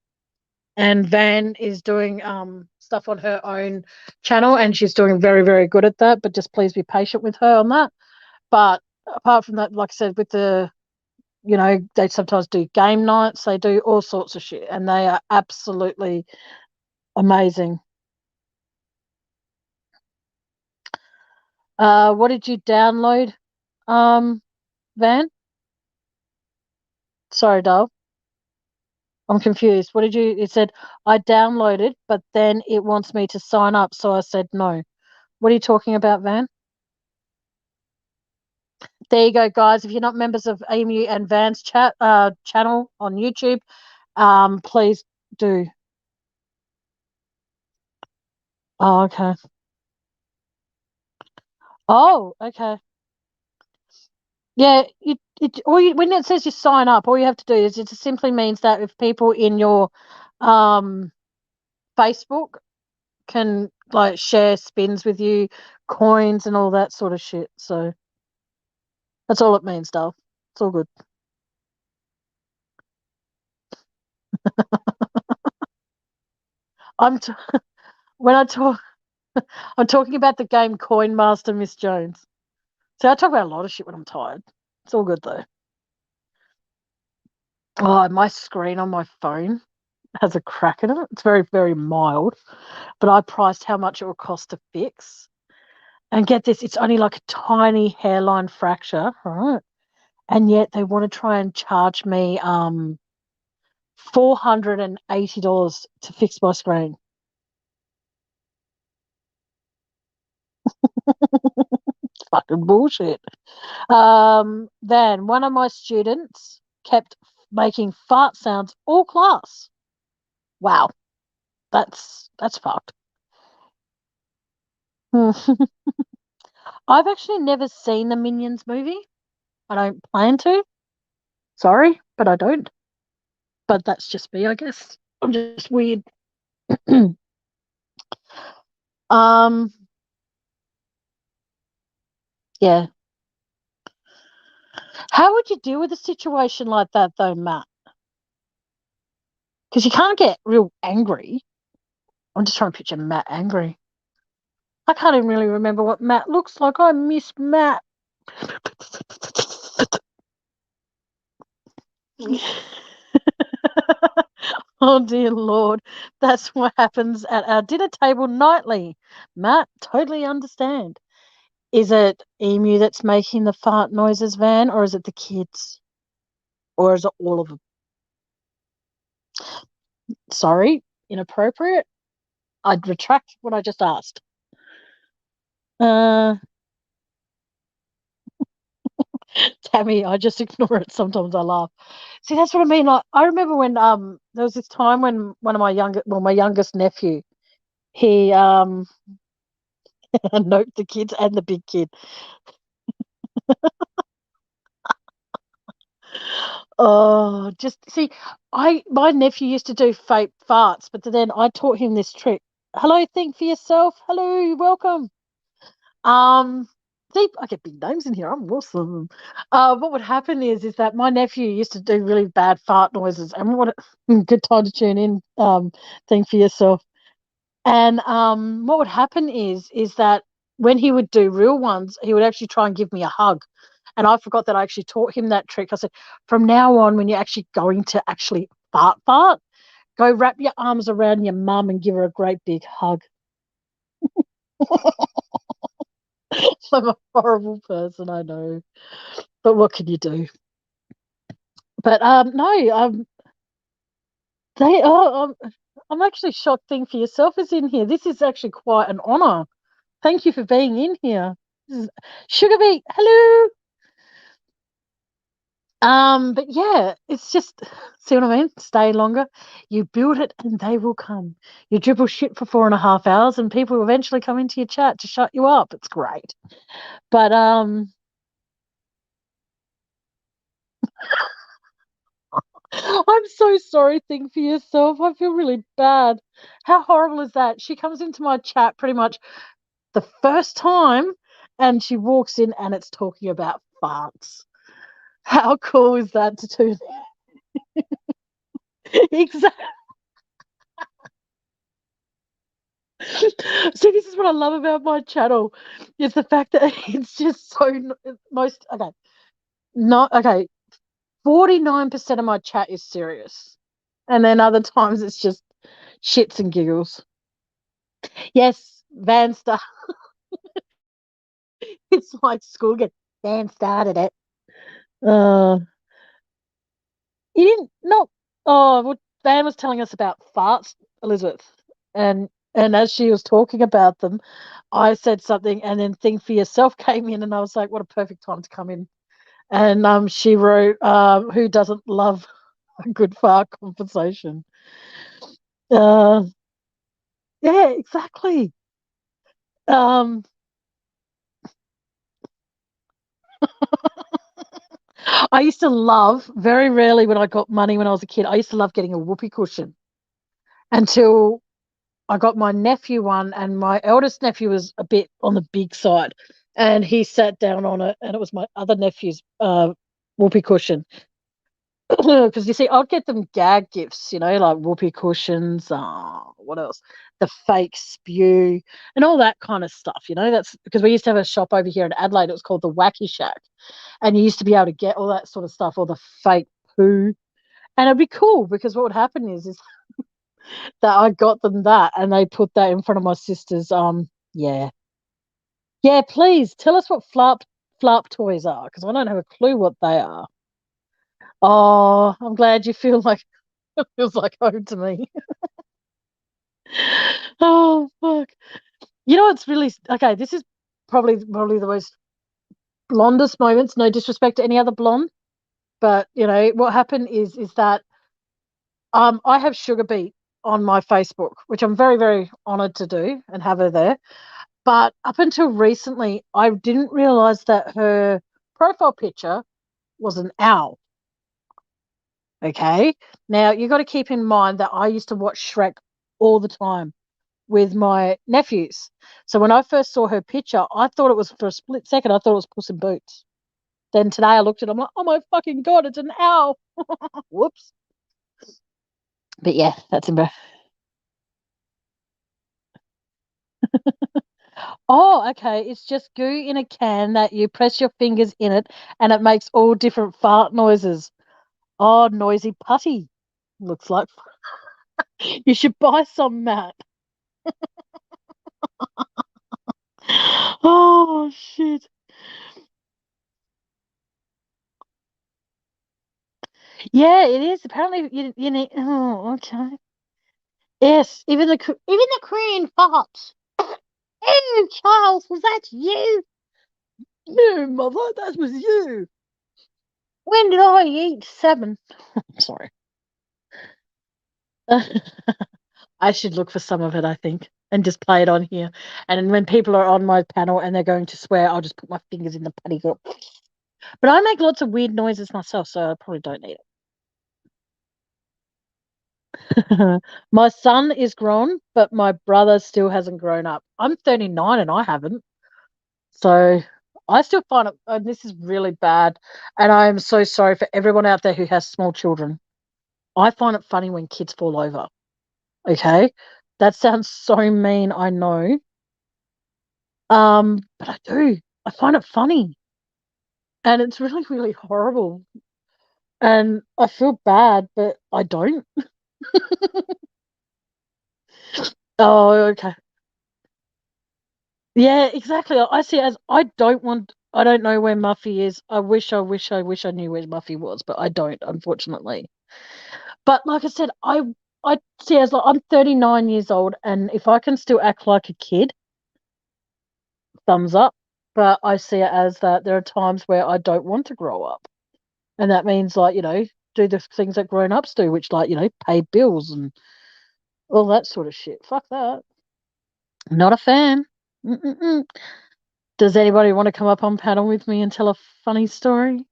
And Van is doing stuff on her own channel, and she's doing very, very good at that. But just please be patient with her on that. But apart from that, like I said, with the, they sometimes do game nights, they do all sorts of shit, and they are absolutely amazing. What did you download, Van? Sorry, doll. I'm confused. What did you? It said I downloaded, but then it wants me to sign up, so I said no. What are you talking about, Van? There you go, guys. If you're not members of Emu and Van's channel on YouTube, please do. Oh, okay. Oh, okay. Yeah, when it says you sign up, all you have to do is, it just simply means that if people in your Facebook can like share spins with you, coins and all that sort of shit. So that's all it means, Dale. It's all good. When I talk, I'm talking about the game Coin Master, Miss Jones. See, I talk about a lot of shit when I'm tired. It's all good though. Oh, my screen on my phone has a crack in it. It's very, very mild, but I priced how much it would cost to fix. And get this, it's only like a tiny hairline fracture, right? And yet they want to try and charge me $480 to fix my screen. Fucking bullshit. Then one of my students kept making fart sounds all class. Wow, that's fucked. I've actually never seen the Minions movie. I don't plan to. Sorry, but I don't. But that's just me, I guess. I'm just weird. Yeah. How would you deal with a situation like that, though, Matt? Because you can't get real angry. I'm just trying to picture Matt angry. I can't even really remember what Matt looks like. I miss Matt. Oh, dear Lord. That's what happens at our dinner table nightly. Matt, totally understand. Is it Emu that's making the fart noises, Van, or is it the kids? Or is it all of them? Sorry, inappropriate. I'd retract what I just asked. Tammy, I just ignore it. Sometimes I laugh. See, that's what I mean. Like, I remember when there was this time when my youngest nephew, he nope, the kids and the big kid. Oh, just see, my nephew used to do fake farts, but then I taught him this trick. Hello, think for yourself. Hello, you're welcome. See, I get big names in here. I'm awesome. What would happen is that my nephew used to do really bad fart noises, and what a good time to tune in. Think for yourself. And what would happen is that when he would do real ones, he would actually try and give me a hug. And I forgot that I actually taught him that trick. I said, from now on, when you're actually going to actually fart, go wrap your arms around your mum and give her a great big hug. I'm a horrible person, I know. But what can you do? But no, I'm actually shocked. Thing for yourself is in here. This is actually quite an honor. Thank you for being in here. This is Sugar Beet, hello. But yeah, it's just, see what I mean? Stay longer. You build it and they will come. You dribble shit for 4.5 hours and people will eventually come into your chat to shut you up. It's great. But I'm so sorry, Thing for yourself. I feel really bad. How horrible is that? She comes into my chat pretty much the first time and she walks in and it's talking about farts. How cool is that to do? Exactly. So this is what I love about my channel. Is the fact that it's just so most okay. Not okay. 49% of my chat is serious. And then other times it's just shits and giggles. Yes, Van started. It's like school again. Van started it. You didn't not. Oh, well, Van was telling us about farts, Elizabeth, and as she was talking about them, I said something, and then Think for Yourself came in, and I was like, "What a perfect time to come in." And she wrote, "Who doesn't love a good fart conversation?" Uh, yeah, exactly. Um, I used to love, very rarely when I got money when I was a kid, I used to love getting a whoopee cushion until I got my nephew one, and my eldest nephew was a bit on the big side, and he sat down on it, and it was my other nephew's whoopee cushion. Because you see, I'd get them gag gifts, like whoopee cushions, what else? The fake spew and all that kind of stuff, That's because we used to have a shop over here in Adelaide. It was called the Wacky Shack, and you used to be able to get all that sort of stuff, or the fake poo, and it'd be cool because what would happen is that I got them that, and they put that in front of my sisters. Yeah, yeah. Please tell us what flap toys are, because I don't have a clue what they are. Oh, I'm glad you feel like it feels like home to me. Oh fuck! It's really okay. This is probably the most blondest moments. No disrespect to any other blonde, but what happened is that I have Sugar Beet on my Facebook, which I'm very very honoured to do and have her there. But up until recently, I didn't realize that her profile picture was an owl. Okay. Now, you got to keep in mind that I used to watch Shrek all the time with my nephews. So when I first saw her picture, I thought it was, for a split second, I thought it was Puss in Boots. Then today I looked at it, I'm like, oh my fucking God, it's an owl. Whoops. But yeah, that's embarrassing. Oh, okay. It's just goo in a can that you press your fingers in it and it makes all different fart noises. Oh, noisy putty. Looks like you should buy some, Matt. Oh, shit. Yeah, it is. Apparently, you need. Oh, okay. Yes, even the Queen farts. Oh, Charles, was that you? No, Mother, that was you. When did I eat 7? Sorry. I should look for some of it, I think, and just play it on here. And when people are on my panel and they're going to swear, I'll just put my fingers in the putty. Go. But I make lots of weird noises myself, so I probably don't need it. My son is grown, but my brother still hasn't grown up. I'm 39 and I haven't. So I still find it, and this is really bad, and I am so sorry for everyone out there who has small children. I find it funny when kids fall over. Okay? That sounds so mean, I know. But I do. I find it funny. And it's really, really horrible. And I feel bad, but I don't. Oh, okay. Yeah, exactly. I see it as I don't know where Muffy is. I wish I knew where Muffy was, but I don't, unfortunately. But like I said, I see it as like I'm 39 years old, and if I can still act like a kid, thumbs up. But I see it as that there are times where I don't want to grow up. And that means like, do the things that grown ups do, which like, pay bills and all that sort of shit. Fuck that. Not a fan. Mm-mm-mm. Does anybody want to come up on panel with me and tell a funny story?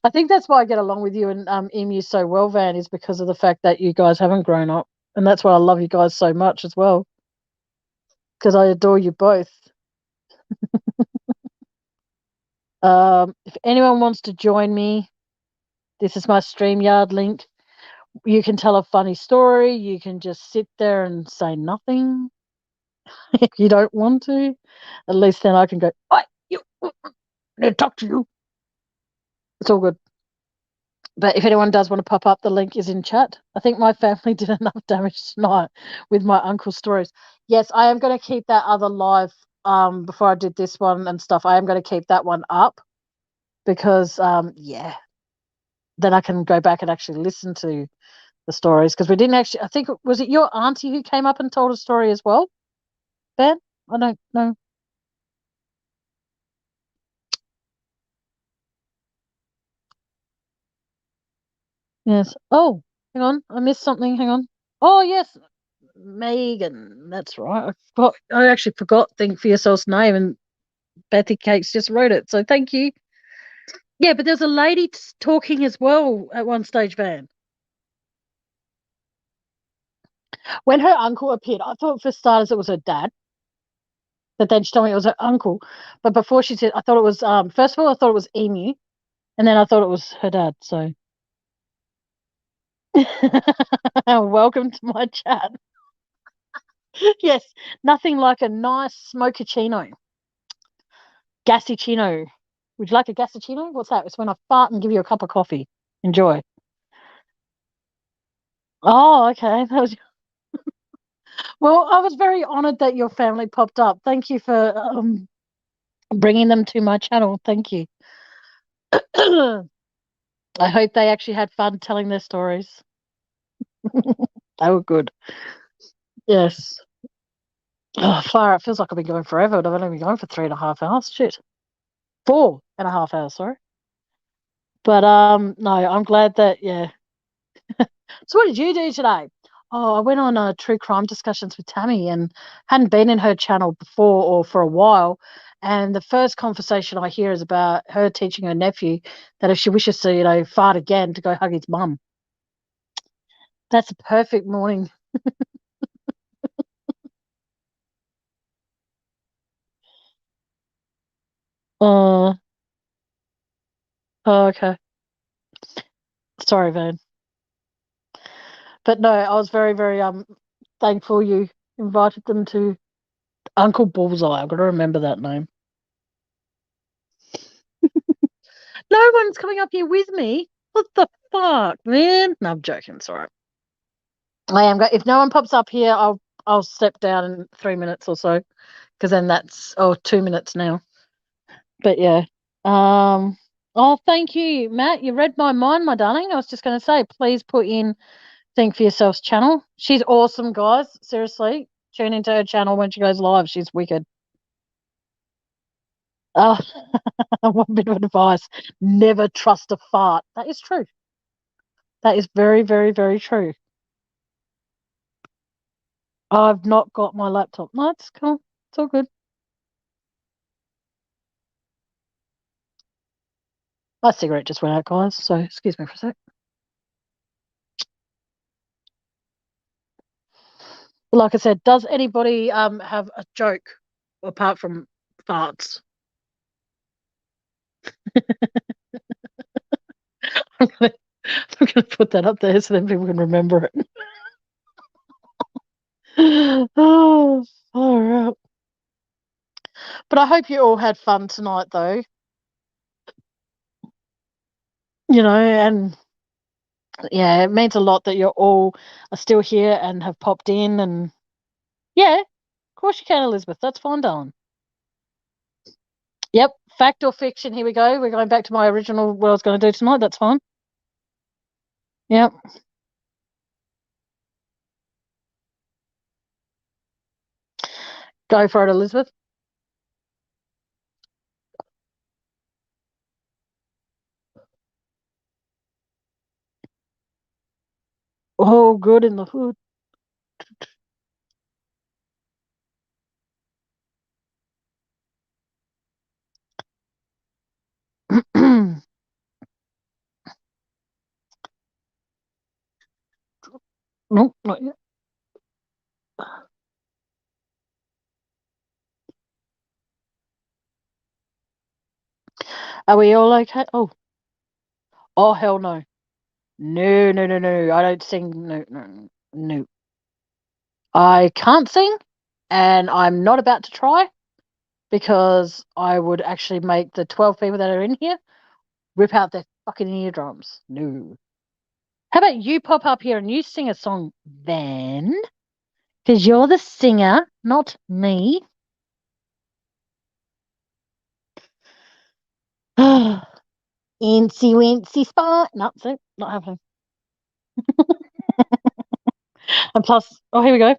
I think that's why I get along with you and Emu so well, Van, is because of the fact that you guys haven't grown up. And that's why I love you guys so much as well. Because I adore you both. If anyone wants to join me, this is my StreamYard link. You can tell a funny story. You can just sit there and say nothing if you don't want to. At least then I can go, I need to talk to you. It's all good. But if anyone does want to pop up, the link is in chat. I think my family did enough damage tonight with my uncle's stories. Yes, I am going to keep that other live before I did this one and stuff. I am going to keep that one up because, then I can go back and actually listen to the stories because we didn't actually, I think, was it your auntie who came up and told a story as well, Ben? I don't know. Yes. Oh, hang on. I missed something. Hang on. Oh, yes. Megan. That's right. I actually forgot Think for Yourself's name, and Bethy Cakes just wrote it. So thank you. Yeah, but there's a lady talking as well at one stage, Van. When her uncle appeared, I thought for starters it was her dad. But then she told me it was her uncle. But before she said, I thought it was, first of all, I thought it was Emu. And then I thought it was her dad. So welcome to my chat. Yes, nothing like a nice mochaccino. Gassicino. Would you like a gassicino? What's that? It's when I fart and give you a cup of coffee. Enjoy. Oh, okay. That was well. I was very honoured that your family popped up. Thank you for bringing them to my channel. Thank you. I hope they actually had fun telling their stories. They were good. Yes. Oh, fire! It feels like I've been going forever, but I've only been going for 3.5 hours. Shit. 4.5 hours, sorry. But no, I'm glad that So what did you do today? Oh, I went on true crime discussions with Tammy and hadn't been in her channel before or for a while. And the first conversation I hear is about her teaching her nephew that if she wishes to, fart again, to go hug his mum. That's a perfect morning. Oh, okay. Sorry, Van. But no, I was very, very thankful you invited them to Uncle Bullseye. I've got to remember that name. No one's coming up here with me. What the fuck, man? No, I'm joking. Sorry. I am. If no one pops up here, I'll step down in 3 minutes or so, because then that's 2 minutes now. But yeah. Oh, thank you, Matt. You read my mind, my darling. I was just going to say, please put in Think for Yourself's channel. She's awesome, guys. Seriously, tune into her channel when she goes live. She's wicked. Oh, one bit of advice: never trust a fart. That is true. That is very, very, very true. I've not got my laptop. No, it's cool. It's all good. My cigarette just went out, guys, so excuse me for a sec. Like I said, does anybody have a joke apart from farts? I'm gonna put that up there so that people can remember it. Oh, all right. But I hope you all had fun tonight, though. And yeah, it means a lot that you're all are still here and have popped in. And yeah, of course you can, Elizabeth. That's fine, darling. Yep, fact or fiction. Here we go. We're going back to my original, what I was going to do tonight. That's fine. Yep. Go for it, Elizabeth. Oh, good in the hood. Nope, not yet. Are we all okay? Oh, hell no. No, no, no, no. I don't sing. No, no, no. I can't sing, and I'm not about to try because I would actually make the 12 people that are in here rip out their fucking eardrums. No. How about you pop up here and you sing a song then? Because you're the singer, not me. Incy wincy spot. No, so not happening. And plus, here we go.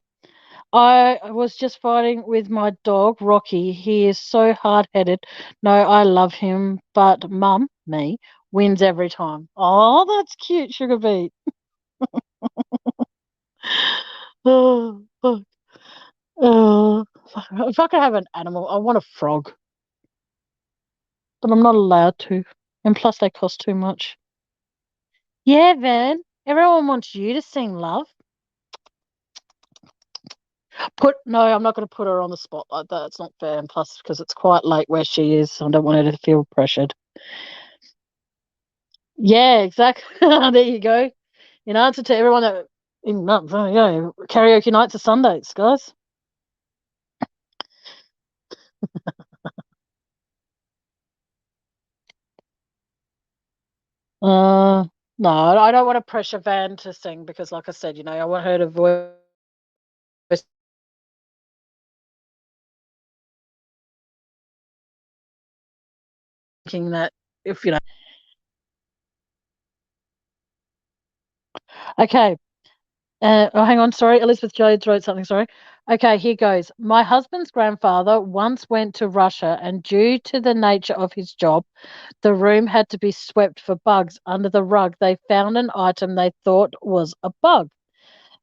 I was just fighting with my dog, Rocky. He is so hard-headed. No, I love him, but Mum, me, wins every time. Oh, that's cute, Sugar Beet. Oh, fuck. Oh, fuck. If I could have an animal, I want a frog. But I'm not allowed to. And plus, they cost too much. Yeah, Van. Everyone wants you to sing, love. No, I'm not going to put her on the spot like that. It's not fair. And plus, because it's quite late where she is, so I don't want her to feel pressured. Yeah, exactly. There you go. In answer to everyone that karaoke nights are Sundays, guys. No, I don't want to pressure Van to sing because, like I said, I want her to voice thinking that if Okay. Hang on. Sorry, Elizabeth Jones wrote something. Sorry. Okay, here goes. My husband's grandfather once went to Russia, and due to the nature of his job, the room had to be swept for bugs. Under the rug, they found an item they thought was a bug,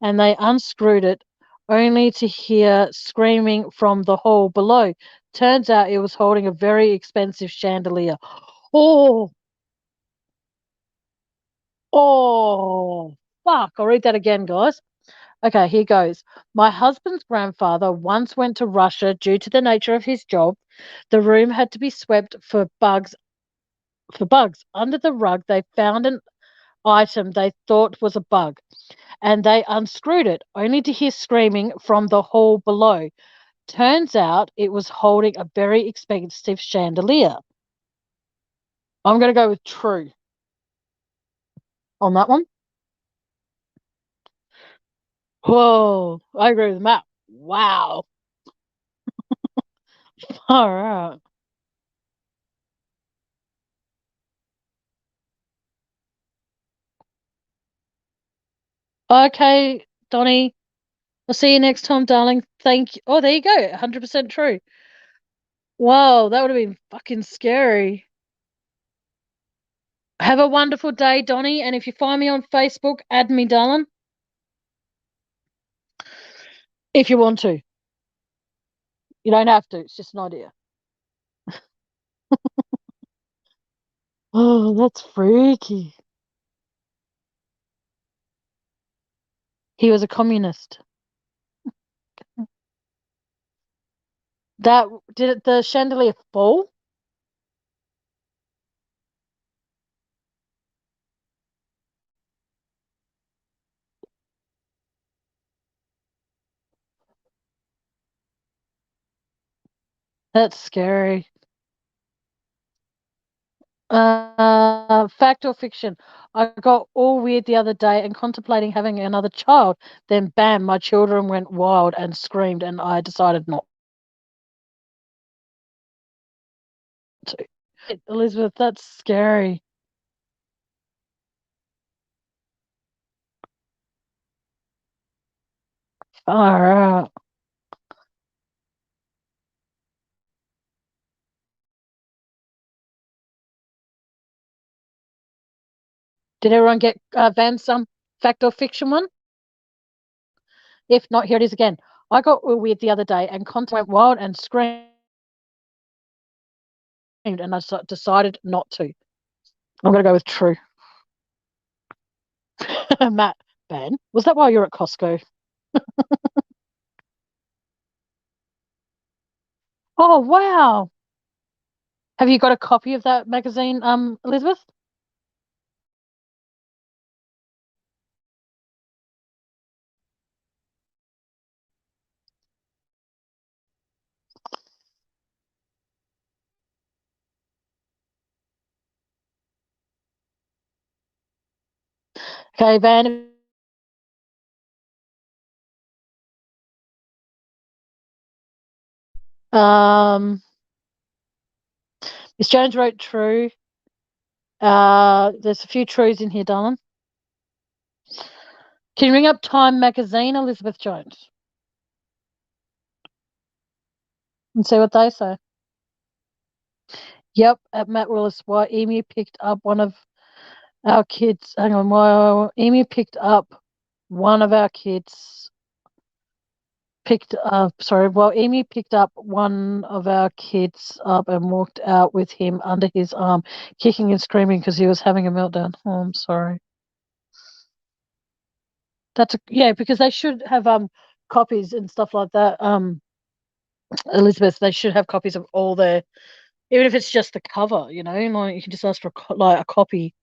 and they unscrewed it, only to hear screaming from the hall below. Turns out it was holding a very expensive chandelier. Oh, fuck. I'll read that again, guys. Okay, here goes. My husband's grandfather once went to Russia due to the nature of his job. The room had to be swept for bugs. Under the rug, they found an item they thought was a bug, and they unscrewed it, only to hear screaming from the hall below. Turns out it was holding a very expensive chandelier. I'm going to go with true on that one. Whoa, I agree with Matt. Wow. All right. Okay, Donnie. I'll see you next time, darling. Thank you. Oh, there you go. 100% true. Wow, that would have been fucking scary. Have a wonderful day, Donnie. And if you find me on Facebook, add me, darling. If you want to. You don't have to. It's just an idea. Oh, that's freaky. He was a communist. Did the chandelier fall? That's scary. Fact or fiction? I got all weird the other day and contemplating having another child. Then, bam, my children went wild and screamed, and I decided not to. Elizabeth, that's scary. Far out. Did everyone get Van's fact or fiction one? If not, here it is again. I got all weird the other day and content went wild and screamed, and I decided not to. I'm going to go with true. Matt, Ben, was that while you were at Costco? Oh, wow. Have you got a copy of that magazine, Elizabeth? Okay, Van. Miss Jones wrote true. There's a few trues in here, darling. Can you ring up Time Magazine, Elizabeth Jones, and see what they say? Yep, at Matt Willis, why Emu picked up one of our kids. Hang on, why Emu picked up one of our kids. Well, Emu picked up one of our kids up and walked out with him under his arm, kicking and screaming because he was having a meltdown. Oh, I'm sorry. Because they should have copies and stuff like that. Elizabeth, they should have copies of all their, even if it's just the cover, you know, like you can just ask for a copy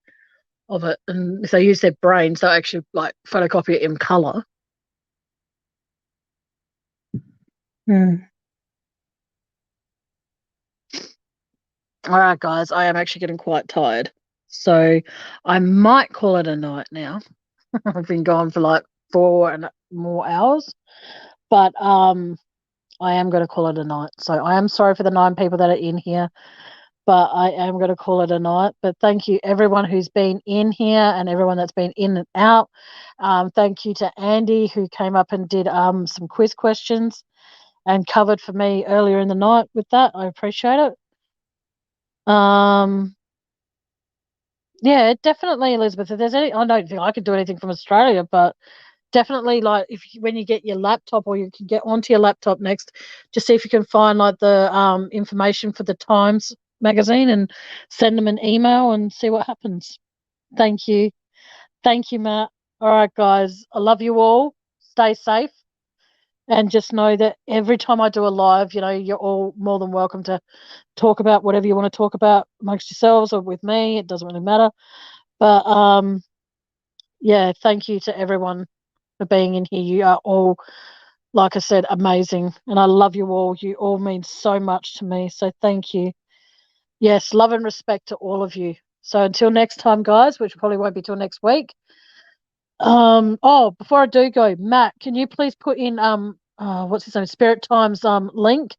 of it, and if they use their brains, they'll actually like photocopy it in color. All right, guys, I am actually getting quite tired, so I might call it a night now. I've been gone for like 4 and more hours, but I am going to call it a night. So I am sorry for the 9 people that are in here, but I am going to call it a night. But thank you everyone who's been in here and everyone that's been in and out. Thank you to Andy who came up and did some quiz questions and covered for me earlier in the night with that. I appreciate it. Yeah, definitely, Elizabeth. If there's any, I don't think I could do anything from Australia, but definitely, like when you get your laptop or you can get onto your laptop next, just see if you can find like the information for the Times magazine and send them an email and see what happens. Thank you, Matt. All right, guys, I love you all. Stay safe. And just know that every time I do a live, you know, you're all more than welcome to talk about whatever you want to talk about amongst yourselves or with me. It doesn't really matter. But yeah, thank you to everyone for being in here. You are all, like I said, amazing. And I love you all. You all mean so much to me. So thank you. Yes, love and respect to all of you. So until next time, guys, which probably won't be till next week. Before I do go, Matt, can you please put in what's his name? Spirit Time's link,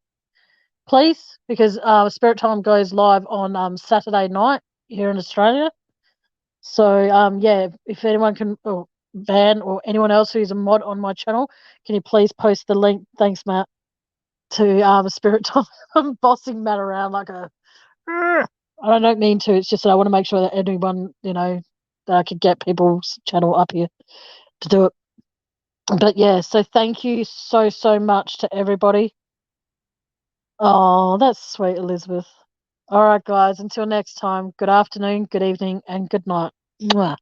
please, because Spirit Time goes live on Saturday night here in Australia. So yeah, if anyone can, or Van or anyone else who's a mod on my channel, can you please post the link? Thanks, Matt. To Spirit Time. I'm bossing Matt around like a. I don't mean to. It's just that I want to make sure that anyone, you know, that I could get people's channel up here to do it. But yeah, so thank you so much to everybody. Oh, that's sweet, Elizabeth. All right, guys. Until next time, good afternoon, good evening, and good night. Mwah.